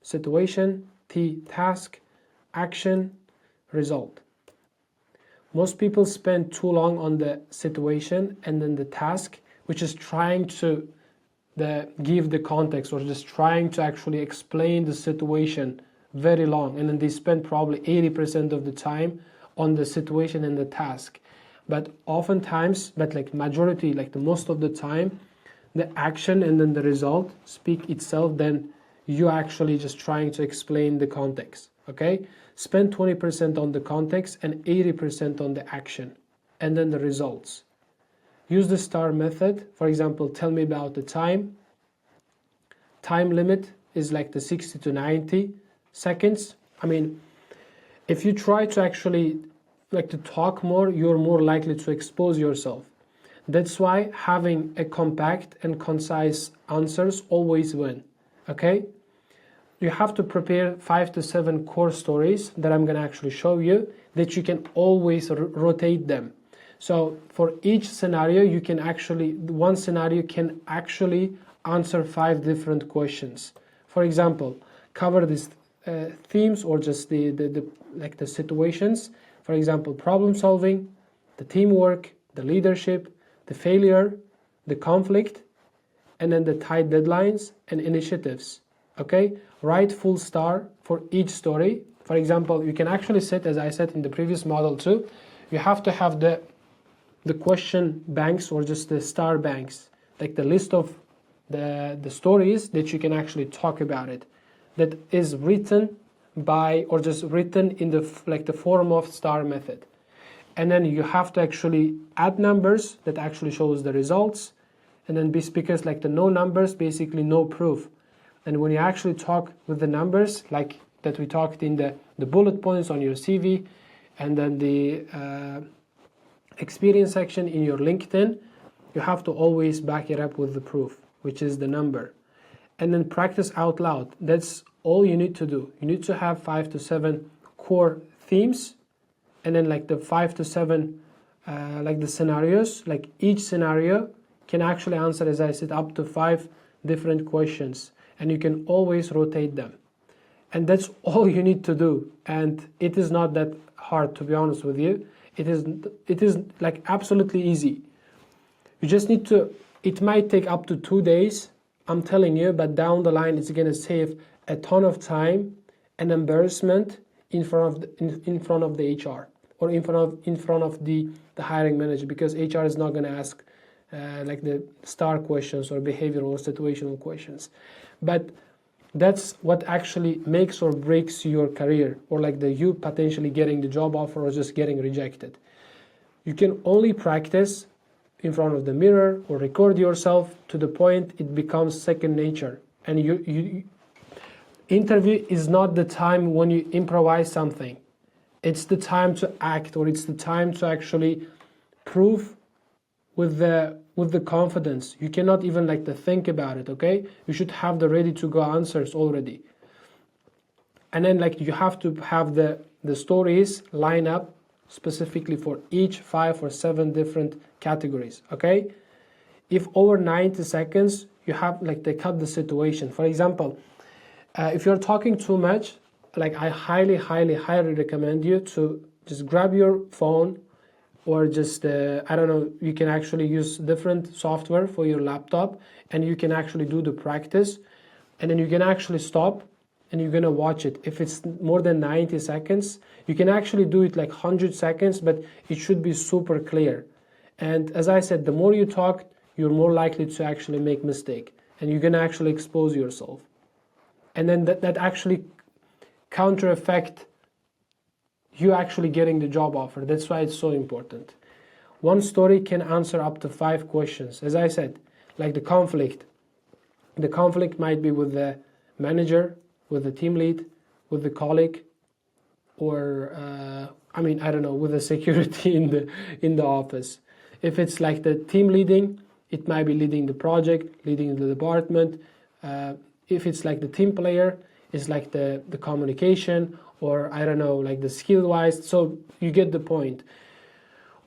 situation, T task, action, result. Most people spend too long on the situation and then the task, which is trying to give the context, or just trying to actually explain the situation very long, and then they spend probably 80% of the time on the situation and the task. But oftentimes, but like majority, like the most of the time, the action and then the result speak itself, then you actually just trying to explain the context. Okay, spend 20% on the context and 80% on the action and then the results. Use the STAR method. For example, tell me about the time. Time limit is like the 60 to 90 seconds. I mean, if you try to actually like to talk more, you're more likely to expose yourself. That's why having a compact and concise answers always win. Okay? You have to prepare 5 to 7 core stories that I'm gonna actually show you, that you can always rotate them. So for each scenario, you can actually, one scenario can actually answer 5 different questions. For example, cover these themes, or just the situations. For example, problem solving, the teamwork, the leadership, the failure, the conflict, and then the tight deadlines and initiatives. Okay, write full STAR for each story. For example, you can actually set, as I said in the previous model too, you have to have the question banks, or just the STAR banks, like the list of the stories that you can actually talk about it, that is written by, or just written in the the form of STAR method. And then you have to actually add numbers that actually shows the results, and then because like the no numbers, basically no proof. And when you actually talk with the numbers, like that we talked in the bullet points on your CV, and then the experience section in your LinkedIn, you have to always back it up with the proof, which is the number. And then practice out loud. That's all you need to do. You need to have 5 to 7 core themes, and then like the 5 to 7 like the scenarios. Like each scenario can actually answer, as I said, up to 5 different questions, and you can always rotate them. And that's all you need to do. And it is not that hard, to be honest with you. It is like absolutely easy. You just need to, it might take up to 2 days, I'm telling you, but down the line it's gonna save a ton of time and embarrassment in front of the HR, or in front of the hiring manager, because HR is not gonna ask like the STAR questions or behavioral or situational questions. But that's what actually makes or breaks your career, or like you potentially getting the job offer or just getting rejected. You can only practice in front of the mirror or record yourself to the point it becomes second nature. And you interview is not the time when you improvise something. It's the time to act, or it's the time to actually prove with the confidence. You cannot even like to think about it, okay? You should have the ready to go answers already. And then like you have to have the stories line up specifically for each 5 or 7 different categories, okay? If over 90 seconds, you have like to cut the situation. For example, if you're talking too much, like I highly recommend you to just grab your phone, or just I don't know, you can actually use different software for your laptop, and you can actually do the practice, and then you can actually stop and you're gonna watch it. If it's more than 90 seconds, you can actually do it like 100 seconds, but it should be super clear. And as I said, the more you talk, you're more likely to actually make mistake, and you're gonna actually expose yourself. And then that actually counter effect you actually getting the job offer. That's why it's so important. One story can answer up to 5 questions. As I said, like the conflict. The conflict might be with the manager, with the team lead, with the colleague, or I don't know, with the security in the office. If it's like the team leading, it might be leading the project, leading the department. If it's like the team player, it's like the communication, or I don't know, like the skill wise. So you get the point.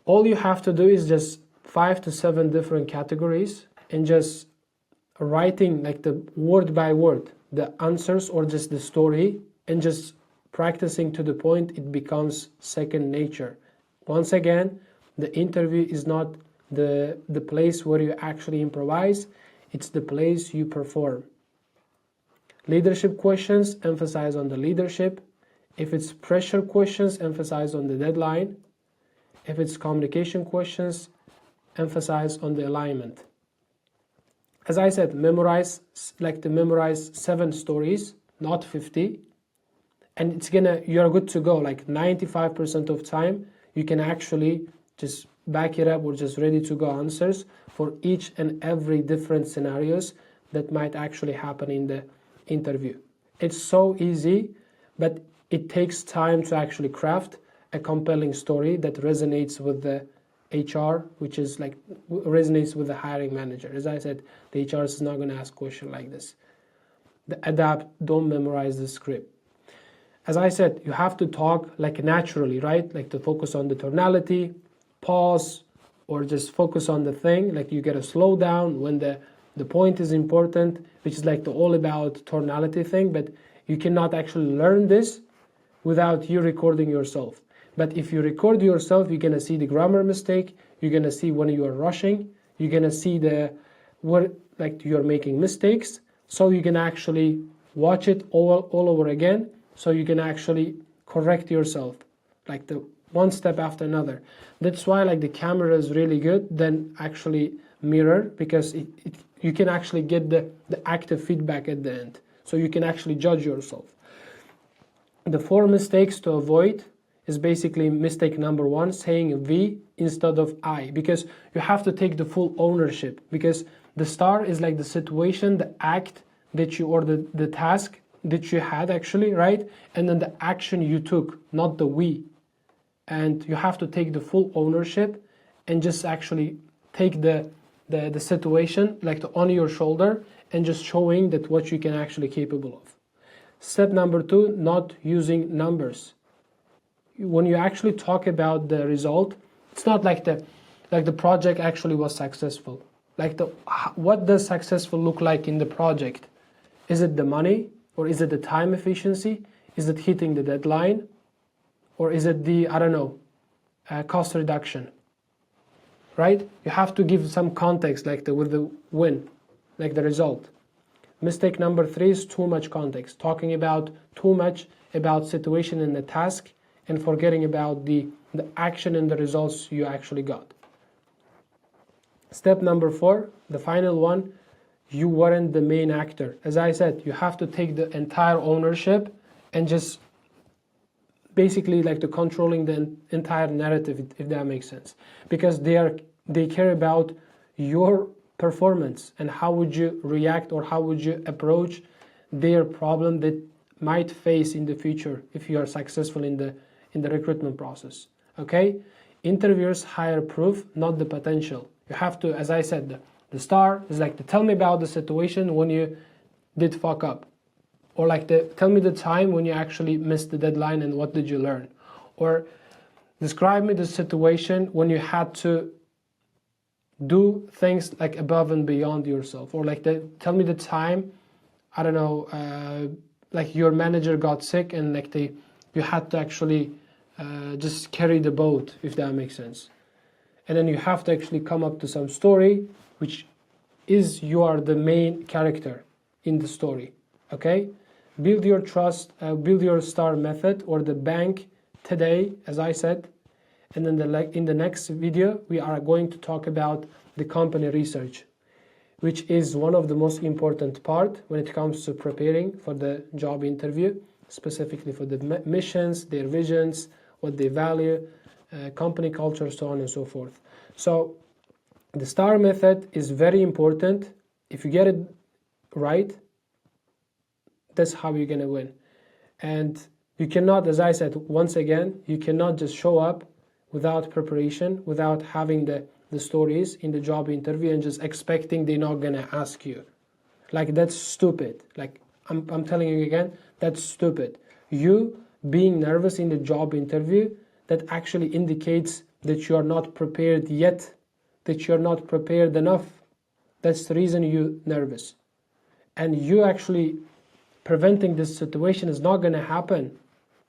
All you have to do is just 5 to 7 different categories, and just writing like the word by word the answers, or just the story, and just practicing to the point it becomes second nature. Once again, the interview is not the place where you actually improvise, it's the place you perform. Leadership questions, emphasize on the leadership. If it's pressure questions, emphasize on the deadline. If it's communication questions, emphasize on the alignment. As I said, memorize 7 stories, not 50. And you're good to go. Like 95% of time, you can actually just back it up, or just ready to go answers for each and every different scenarios that might actually happen in the interview. It's so easy, but it takes time to actually craft a compelling story that resonates with the HR, which is like resonates with the hiring manager. As I said, the HR is not going to ask a question like this. Adapt, don't memorize the script. As I said, you have to talk like naturally, right? Like to focus on the tonality, pause, or just focus on the thing. Like you gotta slow down when the point is important, which is like the all about tonality thing. But you cannot actually learn this without you recording yourself. But if you record yourself, you're gonna see the grammar mistake, you're gonna see when you are rushing, you're gonna see where like you're making mistakes. So you can actually watch it all over again, so you can actually correct yourself, like the one step after another. That's why like the camera is really good than actually mirror, because you can actually get the active feedback at the end, so you can actually judge yourself. The 4 mistakes to avoid is basically mistake number 1, saying we instead of I, because you have to take the full ownership, because the star is like the situation, the act that you, or the task that you had actually, right? And then the action you took, not the we. And you have to take the full ownership and just actually take the situation like on your shoulder, and just showing that what you can actually capable of. Step number 2, not using numbers. When you actually talk about the result, it's not like the project actually was successful. Like what does successful look like in the project? Is it the money, or is it the time efficiency? Is it hitting the deadline? Or is it the, I don't know, cost reduction? Right? You have to give some context, like with the win, like the result. Mistake number 3 is too much context, talking about too much about situation and the task, and forgetting about the action and the results you actually got. Step number 4, the final one, you weren't the main actor. As I said, you have to take the entire ownership and just basically like the controlling the entire narrative, if that makes sense. Because they care about your performance, and how would you react, or how would you approach their problem that might face in the future if you are successful in in the recruitment process. Okay, interviewers hire proof, not the potential. You have to, as I said, the star is like to tell me about the situation when you did fuck up, or like tell me the time when you actually missed the deadline and what did you learn, or describe me the situation when you had to do things like above and beyond yourself, or like tell me the time, I don't know, like your manager got sick and like you had to actually just carry the boat, if that makes sense. And then you have to actually come up to some story which is you are the main character in the story. Okay, build your trust, build your star method or the bank today, as I said. And then in the next video we are going to talk about the company research, which is one of the most important part when it comes to preparing for the job interview, specifically for the missions, their visions, what they value, company culture, so on and so forth. So the STAR method is very important. If you get it right, that's how you're gonna win. And you cannot, as I said, once again, you cannot just show up without preparation, without having the stories in the job interview and just expecting they're not gonna ask you. Like, that's stupid. Like, I'm telling you again, that's stupid. You being nervous in the job interview, that actually indicates that you are not prepared yet, that you're not prepared enough. That's the reason you're nervous. And you actually preventing this situation is not gonna happen,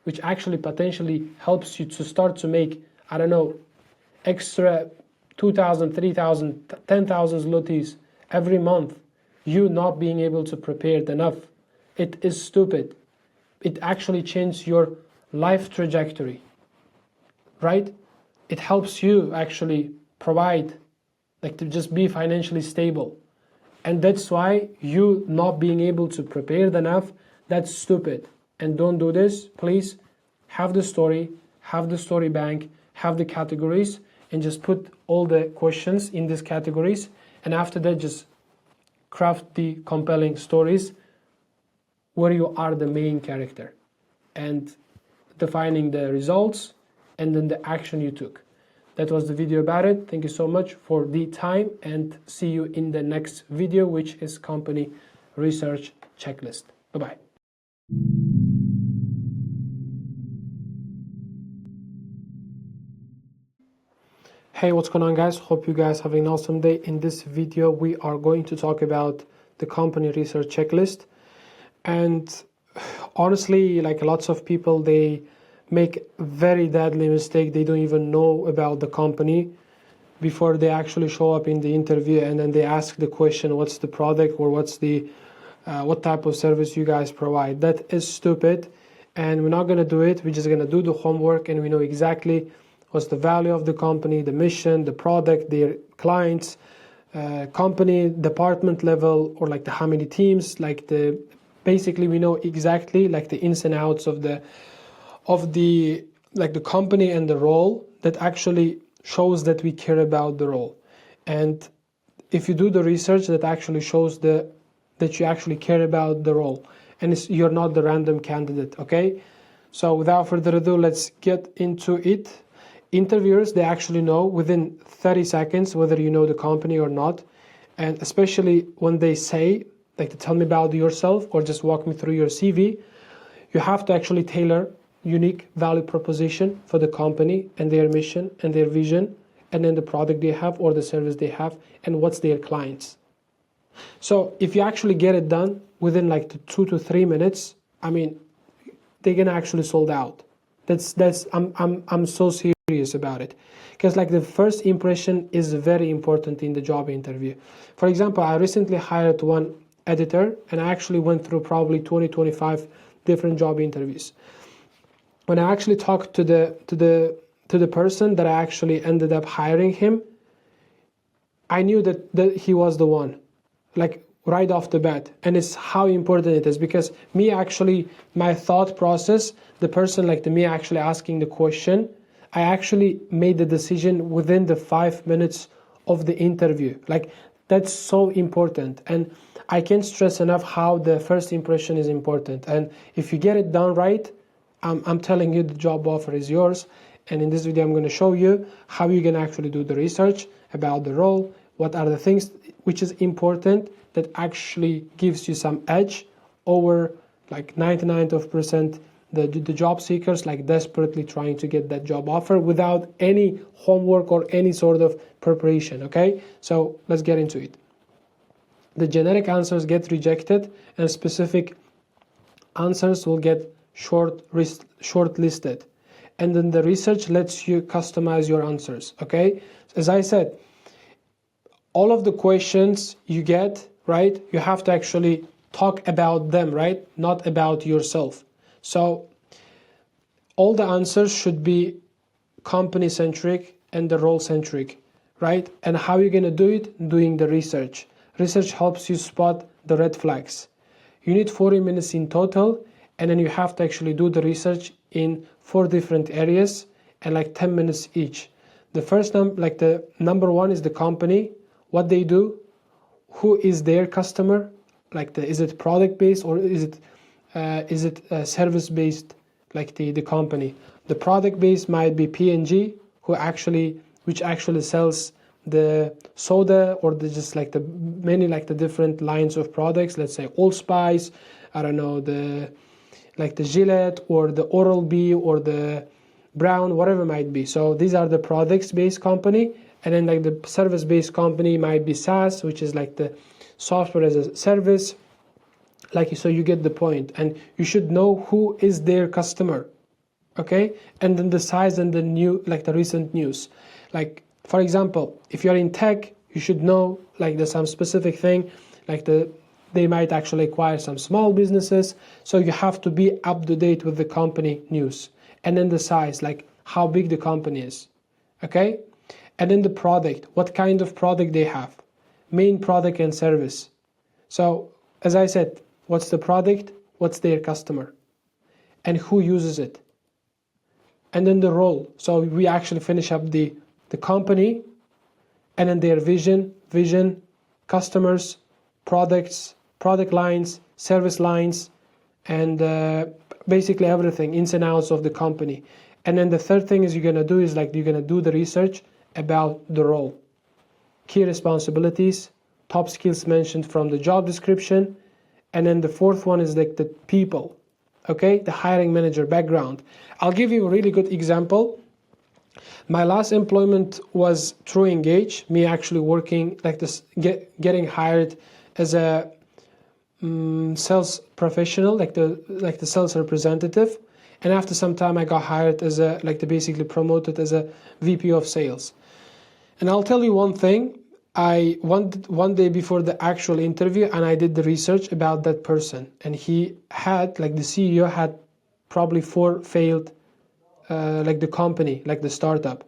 which actually potentially helps you to start to make, I don't know, extra 2,000, 3,000, 10,000 zlotys every month. You not being able to prepare enough. It is stupid. It actually changes your life trajectory, right? It helps you actually provide, like to just be financially stable. And that's why you not being able to prepare enough, that's stupid. And don't do this, please. Have the story bank, have the categories, and just put all the questions in these categories. And after that, just craft the compelling stories where you are the main character and defining the results and then the action you took. That was the video about it. Thank you so much for the time and see you in the next video, which is company research checklist. Bye-bye. Hey, what's going on, guys? Hope you guys have an awesome day. In this video, we are going to talk about the company research checklist. And honestly, like lots of people, they make very deadly mistake. They don't even know about the company before they actually show up in the interview, and then they ask the question, what's the product, or what's the what type of service you guys provide. That is stupid, and we're not going to do it. We're just going to do the homework, and we know exactly what's the value of the company, the mission, the product, their clients, company, department level, or like the how many teams, like the basically we know exactly like the ins and outs of the like the company and the role. That actually shows that we care about the role. And if you do the research, that actually shows that you actually care about the role, and you're not the random candidate. Okay, so without further ado, let's get into it. Interviewers, they actually know within 30 seconds whether you know the company or not. And especially when they say, like, to tell me about yourself or just walk me through your CV, you have to actually tailor unique value proposition for the company and their mission and their vision, and then the product they have or the service they have, and what's their clients. So if you actually get it done within like 2 to 3 minutes, I mean, they're gonna actually sold out. I'm so serious about it, because like the first impression is very important in the job interview. For example, I recently hired one editor, and I actually went through probably 20-25 different job interviews. When I actually talked to the person that I actually ended up hiring him, I knew that he was the one, like right off the bat. And it's how important it is, because my thought process, the person like me actually asking the question, I actually made the decision within the 5 minutes of the interview. Like, that's so important. And I can't stress enough how the first impression is important. And if you get it done right, I'm telling you the job offer is yours, and in this video I'm going to show you how you can actually do the research about the role, what are the things which is important that actually gives you some edge over like 99% the job seekers like desperately trying to get that job offer without any homework or any sort of preparation. Okay, so let's get into it. The generic answers get rejected and specific answers will get shortlisted, and then the research lets you customize your answers. Okay, as I said, all of the questions you get right, you have to actually talk about them, right, not about yourself. So all the answers should be company centric and the role centric, right? And how you're going to do it? Doing the research. Research helps you spot the red flags. You need 40 minutes in total, and then you have to actually do the research in 4 different areas and like 10 minutes each. The first the number 1 is the company, what they do, who is their customer, is it product based or is it service based, like the company. The product based might be P&G, which actually sells the soda or the many different lines of products. Let's say Allspice, I don't know, the Gillette or the Oral-B or the Brown, whatever it might be. So these are the products based company. And then the service based company might be SaaS, which is like the software as a service. So you get the point, and you should know who is their customer. Okay, and then the size and the recent news. For example, if you're in tech, you should know there's some specific thing, they might actually acquire some small businesses. So you have to be up to date with the company news. And then the size, how big the company is. Okay, and then the product, what kind of product they have, main product and service. So as I said, what's the product, what's their customer, and who uses it. And then the role. So we actually finish up the company, and then their vision, customers, products, product lines, service lines, and basically everything, ins and outs of the company. And then the third thing is you're going to do is you're going to do the research about the role. Key responsibilities, top skills mentioned from the job description. And then the fourth one is the people. Okay, the hiring manager background. I'll give you a really good example. My last employment was through Engage, me actually working getting hired as a sales professional, the sales representative. And after some time I got hired as basically promoted as a VP of sales. And I'll tell you one thing, I one day before the actual interview, and I did the research about that person, and he had the CEO had probably 4 failed the company, the startup.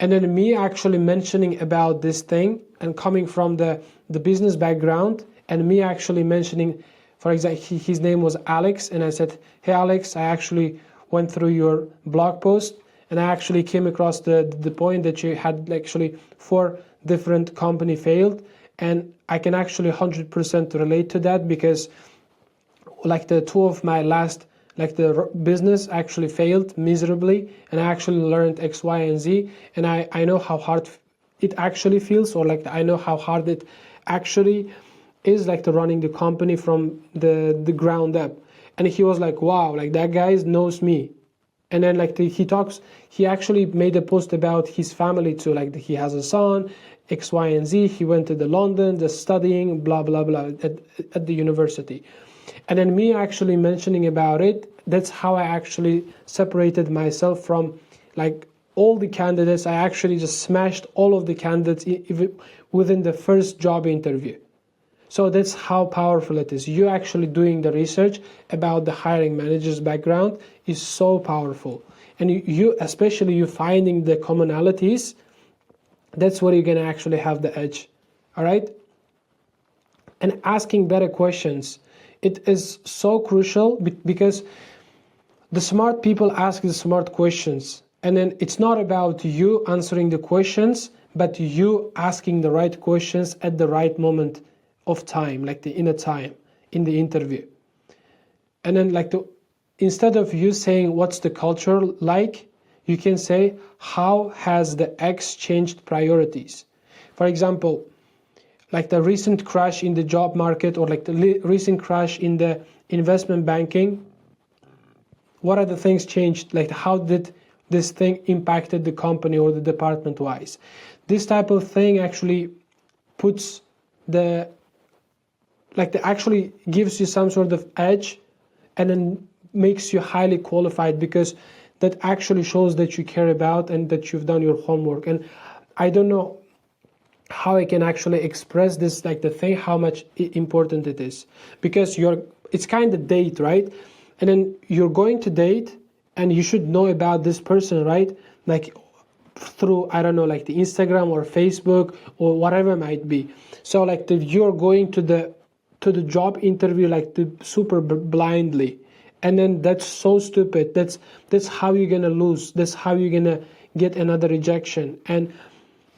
And then me actually mentioning about this thing and coming from the business background, and me actually mentioning, for example, his name was Alex, and I said, hey Alex, I actually went through your blog post and I actually came across the point that you had actually 4 different company failed, and I can actually 100% relate to that, because the 2 of my last the business actually failed miserably, and I actually learned X, Y, and Z, and I know how hard it actually feels, or I know how hard it actually is to running the company from the ground up. And he was like, wow, that guy knows me. And then he actually made a post about his family too, he has a son, X, Y, and Z. He went to the London, just studying, blah, blah, blah, at the university. And then me actually mentioning about it, that's how I actually separated myself from all the candidates. I actually just smashed all of the candidates within the first job interview. So that's how powerful it is. You actually doing the research about the hiring manager's background is so powerful. And especially you finding the commonalities, that's where you're going to actually have the edge. All right? And asking better questions. It is so crucial, because the smart people ask the smart questions. And then it's not about you answering the questions, but you asking the right questions at the right moment of time, in the interview. And then instead of you saying what's the culture like, you can say how has the X changed priorities. For example, like the recent crash in the job market, or like the recent crash in the investment banking, what are the things changed? Like how did this thing impacted the company or the department wise? This type of thing actually puts the, like the actually gives you some sort of edge, and then makes you highly qualified, because that actually shows that you care about and that you've done your homework. And I don't know how I can actually express this, like the thing, how much important it is, because it's kind of date, right? And then you're going to date, and you should know about this person, right? Like through, I don't know, like the Instagram or Facebook or whatever it might be. So like you're going to the job interview like super blindly, and then that's so stupid. That's how you're gonna lose. That's how you're gonna get another rejection. And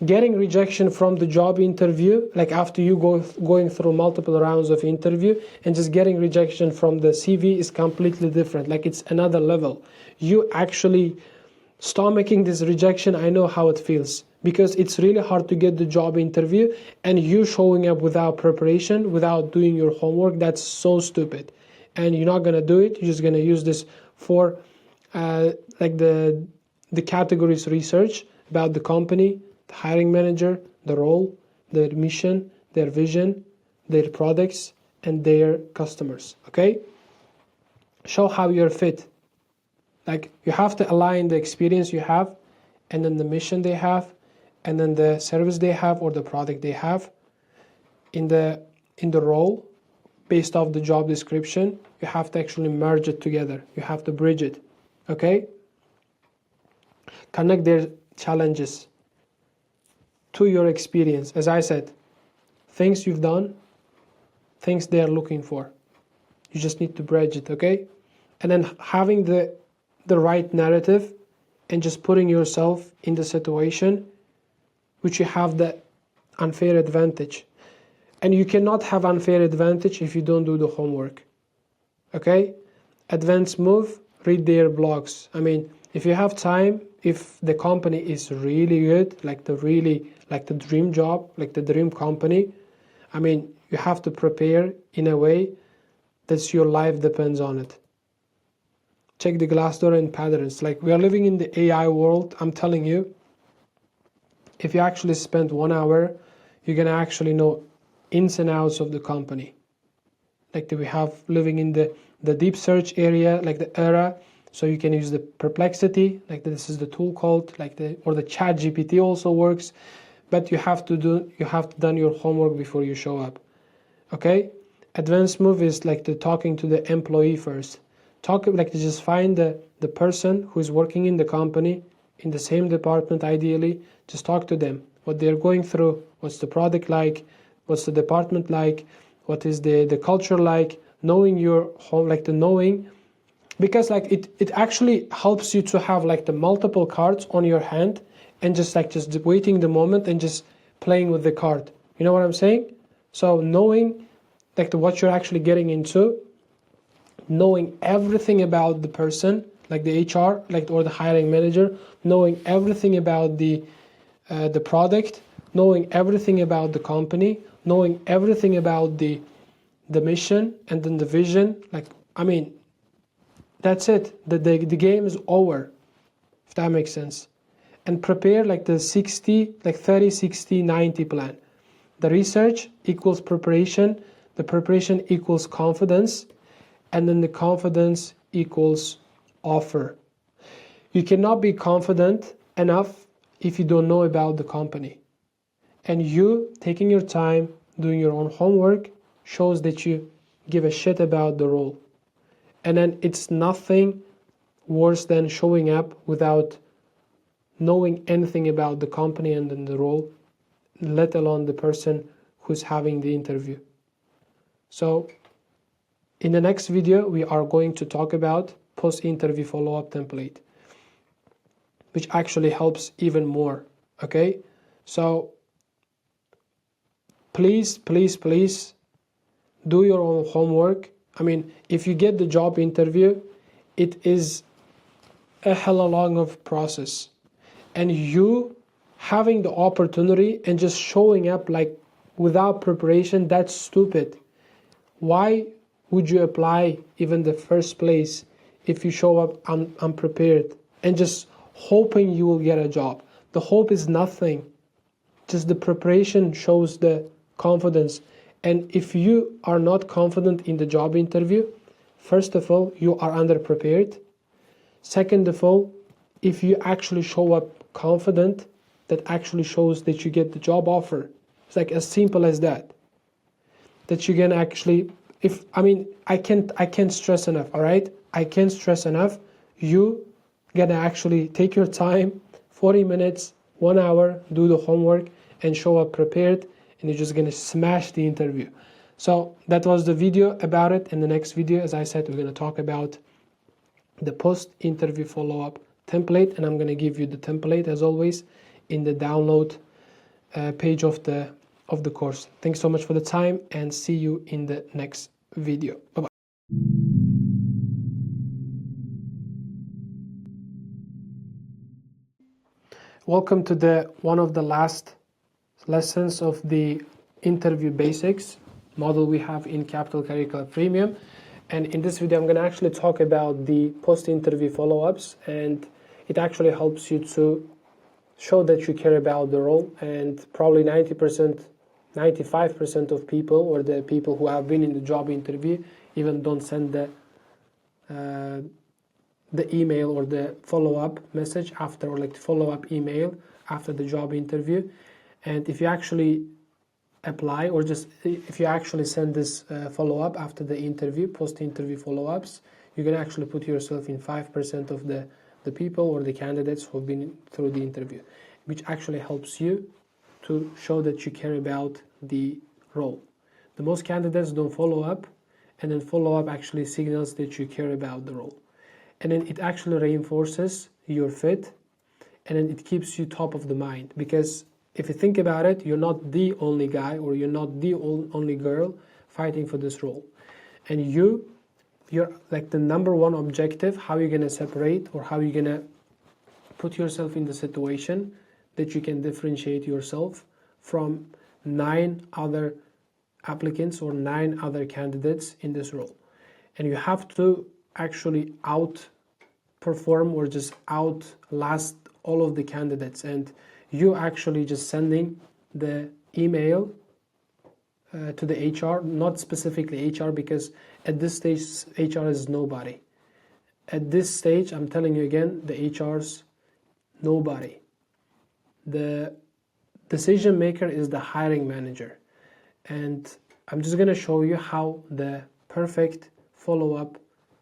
getting rejection from the job interview, like after you going through multiple rounds of interview, and just getting rejection from the CV is completely different. Like it's another level. You actually stomaching this rejection, I know how it feels, because it's really hard to get the job interview, and you showing up without preparation, without doing your homework, that's so stupid. And you're not gonna do it. You're just gonna use this for like the categories research about the company, the hiring manager, the role, their mission, their vision, their products, and their customers. Okay? Show how you're fit. Like you have to align the experience you have, and then the mission they have, and then the service they have or the product they have in the role based off the job description. You have to actually merge it together. You have to bridge it. Okay? Connect their challenges to your experience. As I said, things you've done, things they're looking for. You just need to bridge it, okay? And then having the right narrative, and just putting yourself in the situation which you have the unfair advantage. And you cannot have unfair advantage if you don't do the homework. Okay? Advanced move, read their blogs. I mean, if you have time, if the company is really good, like the dream job, like the dream company, I mean, you have to prepare in a way that your life depends on it. Check the Glassdoor and patterns. Like we are living in the AI world. I'm telling you, if you actually spend 1 hour, you're gonna actually know ins and outs of the company. Like we have living in the deep search area, like the era. So you can use the Perplexity, like this is the tool called, or the Chat GPT also works. But you have to done your homework before you show up. Okay? Advanced move is like the talking to the employee first. Just find the person who is working in the company, in the same department ideally. Just talk to them, what they're going through, what's the product like, what's the department like, what is the culture like, knowing your home, because it actually helps you to have like the multiple cards on your hand, and just waiting the moment and just playing with the card. You know what I'm saying? So knowing what you're actually getting into, knowing everything about the person, like the HR, or the hiring manager, knowing everything about the product, knowing everything about the company, knowing everything about the mission, and then the vision. That's it. The game is over, if that makes sense. And prepare the 30, 60, 90 plan. The research equals preparation, the preparation equals confidence, and then the confidence equals offer. You cannot be confident enough if you don't know about the company. And you taking your time, doing your own homework, shows that you give a shit about the role. And then it's nothing worse than showing up without knowing anything about the company and then the role, let alone the person who's having the interview. So in the next video, we are going to talk about post-interview follow-up template, which actually helps even more, okay? So please, please, please do your own homework. I mean, if you get the job interview it is a hella long of process, and you having the opportunity and just showing up like without preparation, that's stupid. Why would you apply even the first place if you show up unprepared and just hoping you will get a job? The hope is nothing. Just the preparation shows the confidence. And if you are not confident in the job interview, first of all, you are underprepared. Second of all, if you actually show up confident, that actually shows that you get the job offer. It's like as simple as that. That you can actually, I can't stress enough, all right? I can't stress enough. You gotta actually take your time, 40 minutes, 1 hour, do the homework, and show up prepared, and you're just gonna smash the interview. So that was the video about it. In the next video, as I said, we're gonna talk about the post-interview follow-up template, and I'm gonna give you the template as always in the download page of the course. Thanks so much for the time, and see you in the next video. Bye bye. Welcome to the one of the last lessons of the interview basics model we have in Capital Career Club Premium. And in this video, I'm going to actually talk about the post-interview follow-ups, and it actually helps you to show that you care about the role. And probably 90%, 95% of people, or the people who have been in the job interview, even don't send the email or the follow-up message after, or like the follow-up email after the job interview. And if you actually apply, or just if you actually send this follow-up after the interview, post-interview follow-ups, you can actually put yourself in 5% of the people or the candidates who have been through the interview, which actually helps you to show that you care about the role. The most candidates don't follow up, and then follow-up actually signals that you care about the role. And then it actually reinforces your fit, and then it keeps you top of the mind, because if you think about it, you're not the only guy, or you're not the only girl fighting for this role. And you're like the number one objective, how you're going to separate, or how you're going to put yourself in the situation that you can differentiate yourself from 9 other applicants or 9 other candidates in this role. And you have to actually outperform or just outlast all of the candidates. And you actually just sending the email to the HR, not specifically HR, because at this stage HR is nobody. At this stage, I'm telling you again, the HR's nobody. The decision maker is the hiring manager. And I'm just going to show you how the perfect follow-up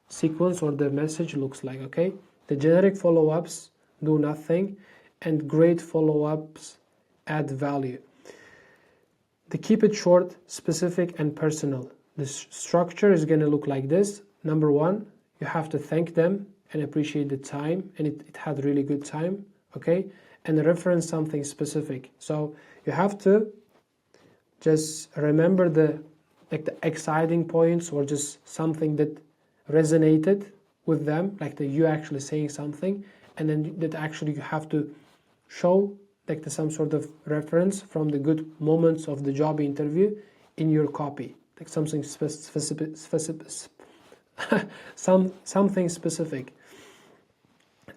sequence or the message looks like, okay? The generic follow-ups do nothing, and great follow-ups add value. They keep it short, specific, and personal. The structure is going to look like this. Number 1, you have to thank them and appreciate the time, and it had really good time, okay? And reference something specific. So you have to just remember the exciting points, or just something that resonated with them, like that you actually saying something, and then that actually you have to show like some sort of reference from the good moments of the job interview in your copy, like something specific, something specific.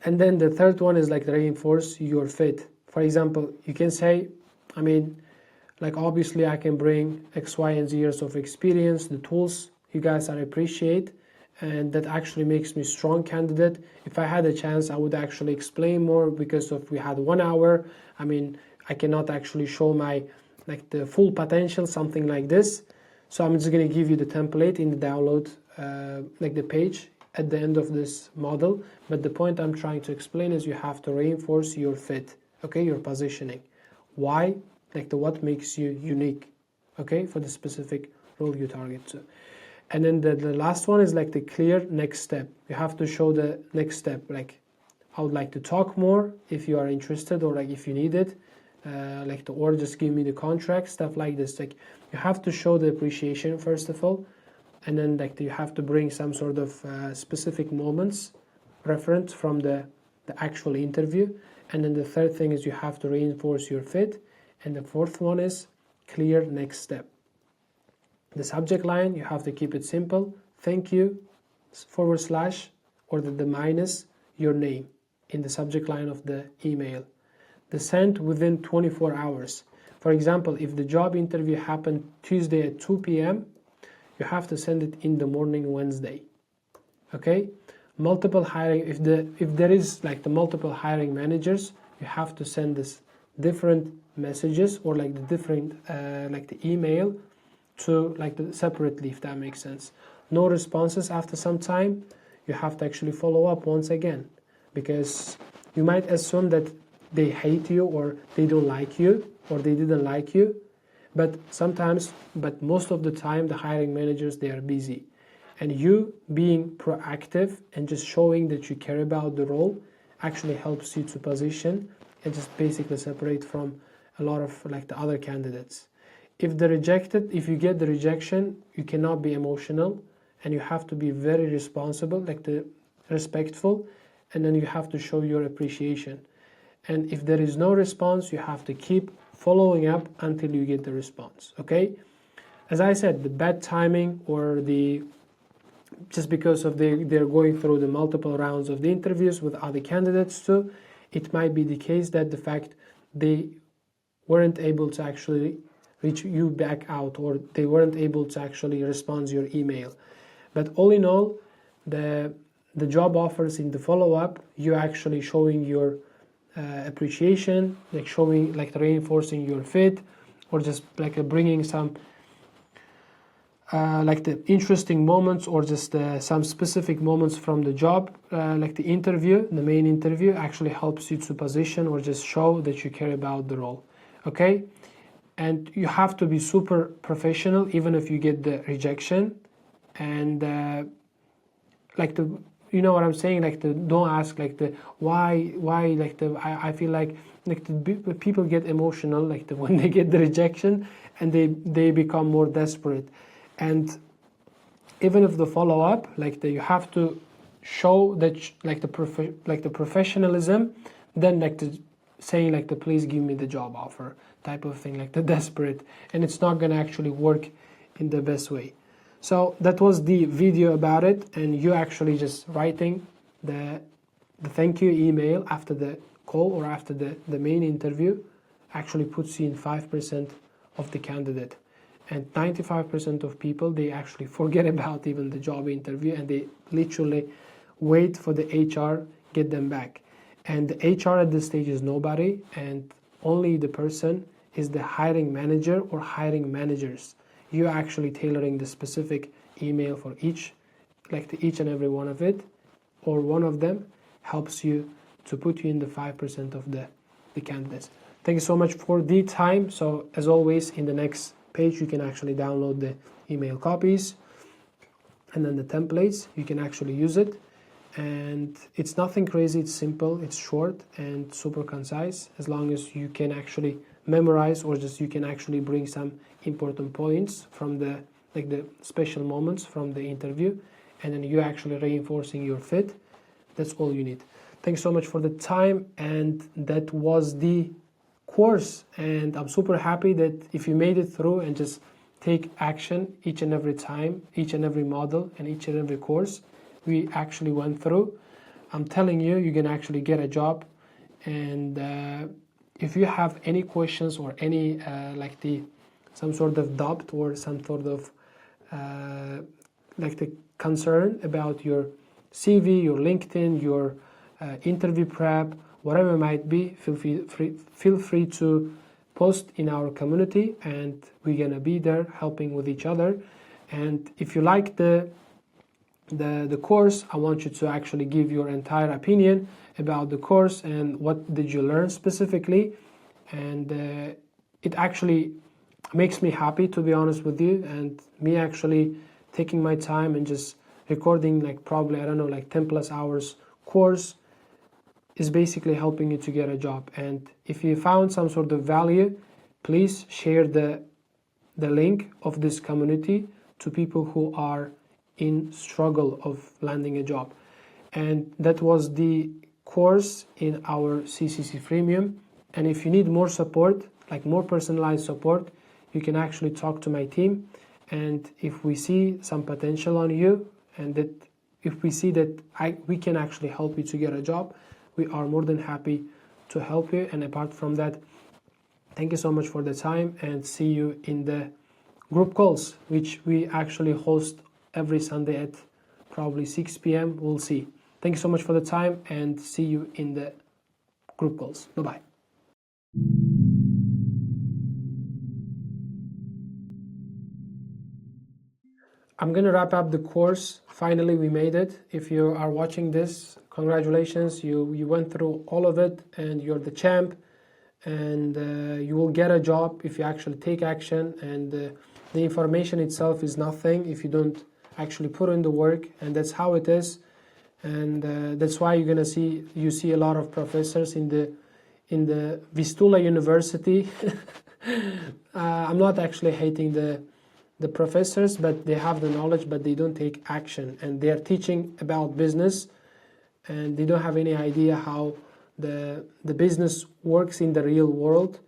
And then the third one is like reinforce your fit. For example, you can say, like obviously I can bring X, Y, and Z years of experience, the tools you guys are appreciate, and that actually makes me a strong candidate. If I had a chance, I would actually explain more, because if we had 1 hour, I cannot actually show my the full potential, something like this. So I'm just going to give you the template in the download, the page at the end of this model. But the point I'm trying to explain is you have to reinforce your fit, okay, your positioning. Why? What makes you unique, okay, for the specific role you target to. And then the last one is the clear next step. You have to show the next step, I would like to talk more if you are interested, or if you need it, or just give me the contract, stuff like this. You have to show the appreciation first of all, and then like you have to bring some sort of specific moments reference from the actual interview. And then the third thing is you have to reinforce your fit, and the fourth one is clear next step. The subject line, you have to keep it simple: thank you / or the minus your name in the subject line of the email. The send within 24 hours. For example, if the job interview happened Tuesday at 2 p.m., you have to send it in the morning Wednesday. Okay? Multiple hiring, if there is like the multiple hiring managers, you have to send this different messages, or like the different like the email to like the separately, if that makes sense. No responses after some time, you have to actually follow up once again, because you might assume that they hate you, or they don't like you, or they didn't like you, but most of the time the hiring managers, they are busy. And you being proactive and just showing that you care about the role actually helps you to position and just basically separate from a lot of like the other candidates. If you get the rejection, you cannot be emotional, and you have to be very responsible, like the respectful, and then you have to show your appreciation. And if there is no response, you have to keep following up until you get the response. Okay? As I said, the bad timing, or just because of they're going through the multiple rounds of the interviews with other candidates too, it might be the case that the fact they weren't able to actually reach you back out, or they weren't able to actually respond to your email. But all in all, the job offers in the follow-up, you actually showing your appreciation, like showing, like reinforcing your fit, or just like bringing some like the interesting moments, or just some specific moments from the job, like the main interview actually helps you to position or just show that you care about the role. Okay? And you have to be super professional even if you get the rejection, and you know what I'm saying, don't ask why I feel like the people get emotional when they get the rejection, and they become more desperate. And even if the follow-up, you have to show that the professionalism, then saying please give me the job offer type of thing, the desperate, and it's not gonna actually work in the best way. So that was the video about it, and you actually just writing the thank you email after the call or after the main interview actually puts you in 5% of the candidate. And 95% of people, they actually forget about even the job interview, and they literally wait for the HR get them back. And the HR at this stage is nobody, and only the person is the hiring manager or hiring managers. You're actually tailoring the specific email for each and every one of it, or one of them helps you to put you in the 5% of the candidates. Thank you so much for the time. So as always, in the next page you can actually download the email copies, and then the templates, you can actually use it. And it's nothing crazy, it's simple, it's short and super concise, as long as you can actually memorize, or just you can actually bring some important points from the special moments from the interview, and then you actually reinforcing your fit. That's all you need. Thanks so much for the time, and that was the course. And I'm super happy that if you made it through and just take action each and every time, each and every model and each and every course we actually went through, I'm telling you, you can actually get a job. And if you have any questions or any some sort of doubt or some sort of the concern about your CV, your LinkedIn, your interview prep, whatever it might be, feel free to post in our community, and we're gonna be there helping with each other. And if you like the course, I want you to actually give your entire opinion about the course and what did you learn specifically. And it actually makes me happy, to be honest with you, and me actually taking my time and just recording probably 10 plus hours course is basically helping you to get a job. And if you found some sort of value, please share the link of this community to people who are in struggle of landing a job. And that was the course in our CCC Freemium. And if you need more support, like more personalized support, you can actually talk to my team. And if we see some potential on you, and that if we see that we can actually help you to get a job, we are more than happy to help you. And apart from that, thank you so much for the time, and see you in the group calls, which we actually host every Sunday at probably 6 p.m. We'll see. Thank you so much for the time, and see you in the group calls. Bye-bye. I'm gonna wrap up the course. Finally, we made it. If you are watching this, congratulations. You went through all of it, and you're the champ. And you will get a job if you actually take action. And the information itself is nothing if you don't actually put in the work. And that's how it is. And that's why you see a lot of professors in the Vistula University. I'm not actually hating the professors, but they have the knowledge, but they don't take action, and they are teaching about business, and they don't have any idea how the business works in the real world,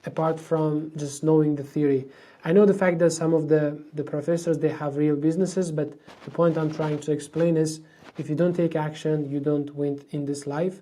apart from just knowing the theory. I know the fact that some of the professors, they have real businesses, but the point I'm trying to explain is, if you don't take action, you don't win in this life,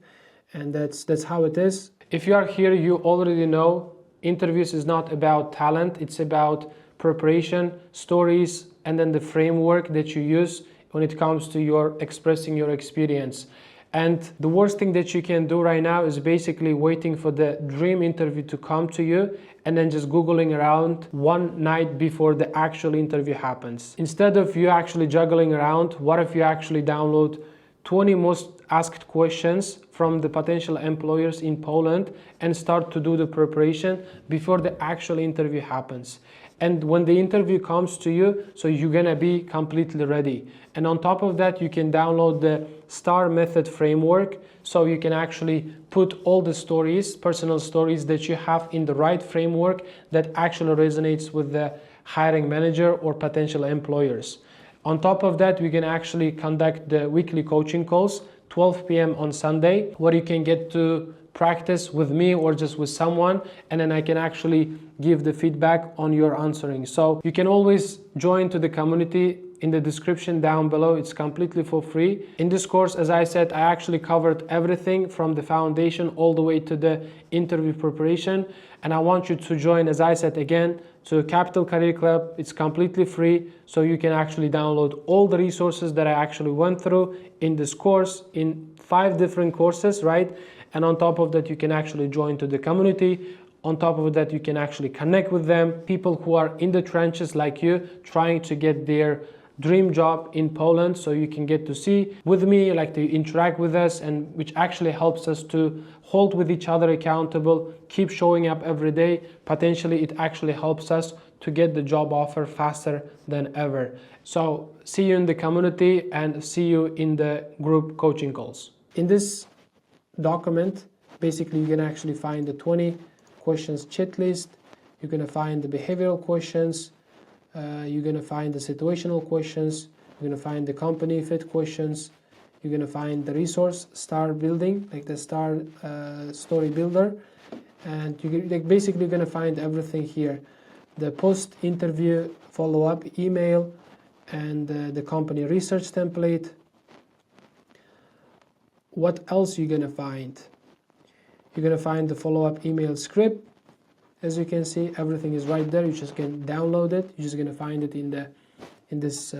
and that's how it is. If you are here, you already know interviews is not about talent, it's about preparation, stories, and then the framework that you use when it comes to your expressing your experience. And the worst thing that you can do right now is basically waiting for the dream interview to come to you and then just Googling around one night before the actual interview happens. Instead of you actually juggling around, what if you actually download 20 most asked questions from the potential employers in Poland and start to do the preparation before the actual interview happens. And when the interview comes to you, so you're gonna be completely ready. And on top of that, you can download the STAR method framework, so you can actually put all the stories, personal stories that you have in the right framework that actually resonates with the hiring manager or potential employers. On top of that, we can actually conduct the weekly coaching calls, 12 p.m. on Sunday, where you can get to practice with me or just with someone, and then I can actually give the feedback on your answering. So you can always join to the community in the description down below. It's completely for free. In this course, as I said, I actually covered everything from the foundation all the way to the interview preparation. And I want you to join, as I said again, to Capital Career Club. It's completely free, so you can actually download all the resources that I actually went through in this course, in 5 different courses, right? And on top of that, you can actually join to the community. On top of that, you can actually connect with them, people who are in the trenches like you, trying to get their dream job in Poland. So you can get to see with me, like to interact with us, and which actually helps us to hold with each other accountable, keep showing up every day. Potentially, it actually helps us to get the job offer faster than ever. So see you in the community and see you in the group coaching calls. In this document, basically you can actually find the 20 questions chit list. You're going to find the behavioral questions, you're going to find the situational questions, you're going to find the company fit questions, you're going to find the resource star building, like the star story builder, and you're basically going to find everything here. The post interview follow-up email, and the company research template. What else you're gonna find? You're gonna find the follow-up email script. As you can see, everything is right there. You just can download it. You're just gonna find it in this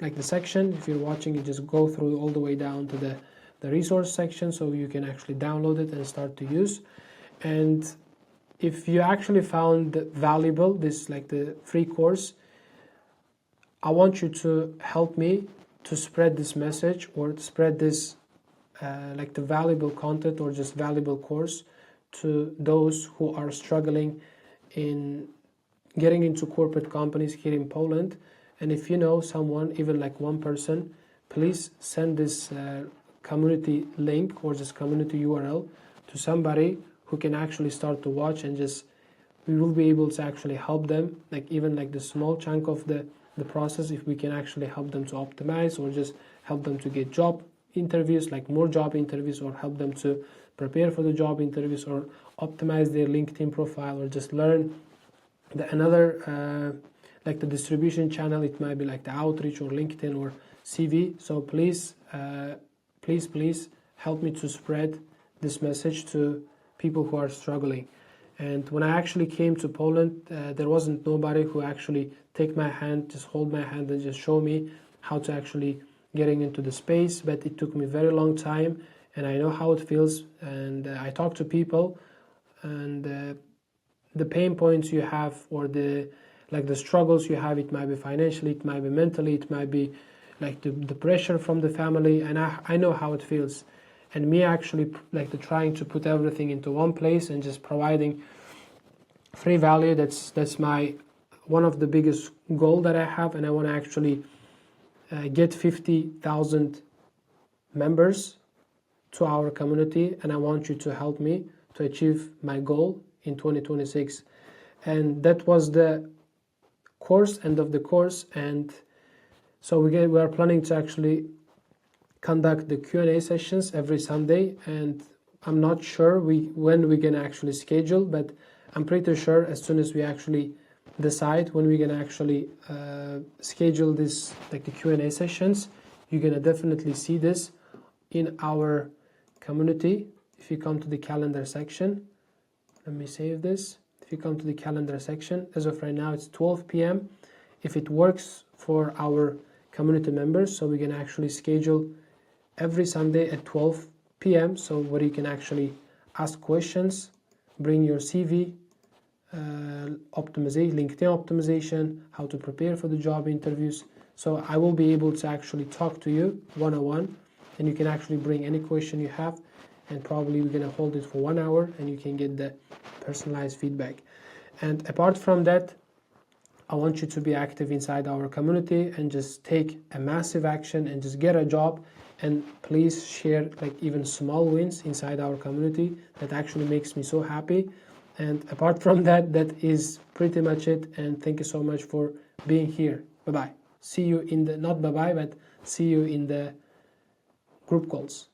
like the section. If you're watching, you just go through all the way down to the resource section, so you can actually download it and start to use. And if you actually found valuable this, like the free course, I want you to help me to spread this message, or to spread this like the valuable content or just valuable course to those who are struggling in getting into corporate companies here in Poland. And if you know someone, even like one person, please send this community link or this community URL to somebody who can actually start to watch, and just we will be able to actually help them, like even like the small chunk of the the process, if we can actually help them to optimize or just help them to get job interviews, like more job interviews, or help them to prepare for the job interviews, or optimize their LinkedIn profile, or just learn another like the distribution channel. It might be like the outreach or LinkedIn or CV. So please help me to spread this message to people who are struggling. And when I actually came to Poland, there wasn't nobody who actually take my hand, just hold my hand and just show me how to actually getting into the space. But it took me a very long time, and I know how it feels. And I talk to people, and the pain points you have, or the struggles you have, it might be financially, it might be mentally, it might be like the pressure from the family, and I know how it feels. And me actually like trying to put everything into one place and just providing free value, that's my one of the biggest goal that I have. And I want to actually get 50,000 members to our community, and I want you to help me to achieve my goal in 2026. And that was the end of the course. And so we are planning to actually conduct the Q&A sessions every Sunday, and I'm not sure when we're gonna actually schedule, but I'm pretty sure as soon as we actually decide when we're gonna actually schedule this, like the Q&A sessions, you're gonna definitely see this in our community. If you come to the calendar section, let me save this. If you come to the calendar section, as of right now it's 12 p.m. If it works for our community members, so we're gonna actually schedule every Sunday at 12 p.m. so where you can actually ask questions, bring your CV, optimization, LinkedIn optimization, how to prepare for the job interviews. So I will be able to actually talk to you one-on-one, and you can actually bring any question you have, and probably we're gonna hold it for 1 hour, and you can get the personalized feedback. And apart from that, I want you to be active inside our community and just take a massive action and just get a job. And please share like even small wins inside our community. That actually makes me so happy. And apart from that, that is pretty much it. And thank you so much for being here. Bye bye. See you in the, not bye bye, but see you in the group calls.